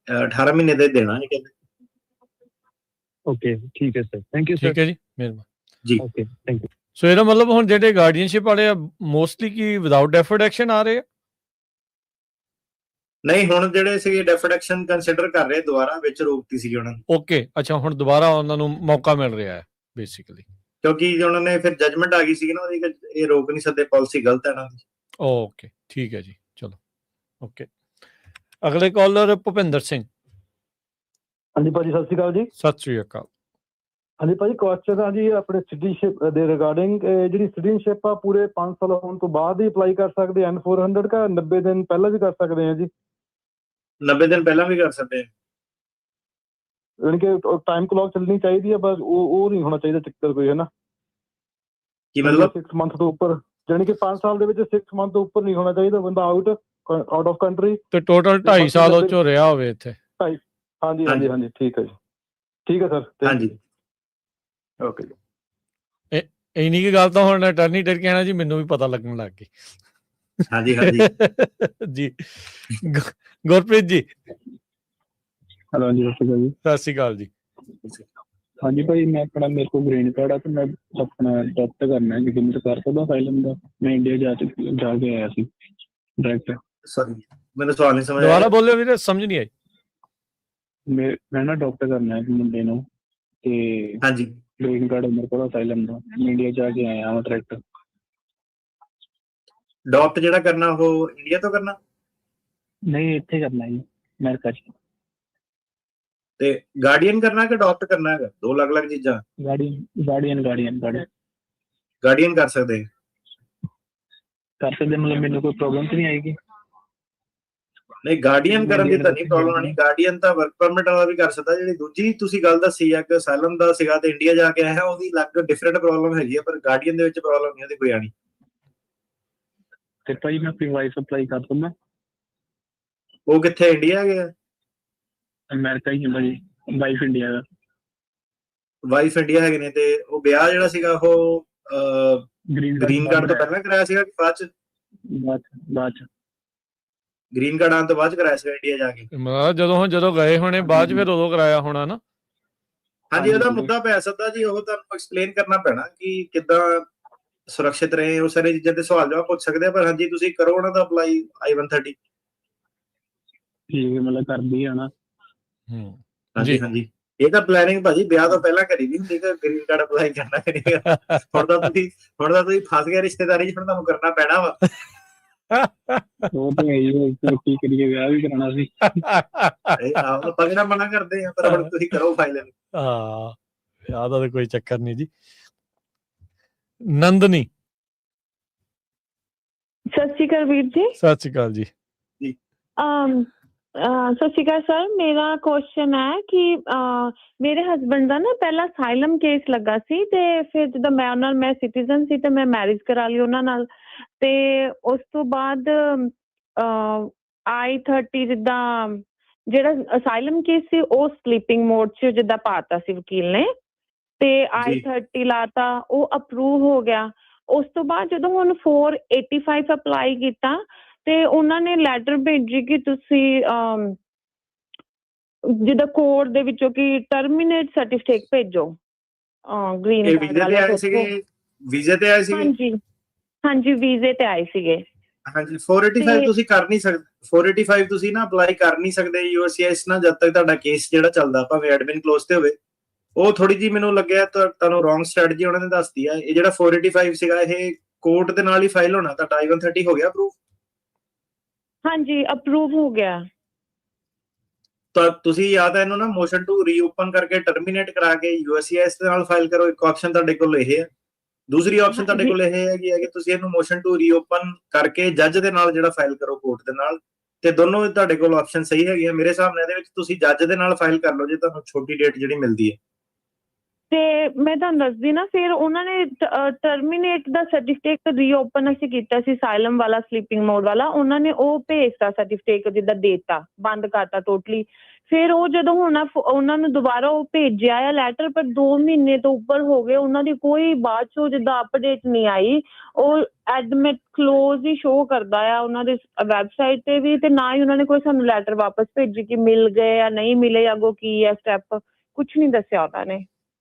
18 ਮਹੀਨੇ ਦੇ ਦੇਣਾ ਨਹੀਂ ਕਹਿੰਦੇ। ਓਕੇ, ਠੀਕ ਹੈ ਸਰ, ਥੈਂਕ ਯੂ ਸਰ। ਠੀਕ ਹੈ ਜੀ, ਮਿਹਰਬਾਨੀ ਜੀ। Okay, thank you. ਸੋ ਇਹਦਾ ਮਤਲਬ ਹੁਣ ਜਿਹੜੇ ਗਾਰਡੀਅਨਸ਼ਿਪ ਵਾਲੇ ਆ ਮੋਸਟਲੀ ਕੀ ਵਿਦਆਊਟ ਡੈਫਰਡ ਐਕਸ਼ਨ ਆ ਰਹੇ ਆ? ਨਹੀਂ, ਹੁਣ ਜਿਹੜੇ ਸੀਗੇ ਡੈਫਰਡ ਐਕਸ਼ਨ ਕੰਸੀਡਰ ਕਰ ਰਹੇ, ਦੁਬਾਰਾ ਵਿੱਚ ਰੋਕਤੀ ਸੀਗੀ ਉਹਨਾਂ ਨੇ। ਓਕੇ, ਅੱਛਾ, ਹੁਣ ਦੁਬਾਰਾ ਉਹਨਾਂ ਨੂੰ ਮੌਕਾ ਮਿਲ ਰਿਹਾ ਹੈ ਬੇਸਿਕਲੀ, ਕਿਉਂਕਿ ਉਹਨਾਂ ਨੇ ਫਿਰ ਜਜਮੈਂਟ ਆ ਗਈ ਸੀਗੀ ਨਾ ਉਹਦੀ ਕਿ ਇਹ ਰੋਕ ਨਹੀਂ ਸਕਦੇ, ਪਾਲਿਸੀ ਗਲਤ ਹੈ ਇਹਨਾਂ ਦੀ। ਓਕੇ, ਠੀਕ ਹੈ ਜੀ, ਚਲੋ ਓਕੇ। ਅਗਲੇ ਕਾਲਰ ਭੁਪਿੰਦਰ ਸਿੰਘ। ਹਾਂਜੀ ਭਾਜੀ, ਸਤਿ ਸ਼੍ਰੀ ਅਕਾਲ ਜੀ। ਸਤਿ ਸ੍ਰੀ ਅਕਾਲ। ਹਾਂਜੀ ਭਾਜੀ, ਕੁਐਸਚਨ ਆ ਜੀ ਆਪਣੇ ਸਿਟੀਜ਼ਨਸ਼ਿਪ ਦੇ ਰਿਗਾਰਡਿੰਗ। ਜਿਹੜੀ ਸਿਟੀਜ਼ਨਸ਼ਿਪ ਆ ਪੂਰੇ 5 ਸਾਲ ਹੋਣ ਤੋਂ ਬਾਅਦ ਹੀ ਅਪਲਾਈ ਕਰ ਸਕਦੇ N400 ਕਾ 90 ਦਿਨ ਪਹਿਲਾਂ ਵੀ ਕਰ ਸਕਦੇ ਆ ਜੀ? 90 ਦਿਨ ਪਹਿਲਾਂ ਵੀ ਕਰ ਸਕਦੇ ਆ। ਯਾਨੀ ਕਿ ਟਾਈਮ ਕਲੌਕ ਚੱਲਣੀ ਚਾਹੀਦੀ ਆ, ਬਸ ਉਹ ਨਹੀਂ ਹੋਣਾ ਚਾਹੀਦਾ ਚੱਕਰ ਕੋਈ, ਹੈ ਨਾ? ਕੀ ਮਤਲਬ? 6 ਮੰਥ ਤੋਂ ਉੱਪਰ, ਯਾਨੀ ਕਿ 5 ਸਾਲ ਦੇ ਵਿੱਚ 6 ਮੰਥ ਤੋਂ ਉੱਪਰ ਨਹੀਂ ਹੋਣਾ ਚਾਹੀਦਾ ਬੰਦਾ ਆਊਟ ਆਫ ਕੰਟਰੀ। ਤੇ ਟੋਟਲ 2.5 ਸਾਲ ਉਹ ਚੋਂ ਰਿਹਾ ਹੋਵੇ ਇੱਥੇ। ਹਾਂਜੀ ਹਾਂਜੀ ਹਾਂਜੀ, ਠੀਕ ਹੈ ਜੀ, ਠੀਕ ਹੈ ਸਰ। ਹਾਂਜੀ, ਓਕੇ ਜੀ। ਇੰਨੀ ਕੀ ਗੱਲ ਤਾਂ ਹੁਣ ਅਟਾਰਨੀ ਡਰ ਕਹਿਣਾ ਜੀ ਮੈਨੂੰ ਵੀ ਪਤਾ ਲੱਗਣ ਲੱਗ ਗਈ। ਹਾਂਜੀ ਹਾਂਜੀ ਜੀ ਗੁਰਪ੍ਰੀਤ ਜੀ। ਹੈਲੋ ਜੀ, ਸਤਿ ਸ਼੍ਰੀ ਅਕਾਲ ਜੀ। ਹਾਂਜੀ ਭਾਈ, ਮੈਂ ਆਪਣਾ ਮੇਰੇ ਕੋਲ ਗ੍ਰੀਨ ਕਾਰਡ ਆ ਤੇ ਮੈਂ ਆਪਣਾ ਅਡਾਪਟ ਕਰਨਾ ਹੈ, ਕਿ ਮੈਂ ਕਰ ਸਕਦਾ ਅਸਾਈਲਮ ਦਾ? ਮੈਂ ਇੰਡੀਆ ਜਾ ਕੇ ਆਇਆ ਸੀ ਡਾਇਰੈਕਟ। ਸੌਰੀ, ਮੈਨੂੰ ਸਵਾਲ ਨਹੀਂ ਸਮਝ ਆਇਆ। ਦੁਬਾਰਾ ਬੋਲਿਓ ਵੀਰੇ, ਸਮਝ ਨਹੀਂ ਆਈ। ਮੈਂ ਨਾ ਅਡਾਪਟ ਕਰਨਾ ਹੈ ਮੁੰਡੇ ਨੂੰ, ਤੇ ਹਾਂਜੀ, ਗ੍ਰੀਨ ਕਾਰਡ ਮੇਰੇ ਕੋਲ ਅਸਾਈਲਮ ਦਾ। ਮੈਂ ਇੰਡੀਆ ਜਾ ਕੇ ਆਇਆ ਹਾਂ ਡਾਇਰੈਕਟ। ਅਡਾਪਟ ਜਿਹੜਾ ਕਰਨਾ ਉਹ ਇੰਡੀਆ ਤੋਂ ਕਰਨਾ? ਨਹੀਂ, ਇੱਥੇ ਕਰਨਾ ਜੀ ਅਮਰੀਕਾ 'ਚ। ਤੇ ਗਾਰਡੀਅਨ ਕਰਨਾ ਕਿ ਅਡਾਪਟ ਕਰਨਾ ਹੈਗਾ? ਦੋ ਅਲੱਗ-ਅਲੱਗ ਚੀਜ਼ਾਂ। ਗਾਰਡੀਅਨ ਗਾਰਡੀਅਨ ਕਰ ਸਕਦੇ ਮਤਲਬ ਮੈਨੂੰ ਕੋਈ ਪ੍ਰੋਬਲਮ ਤਾਂ ਨਹੀਂ ਆਏਗੀ? ਨਹੀਂ, ਗਾਰਡੀਅਨ ਕਰਨ ਦੀ ਤਾਂ ਨਹੀਂ ਪ੍ਰੋਬਲਮ ਆਣੀ। ਗਾਰਡੀਅਨ ਤਾਂ ਵਰਕ ਪਰਮਿਟ ਵਾਲਾ ਵੀ ਕਰ ਸਕਦਾ। ਜਿਹੜੀ ਦੂਜੀ ਤੁਸੀਂ ਗੱਲ ਦੱਸੀ ਆ ਕਿ ਅਸਾਈਲਮ ਦਾ ਸੀਗਾ ਤੇ ਇੰਡੀਆ ਜਾ ਕੇ ਆਇਆ, ਉਹਦੀ ਅਲੱਗ ਡਿਫਰੈਂਟ ਪ੍ਰੋਬਲਮ ਹੈਗੀ ਆ, ਪਰ ਗਾਰਡੀਅਨ ਦੇ ਵਿੱਚ ਪ੍ਰੋਬਲਮ ਨਹੀਂ ਉਹਦੀ ਕੋਈ ਆਣੀ। ਤੇ ਭਾਈ ਮੈਂ ਆਪਣੀ ਵਾਈਫ ਅਪਲਾਈ ਕਰ ਦਿੰਦਾ? ਉਹ ਕਿੱਥੇ, ਇੰਡੀਆ ਹੈਗੇ ਆ? ਅਮਰੀਕਾ ਹੀ ਹੈ ਭਾਜੀ, ਵਾਈਫ ਇੰਡੀਆ ਦਾ। ਵਾਈਫ ਇੰਡੀਆ ਹੈਗੇ ਨੇ, ਤੇ ਉਹ ਵਿਆਹ ਜਿਹੜਾ ਸੀਗਾ ਉਹ ਗ੍ਰੀਨ ਕਾਰਡ ਤੋਂ ਪਹਿਲਾਂ ਕਰਾਇਆ ਸੀਗਾ ਕਿ ਬਾਅਦ ਚ? ਬਾਅਦ ਚ। ਗ੍ਰੀਨ ਕਾਰਡ ਆਉਣ ਤੋਂ ਬਾਅਦ ਚ ਕਰਾਇਆ ਸੀਗਾ ਇੰਡੀਆ ਜਾ ਕੇ? ਮਤਲਬ ਜਦੋਂ ਗਏ ਹੋਣੇ ਬਾਅਦ ਚ, ਫਿਰ ਉਦੋਂ ਕਰਾਇਆ ਹੋਣਾ ਨਾ? ਹਾਂਜੀ, ਉਹਦਾ ਮੁੱਦਾ ਪੈ ਸਕਦਾ ਜੀ। ਉਹ ਤੁਹਾਨੂੰ ਐਕਸਪਲੇਨ ਕਰਨਾ ਪੈਣਾ ਕਿ ਕਿੱਦਾਂ ਸੁਰੱਖਿਅਤ ਰਹੇ, ਉਹ ਸਾਰੇ ਚੀਜ਼ਾਂ ਤੇ ਸਵਾਲ ਜਵਾਬ ਪੁੱਛ ਸਕਦੇ ਆ। ਪਰ ਹਾਂਜੀ, ਤੁਸੀਂ ਕਰੋ ਉਹਨਾਂ ਦਾ ਅਪਲਾਈ I-130। ਠੀਕ ਹੈ, ਮਤਲਬ ਕਰਦੀ ਆ ਨਾ। ਹਾਂਜੀ ਹਾਂਜੀ, ਇਹ ਤਾਂ ਪਲੈਨਿੰਗ ਭਾਜੀ ਵਿਆਹ ਤੋਂ ਪਹਿਲਾਂ ਕਰੀ ਦੀ ਹੁੰਦੀ ਕਿ ਗ੍ਰੀਨ ਕਾਰਡ ਅਪਲਾਈ ਕਰਨਾ ਕਰੇਗਾ। ਹੁਣ ਤਾਂ ਤੁਸੀਂ ਫਸ ਗਏ ਰਿਸ਼ਤੇਦਾਰੀ ਚ, ਹੁਣ ਤੁਹਾਨੂੰ ਕਰਨਾ ਪੈਣਾ ਵਾ। ਉਹ ਤਾਂ ਹੈ ਹੀ, ਕੀ ਕਰੀਏ, ਵਿਆਹ ਵੀ ਕਰਾਉਣਾ ਸੀ। ਆਪਾਂ ਕਿਹੜਾ ਮਨਾ ਕਰਦੇ ਆ, ਪਰ ਹੁਣ ਤੁਸੀਂ ਕਰੋ ਫਾਈਲ। ਹਾਂ, ਵਿਆਹ ਦਾ ਕੋਈ ਚੱਕਰ ਨਹੀਂ ਜੀ। ਨੰਦਨੀ। ਸਤਿ ਸ਼੍ਰੀ ਅਕਾਲ ਵੀਰ ਜੀ। ਸਤਿ ਸ਼੍ਰੀ ਅਕਾਲ ਜੀ। ਸਤਿ ਸ਼੍ਰੀ ਅਕਾਲ ਸਰ। ਮੇਰਾ ਕੁਐਸਚਨ ਹੈ ਕਿ ਮੇਰੇ ਹਸਬੈਂਡ ਦਾ ਨਾ ਪਹਿਲਾਂ ਅਸਾਈਲਮ ਕੇਸ ਲੱਗਾ ਸੀ, ਤੇ ਫਿਰ ਜਦੋਂ ਮੈਂ ਸਿਟੀਜ਼ਨ ਸੀ ਤੇ ਮੈਂ ਮੈਰਿਜ ਕਰਾ ਲਈ ਉਹਨਾਂ ਨਾਲ, ਤੇ ਉਸ ਤੋਂ ਬਾਅਦ I-30 ਜਿੱਦਾਂ ਜਿਹੜਾ ਅਸਾਈਲਮ ਕੇਸ ਸੀ ਉਹ ਸਲੀਪਿੰਗ ਮੋਡ 'ਚ ਜਿੱਦਾਂ ਪਾਤਾ ਸੀ ਵਕੀਲ ਨੇ, ਤੇ I-30 ਲਾਤਾ, ਉਹ ਅਪਰੂਵ ਹੋ ਗਿਆ। ਉਸ ਤੋਂ ਬਾਅਦ ਜਦੋਂ ਹੁਣ 485 ਅਪਲਾਈ ਕੀਤਾ ਤੇ ਉਹਨਾਂ ਨੇ ਲੈਟਰ ਭੇਜੀ ਕਿ ਤੁਸੀਂ ਜਿੱਦਾਂ ਕੋਰਟ ਦੇ ਵਿੱਚੋਂ ਕਿ ਟਰਮੀਨੇਟ ਸਰਟੀਫਿਕੇਟ ਭੇਜੋ ਗ੍ਰੀਨ ਕਾਰਡ ਵਾਲੇ। ਵੀਜ਼ੇ ਤੇ ਆਏ ਸੀਗੇ? ਹਾਂਜੀ ਹਾਂਜੀ, ਵੀਜ਼ੇ ਤੇ ਆਏ ਸੀਗੇ। ਹਾਂਜੀ, 485 ਤੁਸੀਂ ਕਰ ਨਹੀਂ ਸਕਦੇ। 485 ਤੁਸੀਂ ਨਾ ਅਪਲਾਈ ਕਰ ਨਹੀਂ ਸਕਦੇ USCIS ਨਾਲ ਜਦ ਤੱਕ ਤੁਹਾਡਾ ਕੇਸ ਜਿਹੜਾ ਚੱਲਦਾ, ਭਾਵੇਂ ਐਡਮਿਨ ਕਲੋਜ਼ ਤੇ ਹੋਵੇ। ਉਹ ਥੋੜੀ ਜੀ ਮੈਨੂੰ ਲੱਗਿਆ ਤੁਹਾਨੂੰ ਰੋਂਗ ਸਟ੍ਰੈਟਜੀ ਉਹਨਾਂ ਨੇ ਦੱਸਦੀ ਆ। ਇਹ ਜਿਹੜਾ 485 ਸੀਗਾ ਇਹ ਕੋਰਟ ਦੇ ਨਾਲ ਹੀ ਫਾਈਲ ਹੋਣਾ। ਤੁਹਾਡਾ I-130 ਹੋ ਗਿਆ ਅਪਰੂਵ? ਹਾਂਜੀ, ਅਪਰੂਵ ਹੋ ਗਿਆ। ਤਾਂ ਤੁਸੀਂ ਜਾਂ ਤਾਂ ਇਹਨੂੰ ਨਾ ਮੋਸ਼ਨ ਟੂ ਰੀਓਪਨ ਕਰਕੇ ਟਰਮੀਨੇਟ ਕਰਾ ਕੇ USCIS ਦੇ ਨਾਲ ਫਾਈਲ ਕਰੋ। ਇੱਕ ਆਪਸ਼ਨ ਤੁਹਾਡੇ ਕੋਲ ਇਹ ਹੈ। ਦੂਸਰੀ ਆਪਸ਼ਨ ਤੁਹਾਡੇ ਕੋਲ ਇਹ ਹੈਗੀ ਹੈ ਕਿ ਤੁਸੀਂ ਇਹਨੂੰ ਮੋਸ਼ਨ ਟੂ ਰੀਓਪਨ ਕਰਕੇ ਜੱਜ ਦੇ ਨਾਲ ਜਿਹੜਾ ਫਾਈਲ ਕਰੋ ਕੋਰਟ ਦੇ ਨਾਲ। ਤੇ ਦੋਨੋਂ ਤੁਹਾਡੇ ਕੋਲ ਆਪਸ਼ਨ ਸਹੀ ਹੈਗੀ ਆ। ਮੇਰੇ ਹਿਸਾਬ ਨਾਲ ਇਹਦੇ ਵਿੱਚ ਤੁਸੀਂ ਜੱਜ ਦੇ ਨਾਲ ਫਾਈਲ ਕਰ ਲਓ ਜੇ ਤੁਹਾਨੂੰ ਛੋਟੀ ਡੇਟ ਜਿਹੜੀ ਮਿਲਦੀ ਹੈ। ਤੇ ਮੈਂ ਤੁਹਾਨੂੰ ਦੱਸਦੀ ਨਾ, ਫਿਰ ਉਹਨਾਂ ਨੇ ਟਰਮੀਨੇਟ ਦਾ ਸਰਟੀਫਿਕੇਟ ਰੀਓਪਨ ਅਸੀਂ ਕੀਤਾ ਸੀ, ਅਸਾਈਲਮ ਵਾਲਾ ਸਲੀਪਿੰਗ ਮੋਡ ਵਾਲਾ। ਉਹਨਾਂ ਨੇ ਉਹ ਭੇਜਤਾ ਸਰਟੀਫਿਕੇਟ, ਜਿੱਦਾਂ ਦੇਤਾ, ਬੰਦ ਕਰਤਾ ਟੋਟਲੀ। ਫਿਰ ਉਹ ਜਦੋਂ ਹੁਣ ਉਹਨਾਂ ਨੂੰ ਦੁਬਾਰਾ ਉਹ ਭੇਜਿਆ ਆ ਲੈਟਰ, ਪਰ 2 ਮਹੀਨੇ ਤੋਂ ਉੱਪਰ ਹੋ ਗਏ, ਉਹਨਾਂ ਦੀ ਕੋਈ ਬਾਅਦ ਚੋਂ ਜਿੱਦਾਂ ਅਪਡੇਟ ਨਹੀਂ ਆਈ। ਉਹ ਐਡਮਿਟ ਕਲੋਜ਼ ਹੀ ਸ਼ੋਅ ਕਰਦਾ ਆ ਉਹਨਾਂ ਦੇ ਵੈਬਸਾਈਟ ਤੇ ਵੀ, ਤੇ ਨਾ ਹੀ ਉਹਨਾਂ ਨੇ ਕੋਈ ਸਾਨੂੰ ਲੈਟਰ ਵਾਪਸ ਭੇਜੀ ਕਿ ਮਿਲ ਗਏ ਜਾਂ ਨਹੀਂ ਮਿਲੇ, ਅੱਗੋਂ ਕੀ ਹੈ ਸਟੈਪ, ਕੁਛ ਨਹੀਂ ਦੱਸਿਆ ਉਹਨਾਂ ਨੇ।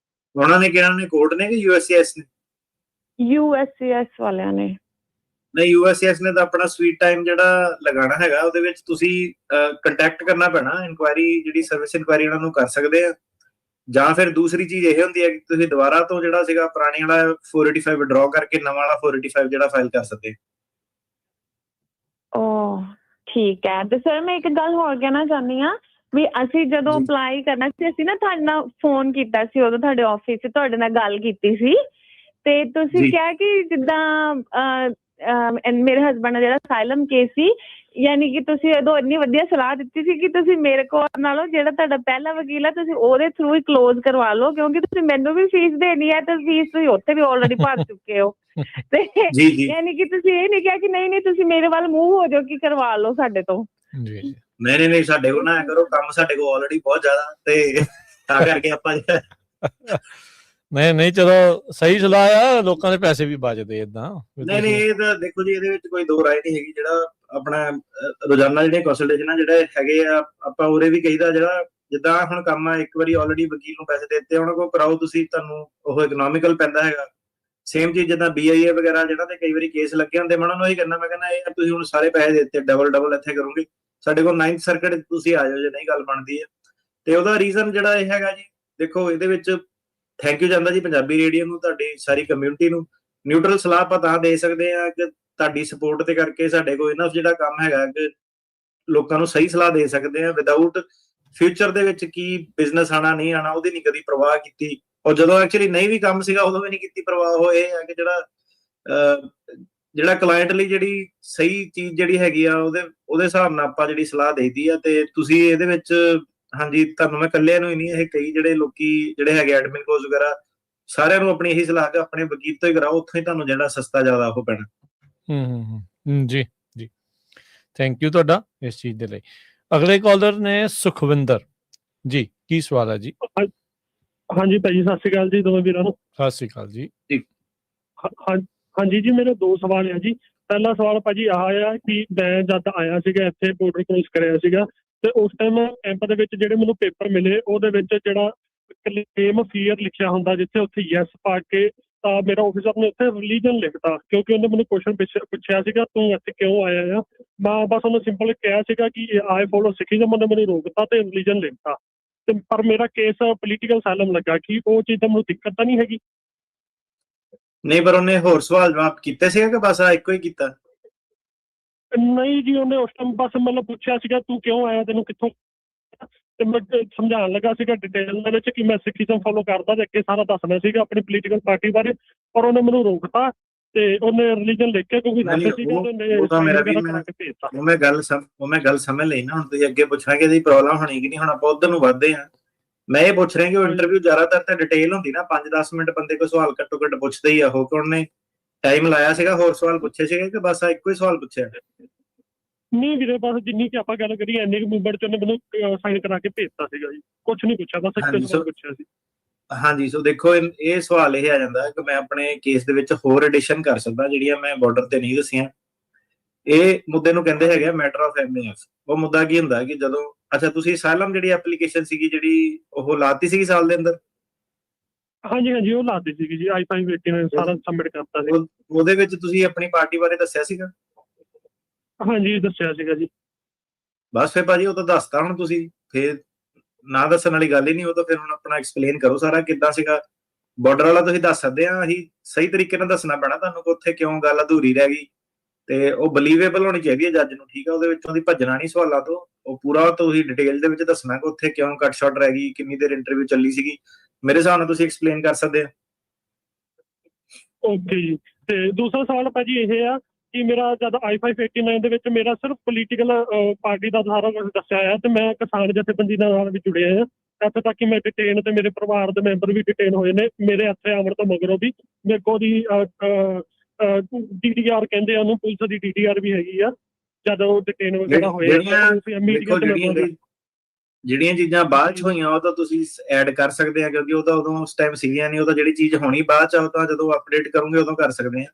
ਉਹਨਾਂ ਨੇ ਕਿਹਾ ਨੇ ਕੋਰਟ ਨੇ ਕਿ USCIS ਨੇ? USCIS ਵਾਲਿਆਂ ਨੇ। ਨਹੀਂ, USCIS ਨੇ ਤਾਂ ਆਪਣਾ ਸਵੀਟ ਟਾਈਮ ਜਿਹੜਾ ਲਗਾਉਣਾ ਹੈਗਾ, ਉਹਦੇ ਵਿੱਚ ਤੁਸੀਂ ਕੰਟੈਕਟ ਕਰਨਾ ਪੈਣਾ। ਇਨਕੁਆਇਰੀ ਜਿਹੜੀ ਸਰਵਿਸ ਇਨਕੁਆਇਰੀ ਉਹਨਾਂ ਨੂੰ ਕਰ ਸਕਦੇ ਆ। ਜਾਂ ਫਿਰ ਦੂਸਰੀ ਚੀਜ਼ ਇਹ ਹੁੰਦੀ ਹੈ ਕਿ ਤੁਸੀਂ ਦੁਬਾਰਾ ਤੋਂ ਜਿਹੜਾ ਸੀਗਾ ਪੁਰਾਣੀ ਵਾਲਾ 485 ਵਿਡਰਾਅ ਕਰਕੇ ਨਵਾਂ ਵਾਲਾ 485 ਜਿਹੜਾ ਫਾਈਲ ਕਰ ਸਕਦੇ। ਓ ਠੀਕ ਹੈ। ਤੇ ਸਰ ਮੈਂ ਇੱਕ ਗੱਲ ਹੋਰ ਕਹਿਣਾ ਚਾਹੁੰਦੀ ਹਾਂ ਵੀ ਅਸੀਂ ਜਦੋਂ ਅਪਲਾਈ ਕਰਨਾ ਸੀ, ਅਸੀਂ ਨਾ ਤੁਹਾਡੇ ਨਾਲ ਫੋਨ ਕੀਤਾ ਸੀ, ਉਦੋਂ ਤੁਹਾਡੇ ਆਫਿਸ 'ਚ ਤੁਹਾਡੇ ਨਾਲ ਗੱਲ ਕੀਤੀ ਸੀ, ਤੇ ਤੁਸੀਂ ਕਿਹਾ ਕਿ ਜਿੱਦਾਂ ਮੇਰੇ ਹਸਬੈਂਡ ਦਾ ਜਿਹੜਾ ਅਸਾਈਲਮ ਕੇਸ ਸੀ, ਯਾਨੀ ਕਿ ਤੁਸੀਂ ਉਦੋਂ ਇੰਨੀ ਵਧੀਆ ਸਲਾਹ ਦਿੱਤੀ ਸੀ ਕਿ ਤੁਸੀਂ ਮੇਰੇ ਕੋਲ ਨਾਲੋਂ ਜਿਹੜਾ ਤੁਹਾਡਾ ਪਹਿਲਾ ਵਕੀਲ ਹੈ ਤੁਸੀਂ ਉਹਦੇ ਥਰੂ ਹੀ ਕਲੋਜ਼ ਕਰਵਾ ਲਓ, ਕਿਉਂਕਿ ਤੁਸੀਂ ਮੈਨੂੰ ਵੀ ਫੀਸ ਦੇਣੀ ਹੈ ਤੇ ਫੀਸ ਤੁਸੀਂ ਉੱਥੇ ਵੀ ਆਲਰੇਡੀ ਭਰ ਚੁੱਕੇ ਹੋ। ਤੇ ਯਾਨੀ ਕਿ ਤੁਸੀਂ ਇਹ ਨਹੀਂ ਕਿਹਾ ਕਿ ਨਹੀਂ ਤੁਸੀਂ ਮੇਰੇ ਵੱਲ ਮੂਵ ਹੋ ਜਾਓ ਕਿ ਕਰਵਾ ਲਓ ਸਾਡੇ ਤੋਂ। ਨਹੀਂ ਸਾਡੇ ਕੋਲ ਨਾ ਕਰੋ, ਕੰਮ ਸਾਡੇ ਕੋਲ ਆਲਰੇਡੀ ਬਹੁਤ ਜ਼ਿਆਦਾ, ਤੇ ਤਾਂ ਕਰਕੇ ਆਪਾਂ ਨਹੀਂ ਚਲੋ ਸਹੀ ਸਲਾਹ ਆ, ਲੋਕਾਂ ਦੇ ਪੈਸੇ ਵੀ ਬਚਦੇ ਏਦਾਂ। ਨਹੀਂ ਇਹ ਤਾਂ ਦੇਖੋ ਜੀ, ਇਹਦੇ ਵਿੱਚ ਕੋਈ ਦੋ ਰਾਏ ਨਹੀਂ ਹੈਗੀ। ਜਿਹੜਾ ਆਪਣਾ ਰੋਜ਼ਾਨਾ ਜਿਹੜੇ ਕੰਸਲਟੇਸ਼ਨ ਜਿਹੜੇ ਹੈਗੇ ਆ, ਆਪਾਂ ਉਰੇ ਵੀ ਕਹੀਦਾ, ਜਿਹੜਾ ਜਿੱਦਾਂ ਹੁਣ ਕੰਮ ਆ, ਇੱਕ ਵਾਰੀ ਆਲਰੇਡੀ ਵਕੀਲ ਨੂੰ ਪੈਸੇ ਦਿੱਤੇ, ਉਹਨਾਂ ਕੋਲ ਕਰਾਓ ਤੁਸੀਂ, ਤੁਹਾਨੂੰ ਉਹ ਇਕਨੋਮਿਕਲ ਪੈਂਦਾ ਹੈਗਾ। ਸੇਮ ਚੀਜ਼ ਜਿੱਦਾਂ BIA ਵਗੈਰਾ ਜਿਹੜਾ ਤੇ ਕਈ ਵਾਰੀ ਕੇਸ ਲੱਗੇ ਹੁੰਦੇ, ਮੈਂ ਉਹਨਾਂ ਨੂੰ ਇਹ ਕਹਿੰਦਾ, ਮੈਂ ਕਹਿੰਦਾ ਇਹ ਤੁਸੀਂ ਹੁਣ ਸਾਰੇ ਪੈਸੇ ਦਿੱਤੇ, ਡਬਲ ਇੱਥੇ ਕਰੋਗੇ, ਸਾਡੇ ਕੋਲ 9th ਸਰਕਟ ਤੁਸੀਂ ਆ ਜਾਓ ਜੇ ਨਹੀਂ ਗੱਲ ਬਣਦੀ ਹੈ। ਤੇ ਉਹਦਾ ਰੀਜ਼ਨ ਜਿਹੜਾ ਇਹ ਹੈਗਾ ਜੀ, ਦੇਖੋ ਇਹਦੇ ਵਿੱਚ ਥੈਂਕ ਯੂ ਜਾਂਦਾ ਜੀ ਪੰਜਾਬੀ ਰੇਡੀਓ ਨੂੰ, ਤੁਹਾਡੀ ਸਾਰੀ ਕਮਿਊਨਿਟੀ ਨੂੰ। ਨਿਊਟਰਲ ਸਲਾਹ ਆਪਾਂ ਤਾਂ ਦੇ ਸਕਦੇ ਆ ਕਿ ਤੁਹਾਡੀ ਸਪੋਰਟ ਤੇ ਕਰਕੇ ਸਾਡੇ ਕੋਲ ਇਨਫ ਜਿਹੜਾ ਕੰਮ ਹੈਗਾ ਕਿ ਲੋਕਾਂ ਨੂੰ ਸਹੀ ਸਲਾਹ ਦੇ ਸਕਦੇ ਆ, ਵਿਦਆਊਟ ਫਿਊਚਰ ਦੇ ਵਿੱਚ ਕੀ ਬਿਜ਼ਨਸ ਆਣਾ ਨਹੀਂ ਆਣਾ ਉਹਦੀ ਨਹੀਂ ਕਦੀ ਪਰਵਾਹ ਕੀਤੀ। ਔਰ ਜਦੋਂ ਐਕਚੁਅਲੀ ਨਹੀਂ ਵੀ ਕੰਮ ਸੀਗਾ ਉਦੋਂ ਵੀ ਨਹੀਂ ਕੀਤੀ ਪਰਵਾਹ। ਉਹ ਇਹ ਹੈ ਕਿ ਜਿਹੜਾ ਕਲਾਇੰਟ ਲਈ ਜਿਹੜੀ ਸਹੀ ਚੀਜ਼ ਜਿਹੜੀ ਹੈਗੀ ਆ ਉਹਦੇ ਹਿਸਾਬ ਨਾਲ ਆਪਾਂ ਜਿਹੜੀ ਸਲਾਹ ਦੇਈਦੀ ਆ। ਤੇ ਤੁਸੀਂ ਇਹਦੇ ਵਿੱਚ ਹਾਂਜੀ, ਤੁਹਾਨੂੰ ਮੈਂ ਇਕੱਲਿਆਂ ਨੂੰ ਹੀ ਨਹੀਂ, ਇਹ ਕਈ ਜਿਹੜੇ ਲੋਕੀ ਜਿਹੜੇ ਹੈਗੇ ਐਡਮਿਨ ਕੋਰਸ ਵਗੈਰਾ, ਸਾਰਿਆਂ ਨੂੰ ਆਪਣੀ ਇਹੀ ਸਲਾਹ ਕਿ ਆਪਣੇ ਵਕੀਲ ਤੋਂ ਹੀ ਕਰਾਓ, ਉੱਥੋਂ ਹੀ ਤੁਹਾਨੂੰ ਜਿਹੜਾ ਸਸਤਾ ਜ਼ਿਆਦਾ ਉਹ ਪੈਣਾ। ਜੀ ਥੈਂਕ ਯੂ ਤੁਹਾਡਾ ਇਸ ਚੀਜ਼ ਦੇ ਲਈ। ਅਗਲੇ ਕਾਲਰ ਨੇ ਸੁਖਵਿੰਦਰ ਜੀ, ਕੀ ਸਵਾਲ ਹੈ ਜੀ? ਹਾਂਜੀ ਭਾਜੀ, ਸਤਿ ਸ਼੍ਰੀ ਅਕਾਲ ਜੀ ਦੋਵੇਂ ਵੀਰਾਂ ਨੂੰ। ਸਤਿ ਸ਼੍ਰੀ ਅਕਾਲ ਜੀ। ਹਾਂਜੀ ਜੀ, ਮੇਰੇ ਦੋ ਸਵਾਲ ਆ ਜੀ। ਪਹਿਲਾ ਸਵਾਲ ਭਾਜੀ ਆਹ ਆ ਕਿ ਮੈਂ ਜਦ ਆਇਆ ਸੀਗਾ ਇੱਥੇ, ਬਾਰਡਰ ਕ੍ਰੋਸ ਕਰਿਆ ਸੀਗਾ, ਤੇ ਉਸ ਟਾਈਮ ਕੈਂਪ ਦੇ ਵਿੱਚ ਜਿਹੜੇ ਮੈਨੂੰ ਪੇਪਰ ਮਿਲੇ ਉਹਦੇ ਵਿੱਚ ਜਿਹੜਾ ਕਲੇਮ ਫੀਅਰ ਲਿਖਿਆ ਹੁੰਦਾ, ਜਿੱਥੇ ਉੱਥੇ ਯੈਸ ਪਾ ਕੇ ਤਾਂ ਮੇਰਾ ਆਫਿਸਰ ਨੇ ਉੱਥੇ ਰਿਲੀਜਨ ਲਿਖਤਾ, ਕਿਉਂਕਿ ਉਹਨੇ ਮੈਨੂੰ ਕੁਐਸਚਨ ਪੁੱਛਿਆ ਸੀਗਾ ਤੂੰ ਇੱਥੇ ਕਿਉਂ ਆਇਆ ਆ। ਮੈਂ ਬਸ ਉਹਨੂੰ ਸਿੰਪਲ ਕਿਹਾ ਸੀਗਾ ਕਿ ਆਈ ਫੋਲੋ ਸਿੱਖੀਜ਼ਮ, ਉਹਨੇ ਮੈਨੂੰ ਰੋਕਤਾ ਤੇ ਰਿਲੀਜਨ ਲਿਖਤਾ। ਤੇ ਪਰ ਮੇਰਾ ਕੇਸ ਪੋਲੀਟੀਕਲ ਅਸਾਈਲਮ ਲੱਗਾ, ਕਿ ਉਹ ਚੀਜ਼ ਤਾਂ ਮੈਨੂੰ ਦਿੱਕਤ ਤਾਂ ਨਹੀਂ ਹੈਗੀ? ਨਹੀਂ, ਪਰ ਉਹਨੇ ਹੋਰ ਸਵਾਲ ਜਵਾਬ ਕੀਤੇ ਸੀਗਾ ਕਿ ਬਸ ਇੱਕੋ ਹੀ ਕੀਤਾ? ਨਹੀਂ ਜੀ, ਉਹਨੇ ਉਸ ਟਾਈਮ ਬਸ ਮਤਲਬ ਪੁੱਛਿਆ ਸੀਗਾ ਤੂੰ ਕਿਉਂ ਆਇਆ, ਤੈਨੂੰ ਕਿੱਥੋਂ, ਤੇ ਮੈਂ ਸਮਝਾਉਣ ਲੱਗਾ ਸੀਗਾ ਡਿਟੇਲ ਦੇ ਵਿੱਚ ਕਿ ਮੈਂ ਸਿੱਖੀਜ਼ਮ ਫੋਲੋ ਕਰਦਾ, ਤੇ ਅੱਗੇ ਸਾਰਾ ਦੱਸਣਾ ਸੀਗਾ ਆਪਣੀ ਪੋਲੀਟੀਕਲ ਪਾਰਟੀ ਬਾਰੇ, ਪਰ ਉਹਨੇ ਮੈਨੂੰ ਰੋਕਤਾ ਤੇ ਉਹਨੇ ਰਿਲੀਜਨ ਲਿਖ ਕੇ, ਕਿਉਂਕਿ ਮੈਂ ਗੱਲ ਸਮਝ ਲਈ ਨਾ। ਹੁਣ ਤੁਸੀਂ ਅੱਗੇ ਪੁੱਛਾਂਗੇ ਦੀ ਪ੍ਰੋਬਲਮ ਹੋਣੀ ਕਿ ਨਹੀਂ, ਹੁਣ ਆਪਾਂ ਉਧਰ ਨੂੰ ਵੱਧਦੇ ਹਾਂ। ਮੈਂ ਇਹ ਪੁੱਛ ਰਿਹਾ ਕਿ ਉਹ ਇੰਟਰਵਿਊ ਜ਼ਿਆਦਾਤਰ ਤਾਂ ਡਿਟੇਲ ਹੁੰਦੀ ਨਾ, 5-10 ਮਿੰਟ ਬੰਦੇ ਕੋਈ ਸਵਾਲ ਘੱਟੋ ਘੱਟ ਪੁੱਛਦੇ ਹੀ ਆ ਉਹ, ਕਿ ਉਹਨੇ ਟਾਈਮ ਲਾਇਆ ਸੀਗਾ, ਹੋਰ ਸਵਾਲ ਪੁੱਛੇ ਸੀਗੇ ਕਿ ਬਸ ਇੱਕੋ ਹੀ ਸਵਾਲ ਪੁੱਛਿਆ? ਨਹੀਂ ਵੀਰੇ, ਬਸ ਜਿੰਨੀ ਕਿ ਆਪਾਂ ਗੱਲ ਕਰੀਏ ਇੰਨੇ ਕੁ ਮੂਵਮੈਂਟ ਚ ਉਹਨੇ ਮੈਨੂੰ ਸਾਈਨ ਕਰਾ ਕੇ ਭੇਜਤਾ ਸੀਗਾ ਜੀ, ਕੁਛ ਨਹੀਂ ਪੁੱਛਿਆ, ਬਸ ਇੱਕ ਸਵਾਲ ਪੁੱਛਿਆ ਸੀ। ਹਾਂਜੀ, ਸੋ ਦੇਖੋ ਇਹ ਸਵਾਲ ਇਹ ਆ ਜਾਂਦਾ ਕਿ ਮੈਂ ਆਪਣੇ ਕੇਸ ਦੇ ਵਿੱਚ ਹੋਰ ਐਡੀਸ਼ਨ ਕਰ ਸਕਦਾ ਜਿਹੜੀਆਂ ਮੈਂ ਬਾਰਡਰ ਤੇ ਨਹੀਂ ਦੱਸੀਆਂ। ਇਹ ਮੁੱਦੇ ਨੂੰ ਕਹਿੰਦੇ ਹੈਗੇ ਮੈਟਰ ਆਫ MAF। ਉਹ ਮੁੱਦਾ ਕੀ ਹੁੰਦਾ ਕਿ ਜਦੋਂ ਅੱਛਾ ਤੁਸੀਂ ਅਸਾਈਲਮ ਜਿਹੜੀ ਐਪਲੀਕੇਸ਼ਨ ਸੀਗੀ ਜਿਹੜੀ ਉਹ ਲਾਤੀ ਸੀਗੀ ਸਾਲ ਦੇ ਅੰਦਰ? ਹਾਂਜੀ ਉਹ ਲਾਤੀ ਸੀਗੀ ਜੀ, I-589 ਸਾਰਾ ਸਬਮਿਟ ਕਰਤਾ ਸੀ। ਉਹਦੇ ਵਿੱਚ ਤੁਸੀਂ ਆਪਣੀ ਪਾਰਟੀ ਬਾਰੇ ਦੱਸਿਆ ਸੀਗਾ? ਹਾਂਜੀ ਦੱਸਿਆ ਸੀਗਾ ਜੀ। ਬਸ ਫਿਰ ਭਾਜੀ ਉਹ ਤਾਂ ਦੱਸਤਾ, ਹੁਣ ਤੁਸੀਂ ਫਿਰ ਨਾ ਦੱਸਣ ਵਾਲੀ ਗੱਲ ਹੀ ਨਹੀਂ। ਉਹ ਤਾਂ ਫਿਰ ਹੁਣ ਆਪਣਾ ਐਕਸਪਲੇਨ ਕਰੋ ਸਾਰਾ ਕਿੱਦਾਂ ਸੀਗਾ। ਬਾਰਡਰ ਵਾਲਾ ਤੁਸੀਂ ਦੱਸ ਸਕਦੇ ਆ, ਅਸੀਂ ਸਹੀ ਤਰੀਕੇ ਨਾਲ ਦੱਸਣਾ ਪੈਣਾ ਤੁਹਾਨੂੰ ਕਿ ਉੱਥੇ ਕਿਉਂ ਗੱਲ ਅਧੂਰੀ ਰਹਿ ਗਈ, ਤੇ ਉਹ ਬਲੀਵੇਬਲ ਹੋਣੀ ਚਾਹੀਦੀ ਹੈ ਜੱਜ ਨੂੰ, ਠੀਕ ਆ? ਉਹਦੇ ਵਿੱਚੋਂ ਦੀ ਭੱਜਣਾ ਨਹੀਂ ਸਵਾਲਾਂ ਤੋਂ, ਉਹ ਪੂਰਾ ਤੁਸੀਂ ਡਿਟੇਲ ਦੇ ਵਿੱਚ ਦੱਸਣਾ ਕਿ ਉੱਥੇ ਕਿਉਂ ਕੱਟ ਸ਼ਾਟ ਰਹਿ ਗਈ, ਕਿੰਨੀ ਦੇਰ ਇੰਟਰਵਿਊ ਚੱਲੀ ਸੀਗੀ। ਮੇਰੇ ਹਿਸਾਬ ਨਾਲ ਤੁਸੀਂ ਐਕਸਪਲੇਨ ਕਰ ਸਕਦੇ ਆ। ਓਕੇ ਜੀ। ਤੇ ਦੂਸਰਾ ਸਵਾਲ ਭਾਜੀ ਇਹ ਆ ਕਿ ਮੇਰਾ ਜਦ I-589 ਦੇ ਵਿੱਚ ਮੇਰਾ ਸਿਰਫ ਪੋਲੀਟੀਕਲ ਪਾਰਟੀ ਦਾ ਸਾਰਾ ਕੁਝ ਦੱਸਿਆ ਆ, ਤੇ ਮੈਂ ਕਿਸਾਨ ਜਥੇਬੰਦੀ ਨਾਲ ਵੀ ਜੁੜਿਆ ਆ, ਇੱਥੇ ਤੱਕ ਕਿ ਮੈਂ ਡਿਟੇਨ ਤੇ ਮੇਰੇ ਪਰਿਵਾਰ ਦੇ ਮੈਂਬਰ ਵੀ ਡਿਟੇਨ ਹੋਏ ਨੇ। ਮੇਰੇ ਇੱਥੇ ਆਉਣ ਤੋਂ ਮਗਰੋਂ ਵੀ ਮੇਰੇ ਕੋਲ ਦੀ DDR ਕਹਿੰਦੇ ਆ ਉਹਨੂੰ, ਪੁਲਿਸ ਦੀ DDR ਵੀ ਹੈਗੀ ਆ ਜਦੋਂ ਡਿਟੇਨ ਵਗੈਰਾ ਹੋਏ। ਜਿਹੜੀਆਂ ਚੀਜ਼ਾਂ ਬਾਅਦ ਚ ਹੋਈਆਂ ਉਹ ਤਾਂ ਤੁਸੀਂ ਐਡ ਕਰ ਸਕਦੇ ਆ, ਕਿਉਂਕਿ ਉਹ ਤਾਂ ਉਦੋਂ ਉਸ ਟਾਈਮ ਸੀਗੀਆਂ ਨਹੀਂ। ਉਹ ਤਾਂ ਜਿਹੜੀ ਚੀਜ਼ ਹੋਣੀ ਬਾਅਦ ਚ, ਉਹ ਤਾਂ ਜਦੋਂ ਅਪਡੇਟ ਕਰੋਗੇ ਉਦੋਂ ਕਰ ਸਕਦੇ ਆ।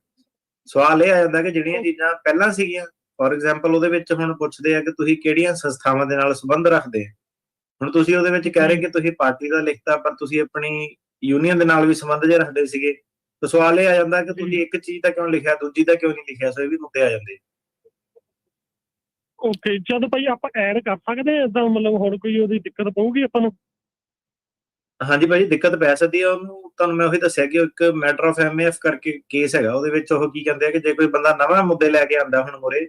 ਸਵਾਲ ਇਹ ਆ ਜਾਂਦਾ ਕਿ ਜਿਹੜੀਆਂ ਚੀਜ਼ਾਂ ਪਹਿਲਾਂ ਸੀਗੀਆਂ, ਫੋਰ ਐਗਜ਼ਾਮਪਲ ਉਹਦੇ ਵਿੱਚ ਹੁਣ ਪੁੱਛਦੇ ਆ ਕਿ ਤੁਸੀਂ ਕਿਹੜੀਆਂ ਸੰਸਥਾਵਾਂ ਦੇ ਨਾਲ ਸੰਬੰਧ ਰੱਖਦੇ ਆ। ਹੁਣ ਤੁਸੀਂ ਉਹਦੇ ਵਿੱਚ ਕਹਿ ਰਹੇ ਕਿ ਤੁਸੀਂ ਪਾਰਟੀ ਦਾ ਲਿਖਤਾ, ਪਰ ਤੁਸੀਂ ਆਪਣੀ ਯੂਨੀਅਨ ਦੇ ਨਾਲ ਵੀ ਸੰਬੰਧ ਜੇ ਰੱਖਦੇ ਸੀਗੇ। ਤਾਂ ਸਵਾਲ ਇਹ ਆ ਜਾਂਦਾ ਕਿ ਤੁਸੀਂ ਇੱਕ ਚੀਜ਼ ਦਾ ਕਿਉਂ ਲਿਖਿਆ, ਦੂਜੀ ਦਾ ਕਿਉਂ ਨਹੀਂ ਲਿਖਿਆ? ਸੋ ਇਹ ਵੀ ਮੁੱਦੇ ਆ ਜਾਂਦੇ। ਓਕੇ, ਜਦ ਭਾਈ ਆਪਾਂ ਐਡ ਕਰ ਸਕਦੇ ਆ ਏਦਾਂ, ਮਤਲਬ ਹੋਰ ਕੋਈ ਉਹਦੀ ਦਿੱਕਤ ਪਊਗੀ ਆਪਾਂ ਨੂੰ? ਹਾਂਜੀ ਭਾਜੀ, ਦਿੱਕਤ ਪੈ ਸਕਦੀ ਆ ਉਹਨੂੰ। ਤੁਹਾਨੂੰ ਮੈਂ ਉਹੀ ਦੱਸਿਆ ਕਿ ਇੱਕ ਮੈਟਰ ਆਫ MAF ਕਰਕੇ ਕੇਸ ਹੈਗਾ, ਉਹਦੇ ਵਿੱਚ ਉਹ ਕੀ ਕਹਿੰਦੇ ਆ ਕਿ ਜੇ ਕੋਈ ਬੰਦਾ ਨਵਾਂ ਮੁੱਦੇ ਲੈ ਕੇ ਆਉਂਦਾ ਹੁਣ ਮੋਰੇ,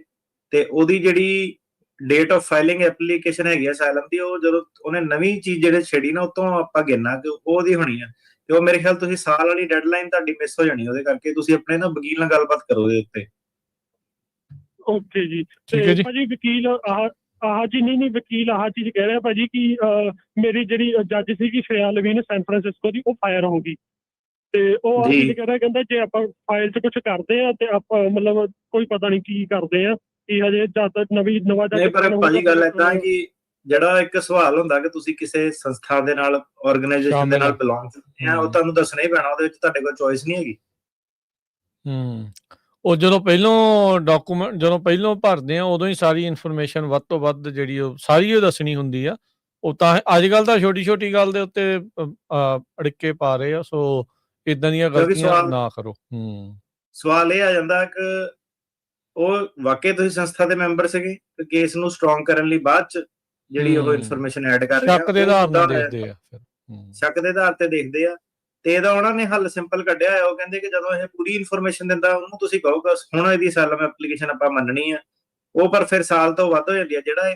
ਤੇ ਉਹਦੀ ਜਿਹੜੀ ਡੇਟ ਆਫ ਫਾਈਲਿੰਗ ਐਪਲੀਕੇਸ਼ਨ ਹੈਗੀ ਆ ਅਸਾਈਲਮ ਦੀ, ਉਹ ਜਦੋਂ ਉਹਨੇ ਨਵੀਂ ਚੀਜ਼ ਜਿਹੜੇ ਛੇੜੀ ਨਾ, ਉਤੋਂ ਆਪਾਂ ਗਿਣਨਾ ਕਿ ਉਹਦੀ ਹੋਣੀ ਆ। ਤੇ ਉਹ ਮੇਰੇ ਖਿਆਲ ਤੁਸੀਂ ਸਾਲ ਵਾਲੀ ਡੈਡਲਾਈਨ ਤੁਹਾਡੀ ਮਿਸ ਹੋ ਜਾਣੀ, ਉਹਦੇ ਕਰਕੇ ਤੁਸੀਂ ਆਪਣੇ ਨਾ ਵਕੀਲ ਨਾਲ ਗੱਲਬਾਤ ਕਰੋ ਉਹਦੇ ਉੱਤੇ। ਓਕੇ ਜੀ। ਠੀਕ ਹੈ ਤੇ ਜੀ। ਭਾਜੀ ਵਕੀਲ ਆਹ ਜੀ ਨਹੀਂ ਵਕੀਲ ਆਹ ਚੀਜ਼ ਕਹਿ ਰਿਹਾ ਭਾਜੀ ਕਿ ਮੇਰੀ ਜਿਹੜੀ ਜੱਜ ਸੀਗੀ ਸ਼੍ਰੇਆ ਲਵੀਨ ਸੈਨ ਫਰਾਂਸਿਸਕੋ ਦੀ, ਉਹ ਫਾਇਰ ਹੋ ਗਈ। ਤੇ ਉਹ ਆਹ ਚੀਜ਼ ਕਹਿ ਰਿਹਾ, ਕਹਿੰਦਾ ਜੇ ਆਪਾਂ ਫਾਈਲ 'ਚ ਕੁਝ ਕਰਦੇ ਆ ਤੇ ਆਪਾਂ ਮਤਲਬ ਕੋਈ ਪਤਾ ਨਹੀਂ ਕੀ ਕਰਦੇ ਆ, ਕਿ ਹਜੇ ਜਦ ਨਵਾਂ ਨਹੀਂ ਪਰ ਭਾਜੀ ਗੱਲ ਏਦਾਂ ਕਿ ਜਿਹੜਾ ਇੱਕ ਸਵਾਲ ਹੁੰਦਾ ਕਿ ਤੁਸੀਂ ਕਿਸੇ ਸੰਸਥਾ ਦੇ ਨਾਲ, ਆਰਗੇਨਾਈਜੇਸ਼ਨ ਦੇ ਨਾਲ ਬਿਲੋਂਗ ਕਰਦੇ ਆ, ਉਹ ਤੁਹਾਨੂੰ ਦੱਸਣਾ ਹੀ ਪੈਣਾ, ਉਹਦੇ ਵਿੱਚ ਤੁਹਾਡੇ ਕੋਲ ਚੋਇਸ ਨਹੀਂ ਹੈਗੀ। ਉਹ ਜਦੋਂ ਪਹਿਲੋਂ ਡਾਕੂਮੈਂਟ ਜਦੋਂ ਪਹਿਲੋਂ ਭਰਦੇ ਆ, ਉਦੋਂ ਹੀ ਸਾਰੀ ਇਨਫੋਰਮੇਸ਼ਨ ਵੱਧ ਤੋਂ ਵੱਧ ਜਿਹੜੀ ਉਹ ਸਾਰੀ ਉਹ ਦੱਸਣੀ ਹੁੰਦੀ ਆ। ਉਹ ਤਾਂ ਅੱਜ ਕੱਲ੍ਹ ਤਾਂ ਛੋਟੀ ਗੱਲ ਦੇ ਉੱਤੇ ਅੜਿੱਕੇ ਪਾ ਰਹੇ ਆ, ਸੋ ਇਦਾਂ ਦੀਆਂ ਗਲਤੀਆਂ ਨਾ ਕਰੋ। ਸਵਾਲ ਇਹ ਆ ਜਾਂਦਾ ਕਿ ਉਹ ਵਾਕਈ ਤੁਸੀਂ ਸੰਸਥਾ ਦੇ ਮੈਂਬਰ ਸੀਗੇ, ਤੇ ਕੇਸ ਨੂੰ ਸਟਰੋਂਗ ਕਰਨ ਲਈ ਬਾਅਦ ਚ ਜਿਹੜੀ ਉਹ ਇਨਫੋਰਮੇਸ਼ਨ ਐਡ ਕਰ ਰਹੇ ਆ, ਸ਼ੱਕ ਦੇ ਆਧਾਰ ਤੇ ਦੇਖਦੇ ਆ, ਸ਼ੱਕ ਦੇ ਆਧਾਰ ਤੇ ਦੇਖਦੇ ਆ। ਤੇ ਇਹਦਾ ਉਹਨਾਂ ਨੇ ਹੱਲ ਸਿੰਪਲ ਕੱਢਿਆ ਹੈ। ਉਹ ਕਹਿੰਦੇ ਕਿ ਜਦੋਂ ਇਹ ਪੂਰੀ ਇਨਫੋਰਮੇਸ਼ਨ ਦਿੰਦਾ, ਉਹਨੂੰ ਤੁਸੀਂ ਕਹੋਗਾ ਹੁਣ ਇਹਦੀ ਅਸਾਈਲਮ ਐਪਲੀਕੇਸ਼ਨ ਆਪਾਂ ਮੰਨਣੀ ਆ, ਉਹ ਪਰ ਫਿਰ ਸਾਲ ਤੋਂ ਵੱਧ ਹੋ ਜਾਂਦੀ ਆ। ਜਿਹੜਾ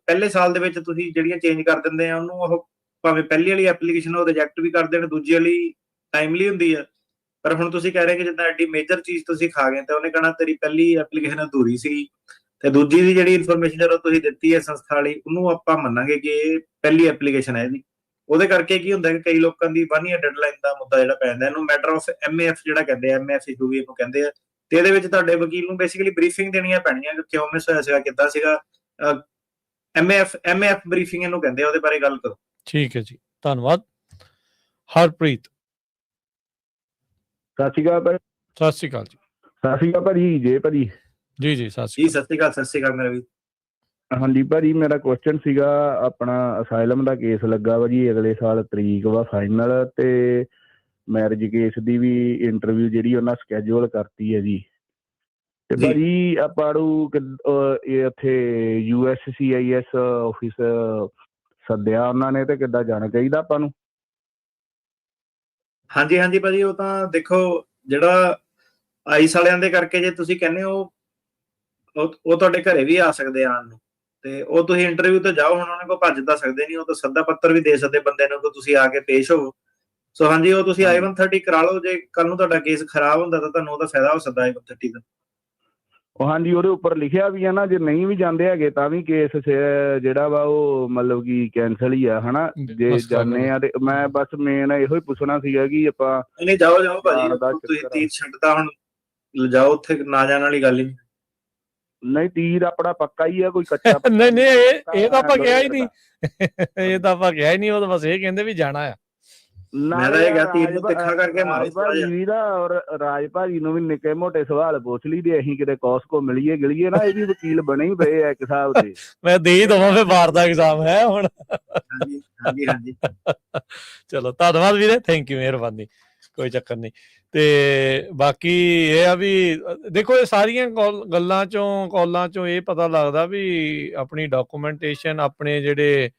ਪਹਿਲੇ ਸਾਲ ਦੇ ਵਿੱਚ ਤੁਸੀਂ ਜਿਹੜੀਆਂ ਚੇਂਜ ਕਰ ਦਿੰਦੇ ਆ, ਉਹਨੂੰ ਉਹ ਭਾਵੇਂ ਪਹਿਲੀ ਵਾਲੀ ਐਪਲੀਕੇਸ਼ਨ ਉਹ ਰਿਜੈਕਟ ਵੀ ਕਰ ਦੇਣ, ਦੂਜੀ ਵਾਲੀ ਟਾਈਮਲੀ ਹੁੰਦੀ ਆ। ਪਰ ਹੁਣ ਤੁਸੀਂ ਕਹਿ ਰਹੇ ਕਿ ਜਿੱਦਾਂ ਐਡੀ ਮੇਜਰ ਚੀਜ਼ ਤੁਸੀਂ ਖਾ ਗਏ, ਤੇ ਉਹਨੇ ਕਹਿਣਾ ਤੇਰੀ ਪਹਿਲੀ ਐਪਲੀਕੇਸ਼ਨ ਅਧੂਰੀ ਸੀ, ਤੇ ਦੂਜੀ ਦੀ ਜਿਹੜੀ ਇਨਫੋਰਮੇਸ਼ਨ ਜਦੋਂ ਤੁਸੀਂ ਦਿੱਤੀ ਹੈ ਸੰਸਥਾ ਵਾਲੀ, ਉਹਨੂੰ ਆਪਾਂ ਮੰਨਾਂਗੇ ਕਿ ਇਹ ਪਹਿਲੀ ਐਪਲੀਕੇਸ਼ਨ ਹੈ ਇਹਦੀ। ਉਹਦੇ ਕਰਕੇ ਕੀ ਹੁੰਦਾ ਕਿ ਕਈ ਲੋਕਾਂ ਦੀ 1 year ਡੈਡਲਾਈਨ ਦਾ ਮੁੱਦਾ ਜਿਹੜਾ ਪੈ ਜਾਂਦਾ, ਇਹਨੂੰ ਮੈਟਰ ਆਫ MAF ਜਿਹੜਾ ਕਹਿੰਦੇ ਆ, MAF ਇਸ਼ੂ ਵੀ ਇਹਨੂੰ ਕਹਿੰਦੇ ਆ। ਤੇ ਇਹਦੇ ਵਿੱਚ ਤੁਹਾਡੇ ਵਕੀਲ ਨੂੰ ਬੇਸਿਕਲੀ ਬਰੀਫਿੰਗ ਦੇਣੀਆਂ ਪੈਣੀਆਂ ਕਿ ਕਿਉਂ ਮਿਸ ਹੋਇਆ ਸੀਗਾ, ਕਿੱਦਾਂ ਸੀਗਾ। MAF ਬਰੀਫਿੰਗ ਇਹਨੂੰ ਕਹਿੰਦੇ ਆ, ਉਹਦੇ ਬਾਰੇ ਗੱਲ ਕਰੋ। ਠੀਕ ਹੈ ਜੀ, ਧੰਨਵਾਦ। ਹਰਪ੍ਰੀਤ। ਸਤਿ ਸ਼੍ਰੀ ਅਕਾਲ ਭਾਈ। ਸਤਿ ਸ਼੍ਰੀ ਅਕਾਲ ਜੀ। ਸਤਿ ਸ਼੍ਰੀ ਅਕਾਲ ਭਾਜੀ। ਜੇ ਭਾਜੀ ਜੀ ਸਤਿ ਸ਼੍ਰੀ ਅਕਾਲ ਮੇਰਾ ਵੀ। ਹਾਂਜੀ ਭਾਜੀ, ਮੇਰਾ ਕੁਐਸਚਨ ਸੀਗਾ, ਆਪਣਾ ਅਸਾਈਲਮ ਦਾ ਕੇਸ ਲੱਗਾ ਵਾ ਜੀ, ਅਗਲੇ ਸਾਲ ਤਰੀਕ ਵਾ ਫਾਈਨਲ, ਤੇ ਮੈਰਿਜ ਕੇਸ ਦੀ ਵੀ ਇੰਟਰਵਿਊ ਜਿਹੜੀ ਉਹਨਾਂ ਸਕੈਜੂਅਲ ਕਰਤੀ ਹੈ ਜੀ। ਤੇ ਭਾਜੀ ਆਪਾਂ ਨੂੰ ਇੱਥੇ USCIS ਆਫਿਸ ਸੱਦਿਆ ਉਹਨਾਂ ਨੇ, ਤੇ ਕਿੱਦਾਂ ਜਾਣਾ ਚਾਹੀਦਾ ਆਪਾਂ ਨੂੰ? ਹਾਂਜੀ ਭਾਜੀ, ਉਹ ਤਾਂ ਦੇਖੋ ਜਿਹੜਾ ਆਈਸ ਵਾਲਿਆਂ ਦੇ ਕਰਕੇ, ਜੇ ਤੁਸੀਂ ਕਹਿੰਦੇ ਹੋ ਉਹ ਤੁਹਾਡੇ ਘਰੇ ਵੀ ਆ ਸਕਦੇ ਆਉਣ ਨੂੰ, ਤੇ ਉਹ ਤੁਸੀਂ ਇੰਟਰਵਿਊ ਤੇ ਜਾਓ। ਹੁਣ ਉਹਨਾਂ ਕੋਲ ਭੱਜ ਤਾਂ ਸਕਦੇ ਨਹੀਂ, ਉਹ ਤਾਂ ਸੱਦਾ ਪੱਤਰ ਵੀ ਦੇ ਸਕਦੇ ਬੰਦੇ ਨੂੰ ਕਿ ਤੁਸੀਂ ਆ ਕੇ ਪੇਸ਼ ਹੋਵੋ। ਸੋ ਹਾਂਜੀ, ਉਹ ਤੁਸੀਂ I-130 ਕਰਾ ਲਓ। ਜੇ ਕੱਲ ਨੂੰ ਤੁਹਾਡਾ ਕੇਸ ਖਰਾਬ ਹੁੰਦਾ ਤਾਂ ਤੁਹਾਨੂੰ ਉਹਦਾ ਫਾਇਦਾ ਹੋ ਸਕਦਾ I-130 ਦਾ। ਉਹ ਹਾਂਜੀ, ਉਹਦੇ ਉੱਪਰ ਲਿਖਿਆ ਵੀ ਹੈ ਨਾ, ਜੇ ਨਹੀਂ ਵੀ ਜਾਂਦੇ ਹੈਗੇ ਤਾਂ ਵੀ ਕੇਸ ਜਿਹੜਾ ਵਾ ਉਹ ਮਤਲਬ ਕਿ ਕੈਂਸਲ ਹੀ ਆ, ਹਨਾ। ਜੇ ਜਾਂਦੇ ਆ ਤੇ ਮੈਂ ਬਸ ਮੇਨ ਇਹੋ ਹੀ ਪੁੱਛਣਾ ਸੀਗਾ ਕਿ ਆਪਾਂ ਨਹੀਂ ਜਾਓ ਭਾਜੀ, ਤੁਸੀਂ ਤੀਰ ਛੱਡਦਾ ਹੁਣ ਜਾਓ, ਉੱਥੇ ਨਾ ਜਾਣ ਵਾਲੀ ਗੱਲ ਹੀ ਨਹੀਂ। ਨਹੀਂ, ਤੀਰ ਆਪਣਾ ਪੱਕਾ ਹੀ ਆ, ਕੋਈ ਕੱਚਾ ਨਹੀਂ ਇਹ ਤਾਂ ਆਪਾਂ ਕਿਹਾ ਹੀ ਨਹੀਂ, ਇਹ ਤਾਂ ਆਪਾਂ ਕਿਹਾ ਹੀ ਨਹੀਂ। ਉਹ ਤਾਂ ਬਸ ਇਹ ਕਹਿੰਦੇ ਵੀ ਜਾਣਾ ਆ। ਮੈਂ ਤਾਂ ਇਹ ਕਿਹਾ ਤੀਰ ਨੂੰ ਤਿੱਖਾ ਕਰਕੇ ਮਾਰੋ ਭਾਜੀ ਦਾ, ਔਰ ਰਾਜ ਭਾਜੀ ਨੂੰ ਵੀ ਨਿੱਕੇ ਮੋਟੇ ਸਵਾਲ ਪੁੱਛ ਲਈ ਦੇ, ਅਸੀਂ ਕਿਤੇ ਕੋਸਕੋ ਮਿਲੀਏ ਗਿਲੀਏ ਨਾ, ਇਹ ਵੀ ਵਕੀਲ ਬਣੇ ਹੀ ਪਏ ਆ ਇੱਕ ਹਿਸਾਬ ਦੇ। ਮੈਂ ਦੇ ਹੀ ਦਵਾਂ ਫਿਰ ਬਾਰ ਦਾ ਐਗਜ਼ਾਮ ਹੈ ਹੁਣ। ਹਾਂਜੀ ਚਲੋ ਧੰਨਵਾਦ ਵੀਰੇ, ਥੈਂਕ ਯੂ, ਮਿਹਰਬਾਨੀ, ਕੋਈ ਚੱਕਰ ਨਹੀਂ। ਤੇ ਬਾਕੀ ਇਹ ਆ ਵੀ ਦੇਖੋ, ਇਹ ਸਾਰੀਆਂ ਕਾਲਾਂ ਚੋਂ ਇਹ ਪਤਾ ਲੱਗਦਾ ਵੀ ਆਪਣੀ ਡਾਕੂਮੈਂਟੇਸ਼ਨ, ਆਪਣੇ ਜਿਹੜੇ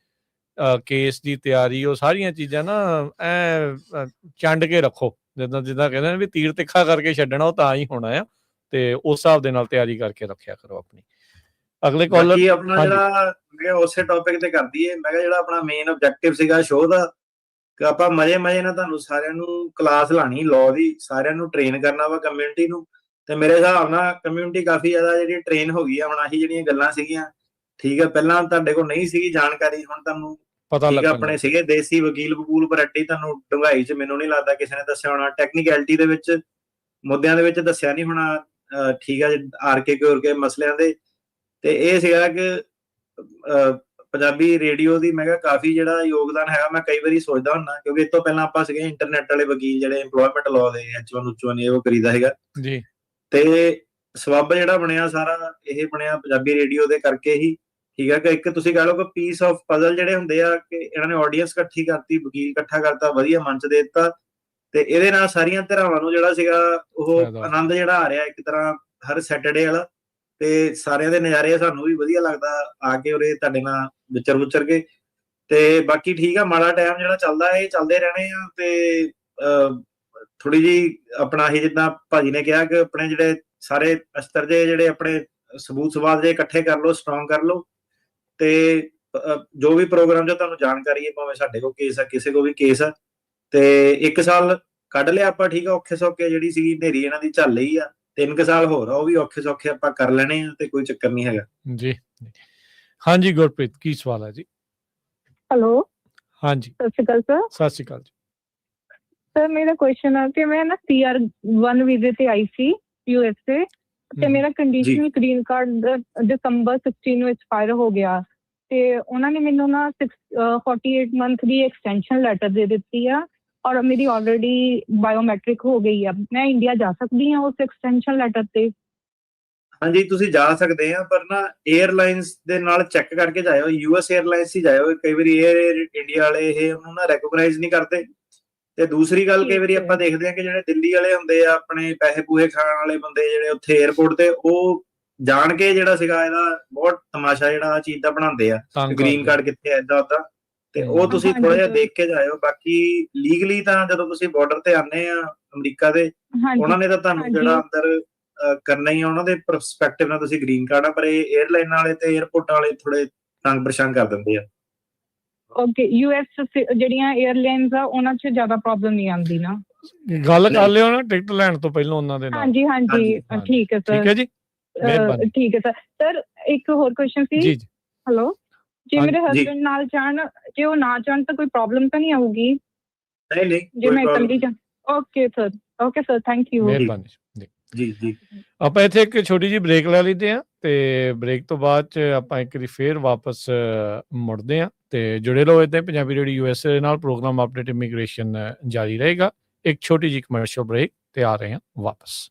ਕੇਸ ਦੀ ਤਿਆਰੀ, ਉਹ ਸਾਰੀਆਂ ਚੀਜ਼ਾਂ ਨਾ ਐ ਚੰਡ ਕੇ ਰੱਖੋ। ਜਿੱਦਾਂ ਕਹਿੰਦੇ ਨੇ ਵੀ ਤੀਰ ਤਿੱਖਾ ਕਰਕੇ ਛੱਡਣਾ, ਉਹ ਤਾਂ ਹੀ ਹੋਣਾ ਆ। ਤੇ ਉਸ ਹਿਸਾਬ ਦੇ ਨਾਲ ਤਿਆਰੀ ਕਰਕੇ ਰੱਖਿਆ ਕਰੋ ਆਪਣੀ। ਅਗਲੇ ਕਾਲਰ ਆਪਣਾ ਜਿਹੜਾ ਉਸੇ ਟੌਪਿਕ ਤੇ ਕਰ ਦਈਏ। ਮੈਂ ਕਿਹਾ ਜਿਹੜਾ ਆਪਣਾ ਮੇਨ ਆਬਜੈਕਟਿਵ ਸੀਗਾ ਸ਼ੋਅ ਦਾ, ਕਿ ਆਪਾਂ ਮਜ਼ੇ ਨਾਲ ਤੁਹਾਨੂੰ ਸਾਰਿਆਂ ਨੂੰ ਕਲਾਸ ਲਾਣੀ ਲਾਅ ਦੀ, ਸਾਰਿਆਂ ਨੂੰ ਟ੍ਰੇਨ ਕਰਨਾ ਵਾ ਕਮਿਊਨਿਟੀ ਨੂੰ। ਤੇ ਮੇਰੇ ਹਿਸਾਬ ਨਾਲ ਕਮਿਊਨਿਟੀ ਕਾਫੀ ਜ਼ਿਆਦਾ ਜਿਹੜੀ ਟ੍ਰੇਨ ਹੋ ਗਈ ਆ। ਹੁਣ ਆਹੀ ਜਿਹੜੀਆਂ ਗੱਲਾਂ ਸੀਗੀਆਂ, ਠੀਕ ਆ, ਪਹਿਲਾਂ ਤੁਹਾਡੇ ਕੋਲ ਨਹੀਂ ਸੀਗੀ ਜਾਣਕਾਰੀ, ਹੁਣ ਤੁਹਾਨੂੰ ਪਤਾ ਲੱਗਾ। ਆਪਣੇ ਸੀਗੇ ਦੇਸੀ ਵਕੀਲ ਪਰੱਟੀ, ਤੁਹਾਨੂੰ ਡੂੰਘਾਈ ਚ ਮੈਨੂੰ ਨਹੀਂ ਲੱਗਦਾ ਕਿਸੇ ਨੇ ਦੱਸਿਆ ਹੋਣਾ। ਟੈਕਨੀਕੈਲਿਟੀ ਦੇ ਵਿੱਚ, ਮੁੱਦਿਆਂ ਦੇ ਵਿੱਚ ਦੱਸਿਆ ਨਹੀਂ ਹੋਣਾ, ਠੀਕ ਆ, ਆਰਕੇ ਮਸਲਿਆਂ ਦੇ। ਤੇ ਇਹ ਸੀਗਾ ਕਿ ਪੰਜਾਬੀ ਰੇਡੀਓ ਦੀ ਮੈਂ ਕਿਹਾ ਕਾਫੀ ਜਿਹੜਾ ਯੋਗਦਾਨ ਹੈਗਾ। ਮੈਂ ਕਈ ਵਾਰੀ ਸੋਚਦਾ ਹੁੰਦਾ, ਕਿਉਂਕਿ ਇਸ ਤੋਂ ਪਹਿਲਾਂ ਆਪਾਂ ਸੀਗੇ ਇੰਟਰਨੈਟ ਵਾਲੇ ਵਕੀਲ, ਜਿਹੜੇ ਇੰਪਲੋਇਮੈਂਟ ਲਾਅ ਦੇ H1 ਇਹ ਉਹ ਕਰੀਦਾ ਹੈਗਾ ਜੀ। ਤੇ ਸਬੱਬ ਜਿਹੜਾ ਬਣਿਆ ਸਾਰਾ, ਇਹ ਬਣਿਆ ਪੰਜਾਬੀ ਰੇਡੀਓ ਦੇ ਕਰਕੇ ਹੀ, ਠੀਕ ਹੈ। ਕਿ ਇੱਕ ਤੁਸੀਂ ਕਹਿ ਲਓ ਕਿ ਪੀਸ ਆਫ ਪਜ਼ਲ ਜਿਹੜੇ ਹੁੰਦੇ ਆ, ਕਿ ਇਹਨਾਂ ਨੇ ਆਡੀਅנס ਇਕੱਠੀ ਕਰਤੀ, ਵਕੀਲ ਇਕੱਠਾ ਕਰਤਾ, ਵਧੀਆ ਮੰਚ ਦੇ ਦਿੱਤਾ, ਤੇ ਇਹਦੇ ਨਾਲ ਸਾਰੀਆਂ ਧਿਰਾਵਾਂ ਨੂੰ ਜਿਹੜਾ ਸੀਗਾ ਉਹ ਆਨੰਦ ਜਿਹੜਾ ਆ ਰਿਹਾ ਇੱਕ ਤਰ੍ਹਾਂ ਹਰ ਸੈਟਰਡੇ ਵਾਲਾ, ਤੇ ਸਾਰਿਆਂ ਦੇ ਨਜ਼ਾਰੇ। ਸਾਨੂੰ ਵੀ ਵਧੀਆ ਲੱਗਦਾ ਆ ਕੇ ਉਰੇ ਤੁਹਾਡੇ ਨਾਲ ਵਿਚਰ ਕੇ। ਤੇ ਬਾਕੀ ਠੀਕ ਆ, ਮਾੜਾ ਟਾਈਮ ਜਿਹੜਾ ਚੱਲਦਾ ਇਹ ਚੱਲਦੇ ਰਹਿਣੇ ਆ। ਤੇ ਥੋੜੀ ਜਿਹੀ ਆਪਣਾ ਹੀ, ਜਿੱਦਾਂ ਭਾਜੀ ਨੇ ਕਿਹਾ ਕਿ ਆਪਣੇ ਜਿਹੜੇ ਸਾਰੇ ਅਸਤਰ ਜੇ ਜਿਹੜੇ ਆਪਣੇ ਸਬੂਤ ਸਵਾਦ ਜੇ ਇਕੱਠੇ ਕਰ ਲਓ, ਸਟਰੋਂਗ ਕਰ ਲਓ, ਤੇ ਜੋ ਵੀ ਪ੍ਰੋਗਰਾਮ 'ਚ ਤੁਹਾਨੂੰ ਜਾਣਕਾਰੀ ਹੈ, ਭਾਵੇਂ ਸਾਡੇ ਕੋਲ ਕੇਸ ਆ, ਕਿਸੇ ਕੋਲ ਵੀ ਕੇਸ ਆ, ਤੇ 1 ਸਾਲ ਕੱਢ ਲਿਆ ਆਪਾਂ, ਠੀਕ ਆ, ਔਖੇ ਸੌਖੇ ਜਿਹੜੀ ਸੀਗੀ ਹਨੇਰੀ ਇਹਨਾਂ ਦੀ ਝੱਲ ਲਈ ਆ, 3 ਕੁ ਸਾਲ ਹੋਰ ਆ, ਉਹ ਵੀ ਔਖੇ ਸੌਖੇ ਆਪਾਂ ਕਰ ਲੈਣੇ ਆ, ਤੇ ਕੋਈ ਚੱਕਰ ਨਹੀਂ ਹੈਗਾ। ਜੀ ਹਾਂਜੀ ਗੁਰਪ੍ਰੀਤ, ਕੀ ਸਵਾਲ ਹੈ ਜੀ? ਹੈਲੋ, ਹਾਂਜੀ, ਸਤਿ ਸ਼੍ਰੀ ਅਕਾਲ ਸਰ। ਸਤਿ ਸ਼੍ਰੀ ਅਕਾਲ ਜੀ। ਸਰ ਮੇਰਾ ਕੁਐਸਚਨ ਹੈ ਕਿ ਮੈਂ ਨਾ PR1 ਵੀਜ਼ੇ ਤੇ ਆਈ ਸੀ USA, ਤੇ ਮੇਰਾ ਕੰਡੀਸ਼ਨਲ ਗ੍ਰੀਨ ਕਾਰਡ ਦਸੰਬਰ 16 ਨੂੰ ਐਕਸਪਾਇਰ ਹੋ ਗਿਆ, ਤੇ ਉਹਨਾਂ ਨੇ ਮੈਨੂੰ ਨਾ 48 ਮੰਥ ਦੀ ਐਕਸਟੈਂਸ਼ਨ ਲੈਟਰ ਦੇ ਦਿੱਤੀ ਆ, ਔਰ ਮੇਰੀ ਆਲਰੇਡੀ ਬਾਇਓਮੈਟ੍ਰਿਕ ਹੋ ਗਈ ਆ। ਮੈਂ ਇੰਡੀਆ ਜਾ ਸਕਦੀ ਹਾਂ ਉਸ ਐਕਸਟੈਂਸ਼ਨ ਲੈਟਰ ਤੇ? ਹਾਂਜੀ, ਤੁਸੀਂ ਜਾ ਸਕਦੇ ਆ, ਪਰ ਨਾ 에ਅਰਲਾਈਨਸ ਦੇ ਨਾਲ ਚੈੱਕ ਕਰਕੇ ਜਾਇਓ, US 에ਅਰਲਾਈਨਸ ਹੀ ਜਾਇਓ। ਕਈ ਵਾਰੀ 에ਅਰ ਇੰਡੀਆ ਵਾਲੇ ਇਹ ਉਹਨੂੰ ਨਾ ਰੈਕੋਗਨਾਈਜ਼ ਨਹੀਂ ਕਰਦੇ। ਤੇ ਦੂਸਰੀ ਗੱਲ, ਕਈ ਵਾਰੀ ਆਪਾਂ ਦੇਖਦੇ ਆ ਕਿ ਜਿਹੜੇ ਦਿੱਲੀ ਵਾਲੇ ਹੁੰਦੇ ਆ, ਆਪਣੇ ਪੈਸੇ ਪੂਹੇ ਖਾਣ ਵਾਲੇ ਬੰਦੇ, ਜਿਹੜੇ ਉੱਥੇ 에ਅਰਪੋਰਟ ਤੇ, ਉਹ ਜਾਣ ਕੇ ਜਿਹੜਾ ਸੀਗਾ ਇਹਦਾ ਬਹੁਤ ਤਮਾਸ਼ਾ ਜਿਹੜਾ ਆ ਚੀਜ਼ ਦਾ ਬਣਾਉਂਦੇ ਆ, ਗ੍ਰੀਨ ਕਾਰਡ ਕਿੱਥੇ ਆ, ਏਦਾਂ ਓਦਾਂ, ਤੇ ਉਹ ਤੁਸੀਂ ਥੋੜਾ ਜਿਹਾ ਦੇਖ ਕੇ ਜਾਇਓ। ਬਾਕੀ ਲੀਗਲੀ ਤਾਂ ਜਦੋਂ ਤੁਸੀਂ ਬਾਰਡਰ ਤੇ ਆਨੇ ਆ ਅਮਰੀਕਾ ਦੇ, ਉਹਨਾਂ ਨੇ ਤਾਂ ਤੁਹਾਨੂੰ ਜਿਹੜਾ ਅੰਦਰ ਕਰਨਾ ਹੀ ਆ, ਉਹਨਾਂ ਦੇ ਪਰਸਪੈਕਟਿਵ ਨਾਲ ਤੁਸੀਂ ਗ੍ਰੀਨ ਕਾਰਡ ਆ, ਪਰ ਇਹ 에ਅਰਲਾਈਨਾਂ ਵਾਲੇ ਤੇ 에ਅਰਪੋਰਟ ਵਾਲੇ ਥੋੜੇ ਤੰਗ ਪਰੇਸ਼ਾਨ ਕਰ ਦਿੰਦੇ ਆ। ਓਕੇ, US ਜਿਹੜੀਆਂ 에ਅਰਲਾਈਨਸ ਆ ਉਹਨਾਂ 'ਚ ਜ਼ਿਆਦਾ ਪ੍ਰੋਬਲਮ ਨਹੀਂ ਆਉਂਦੀ ਨਾ? ਗੱਲ ਕਰ ਲਿਓ ਨਾ ਟਿਕਟ ਲੈਣ ਤੋਂ ਪਹਿਲਾਂ ਉਹਨਾਂ ਦੇ ਨਾਲ। ਹਾਂਜੀ ਹਾਂਜੀ, ਠੀਕ ਹੈ ਸਰ। ਠੀਕ ਹੈ ਜੀ, ਮਿਹਰਬਾਨੀ। ਠੀਕ ਹੈ ਸਰ। ਸਰ ਇੱਕ ਹੋਰ ਕੁਐਸਚਨ ਸੀ। ਜੀ ਹੈਲੋ, ਜੇ ਮੇਰੇ ਹਸਬੰਡ ਨਾਲ ਜਾਣ, ਜੇ ਉਹ ਨਾ ਜਾਣ ਤਾਂ ਕੋਈ ਪ੍ਰੋਬਲਮ ਤਾਂ ਨਹੀਂ ਆਊਗੀ? ਨਹੀਂ, ਜੇ ਮੈਂ ਇਕੱਲੀ ਜਾ? Okay sir, okay sir, thank you. ਮਿਹਰਬਾਨੀ ਜੀ। ਆਪਾਂ ਇੱਥੇ ਇੱਕ ਛੋਟੀ ਜਿਹੀ ਬ੍ਰੇਕ ਲੈ ਲੈਂਦੇ ਆ, ਤੇ ਬ੍ਰੇਕ ਤੋਂ ਬਾਅਦ 'ਚ ਆਪਾਂ ਇੱਕ ਵਾਰੀ ਫੇਰ ਵਾਪਸ ਮੁੜਦੇ ਆ, ਤੇ ਜੁੜੇ ਰਹੋ ਇੱਦਾਂ। ਪੰਜਾਬੀ ਰੇਡੀਓ USA ਨਾਲ ਪ੍ਰੋਗਰਾਮ ਅਪਡੇਟ ਇਮੀਗ੍ਰੇਸ਼ਨ ਜਾਰੀ ਰਹੇਗਾ। ਇੱਕ ਛੋਟੀ ਜਿਹੀ ਕਮਰਸ਼ੀਅਲ ਬ੍ਰੇਕ ਤੇ ਆ ਰਹੇ ਹਾਂ ਵਾਪਸ।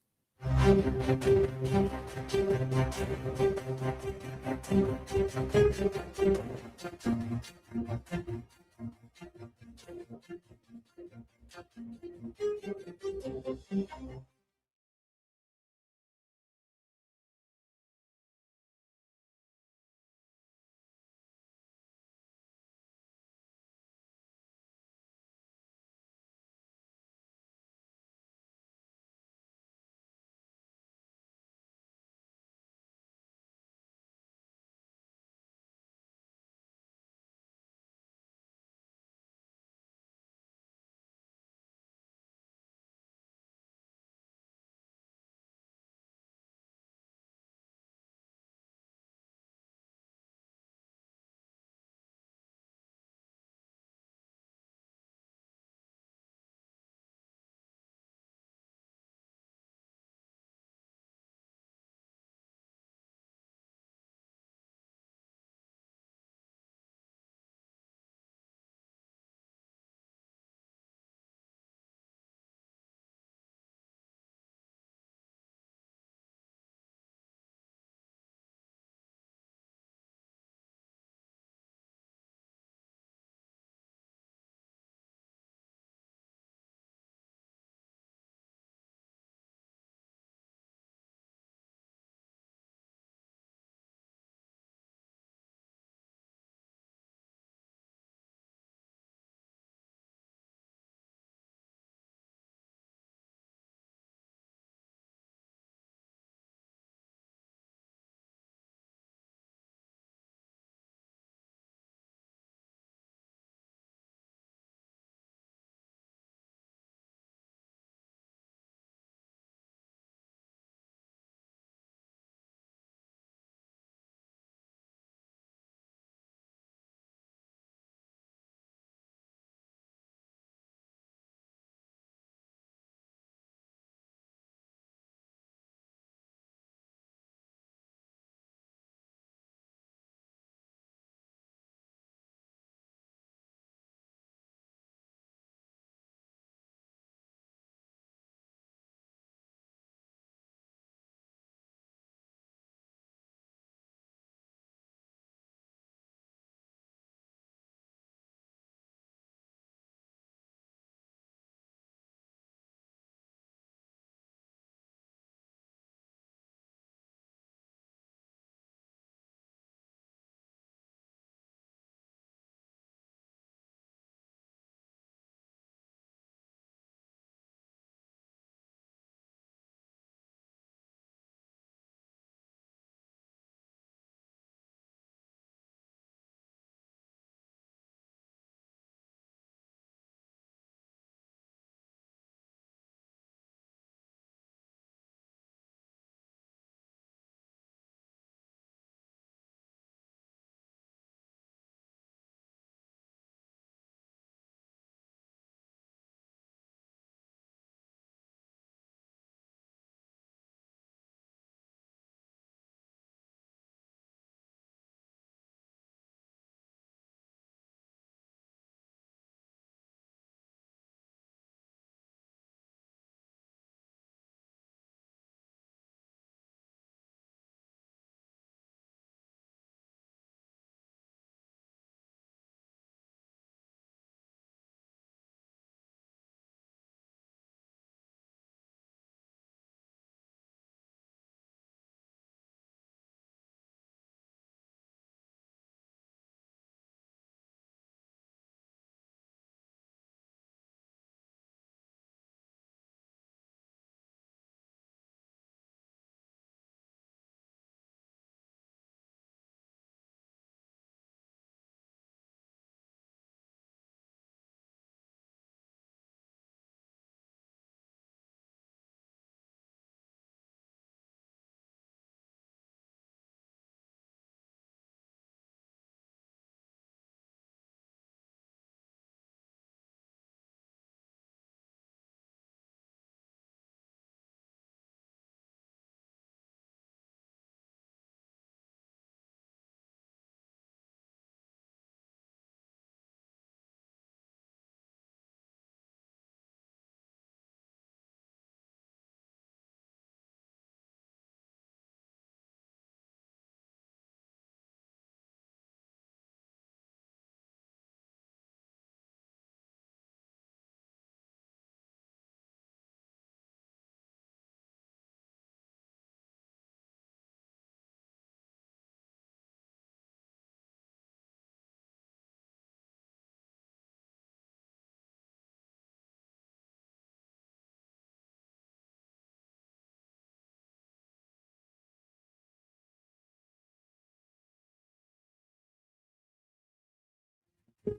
ਬ੍ਰੇਕ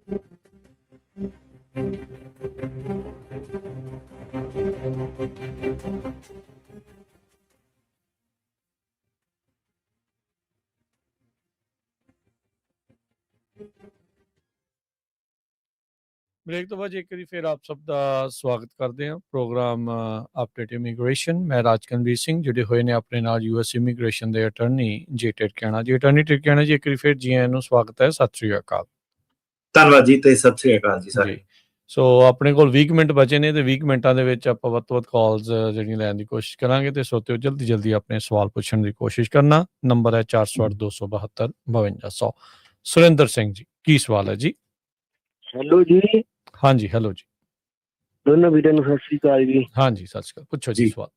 ਤੋਂ ਬਾਅਦ ਇੱਕ ਵਾਰੀ ਫਿਰ ਆਪ ਸਭ ਦਾ ਸਵਾਗਤ ਕਰਦੇ ਹਾਂ ਪ੍ਰੋਗਰਾਮ ਅਪਡੇਟ ਇਮੀਗ੍ਰੇਸ਼ਨ। ਮੈਂ ਰਾਜਕਨਵੀਰ ਸਿੰਘ, ਜੁੜੇ ਹੋਏ ਨੇ ਆਪਣੇ ਨਾਲ ਯੂਐਸ ਇਮੀਗ੍ਰੇਸ਼ਨ ਦੇ ਅਟਰਨੀ ਜੇ ਟਿਰਕਿਆਣਾ ਜੀ। ਅਟਰਨੀ ਟਿਰਕਿਆਣਾ ਜੀ, ਇੱਕ ਵਾਰੀ ਫਿਰ ਜੀ ਆਇਆਂ ਨੂੰ ਸਵਾਗਤ ਹੈ। ਸਤਿ ਸ੍ਰੀ ਅਕਾਲ। ਧੰਨਵਾਦ ਜੀ ਤੇ ਸਤਿ ਸ੍ਰੀ ਅਕਾਲ ਜੀ ਸਾਰੇ। ਸੋ ਆਪਣੇ ਕੋਲ 20 ਮਿੰਟ ਬਚੇ ਨੇ ਤੇ 20 ਮਿੰਟਾਂ ਦੇ ਵਿੱਚ ਆਪਾਂ ਵੱਧ ਤੋਂ ਵੱਧ ਕਾਲਸ ਜਿਹੜੀਆਂ ਲੈਣ ਦੀ ਕੋਸ਼ਿਸ਼ ਕਰਾਂਗੇ ਤੇ ਸੋਤਿਓ ਜਲਦੀ ਆਪਣੇ ਸਵਾਲ ਪੁੱਛਣ ਦੀ ਕੋਸ਼ਿਸ਼ ਕਰਨਾ। ਨੰਬਰ ਹੈ 408 272 5200। ਸੁਰਿੰਦਰ ਸਿੰਘ ਜੀ, ਕੀ ਸਵਾਲ ਹੈ ਜੀ? ਹੈਲੋ ਜੀ। ਹਾਂਜੀ, ਹੈਲੋ ਜੀ। ਦੋਨੋਂ ਵੀਰਾਂ ਨੂੰ ਸਤਿ ਸ੍ਰੀ ਅਕਾਲ ਜੀ। ਹਾਂਜੀ, ਸਤਿ ਸ੍ਰੀ ਅਕਾਲ। ਪੁੱਛੋ ਜੀ ਸਵਾਲ।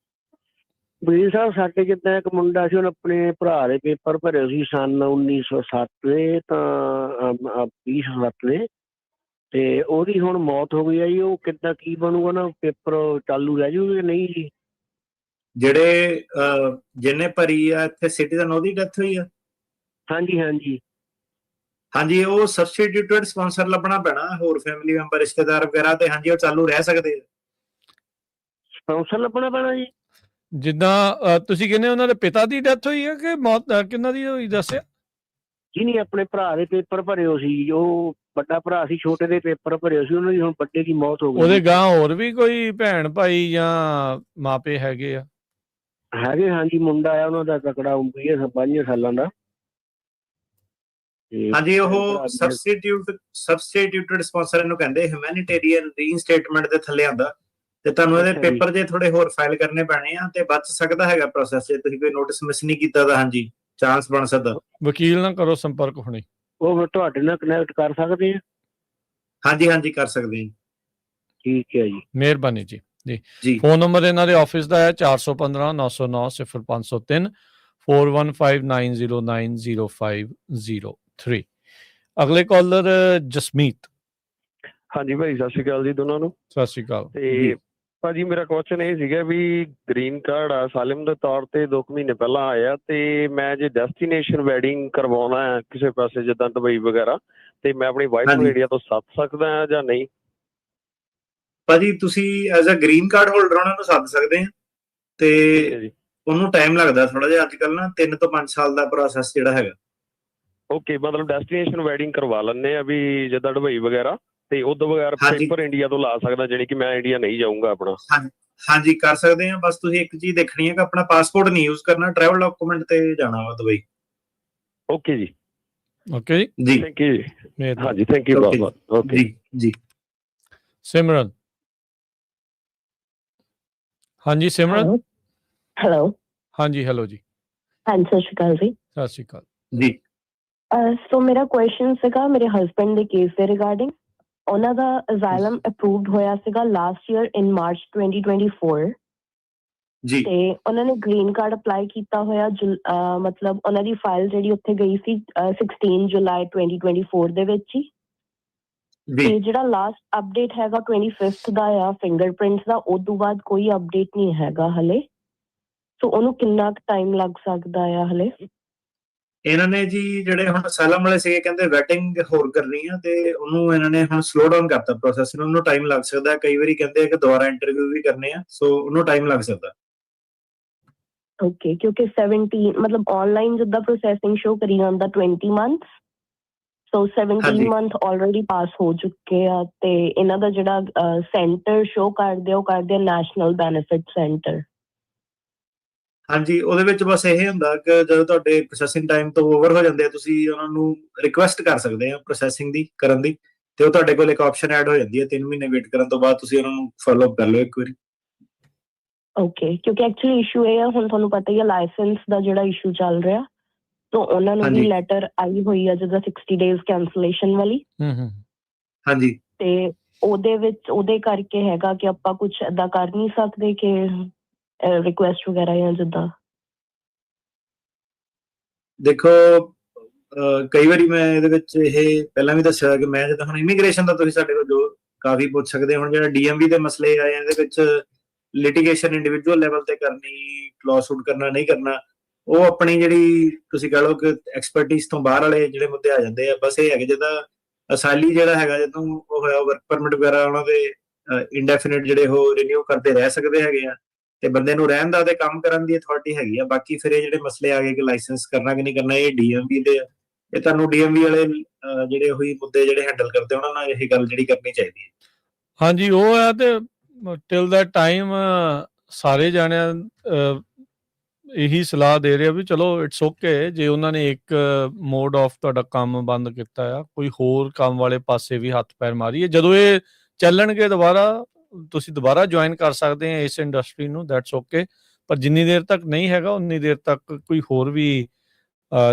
ਵੀਰ ਸਾਹਿਬ, ਸਾਡੇ ਜਿੱਦਾਂ ਇੱਕ ਮੁੰਡਾ ਸੀ, ਉਹਨੇ ਆਪਣੇ ਭਰਾ ਦੇ ਪੇਪਰ ਭਰੇ ਸੀ ਸੰਨ 1907 ਦੇ ਤਾਂ 2007 ਦੇ, ਤੇ ਉਹਦੀ ਹੁਣ ਮੌਤ ਹੋ ਗਈ ਹੈ ਜੀ। ਉਹ ਕਿੱਦਾਂ ਕੀ ਬਣੂਗਾ ਨਾ? ਪੇਪਰ ਚਾਲੂ ਰਹਿ ਜੂਗੇ ਨਹੀਂ ਜੀ? ਜਿਹੜੇ ਜਿਹਨੇ ਭਰੀ ਆ ਇੱਥੇ ਸਿਟੀਜ਼ਨ, ਉਹਦੀ ਡੈਥ ਹੋਈ ਆ? ਹਾਂਜੀ ਹਾਂਜੀ ਹਾਂਜੀ, ਉਹ ਸਬਸਟੀਟਿਊਟਡ ਸਪਾਂਸਰ ਲੱਭਣਾ ਪੈਣਾ, ਹੋਰ ਫੈਮਿਲੀ ਮੈਂਬਰ ਰਿਸ਼ਤੇਦਾਰ ਵਗੈਰਾ, ਤੇ ਹਾਂਜੀ ਉਹ ਚਾਲੂ ਰਹਿ ਸਕਦੇ ਆ। ਸਪਾਂਸਰ ਲੱਭਣਾ ਪੈਣਾ ਜੀ? ਜਿੱਦਾਂ ਤੁਸੀਂ ਕਹਿੰਦੇ ਉਹਨਾਂ ਦੇ ਪਿਤਾ ਦੀ ਡੈਥ ਹੋਈ ਹੈ ਕਿ ਮੌਤ ਕਿਹਨਾਂ ਦੀ ਹੋਈ ਦੱਸਿਆ ਜੀ? ਨਹੀਂ, ਆਪਣੇ ਭਰਾ ਦੇ ਪੇਪਰ ਭਰੇ ਹੋ ਸੀ। ਉਹ ਵੱਡਾ ਭਰਾ ਸੀ, ਛੋਟੇ ਦੇ ਪੇਪਰ ਭਰੇ ਸੀ ਉਹਨਾਂ ਦੀ, ਹੁਣ ਵੱਡੇ ਦੀ ਮੌਤ ਹੋ ਗਈ। ਉਹਦੇ ਗਾਂ ਹੋਰ ਵੀ ਕੋਈ ਭੈਣ ਭਾਈ ਜਾਂ ਮਾਪੇ ਹੈਗੇ ਆ? ਹੈਗੇ, ਹਾਂਜੀ। ਮੁੰਡਾ ਆ ਉਹਨਾਂ ਦਾ ਤਕੜਾ, 5 ਸਾਲਾਂ ਦਾ। ਹਾਂਜੀ, ਉਹ ਸਬਸਟੀਟਿਊਟਡ ਸਪਾਂਸਰ ਇਹਨੂੰ ਕਹਿੰਦੇ, ਹਿਊਮੈਨਿਟੇਰੀਅਨ ਰੀਇਨਸਟੇਟਮੈਂਟ ਦੇ ਥੱਲੇ ਆਉਂਦਾ। ਤੇ ਤੁਹਾਨੂੰ ਇਹਦੇ ਪੇਪਰ ਜੇ ਥੋੜੇ ਹੋਰ ਫਾਈਲ ਕਰਨੇ ਪੈਣੇ ਆ, ਤੇ ਬਚ ਸਕਦਾ ਹੈਗਾ ਪ੍ਰੋਸੈਸ, ਜੇ ਤੁਸੀਂ ਕੋਈ ਨੋਟਿਸ ਮਿਸ ਨਹੀਂ ਕੀਤਾ ਤਾਂ ਹਾਂਜੀ ਚਾਂਸ ਬਣ ਸਕਦਾ। ਵਕੀਲ ਨਾਲ ਕਰੋ ਸੰਪਰਕ ਹੁਣੇ। ਉਹ ਫਿਰ ਤੁਹਾਡੇ ਨਾਲ ਕਨੈਕਟ ਕਰ ਸਕਦੇ ਆ? ਹਾਂਜੀ ਹਾਂਜੀ, ਕਰ ਸਕਦੇ ਹਾਂ। ਠੀਕ ਹੈ ਜੀ, ਮਿਹਰਬਾਨੀ ਜੀ। ਜੀ ਫੋਨ ਨੰਬਰ ਇਹਨਾਂ ਦੇ ਆਫਿਸ ਦਾ ਹੈ 415 909 0503 4159090503। ਅਗਲੇ ਕਾਲਰ ਜਸਮੀਤ। ਹਾਂਜੀ ਭਾਈ, ਸਤਿ ਸ਼੍ਰੀ ਅਕਾਲ ਜੀ ਦੋਨਾਂ ਨੂੰ। ਸਤਿ ਸ਼੍ਰੀ ਅਕਾਲ। ਤੇ ਭਾਜੀ ਮੇਰਾ ਕੁਐਸਚਨ ਇਹ ਸੀਗਾ ਵੀ ਗ੍ਰੀਨ ਕਾਰਡ ਆ ਸਾਲਿਮ ਦੇ ਤੌਰ ਤੇ 2 ਮਹੀਨੇ ਪਹਿਲਾਂ ਆਇਆ, ਤੇ ਮੈਂ ਜੇ ਡੈਸਟੀਨੇਸ਼ਨ ਵੈਡਿੰਗ ਕਰਵਾਉਣਾ ਹੈ ਕਿਸੇ ਪਾਸੇ ਜਿੱਦਾਂ ਦੁਬਈ ਵਗੈਰਾ, ਤੇ ਮੈਂ ਆਪਣੀ ਵਾਈਫ ਨੂੰ ਇੰਡੀਆ ਤੋਂ ਸੱਦ ਸਕਦਾ ਹਾਂ ਜਾਂ ਨਹੀਂ? ਭਾਜੀ ਤੁਸੀਂ as a green card holder ਉਹਨਾਂ ਨੂੰ ਸੱਦ ਸਕਦੇ ਆ, ਤੇ ਉਹਨੂੰ ਟਾਈਮ ਲੱਗਦਾ ਥੋੜਾ ਜਿਹਾ। ਅੱਜ ਕੱਲ ਨਾ 3 ਤੋਂ 5 ਸਾਲ ਦਾ ਪ੍ਰੋਸੈਸ ਜਿਹੜਾ ਹੈਗਾ। ਓਕੇ, ਮਤਲਬ ਡੈਸਟੀਨੇਸ਼ਨ ਵੈਡਿੰਗ ਕਰਵਾ ਲੈਂਦੇ ਆ ਵੀ ਜਿੱਦਾਂ ਦੁਬਈ ਵਗੈਰਾ, ਤੇ ਉਦੋਂ ਬਗੈਰ ਪੇਪਰ ਇੰਡੀਆ ਤੋਂ ਲਾ ਸਕਦਾ, ਜਾਣੀ ਕਿ ਮੈਂ ਇੰਡੀਆ ਨਹੀਂ ਜਾਊਂਗਾ ਆਪਣਾ? ਹਾਂਜੀ, ਕਰ ਸਕਦੇ ਆ। ਬਸ ਤੁਸੀਂ ਇੱਕ ਚੀਜ਼ ਦੇਖਣੀ ਹੈ ਕਿ ਆਪਣਾ ਪਾਸਪੋਰਟ ਨਹੀਂ ਯੂਜ਼ ਕਰਨਾ, ਟਰੈਵਲ ਡਾਕੂਮੈਂਟ ਤੇ ਜਾਣਾ ਵਾ ਦੁਬਈ। ਓਕੇ ਜੀ। ਓਕੇ ਜੀ, ਥੈਂਕ ਯੂ ਜੀ। ਹਾਂਜੀ, ਥੈਂਕ ਯੂ ਬਹੁਤ ਬਹੁਤ। ਓਕੇ ਜੀ। ਸਿਮਰਨ। ਹਾਂਜੀ ਸਿਮਰਨ। ਹੈਲੋ। ਹਾਂਜੀ, ਹੈਲੋ ਜੀ। ਹਾਂਜੀ, ਸਤਿ ਸ਼੍ਰੀ ਅਕਾਲ ਜੀ। ਸਤਿ ਸ਼੍ਰੀ ਅਕਾਲ ਜੀ। ਸੋ ਮੇਰਾ ਕੁਐਸਚਨ ਸੀਗਾ ਮੇਰੇ ਹਸਬੈਂਡ ਦੇ ਕੇਸ ਦੇ ਰਿਗਾਰਡਿੰਗ। ਉਹਨਾਂ ਦਾ ਅਜ਼ਾਈਲਮ ਅਪਰੂਵਡ ਹੋਇਆ ਸੀਗਾ ਲਾਸਟ ਈਅਰ ਇਨ ਮਾਰਚ 2024 ਜੀ, ਤੇ ਉਹਨਾਂ ਨੇ ਗ੍ਰੀਨ ਕਾਰਡ ਅਪਲਾਈ ਕੀਤਾ ਹੋਇਆ। ਮਤਲਬ ਉਹਨਾਂ ਦੀ ਫਾਈਲ ਜਿਹੜੀ ਉੱਥੇ ਗਈ ਸੀ 16 ਜੁਲਾਈ 2024 ਦੇ ਵਿੱਚ ਹੀ। ਤੇ ਜਿਹੜਾ ਲਾਸਟ ਅਪਡੇਟ ਹੈਗਾ 25th ਦਾ ਆ ਫਿੰਗਰਪ੍ਰਿੰਟਸ ਦਾ, ਉਸ ਤੋਂ ਬਾਅਦ ਕੋਈ ਅਪਡੇਟ ਨਹੀਂ ਹੈਗਾ ਹਲੇ। ਸੋ ਉਹਨੂੰ ਕਿੰਨਾ ਕੁ ਟਾਈਮ ਲੱਗ ਸਕਦਾ ਆ ਹਲੇ? ਇਹਨਾਂ ਨੇ ਜੀ ਜਿਹੜੇ ਹੁਣ ਅਸਾਈਲਮ ਵਾਲੇ ਸੀਗੇ ਕਹਿੰਦੇ ਵੈਟਿੰਗ ਹੋਰ ਕਰਨੀ ਆ, ਤੇ ਉਹਨੂੰ ਇਹਨਾਂ ਨੇ ਹੁਣ ਸਲੋ ਡਾਊਨ ਕਰਤਾ ਪ੍ਰੋਸੈਸ ਨੂੰ। ਉਹਨੂੰ ਟਾਈਮ ਲੱਗ ਸਕਦਾ। ਕਈ ਵਾਰੀ ਕਹਿੰਦੇ ਆ ਕਿ ਦੁਬਾਰਾ ਇੰਟਰਵਿਊ ਵੀ ਕਰਨੇ ਆ, ਸੋ ਉਹਨੂੰ ਟਾਈਮ ਲੱਗ ਸਕਦਾ। ਓਕੇ, ਕਿਉਂਕਿ 17 ਮਤਲਬ ਆਨਲਾਈਨ ਜਿੱਦਾਂ ਪ੍ਰੋਸੈਸਿੰਗ ਸ਼ੋ ਕਰੀ ਜਾਂਦਾ 20 ਮੰਥਸ, ਸੋ 17 ਮੰਥ ਆਲਰੇਡੀ ਪਾਸ ਹੋ ਚੁੱਕੇ ਆ। ਤੇ ਇਹਨਾਂ ਦਾ ਜਿਹੜਾ ਸੈਂਟਰ ਸ਼ੋ ਕਰਦੇ ਆ, ਉਹ ਕਰਦੇ ਆ ਨੈਸ਼ਨਲ ਬੈਨੀਫਿਟ ਸੈਂਟਰ। ਹਾਂਜੀ, ਉਹਦੇ ਵਿੱਚ ਬਸ ਇਹ ਹੁੰਦਾ ਕਿ ਜਦੋਂ ਤੁਹਾਡੇ ਪ੍ਰੋਸੈਸਿੰਗ ਟਾਈਮ ਤੋਂ ਓਵਰ ਹੋ ਜਾਂਦੇ ਆ, ਤੁਸੀਂ ਉਹਨਾਂ ਨੂੰ ਰਿਕੁਐਸਟ ਕਰ ਸਕਦੇ ਆ ਪ੍ਰੋਸੈਸਿੰਗ ਦੀ ਕਰਨ ਦੀ, ਤੇ ਉਹ ਤੁਹਾਡੇ ਕੋਲ ਇੱਕ ਆਪਸ਼ਨ ਐਡ ਹੋ ਜਾਂਦੀ ਹੈ 3 ਮਹੀਨੇ ਵੇਟ ਕਰਨ ਤੋਂ ਬਾਅਦ ਤੁਸੀਂ ਉਹਨਾਂ ਨੂੰ ਫੋਲੋ ਅਪ ਕਰ ਲਓ ਇੱਕ ਵਾਰੀ। ਓਕੇ, ਕਿਉਂਕਿ ਐਕਚੁਅਲੀ ਇਸ਼ੂ ਇਹ ਆ, ਹੁਣ ਤੁਹਾਨੂੰ ਪਤਾ ਹੀ ਆ ਲਾਇਸੈਂਸ ਦਾ ਜਿਹੜਾ ਇਸ਼ੂ ਚੱਲ ਰਿਹਾ, ਤਾਂ ਉਹਨਾਂ ਨੂੰ ਵੀ ਲੈਟਰ ਆਈ ਹੋਈ ਆ ਜਿੱਦਾਂ 60 ਡੇਜ਼ ਕੈਂਸਲੇਸ਼ਨ ਵਾਲੀ। ਹਾਂਜੀ, ਤੇ ਉਹਦੇ ਵਿੱਚ ਉਹਦੇ ਕਰਕੇ ਹੈਗਾ ਕਿ ਆਪਾਂ ਕੁਝ ਏਦਾਂ ਕਰ ਨਹੀਂ ਸਕਦੇ ਕਿ ਰਿਕੁਐਸਟ ਵਗੈਰਾ ਜਾਂ ਜਿੱਦਾਂ। ਦੇਖੋ ਕਈ ਵਾਰੀ ਮੈਂ ਇਹਦੇ ਵਿੱਚ ਇਹ ਪਹਿਲਾਂ ਵੀ ਦੱਸਿਆ ਕਿ ਮੈਂ ਜਦੋਂ ਹੁਣ ਇਮੀਗ੍ਰੇਸ਼ਨ ਦਾ ਤੁਸੀਂ ਸਾਡੇ ਕੋਲ ਜੋ ਕਾਫੀ ਪੁੱਛ ਸਕਦੇ ਹੋ। ਹੁਣ ਜਿਹੜਾ DMV ਦੇ ਮਸਲੇ ਆਏ ਇਹਦੇ ਵਿੱਚ ਲਿਟੀਗੇਸ਼ਨ ਇੰਡੀਵਿਜੂਅਲ ਲੈਵਲ ਤੇ ਕਰਨੀ, ਲॉ-ਸੂਟ ਕਰਨਾ ਨਹੀਂ ਕਰਨਾ, ਉਹ ਆਪਣੀ ਜਿਹੜੀ ਤੁਸੀਂ ਕਹ ਲਓ ਕਿ ਐਕਸਪਰਟਿਜ਼ ਤੋਂ ਬਾਹਰ ਵਾਲੇ ਜਿਹੜੇ ਮੁੱਦੇ ਆ ਜਾਂਦੇ ਆ। ਬਸ ਇਹ ਹੈ ਕਿ ਜਿੱਦਾਂ ਅਸਾਲੀ ਜਿਹੜਾ ਹੈਗਾ ਜਦੋਂ ਉਹ ਹੋਇਆ ਵਰਕ ਪਰਮਿਟ ਵਗੈਰਾ ਉਹਨਾਂ ਦੇ ਇੰਡੈਫੀਨਿਟ ਜਿਹੜੇ ਉਹ ਰਿਨਿਊ ਕਰਦੇ ਰਹਿ ਸਕਦੇ ਹੈਗੇ ਆ, ਤੇ ਬੰਦੇ ਨੂੰ ਰਹਿਣ ਦਾ ਤੇ ਕੰਮ ਕਰਨ ਦੀ ਅਥਾਰਟੀ ਹੈਗੀ ਆ। ਬਾਕੀ ਫਿਰ ਇਹ ਜਿਹੜੇ ਮਸਲੇ ਆ ਗਏ ਕਿ ਲਾਇਸੈਂਸ ਕਰਨਾ ਕਿ ਨਹੀਂ ਕਰਨਾ, ਇਹ ਡੀਐਮਵੀ ਦੇ ਆ। ਇਹ ਤੁਹਾਨੂੰ ਡੀਐਮਵੀ ਵਾਲੇ ਜਿਹੜੇ ਉਹੀ ਮੁੱਦੇ ਜਿਹੜੇ ਹੈਂਡਲ ਕਰਦੇ ਉਹਨਾਂ ਨਾਲ ਇਹ ਗੱਲ ਜਿਹੜੀ ਕਰਨੀ ਚਾਹੀਦੀ ਹੈ। ਹਾਂਜੀ ਉਹ ਹੈ, ਤੇ ਟਿਲ ਦਾ ਟਾਈਮ ਸਾਰੇ ਜਾਣਿਆਂ ਇਹੀ ਸਲਾਹ ਦੇ ਰਿਹਾ ਵੀ ਚਲੋ ਇਟਸ ਓਕੇ ਜੇ ਉਹਨਾਂ ਨੇ ਇੱਕ ਮੋਡ ਆਫ ਤੁਹਾਡਾ ਕੰਮ ਬੰਦ ਕੀਤਾ ਆ, ਕੋਈ ਹੋਰ ਕੰਮ ਵਾਲੇ ਪਾਸੇ ਵੀ ਹੱਥ ਪੈਰ ਮਾਰੀਏ। ਜਦੋਂ ਇਹ ਚੱਲਣਗੇ ਦੁਬਾਰਾ ਤੁਸੀਂ ਦੁਬਾਰਾ ਜੁਆਇਨ ਕਰ ਸਕਦੇ ਆ ਇਸ ਇੰਡਸਟਰੀ ਨੂੰ, ਦੈਟਸ ਓਕੇ। ਪਰ ਜਿੰਨੀ ਦੇਰ ਤੱਕ ਨਹੀਂ ਹੈਗਾ ਉਨੀ ਦੇਰ ਤੱਕ ਕੋਈ ਹੋਰ ਵੀ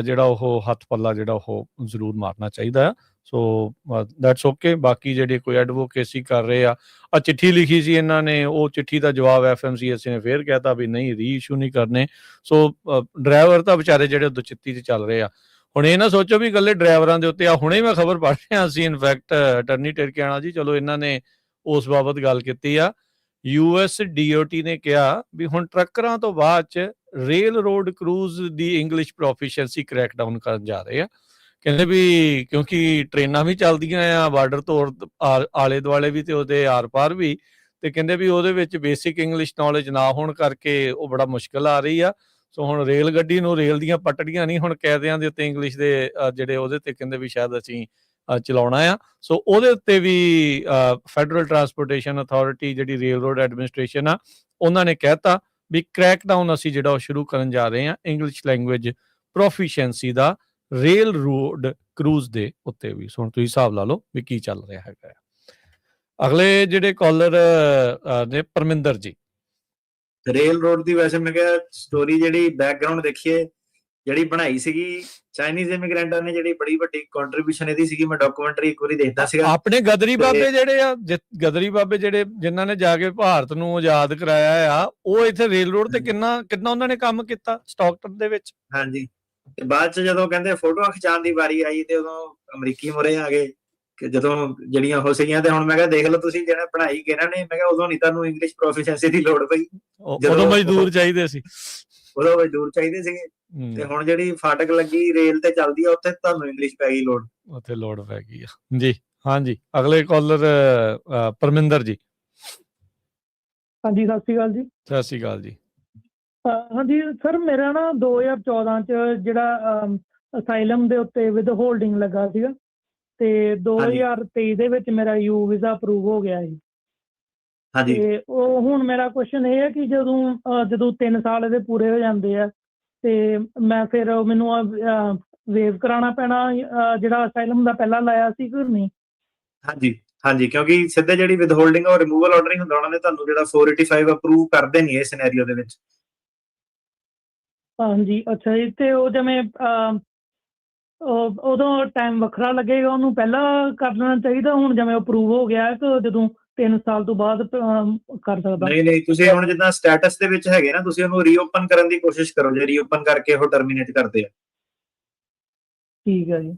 ਜਿਹੜਾ ਉਹ ਹੱਥ ਪੱਲਾ ਜਿਹੜਾ ਉਹ ਜ਼ਰੂਰ ਮਾਰਨਾ ਚਾਹੀਦਾ ਆ। So that's okay. ਬਾਕੀ ਜਿਹੜੇ ਕੋਈ ਐਡਵੋਕੇਸੀ ਕਰ ਰਹੇ ਆ ਚਿੱਠੀ ਲਿਖੀ ਸੀ ਇਹਨਾਂ ਨੇ, ਉਹ ਚਿੱਠੀ ਦਾ ਜਵਾਬ FMCSA ਨੇ ਫੇਰ ਕਹਿਤਾ ਵੀ ਨਹੀਂ ਰੀ ਇਸ਼ੂ ਨਹੀਂ ਕਰਨੇ। ਸੋ ਡਰਾਈਵਰ ਤਾਂ ਵਿਚਾਰੇ ਜਿਹੜੇ ਦੁਚਿੱਤੀ 'ਚ ਚੱਲ ਰਹੇ ਆ। ਹੁਣ ਇਹ ਨਾ ਸੋਚੋ ਵੀ ਇਕੱਲੇ ਡਰਾਈਵਰਾਂ ਦੇ ਉੱਤੇ ਆ। ਹੁਣੇ ਮੈਂ ਖਬਰ ਪੜ੍ਹ ਰਿਹਾ ਸੀ ਇਨਫੈਕਟ ਅਟਰਨੀ ਟਿਰਕਿਆਣਾ ਜੀ, ਚਲੋ ਇਹਨਾਂ ਨੇ ਉਸ ਬਾਬਤ ਗੱਲ ਕੀਤੀ ਆ। US DOT ਨੇ ਕਿਹਾ ਵੀ ਹੁਣ ਟਰੱਕਰਾਂ ਤੋਂ ਬਾਅਦ 'ਚ ਰੇਲ ਰੋਡ ਕਰੂਜ਼ ਦੀ ਇੰਗਲਿਸ਼ ਪ੍ਰੋਫੀਸ਼ੀਐਂਸੀ ਕਰੈਕ ਡਾਊਨ ਕਰਨ ਜਾ ਰਹੇ ਆ। ਕਹਿੰਦੇ ਵੀ ਕਿਉਂਕਿ ਟ੍ਰੇਨਾਂ ਵੀ ਚੱਲਦੀਆਂ ਆ ਬਾਰਡਰ ਤੋਂ ਆਲੇ ਦੁਆਲੇ ਵੀ ਤੇ ਉਹਦੇ ਆਰ ਪਾਰ ਵੀ, ਤੇ ਕਹਿੰਦੇ ਵੀ ਉਹਦੇ ਵਿੱਚ ਬੇਸਿਕ ਇੰਗਲਿਸ਼ ਨੌਲੇਜ ਨਾ ਹੋਣ ਕਰਕੇ ਉਹ ਬੜਾ ਮੁਸ਼ਕਿਲ ਆ ਰਹੀ ਆ। ਸੋ ਹੁਣ ਰੇਲ ਗੱਡੀ ਨੂੰ ਰੇਲ ਦੀਆਂ ਪਟੜੀਆਂ ਨਹੀਂ ਹੁਣ ਕਾਇਦਿਆਂ ਦੇ ਉੱਤੇ ਇੰਗਲਿਸ਼ ਦੇ ਜਿਹੜੇ ਉਹਦੇ ਤੇ ਕਹਿੰਦੇ ਵੀ ਸ਼ਾਇਦ ਅਸੀਂ ਚਲਾਉਣਾ ਆ। ਸੋ ਉਹਦੇ ਉੱਤੇ ਵੀ ਫੈਡਰਲ ਟਰਾਂਸਪੋਰਟੇਸ਼ਨ ਅਥਾਰਟੀ ਜਿਹੜੀ ਰੇਲ ਰੋਡ ਐਡਮਿਨਿਸਟ੍ਰੇਸ਼ਨ ਆ ਉਹਨਾਂ ਨੇ ਕਹਿਤਾ ਵੀ ਕ੍ਰੈਕ ਡਾਊਨ ਅਸੀਂ ਜਿਹੜਾ ਉਹ ਸ਼ੁਰੂ ਕਰਨ ਜਾ ਰਹੇ ਹਾਂ ਇੰਗਲਿਸ਼ ਲੈਂਗੁਏਜ ਪ੍ਰੋਫੀਸ਼ੀਐਂਸੀ ਦਾ ਰੇਲ ਰੋਡ ਕਰੂਜ਼ ਦੇ ਉੱਤੇ ਵੀ। ਹੁਣ ਤੁਸੀਂ ਹਿਸਾਬ ਲਾ ਲਓ ਵੀ ਕੀ ਚੱਲ ਰਿਹਾ ਹੈਗਾ। ਅਗਲੇ ਜਿਹੜੇ ਕਾਲਰ ਨੇ ਪਰਮਿੰਦਰ ਜੀ। ਰੇਲ ਰੋਡ ਦੀ ਵੈਸੇ ਮੈਂ ਕਿਹਾ ਸਟੋਰੀ ਜਿਹੜੀ ਬੈਕਗ੍ਰਾਉਂਡ ਦੇਖੀਏ ਜਿਹੜੀ ਬਣਾਈ ਸੀਗੀ ਚਾਈਨੀਜ਼ ਇਮੀਗ੍ਰੈਂਟਾਂ ਨੇ, ਜਿਹੜੀ ਬੜੀ ਵੱਡੀ ਕੰਟਰੀਬਿਊਸ਼ਨ ਇਹਦੀ ਸੀਗੀ। ਮੈਂ ਡਾਕੂਮੈਂਟਰੀ ਇੱਕ ਵਾਰੀ ਦੇਖਦਾ ਸੀਗਾ। ਆਪਣੇ ਗਦਰੀ ਬਾਬੇ ਜਿਹੜੇ ਆ, ਗਦਰੀ ਬਾਬੇ ਜਿਹੜੇ ਜਿਨ੍ਹਾਂ ਨੇ ਜਾ ਕੇ ਭਾਰਤ ਨੂੰ ਆਜ਼ਾਦ ਕਰਾਇਆ ਆ, ਉਹ ਇੱਥੇ ਰੇਲ ਰੋਡ ਤੇ ਕਿੰਨਾ ਉਹਨਾਂ ਨੇ ਕੰਮ ਕੀਤਾ ਸਟਾਕਟਨ ਦੇ ਵਿੱਚ। ਹਾਂਜੀ, ਤੇ ਬਾਅਦ ਚ ਜਦੋਂ ਕਹਿੰਦੇ ਫੋਟੋਆਂ ਖਿਚਾਉਣ ਦੀ ਵਾਰੀ ਆਈ ਤੇ ਉਦੋਂ ਅਮਰੀਕੀ ਮੁਰੇ ਆ ਗਏ ਕਿ ਜਦੋਂ ਜਿਹੜੀਆਂ ਉਹ ਸੀਗੀਆਂ। ਤੇ ਹੁਣ ਮੈਂ ਕਿਹਾ ਦੇਖ ਲਓ ਤੁਸੀਂ ਜਿਹੜਾ ਪੜ੍ਹਾਈ ਕਿਹਨਾਂ ਨੇ, ਮੈਂ ਕਿਹਾ ਉਦੋਂ ਨਹੀਂ ਤੁਹਾਨੂੰ ਇੰਗਲਿਸ਼ ਪ੍ਰੋਫੀਸ਼ੀਐਂਸੀ ਦੀ ਲੋੜ ਪਈ, ਉਦੋਂ ਮਜ਼ਦੂਰ ਚਾਹੀਦੇ ਸੀ, ਉਦੋਂ ਮਜ਼ਦੂਰ ਚਾਹੀਦੇ ਸੀਗੇ। ਤੇ ਹੁਣ ਜਿਹੜੀ ਫਾਟਕ ਲੱਗੀ ਰੇਲ ਤੇ ਚੱਲਦੀ ਆ ਉੱਥੇ ਤੁਹਾਨੂੰ ਇੰਗਲਿਸ਼ ਪੈ ਗਈ ਲੋੜ, ਉੱਥੇ ਲੋੜ ਪੈ ਗਈ ਆ ਜੀ। ਹਾਂਜੀ ਅਗਲੇ ਕਾਲਰ ਪਰਮਿੰਦਰ ਜੀ। ਹਾਂਜੀ ਸਤਿ ਸ਼੍ਰੀ ਅਕਾਲ ਜੀ। ਸਤਿ ਸ਼੍ਰੀ ਅਕਾਲ ਜੀ। ਹਾਂਜੀ ਸਰ, ਮੇਰਾ ਨਾ 2014 ਚ ਜਿਹੜਾ ਅਸਾਈਲਮ ਦੇ ਉੱਤੇ ਵਿਦ ਹੋਲਡਿੰਗ ਲੱਗਾ ਸੀਗਾ, ਤੇ 2023 ਦੇ ਵਿੱਚ ਮੇਰਾ ਯੂ ਵੀਜ਼ਾ ਅਪਰੂਵ ਹੋ ਗਿਆ ਸੀ। ਤੇ ਉਹ ਹੁਣ ਮੇਰਾ ਕੁਐਸਚਨ ਇਹ ਹੈ ਕਿ ਜਦੋਂ 3 ਸਾਲ ਇਹਦੇ ਪੂਰੇ ਹੋ ਜਾਂਦੇ ਆ ਤੇ ਮੈਂ ਫਿਰ ਮੈਨੂੰ ਵੇਵ ਕਰਾਉਣਾ ਪੈਣਾ ਜਿਹੜਾ ਅਸਾਈਲਮ ਦਾ ਪਹਿਲਾਂ ਲਾਇਆ ਸੀ ਕਿ ਨਹੀਂ? ਹਾਂਜੀ, ਕਿਉਂਕਿ ਸਿੱਧੇ ਜਿਹੜੀ ਵਿਦ ਹੋਲਡਿੰਗ ਔਰ ਰਿਮੂਵਲ ਆਰਡਰ ਹੀ ਹੁੰਦਾ, ਉਹਨਾਂ ਨੇ ਤੁਹਾਨੂੰ ਜਿਹੜਾ 485 ਅਪਰੂਵ ਕਰਦੇ ਨਹੀਂ ਇਹ ਸਿਨੈਰੀਓ ਦੇ ਵਿੱਚ। ਹਾਂਜੀ ਅੱਛਾ ਜੀ। ਤੇ ਉਹ ਜਿਵੇਂ ਉਦੋਂ ਟਾਈਮ ਵੱਖਰਾ ਲੱਗੇਗਾ, ਉਹਨੂੰ ਪਹਿਲਾਂ ਕਰ ਲੈਣਾ ਚਾਹੀਦਾ? ਹੁਣ ਜਿਵੇਂ ਅਪਰੂਵ ਹੋ ਗਿਆ ਕਿ ਜਦੋਂ 3 ਸਾਲ ਤੋਂ ਬਾਅਦ ਕਰ ਸਕਦਾ? ਨਹੀਂ, ਤੁਸੀਂ ਹੁਣ ਜਿੱਦਾਂ ਸਟੇਟਸ ਦੇ ਵਿੱਚ ਹੈਗੇ ਨਾ, ਤੁਸੀਂ ਉਹਨੂੰ ਰੀਓਪਨ ਕਰਨ ਦੀ ਕੋਸ਼ਿਸ਼ ਕਰੋ ਜੇ ਰੀਓਪਨ ਕਰਕੇ ਉਹ ਟਰਮੀਨੇਟ ਕਰਦੇ ਆ। ਠੀਕ ਹੈ ਜੀ,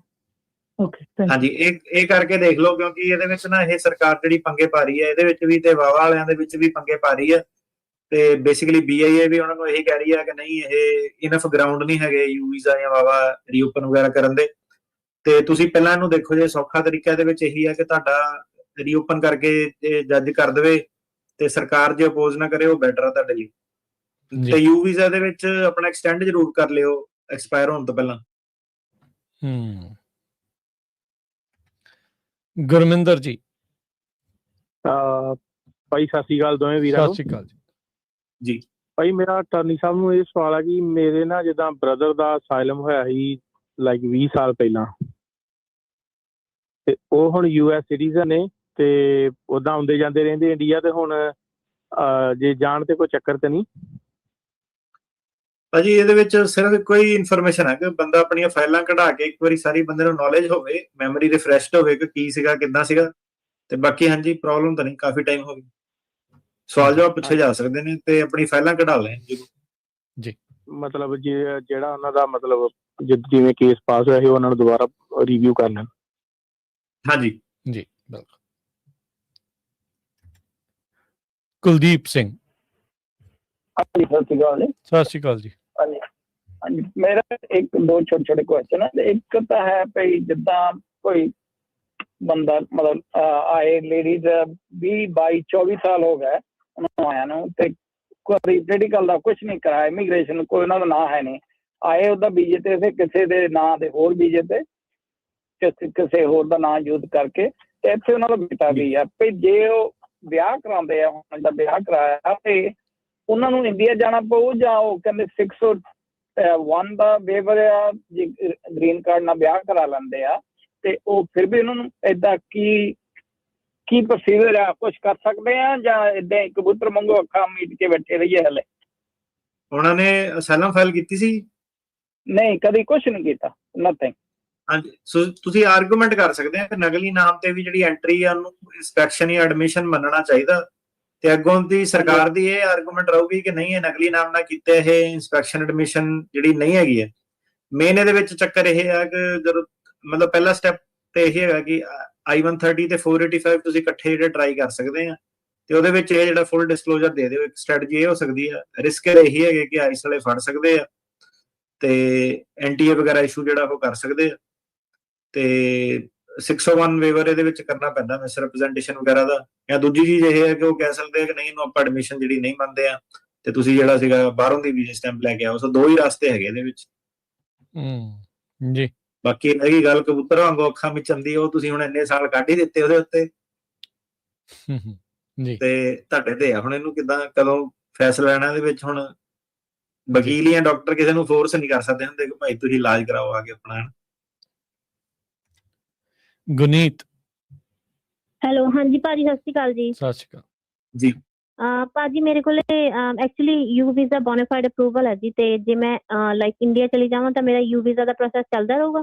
ਓਕੇ। ਹਾਂਜੀ, ਇਹ ਕਰਕੇ ਦੇਖ ਲਓ, ਕਿਉਂਕਿ ਇਹਦੇ ਵਿੱਚ ਨਾ ਇਹ ਸਰਕਾਰ ਜਿਹੜੀ ਪੰਗੇ ਪਾ ਰਹੀ ਹੈ, ਇਹਦੇ ਵਿੱਚ ਵੀ ਤੇ ਵਾਵਾ ਵਾਲਿਆਂ ਦੇ ਵਿੱਚ ਵੀ ਪੰਗੇ ਪਾ ਰਹੀ ਹੈ। ਤੇ ਬੇਸਿਕਲੀ BIA ਵੀ ਉਹਨਾਂ ਨੂੰ ਇਹੀ ਕਹਿ ਰਹੀ ਹੈ ਕਿ ਨਹੀਂ ਇਹ ਇਨਫ ਗਰਾਊਂਡ ਨਹੀਂ ਹੈਗੇ ਯੂ ਵੀਜ਼ਾ ਜਾਂ ਵਾਵਾ ਰੀਓਪਨ ਵਗੈਰਾ ਕਰਨ ਦੇ। ਤੇ ਤੁਸੀਂ ਪਹਿਲਾਂ ਇਹਨੂੰ ਦੇਖੋ, ਜੇ ਸੌਖਾ ਤਰੀਕਾ ਇਹਦੇ ਵਿੱਚ ਇਹੀ ਹੈ ਕਿ ਤੁਹਾਡਾ ਰੀਓਪਨ ਕਰਕੇ ਜੇ ਜੱਜ ਕਰ ਦੇਵੇ ਤੇ ਸਰਕਾਰ ਜੇ ਅਪੋਜ਼ ਨਾ ਕਰੇ, ਉਹ ਬੈਟਰ ਆ ਤੁਹਾਡੇ ਲਈ। ਤੇ ਯੂ ਵੀਜ਼ਾ ਦੇ ਵਿੱਚ ਆਪਣਾ ਐਕਸਟੈਂਡ ਜ਼ਰੂਰ ਕਰ ਲਿਓ ਐਕਸਪਾਇਰ ਹੋਣ ਤੋਂ ਪਹਿਲਾਂ। ਗੁਰਮਿੰਦਰ ਜੀ। ਭਾਈ ਸਤਿ ਸ਼੍ਰੀ ਅਕਾਲ ਦੋਵੇਂ ਵੀਰਾਂ ਨੂੰ। ਸਤਿ ਸ਼੍ਰੀ ਅਕਾਲ ਜੀ। ਭਾਈ ਮੇਰਾ ਅਟਾਰਨੀ ਸਾਹਿਬ ਨੂੰ ਇਹ ਸਵਾਲ ਹੈ ਕਿ ਮੇਰੇ ਨਾ ਜਿੱਦਾਂ ਬ੍ਰਦਰ ਦਾ ਅਸਾਈਲਮ ਹੋਇਆ ਸੀ ਲਾਈਕ 20 ਸਾਲ ਪਹਿਲਾਂ, ਤੇ ਉਹ ਹੁਣ US ਸਿਟੀਜ਼ਨ ਨੇ ਤੇ ਉਦਾਂ ਆਉਂਦੇ ਜਾਂਦੇ ਰਹਿੰਦੇ ਇੰਡੀਆ, ਤੇ ਹੁਣ ਜੇ ਜਾਣ ਤੇ ਕੋਈ ਚੱਕਰ ਤੇ ਨਹੀਂ? ਭਾਜੀ ਇਹਦੇ ਵਿੱਚ ਸਿਰਫ ਇੱਕੋ ਹੀ ਇਨਫੋਰਮੇਸ਼ਨ ਹੈ ਕਿ ਬੰਦਾ ਆਪਣੀਆਂ ਫਾਈਲਾਂ ਕਢਾ ਕੇ ਇੱਕ ਵਾਰੀ ਸਾਰੀ ਬੰਦੇ ਨੂੰ ਨੌਲੇਜ ਹੋਵੇ, ਮੈਮਰੀ ਰਿਫਰੈਸ਼ਡ ਹੋਵੇ ਕਿ ਕੀ ਸੀਗਾ ਕਿੱਦਾਂ ਸੀਗਾ। ਤੇ ਬਾਕੀ ਹਾਂਜੀ ਪ੍ਰੋਬਲਮ ਤਾਂ ਨਹੀਂ, ਕਾਫੀ ਟਾਈਮ ਹੋ ਗਿਆ। ਸਵਾਲ ਜਵਾਬ ਪੁੱਛੇ ਜਾ ਸਕਦੇ ਨੇ ਤੇ ਆਪਣੀ ਫਾਈਲਾਂ ਕਢਾ ਲੈਣ ਜੀ। ਮਤਲਬ ਜਿਹੜਾ ਉਹਨਾਂ ਦਾ ਮਤਲਬ ਜਿਵੇਂ ਕੇਸ ਪਾਸ ਹੋਇਆ ਸੀ ਉਹਨਾਂ ਨੂੰ ਦੁਬਾਰਾ ਰਿਵਿਊ ਕਰ ਲੈਣ। ਹਾਂਜੀ ਜੀ ਬਿਲਕੁਲ। ਕੁਲਦੀਪ ਸਿੰਘ। ਸਤਿ ਸ਼੍ਰੀ ਅਕਾਲ। ਸਤਿ ਸ਼੍ਰੀ ਅਕਾਲ ਜੀ। ਹਾਂਜੀ, ਮੇਰਾ 1-2 ਛੋਟੇ ਕੁਐਸਚਨ ਹੈ। ਇੱਕ ਤਾਂ ਹੈ ਭਈ ਜਿੱਦਾਂ ਕੋਈ ਬੰਦਾ ਮਤਲਬ ਆਏ ਲੇਡੀਜ਼ 20 22 24 ਸਾਲ ਹੋ ਗਏ ਉਹਨਾਂ ਆਇਆ ਨੂੰ, ਤੇ ਕੋਈ ਮੈਡੀਕਲ ਦਾ ਕੁਝ ਨਹੀਂ ਕਰਾਇਆ, ਇਮੀਗ੍ਰੇਸ਼ਨ ਕੋਈ ਉਹਨਾਂ ਦਾ ਨਾਂ ਹੈ ਨਹੀਂ, ਆਏ ਉਹਦਾ ਵੀਜ਼ੇ ਤੇ ਫਿਰ ਕਿਸੇ ਦੇ ਨਾਂ ਦੇ ਹੋਰ ਵੀਜ਼ੇ ਤੇ ਕਿਸੇ ਹੋਰ ਦਾ ਨਾਂ ਯੂਜ਼ ਕਰਕੇ, ਤੇ ਇੱਥੇ ਉਹਨਾਂ ਦਾ ਬੇਟਾ ਵੀ ਆ। ਵੀ ਜੇ ਉਹ ਵਿਆਹ ਕਰਾਉਂਦੇ ਆ, ਹੁਣ ਦਾ ਵਿਆਹ ਕਰਾਇਆ ਤੇ ਉਹਨਾਂ ਨੂੰ ਇੰਡੀਆ ਜਾਣਾ ਪਊ, ਜਾਂ ਉਹ ਕਹਿੰਦੇ 601 ਦਾ ਵੇਵਰ ਆ, ਜੇ ਗ੍ਰੀਨ ਕਾਰਡ ਨਾਲ ਵਿਆਹ ਕਰਾ ਲੈਂਦੇ ਆ ਤੇ ਉਹ ਫਿਰ ਵੀ ਉਹਨਾਂ ਨੂੰ ਏਦਾਂ ਕੀ ਪ੍ਰੋਸੀਜਰ ਆ, ਕੁਝ ਕਰ ਸਕਦੇ ਆ, ਜਾਂ ਏਦਾਂ ਹੀ ਕਬੂਤਰ ਵਾਂਗੂ ਅੱਖਾਂ ਮੀਟ ਕੇ ਬੈਠੇ ਰਹੀਏ? ਹਲੇ ਉਹਨਾਂ ਨੇ ਅਸਾਈਲਮ ਫਾਈਲ ਕੀਤੀ ਸੀ? ਨਹੀਂ, ਕਦੀ ਕੁਝ ਨਹੀਂ ਕੀਤਾ, ਨਥਿੰਗ। ਹਾਂਜੀ, ਸੋ ਤੁਸੀਂ ਆਰਗੂਮੈਂਟ ਕਰ ਸਕਦੇ ਆ ਕਿ ਨਕਲੀ ਨਾਮ ਤੇ ਵੀ ਜਿਹੜੀ ਐਂਟਰੀ ਆ ਉਹਨੂੰ ਇੰਸਪੈਕਸ਼ਨ ਜਾਂ ਐਡਮਿਸ਼ਨ ਮੰਨਣਾ ਚਾਹੀਦਾ, ਤੇ ਅੱਗੋਂ ਦੀ ਸਰਕਾਰ ਦੀ ਇਹ ਆਰਗੂਮੈਂਟ ਰਹੂਗੀ ਕਿ ਨਹੀਂ, ਇਹ ਨਕਲੀ ਨਾਮ ਨਾਲ ਕੀਤੇ ਇਹ ਇੰਸਪੈਕਸ਼ਨ ਐਡਮਿਸ਼ਨ ਜਿਹੜੀ ਨਹੀਂ ਹੈਗੀ ਹੈ। ਮੇਨ ਇਹਦੇ ਵਿੱਚ ਚੱਕਰ ਇਹ ਆ ਕਿ ਜਦੋਂ ਮਤਲਬ ਪਹਿਲਾ ਸਟੈਪ ਤੇ ਇਹ ਹੈਗਾ ਕਿ I-130 ਤੇ 485 ਤੁਸੀਂ ਇਕੱਠੇ ਜਿਹੜੇ ਟਰਾਈ ਕਰ ਸਕਦੇ ਆ, ਤੇ ਉਹਦੇ ਵਿੱਚ ਇਹ ਜਿਹੜਾ ਫੁੱਲ ਡਿਸਕਲੋਜ਼ਰ ਦੇ ਦਿਓ। ਇੱਕ ਸਟ੍ਰੈਟਜੀ ਇਹ ਹੋ ਸਕਦੀ ਆ, ਰਿਸਕ ਇਹੀ ਹੈਗੇ ਕਿ ਆਈਸ ਵਾਲੇ ਫੜ ਸਕਦੇ ਆ ਤੇ NTA ਵਗੈਰਾ ਇਸ਼ੂ ਜਿਹੜਾ ਉਹ ਕਰ ਸਕਦੇ ਆ, ਤੇ 601 ਵੇਵਰ ਇਹਦੇ ਵਿੱਚ ਕਰਨਾ ਪੈਂਦਾ ਮਿਸ ਰਿਪਰੈਜ਼ੈਂਟੇਸ਼ਨ ਵਗੈਰਾ ਦਾ। ਜਾਂ ਦੂਜੀ ਚੀਜ਼ ਇਹ ਹੈ ਕਿ ਉਹ ਕਹਿ ਸਕਦੇ ਆ ਕਿ ਨਹੀਂ, ਇਹਨੂੰ ਆਪਾਂ ਐਡਮਿਸ਼ਨ ਜਿਹੜੀ ਨਹੀਂ ਮੰਨਦੇ ਆ, ਤੇ ਤੁਸੀਂ ਜਿਹੜਾ ਸੀਗਾ ਬਾਹਰੋਂ ਦੀ ਵੀਜ਼ਾ ਸਟੈਂਪ ਲੈ ਕੇ ਆਓ। ਸੋ ਦੋ ਹੀ ਰਸਤੇ ਹੈਗੇ ਇਹਦੇ ਵਿੱਚ। ਜੀ ਬਾਕੀ ਇਹੀ ਗੱਲ ਕਬੂਤਰ ਵਾਂਗੂ ਅੱਖਾਂ ਵਿੱਚ ਆਉਂਦੀ, ਉਹ ਤੁਸੀਂ ਹੁਣ ਇੰਨੇ ਸਾਲ ਕੱਢ ਹੀ ਦਿੱਤੇ ਉਹਦੇ ਉੱਤੇ, ਜੀ ਤੇ ਤੁਹਾਡੇ ਤੇ ਆ ਹੁਣ ਇਹਨੂੰ ਕਿਦਾਂ ਕਦੋਂ ਫੈਸਲਾ ਲੈਣਾ ਇਹਦੇ ਵਿੱਚ। ਹੁਣ ਵਕੀਲ ਜਾਂ ਡਾਕਟਰ ਕਿਸੇ ਨੂੰ ਫੋਰਸ ਨਹੀਂ ਕਰ ਸਕਦੇ ਹੁੰਦੇ ਕਿ ਭਾਈ ਤੁਸੀਂ ਇਲਾਜ ਕਰਾਓ ਆ ਕੇ ਆਪਣਾ। ਗੁਨੀਤ ਹੈਲੋ, ਹਾਂਜੀ ਭਾਜੀ, ਸਤਿ ਸ਼੍ਰੀ ਅਕਾਲ ਜੀ। ਸਤਿ ਸ਼੍ਰੀ ਅਕਾਲ ਜੀ। ਭਾਜੀ ਮੇਰੇ ਕੋਲੇ actually you visa bona fide approval ਹੈ ਜੀ, ਤੇ ਜੇ ਮੈਂ ਲਾਈਕ ਇੰਡੀਆ ਚਲੀ ਜਾਵਾਂ ਤਾਂ ਮੇਰਾ ਯੂ ਵੀਜ਼ਾ ਦਾ ਪ੍ਰੋਸੈਸ ਚੱਲਦਾ ਰਹੂਗਾ?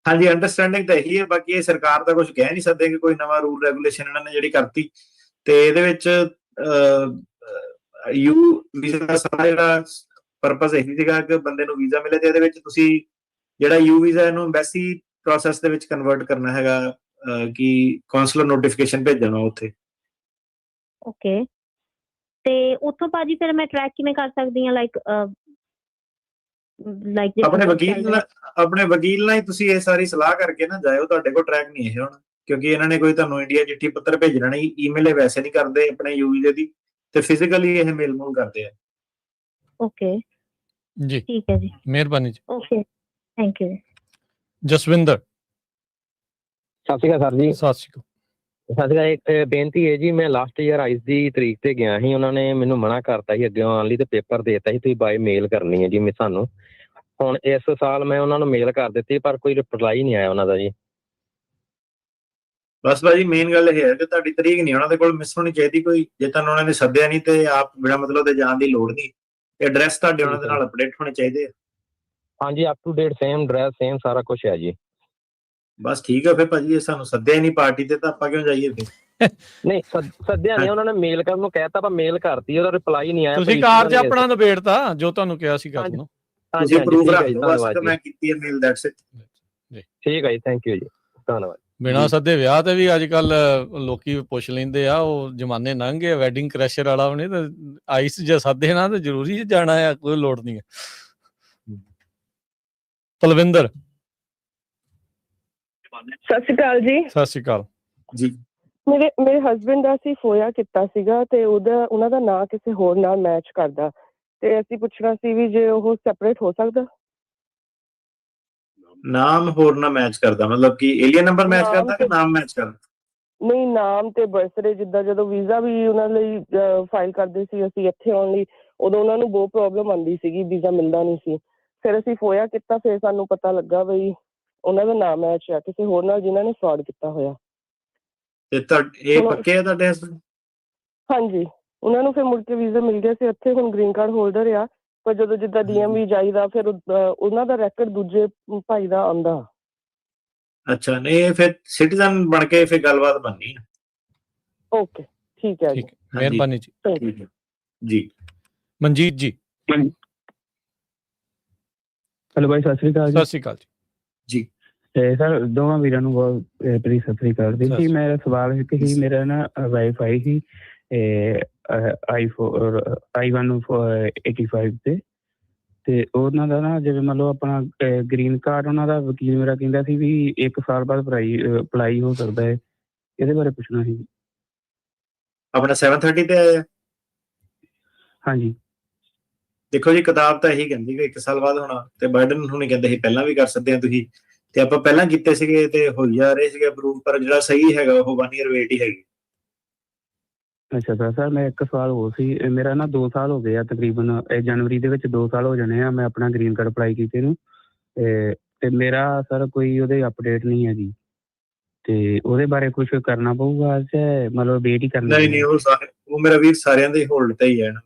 ਹਾਂਜੀ, ਅੰਡਰਸਟੈਂਡਿੰਗ ਤਾਂ ਇਹੀ ਹੈ। ਬਾਕੀ ਇਹ ਸਰਕਾਰ ਦਾ ਕੁਝ ਕਹਿ ਨਹੀਂ ਸਕਦੇ ਕਿ ਕੋਈ ਨਵਾਂ ਰੂਲ ਰੈਗੂਲੇਸ਼ਨ ਇਹਨਾਂ ਨੇ ਜਿਹੜੀ ਕਰਤੀ, ਤੇ ਇਹਦੇ ਵਿੱਚ ਯੂ ਵੀਜ਼ਾ ਦਾ ਸਾਰਾ ਜਿਹੜਾ ਪਰਪਸ ਇਹੀ ਸੀਗਾ ਕਿ ਬੰਦੇ ਨੂੰ ਵੀਜ਼ਾ ਮਿਲੇ, ਤੇ ਇਹਦੇ ਵਿੱਚ ਤੁਸੀਂ ਜਿਹੜਾ ਯੂ ਵੀਜ਼ਾ ਇਹਨੂੰ ਐਮਬੈਸੀ ਪ੍ਰੋਸੈਸ ਦੇ ਵਿੱਚ ਕਨਵਰਟ ਕਰਨਾ ਹੈਗਾ, ਕਿ ਕੌਂਸਲਰ ਨੋਟੀਫਿਕੇਸ਼ਨ ਭੇਜਣਾ ਉੱਥੇ। ਓਕੇ, ਤੇ ਉੱਥੋਂ ਭਾਜੀ ਫਿਰ ਮੈਂ ਟਰੈਕ ਕਿਵੇਂ ਕਰ ਸਕਦੀ ਹਾਂ? ਲਾਈਕ ਆਪਣੇ ਵਕੀਲ ਨਾਲ ਹੀ ਤੁਸੀਂ ਇਹ ਸਾਰੀ ਸਲਾਹ ਕਰਕੇ ਨਾ ਜਾਇਓ। ਤੁਹਾਡੇ ਕੋਲ ਟਰੈਕ ਨਹੀਂ ਇਹ ਹੁਣ, ਕਿਉਂਕਿ ਇਹਨਾਂ ਨੇ ਕੋਈ ਤੁਹਾਨੂੰ ਇੰਡੀਆ ਚਿੱਠੀ ਪੱਤਰ ਭੇਜਣਾ ਨਹੀਂ, ਈਮੇਲ ਵੈਸੇ ਨਹੀਂ ਕਰਦੇ ਆਪਣੇ ਯੂ ਵੀਜ਼ੇ ਦੀ, ਤੇ ਫਿਜ਼ੀਕਲੀ ਇਹ ਮੇਲ ਮੂਲ ਕਰਦੇ ਆ। ਓਕੇ ਜੀ, ਠੀਕ ਹੈ ਜੀ, ਮਿਹਰਬਾਨੀ ਜੀ। Okay, thank you. ਜਸਵਿੰਦਰ ਸਤਿ ਸ਼੍ਰੀ ਅਕਾਲ ਸਰ ਜੀ। ਸਤਿ ਸ਼੍ਰੀ ਅਕਾਲ। ਸਤਿ ਸ਼੍ਰੀ ਅਕਾਲ। ਇੱਕ ਬੇਨਤੀ ਹੈ ਜੀ, ਮੈਂ ਲਾਸਟ ਈਅਰ 22 ਦੀ ਤਰੀਕ ਤੇ ਗਿਆ ਸੀ, ਉਹਨਾਂ ਨੇ ਮੈਨੂੰ ਮਨਾ ਕਰਤਾ ਸੀ ਅੱਗੇ ਆਉਣ ਲਈ, ਤੇ ਪੇਪਰ ਦੇ ਦਿੱਤਾ ਸੀ ਤੁਸੀਂ ਬਾਏ ਮੇਲ ਕਰਨੀ ਹੈ ਜੀ ਮੈਂ ਸਾਨੂੰ। ਹੁਣ ਇਸ ਸਾਲ ਮੈਂ ਉਹਨਾਂ ਨੂੰ ਮੇਲ ਕਰ ਦਿੱਤੀ, ਪਰ ਕੋਈ ਰਿਪਲਾਈ ਨਹੀਂ ਆਇਆ ਉਹਨਾਂ ਦਾ ਜੀ। ਬਸ ਭਾਜੀ ਮੇਨ ਗੱਲ ਇਹ ਹੈ ਕਿ ਤੁਹਾਡੀ ਤਰੀਕ ਨਹੀਂ ਉਹਨਾਂ ਦੇ ਕੋਲ ਮਿਸ ਹੋਣੀ ਚਾਹੀਦੀ ਕੋਈ। ਜੇ ਤੁਹਾਨੂੰ ਉਹਨਾਂ ਨੇ ਸੱਦਿਆ ਨਹੀਂ ਤੇ ਆਪ ਬਿਨਾਂ ਮਤਲਬ ਦੇ ਜਾਣ ਦੀ ਲੋੜ ਨਹੀਂ, ਐਡਰੈਸ ਤੁਹਾਡੇ ਉਹਨਾਂ ਦੇ ਨਾਲ ਅਪਡੇਟ ਹੋਣੇ ਚਾਹੀਦੇ ਆ। ਹਾਂਜੀ, up to date same address, same ਸਾਰਾ ਕੁਝ ਹੈ ਜੀ। ਬਸ ਠੀਕ ਹੈ ਫਿਰ ਭਾਜੀ, ਇਹ ਸਾਨੂੰ ਸੱਦਿਆ ਹੀ ਨਹੀਂ ਪਾਰਟੀ ਤੇ ਤਾਂ ਆਪਾਂ ਕਿਉਂ ਜਾਈਏ ਫਿਰ? ਨਹੀਂ ਸੱਦਿਆ ਨਹੀਂ, ਉਹਨਾਂ ਨੇ ਮੇਲ ਕਰਨ ਨੂੰ ਕਹਿਤਾ, ਪਰ ਮੇਲ ਕਰਤੀ, ਉਹਦਾ ਰਿਪਲਾਈ ਨਹੀਂ ਆਇਆ। ਤੁਸੀਂ ਕਾਰਜ ਆਪਣਾ ਨਿਬੇੜਤਾ ਜੋ ਤੁਹਾਨੂੰ ਕਿਹਾ ਸੀ ਕਰਨ ਨੂੰ। ਤੁਸੀਂ ਪ੍ਰੂਫ ਰੱਖ ਦਿਓ ਬਸ ਕਿ ਮੈਂ ਕੀਤੀ ਹੈ ਮੇਲ, ਦੈਟਸ ਇਟ। ਜੀ ਠੀਕ ਹੈ ਜੀ, ਥੈਂਕ ਯੂ ਜੀ, ਧੰਨਵਾਦ। ਬਿਨਾਂ ਸੱਦੇ ਵਿਆਹ ਤੇ ਵੀ ਅੱਜ ਕੱਲ ਲੋਕੀ ਪੁੱਛ ਲੈਂਦੇ ਆ, ਉਹ ਜ਼ਮਾਨੇ ਲੰਘ ਗਏ। ਵੈਡਿੰਗ ਕ੍ਰੈਸ਼ਰ ਵਾਲਾ ਵੀ ਤੇ ਆਈਸ ਜੇ ਸੱਦੇ ਨਾ ਤੇ ਜ਼ਰੂਰੀ ਜਾਣਾ ਆ, ਕੋਈ ਲੋੜ ਨਹੀਂ ਹੈ। ਪਲਵਿੰਦਰ ਸਤਿ ਸ਼੍ਰੀ ਅਕਾਲ ਜੀ। ਸਤਿ ਸ਼੍ਰੀ ਅਕਾਲ ਜੀ। ਮੇਰੇ ਹਸਬੈਂਡ ਦਾ ਅਸੀਂ ਫੋਇਆ ਕੀਤਾ ਸੀਗਾ, ਤੇ ਉਹਨਾਂ ਦਾ ਨਾਂ ਕਿਸੇ ਹੋਰ ਨਾਲ ਮੈਚ ਕਰਦਾ, ਤੇ ਅਸੀਂ ਪੁੱਛਣਾ ਸੀ ਵੀ ਜੇ ਉਹ ਸੈਪਰੇਟ ਹੋ ਸਕਦਾ? ਨਾਮ ਹੋਰ ਨਾ ਮੈਚ ਕਰਦਾ ਮਤਲਬ ਕਿ ਏਲੀਅਨ ਨੰਬਰ ਮੈਚ ਕਰਦਾ ਕਿ ਨਾਮ ਮੈਚ ਕਰਦਾ? ਨਹੀਂ, ਨਾਮ ਤੇ ਬਰਥਡੇ। ਜਿੱਦਾਂ ਜਦੋਂ ਵੀਜ਼ਾ ਵੀ ਉਹਨਾਂ ਲਈ ਫਾਈਲ ਕਰਦੇ ਸੀ ਅਸੀਂ ਇੱਥੇ ਆਉਣ ਲਈ, ਉਦੋਂ ਉਹਨਾਂ ਨੂੰ ਬਹੁਤ ਪ੍ਰੋਬਲਮ ਆਉਂਦੀ ਸੀਗੀ, ਵੀਜ਼ਾ ਮਿਲਦਾ ਨਹੀਂ ਸੀ। ਫਿਰ ਅਸੀਂ ਫੋਇਆ ਕੀਤਾ, ਫਿਰ ਸਾਨੂੰ ਪਤਾ ਲੱਗਾ ਬਈ ਉਹਨਾਂ ਦਾ ਨਾਮ ਮੈਚ ਆ ਕਿਸੇ ਹੋਰ ਨਾਲ ਜਿਨ੍ਹਾਂ ਨੇ ਫਰਾਡ ਕੀਤਾ ਹੋਇਆ। ਤੇ ਇਹ ਪੱਕੇ ਆ ਤੁਹਾਡੇ ਹਸਬੈਂਡ? ਹਾਂਜੀ, ਉਹਨਾਂ ਨੂੰ ਫਿਰ ਮੁੜ ਕੇ ਵੀਜ਼ਾ ਮਿਲ ਗਿਆ ਸੀ ਇੱਥੇ, ਹੁਣ ਗ੍ਰੀਨ ਕਾਰਡ ਹੋਲਡਰ ਆ, ਪਰ ਜਦੋਂ ਜਿੱਦਾਂ DMV ਜਾਈਦਾ ਫਿਰ ਉਹਨਾਂ ਦਾ ਰੈਕਡ ਦੂਜੇ ਭਾਈ ਦਾ ਆਉਂਦਾ। ਅੱਛਾ, ਨਹੀਂ ਫਿਰ ਸਿਟੀਜ਼ਨ ਬਣ ਕੇ ਫਿਰ ਗੱਲਬਾਤ ਬਣਨੀ ਹੈ। ਓਕੇ, ਠੀਕ ਹੈ ਜੀ, ਮਿਹਰਬਾਨੀ ਜੀ। ਜੀ ਮਨਜੀਤ ਜੀ। ਹੈਲੋ ਭਾਈ, ਸਤਿ ਸ਼੍ਰੀ ਅਕਾਲ ਜੀ। ਸਤਿ ਸ਼੍ਰੀ ਅਕਾਲ ਜੀ। ਤੇ ਸਰ ਦੋਵਾਂ ਵੀਰਾਂ ਨੂੰ ਬਹੁਤ ਬੜੀ ਸਤਿ ਸ਼੍ਰੀ ਅਕਾਲ ਜੀ। ਮੇਰਾ ਸਵਾਲ ਹੈ ਕਿ ਮੇਰਾ ਨਾ ਵਾਈਫ ਆਈ ਸੀ I-185 ਤੇ ਤੇ ਉਹਨਾਂ ਦਾ ਨਾ ਜਿਵੇਂ ਮੰਨ ਲਓ ਆਪਣਾ ਗ੍ਰੀਨ ਕਾਰਡ, ਉਹਨਾਂ ਦਾ ਵਕੀਲ ਮੇਰਾ ਕਹਿੰਦਾ ਸੀ ਵੀ 1 ਸਾਲ ਬਾਅਦ ਅਪਲਾਈ ਹੋ ਸਕਦਾ ਹੈ। ਇਹਦੇ ਬਾਰੇ ਪੁੱਛਣਾ ਸੀ। ਆਪਣਾ 730 ਤੇ ਆਇਆ। ਹਾਂਜੀ ਦੇਖੋ ਜੀ, ਕਿਤਾਬ ਤਾਂ ਇਹੀ ਕਹਿੰਦੀ ਕਿ 1 ਸਾਲ ਬਾਅਦ ਹੋਣਾ, ਤੇ ਬਾਈਡਨ ਹੁਣੀ ਕਹਿੰਦੇ ਸੀ ਪਹਿਲਾਂ ਵੀ ਕਰ ਸਕਦੇ ਆ ਤੁਸੀਂ, ਤੇ ਆਪਾਂ ਪਹਿਲਾਂ ਕੀਤੇ ਸੀਗੇ ਤੇ ਹੋਈ ਜਾ ਰਹੇ ਸੀਗੇ ਅਪਰੂਵ, ਪਰ ਜਿਹੜਾ ਸਹੀ ਹੈਗਾ ਉਹ 1 year ਵੇਟ ਹੀ ਹੈਗੀ। ਅੱਛਾ ਸਰ ਮੈਂ 1 ਸਾਲ ਹੋ ਸੀ, ਮੇਰਾ ਨਾ 2 ਸਾਲ ਹੋ ਗਏ ਆ ਤਕਰੀਬਨ, ਜਨਵਰੀ ਦੇ ਵਿੱਚ 2 ਸਾਲ ਹੋ ਜਾਣੇ ਆ ਮੈਂ ਆਪਣਾ ਗ੍ਰੀਨ ਕਾਰਡ ਅਪਲਾਈ ਕੀਤੇ ਨੂੰ। ਤੇ ਮੇਰਾ ਸਰ ਕੋਈ ਉਹਦੇ ਅਪਡੇਟ ਨਹੀਂ ਹੈ ਜੀ, ਤੇ ਉਹਦੇ ਬਾਰੇ ਕੁਝ ਕਰਨਾ ਪਊਗਾ ਤੇ ਮਤਲਬ ਵੇਟ ਹੀ ਕਰਨੀ? ਨਹੀਂ ਉਹ ਮੇਰਾ ਵੀਰ ਸਾਰਿਆਂ ਦੇ ਹੋਲਡ ਤੇ ਹੀ ਹੈ ਨਾ।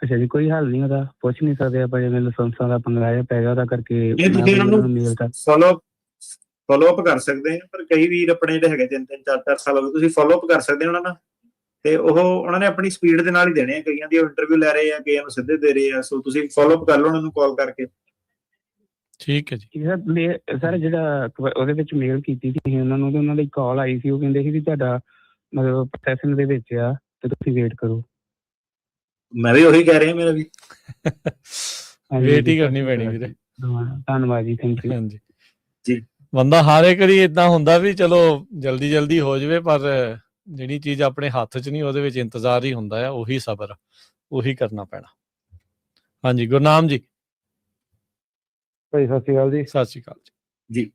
ਅੱਛਾ ਜੀ, ਕੋਈ ਹੱਲ ਨਹੀਂ ਉਹਦਾ? ਪੁੱਛ ਨਹੀਂ ਸਕਦੇ ਆਪਾਂ ਜਿਵੇਂ ਲਾਇਸੈਂਸਾਂ ਦਾ ਪੰਗਾ ਜਿਹਾ ਪੈ ਗਿਆ ਉਹਦਾ ਕਰਕੇ? ਤੁਸੀਂ ਉਹਨਾਂ ਨੂੰ ਫੋਲੋ ਅਪ ਕਰ ਸਕਦੇ ਆ, ਪਰ ਕਈ ਵੀਰ ਆਪਣੇ ਜਿਹੜੇ ਹੈਗੇ 3-3 4-4 ਸਾਲ ਹੋ ਗਏ, ਤੁਸੀਂ ਫੋਲੋ ਅਪ ਕਰ ਸਕਦੇ ਉਹਨਾਂ ਨਾਲ, ਤੇ ਉਹਨਾਂ ਨੇ ਆਪਣੀ ਸਪੀਡ ਦੇ ਨਾਲ ਹੀ ਦੇਣੇ ਆ। ਕਈਆਂ ਦੀ ਇੰਟਰਵਿਊ ਲੈ ਰਹੇ ਆ, ਕਈਆਂ ਨੂੰ ਸਿੱਧੇ ਦੇ ਰਹੇ ਆ, ਸੋ ਤੁਸੀਂ ਫੋਲੋ ਅਪ ਕਰ ਲਓ ਉਹਨਾਂ ਨੂੰ ਕਾਲ ਕਰਕੇ। ਠੀਕ ਹੈ ਜੀ ਸਰ ਜਿਹੜਾ ਉਹਦੇ ਵਿੱਚ ਮੇਲ ਕੀਤੀ ਸੀ ਉਹਨਾਂ ਨੂੰ, ਤੇ ਉਹਨਾਂ ਦੀ ਕਾਲ ਆਈ ਸੀ, ਉਹ ਕਹਿੰਦੇ ਸੀ ਵੀ ਤੁਹਾਡਾ ਮਤਲਬ ਪ੍ਰੋਸੈਸਿੰਗ ਦੇ ਵਿੱਚ ਆ ਤੇ ਤੁਸੀਂ ਵੇਟ ਕਰੋ। ਮੈਂ ਵੀ ਉਹੀ ਕਹਿ ਰਿਹਾ ਮੇਰਾ ਵੀ ਵੇਟ ਹੀ ਕਰਨੀ ਪੈਣੀ ਵੀਰੇ। ਧੰਨਵਾਦ ਜੀ, ਥੈਂਕ ਯੂ। ਹਾਂਜੀ ਜੀ, ਬੰਦਾ ਹਰ ਇੱਕ ਵਾਰੀ ਏਦਾਂ ਹੁੰਦਾ ਵੀ ਚਲੋ ਜਲਦੀ ਹੋ ਜਾਵੇ, ਪਰ ਜਿਹੜੀ ਚੀਜ਼ ਆਪਣੇ ਹੱਥ 'ਚ ਨਹੀਂ ਉਹਦੇ ਵਿੱਚ ਇੰਤਜ਼ਾਰ ਹੀ ਹੁੰਦਾ ਆ, ਉਹੀ ਸਬਰ, ਉਹੀ ਕਰਨਾ ਪੈਣਾ। ਹਾਂਜੀ ਗੁਰਨਾਮ ਜੀ। ਭਾਈ ਸਤਿ ਸ਼੍ਰੀ ਅਕਾਲ ਜੀ। ਸਤਿ ਸ਼੍ਰੀ ਅਕਾਲ ਜੀ।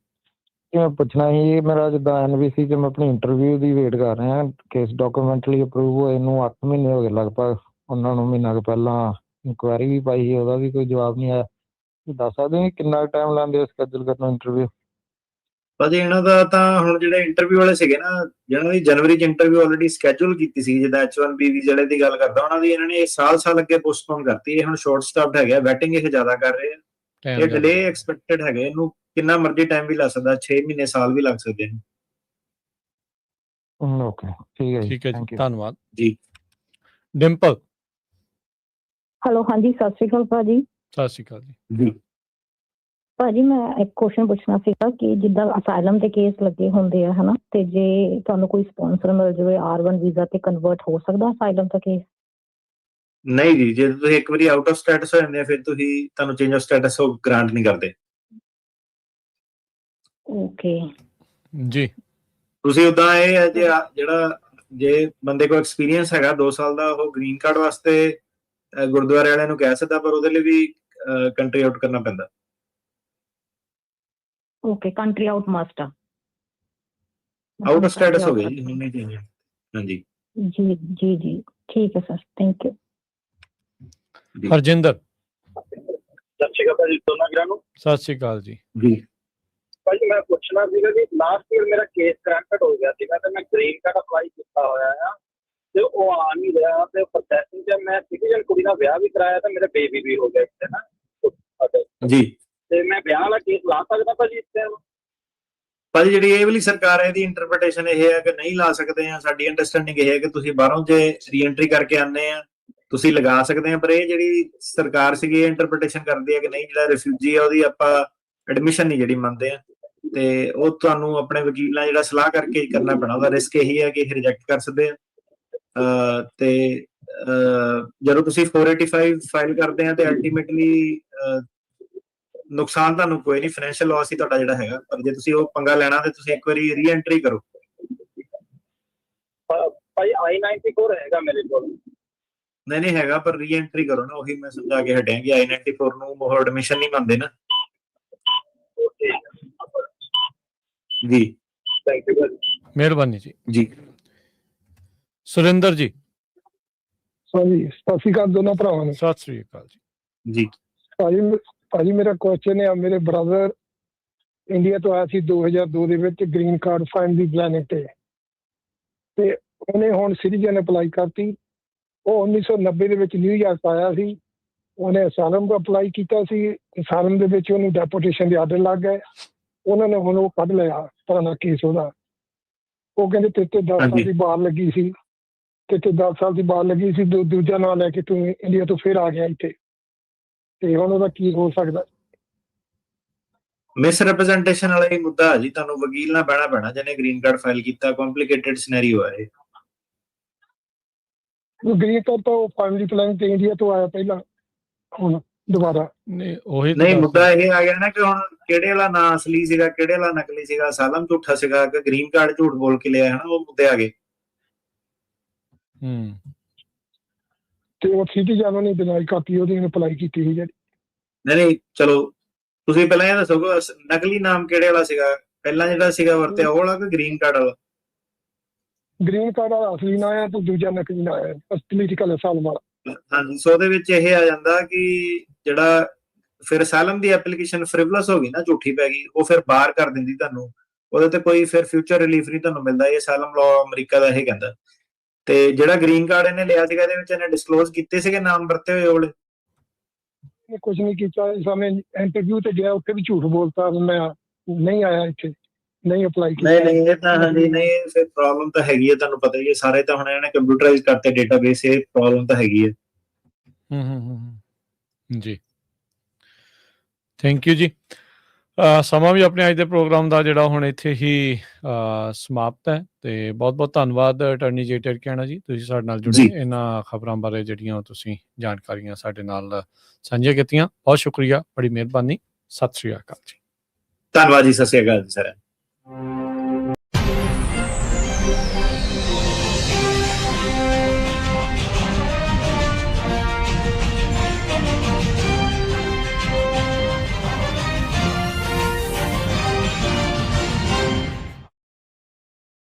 ਮੈਂ ਪੁੱਛਣਾ ਸੀ, ਮੇਰਾ ਜਿੱਦਾਂ NBC 'ਚ ਮੈਂ ਆਪਣੀ ਇੰਟਰਵਿਊ ਦੀ ਵੇਟ ਕਰ ਰਿਹਾ, ਕੇਸ ਡਾਕੂਮੈਂਟਲੀ ਅਪਰੂਵ ਹੋਏ ਨੂੰ 8 ਮਹੀਨੇ ਹੋ ਗਏ ਲਗਭਗ। ਉਹਨਾਂ ਨੂੰ ਮਹੀਨਾ ਕੁ ਪਹਿਲਾਂ ਇਨਕੁਆਇਰੀ ਵੀ ਪਾਈ ਸੀ, ਉਹਦਾ ਵੀ ਕੋਈ ਜਵਾਬ ਨਹੀਂ ਆਇਆ। ਦੱਸ ਸਕਦੇ ਹੋ ਕਿੰਨਾ ਟਾਈਮ ਲਾਉਂਦੇ ਹੋ ਸਕੈਜੂਲ ਕਰਨ ਨੂੰ ਇੰਟਰਵਿਊ? ਭਾਜੀ ਇਹਨਾਂ ਦਾ ਤਾਂ ਹੁਣ ਜਿਹੜੇ ਇੰਟਰਵਿਊ ਵਾਲੇ ਸੀਗੇ ਨਾ, ਜਿਹਨਾਂ ਦੀ ਜਨਵਰੀ 'ਚ ਇੰਟਰਵਿਊ ਆਲਰੇਡੀ ਸਕੈਜੂਲ ਕੀਤੀ ਸੀ, ਜਿੱਦਾਂ H1B ਵੀਜ਼ੇ ਵਾਲੇ ਦੀ ਗੱਲ ਕਰਦਾ, ਉਹਨਾਂ ਦੀ ਇਹਨਾਂ ਨੇ ਸਾਲ ਅੱਗੇ ਪੋਸਟਪੋਨ ਕਰਤੀ। ਇਹ ਹੁਣ ਸ਼ਾਰਟ ਸਟਾਪਡ ਹੈਗਾ, ਵੈਟਿੰਗ ਇਹ ਜ਼ਿਆਦਾ ਕਰ ਰਹੇ ਆ, ਇਹ ਡਿਲੇ ਐਕਸਪੈਕਟਡ ਹੈਗੇ। ਇਹਨੂੰ ਕਿੰਨਾ ਮਰਜ਼ੀ ਟਾਈਮ ਵੀ ਲੱਗ ਸਕਦਾ, 6 ਮਹੀਨੇ ਸਾਲ ਵੀ ਲੱਗ ਸਕਦੇ ਨੇ। ਓਕੇ ਠੀਕ ਹੈ ਜੀ, ਧੰਨਵਾਦ ਜੀ। ਡਿੰਪਲ। ਹੈਲੋ, ਹਾਂਜੀ ਸਤਿ ਸ਼੍ਰੀ ਅਕਾਲ ਭਾਜੀ। ਸਤਿ ਸ਼੍ਰੀ ਅਕਾਲ ਜੀ। ਭਾਜੀ ਮੈਂ ਇੱਕ ਕੁਐਸਚਨ ਪੁੱਛਣਾ ਸੀਗਾ ਕਿ ਜਿੱਦਾਂ ਅਸਾਈਲਮ ਦੇ ਕੇਸ ਲੱਗੇ ਹੁੰਦੇ ਆ ਹਨਾ, ਤੇ ਜੇ ਤੁਹਾਨੂੰ ਕੋਈ ਸਪਾਂਸਰ ਮਿਲ ਜਾਵੇ R1 ਵੀਜ਼ਾ ਤੇ ਕਨਵਰਟ ਹੋ ਸਕਦਾ ਅਸਾਈਲਮ ਦਾ ਕੇਸ? ਨਹੀਂ ਜੀ, ਜੇ ਤੁਸੀਂ ਇੱਕ ਵਾਰੀ ਆਊਟ ਆਫ ਸਟੇਟਸ ਹੋ ਜਾਂਦੇ ਆ, ਫਿਰ ਤੁਹਾਨੂੰ ਚੇਂਜ ਆਫ ਸਟੇਟਸ ਉਹ ਗ੍ਰਾਂਟ ਨਹੀਂ ਕਰਦੇ। ਓਕੇ ਜੀ। ਤੁਸੀਂ ਉਦਾਂ ਇਹ ਹੈ ਜੇ ਬੰਦੇ ਕੋਲ ਐਕਸਪੀਰੀਅੰਸ ਹੈਗਾ 2 ਸਾਲ ਦਾ, ਉਹ ਗ੍ਰੀਨ ਕਾਰਡ ਵਾਸਤੇ ਗੁਰਦੁਆਰੇ ਵਾਲਿਆਂ ਨੂੰ ਕਹਿ ਸਕਦਾ, ਪਰ ਉਹਦੇ ਲਈ ਵੀ ਕੰਟਰੀ ਆਊਟ ਕਰਨਾ ਪੈਂਦਾ। ਓਕੇ, ਕੰਟਰੀ ਆਊਟ ਮਸਟ ਆ। ਆਊਟ ਆਫ ਸਟੇਟਸ ਹੋ ਗਿਆ ਜੀ, ਹੁਣ ਨਹੀਂ ਚੇਂਜ। ਹਾਂਜੀ ਜੀ ਠੀਕ ਹੈ ਸਰ, ਥੈਂਕ ਯੂ। ਹਰਜਿੰਦਰ। ਸਤਿ ਸ਼੍ਰੀ ਅਕਾਲ ਭਾਜੀ, ਦੋਨਾਂ ਵੀਰਾਂ ਨੂੰ ਸਤਿ ਸ਼੍ਰੀ ਅਕਾਲ ਜੀ। ਭਾਜੀ ਮੈਂ ਪੁੱਛਣਾ ਸੀਗਾ ਕਿ ਲਾਸਟ ਈਅਰ ਮੇਰਾ ਕੇਸ ਗ੍ਰਾਂਟਡ ਹੋ ਗਿਆ ਸੀਗਾ, ਤੇ ਮੈਂ ਗ੍ਰੀਨ ਕਾਰਡ ਅਪਲਾਈ ਕੀਤਾ ਹੋਇਆ ਆ, ਤੇ ਉਹ ਆ ਨਹੀਂ ਰਿਹਾ, ਤੇ ਪ੍ਰੋਸੈਸਿੰਗ 'ਚ ਮੈਂ ਸਿਟੀਜ਼ਨ ਕੁੜੀ ਦਾ ਵਿਆਹ ਵੀ ਕਰਾਇਆ, ਤੇ ਮੇਰਾ ਬੇਬੀ ਵੀ ਹੋ ਗਿਆ ਇੱਥੇ ਨਾ ਜੀ। ਤੇ ਮੈਂ ਵਿਆਹ ਵਾਲਾ ਕੇਸ ਲਾ ਸਕਦਾ ਭਾਜੀ ਇੱਥੇ? ਭਾਜੀ ਜਿਹੜੀ ਇਹ ਵਾਲੀ ਸਰਕਾਰ ਹੈ, ਇਹਦੀ ਇੰਟਰਪ੍ਰੀਟੇਸ਼ਨ ਇਹ ਹੈ ਕਿ ਨਹੀਂ ਲਾ ਸਕਦੇ ਆ। ਸਾਡੀ ਅੰਡਰਸਟੈਂਡਿੰਗ ਇਹ ਹੈ ਕਿ ਤੁਸੀਂ ਬਾਹਰੋਂ ਜੇ ਰੀਐਂਟਰੀ ਕਰਕੇ ਆਉਂਦੇ ਆ ਤੁਸੀਂ ਲਗਾ ਸਕਦੇ ਆ, ਪਰ ਇਹ ਜਿਹੜੀ ਸਰਕਾਰ ਸੀਗੀ ਇੰਟਰਪ੍ਰੀਟੇਸ਼ਨ ਕਰਦੀ ਹੈ ਕਿ ਨਹੀਂ, ਜਿਹੜਾ ਰਿਫਿਊਜੀ ਆ ਉਹਦੀ ਆਪਾਂ ਐਡਮਿਸ਼ਨ ਨਹੀਂ ਜਿਹੜੀ ਮੰਨਦੇ ਆ, ਤੇ ਉਹ ਤੁਹਾਨੂੰ ਆਪਣੇ ਵਕੀਲ ਨਾਲ ਜਿਹੜਾ ਸਲਾਹ ਕਰਕੇ ਕਰਨਾ ਪੈਣਾ। ਉਹਦਾ ਰਿਸਕ ਇਹੀ ਹੈ ਕਿ ਇਹ ਰਿਜੈਕਟ ਕਰ ਸਕਦੇ ਆ, ਤੇ ਜਦੋਂ ਤੁਸੀਂ 485 ਫਾਈਲ ਕਰਦੇ ਆ ਤੇ ਅਲਟੀਮੇਟਲੀ ਨੁਕਸਾਨ ਤੁਹਾਨੂੰ ਕੋਈ ਨਹੀਂ, ਫਾਈਨੈਂਸ਼ੀਅਲ ਲਾਸ ਹੀ ਤੁਹਾਡਾ ਜਿਹੜਾ ਹੈਗਾ, ਪਰ ਜੇ ਤੁਸੀਂ ਉਹ ਪੰਗਾ ਲੈਣਾ ਤੇ ਤੁਸੀਂ ਇੱਕ ਵਾਰੀ ਰੀਐਂਟਰੀ ਕਰੋ। ਭਾਈ I-94 ਹੈਗਾ ਮੇਰੇ ਕੋਲ। ਨਹੀਂ ਹੈਗਾ, ਪਰ ਰੀਐਂਟਰੀ ਕਰੋ ਨਾ, ਉਹੀ ਮੈਂ ਸਮਝਾ ਕੇ ਹਟਿਆ ਕਿ I-94 ਨੂੰ ਉਹ ਐਡਮਿਸ਼ਨ ਨਹੀਂ ਮੰਨਦੇ ਨਾ। ਜੀ ਮਿਹਰਬਾਨੀ ਜੀ। ਜੀ ਸੁਰਿੰਦਰ ਜੀ। ਹਾਂਜੀ ਸਤਿ ਸ਼੍ਰੀ ਅਕਾਲ ਦੋਨੋਂ ਭਰਾਵਾਂ ਨੂੰ। ਸਤਿ ਸ਼੍ਰੀ ਅਕਾਲ ਜੀ। ਭਾਜੀ ਮੇਰਾ ਕੁਐਸਚਨ ਹੈ, ਮੇਰੇ ਬ੍ਰਦਰ ਇੰਡੀਆ ਤੋਂ ਆਇਆ ਸੀ 2002 ਦੇ ਵਿੱਚ ਗ੍ਰੀਨ ਕਾਰਡ ਫੈਮਿਲੀ ਪਲੈਨਿੰਗ ਤੇ ਉਹਨੇ ਹੁਣ ਸਿਟੀਜ਼ਨ ਅਪਲਾਈ ਕਰਤੀ। ਉਹ 1990 ਦੇ ਵਿੱਚ ਨਿਊਯਾਰਕ ਆਇਆ ਸੀ, ਉਹਨੇ ਅਸਾਲਮ ਅਪਲਾਈ ਕੀਤਾ ਸੀ, ਅਸਾਲਮ ਦੇ ਵਿੱਚ ਉਹਨੂੰ ਡੈਪੋਟੇਸ਼ਨ ਦੇ ਆਰਡਰ ਲੱਗ ਗਏ। ਉਹਨਾਂ ਨੇ ਹੁਣ ਉਹ ਕੱਢ ਲਿਆ ਪੁਰਾਣਾ ਕੇਸ ਉਹਦਾ। ਉਹ ਕਹਿੰਦੇ ਤੇਰੇ ਤੇ 10 ਸਾਲ ਦੀ ਬਾਹਰ ਲੱਗੀ ਸੀ, ਤੇਰੇ 10 ਸਾਲ ਦੀ ਬਾਹਰ ਲੱਗੀ ਸੀ, ਦੂਜਾ ਨਾਂ ਲੈ ਕੇ ਤੂੰ ਇੰਡੀਆ ਤੋਂ ਫਿਰ ਆ ਗਿਆ ਇੱਥੇ, ਤੇ ਹੁਣ ਉਹਦਾ ਕੀ ਹੋ ਸਕਦਾ? ਮਿਸ ਰਿਪਰੈਜ਼ੈਂਟੇਸ਼ਨ ਵਾਲਾ ਹੀ ਮੁੱਦਾ ਹੈ ਜੀ, ਤੁਹਾਨੂੰ ਵਕੀਲ ਨਾਲ ਬਹਿਣਾ ਪੈਣਾ ਜਿਹਨੇ ਗ੍ਰੀਨ ਕਾਰਡ ਫਾਈਲ ਕੀਤਾ। ਕੰਪਲਿਕੇਟਡ ਸਿਨੈਰੀਓ ਹੈ ਇਹ। ਗ੍ਰੀਨ ਕਾਰਡ ਤਾਂ ਉਹ ਫੈਮਿਲੀ ਪਲਾਨਿੰਗ ਤੇ ਇੰਡੀਆ ਤੋਂ ਆਇਆ ਪਹਿਲਾਂ। ਹੁਣ ਦੁਬਾਰਾ ਨਹੀਂ ਉਹੀ ਨਹੀਂ ਮੁੱਦਾ ਇਹ ਆ ਗਿਆ ਨਾ ਕਿ ਹੁਣ ਕਿਹੜੇ ਵਾਲਾ ਨਾਂ ਅਸਲੀ ਸੀਗਾ, ਕਿਹੜੇ ਵਾਲਾ ਨਕਲੀ ਸੀਗਾ, ਅਸਾਲਮ ਝੂਠਾ ਸੀਗਾ ਕਿ ਗ੍ਰੀਨ ਕਾਰਡ ਝੂਠ ਬੋਲ ਕੇ ਲਿਆ, ਹਨਾ, ਉਹ ਮੁੱਦੇ ਆ ਗਏ। ਤੇ ਉਹ ਸਿਟੀਜ਼ਨ ਉਹਨੇ ਡਿਨਾਈ ਕਰਤੀ, ਉਹਦੀ ਅਪਲਾਈ ਕੀਤੀ ਸੀ ਜਿਹੜੀ। ਨਹੀਂ ਚਲੋ ਤੁਸੀਂ ਪਹਿਲਾਂ ਇਹ ਦੱਸੋ ਨਕਲੀ ਨਾਮ ਕਿਹੜੇ ਵਾਲਾ ਸੀਗਾ, ਪਹਿਲਾਂ ਜਿਹੜਾ ਸੀਗਾ ਵਰਤਿਆ ਉਹ ਵਾਲਾ ਕਿ ਗ੍ਰੀਨ ਕਾਰਡ ਵਾਲਾ? ਗ੍ਰੀਨ ਕਾਰਡ ਵਾਲਾ ਅਸਲੀ ਨਾਂ ਹੈ ਤੇ ਦੂਜਾ ਨਕਲੀ ਨਾਂ ਹੈ, ਪੋਲੀਟੀਕਲ ਅਸਾਲਮ ਵਾਲਾ। ਹਾਂਜੀ, ਸੋ ਉਹਦੇ ਵਿੱਚ ਇਹ ਆ ਜਾਂਦਾ ਕਿ ਜਿਹੜਾ ਫਿਰ ਅਸਾਲਮ ਦੀ ਐਪਲੀਕੇਸ਼ਨ ਫ੍ਰਿਵਲਸ ਹੋ ਗਈ ਨਾ, ਝੂਠੀ ਪੈ ਗਈ, ਉਹ ਫਿਰ ਬਾਹਰ ਕਰ ਦਿੰਦੀ ਤੁਹਾਨੂੰ, ਉਹਦੇ ਤੇ ਕੋਈ ਫਿਰ ਫਿਊਚਰ ਰਿਲੀਫ ਨਹੀਂ ਤੁਹਾਨੂੰ ਮਿਲਦਾ। ਇਹ ਅਸਾਲਮ ਲਾਅ ਅਮਰੀਕਾ ਦਾ ਇਹ ਕਹਿੰਦਾ। ਤੇ ਜਿਹੜਾ ਗ੍ਰੀਨ ਕਾਰਡ ਇਹਨੇ ਲਿਆ ਸੀਗਾ ਇਹਦੇ ਵਿੱਚ ਇਹਨੇ ਡਿਸਕਲੋਜ਼ ਕੀਤੇ ਸੀਗੇ ਨਾਮ ਵਰਤੇ ਹੋਏ ਉਹਲੇ? ਕੁਝ ਨਹੀਂ ਕੀਤਾ। ਸਮੇਂ ਇੰਟਰਵਿਊ ਤੇ ਗਿਆ ਉੱਥੇ ਵੀ ਝੂਠ ਬੋਲਤਾ, ਮੈਂ ਨਹੀਂ ਆਇਆ ਇੱਥੇ, ਨਹੀਂ ਅਪਲਾਈ ਕੀਤਾ। ਨਹੀਂ ਇਹ ਤਾਂ ਹਾਂਜੀ, ਨਹੀਂ ਫਿਰ ਪ੍ਰੋਬਲਮ ਤਾਂ ਹੈਗੀ ਹੈ, ਤੁਹਾਨੂੰ ਪਤਾ ਹੀ ਹੈ, ਸਾਰੇ ਤਾਂ ਹੁਣ ਇਹਨੇ ਕੰਪਿਊਟਰਾਈਜ਼ ਕਰਤੇ ਡੇਟਾਬੇਸ, ਇਹ ਪ੍ਰੋਬਲਮ ਤਾਂ ਹੈਗੀ ਹੈ। ਜੀ ਥੈਂਕ ਯੂ ਜੀ। ਸਮਾਂ ਵੀ ਆਪਣੇ ਅੱਜ ਦੇ ਪ੍ਰੋਗਰਾਮ ਦਾ ਜਿਹੜਾ ਹੁਣ ਇੱਥੇ ਹੀ ਸਮਾਪਤ ਹੈ, ਤੇ ਬਹੁਤ ਬਹੁਤ ਧੰਨਵਾਦ ਅਟਾਰਨੀ ਜੇ ਟਿਰਕੇਣਾ ਜੀ, ਤੁਸੀਂ ਸਾਡੇ ਨਾਲ ਜੁੜੇ, ਇਹਨਾਂ ਖਬਰਾਂ ਬਾਰੇ ਜਿਹੜੀਆਂ ਤੁਸੀਂ ਜਾਣਕਾਰੀਆਂ ਸਾਡੇ ਨਾਲ ਸਾਂਝੀਆਂ ਕੀਤੀਆਂ, ਬਹੁਤ ਸ਼ੁਕਰੀਆ, ਬੜੀ ਮਿਹਰਬਾਨੀ, ਸਤਿ ਸ਼੍ਰੀ ਅਕਾਲ ਜੀ। ਧੰਨਵਾਦ ਜੀ, ਸਤਿ ਸ਼੍ਰੀ ਅਕਾਲ ਜੀ ਸਾਰਿਆਂ ਨੂੰ।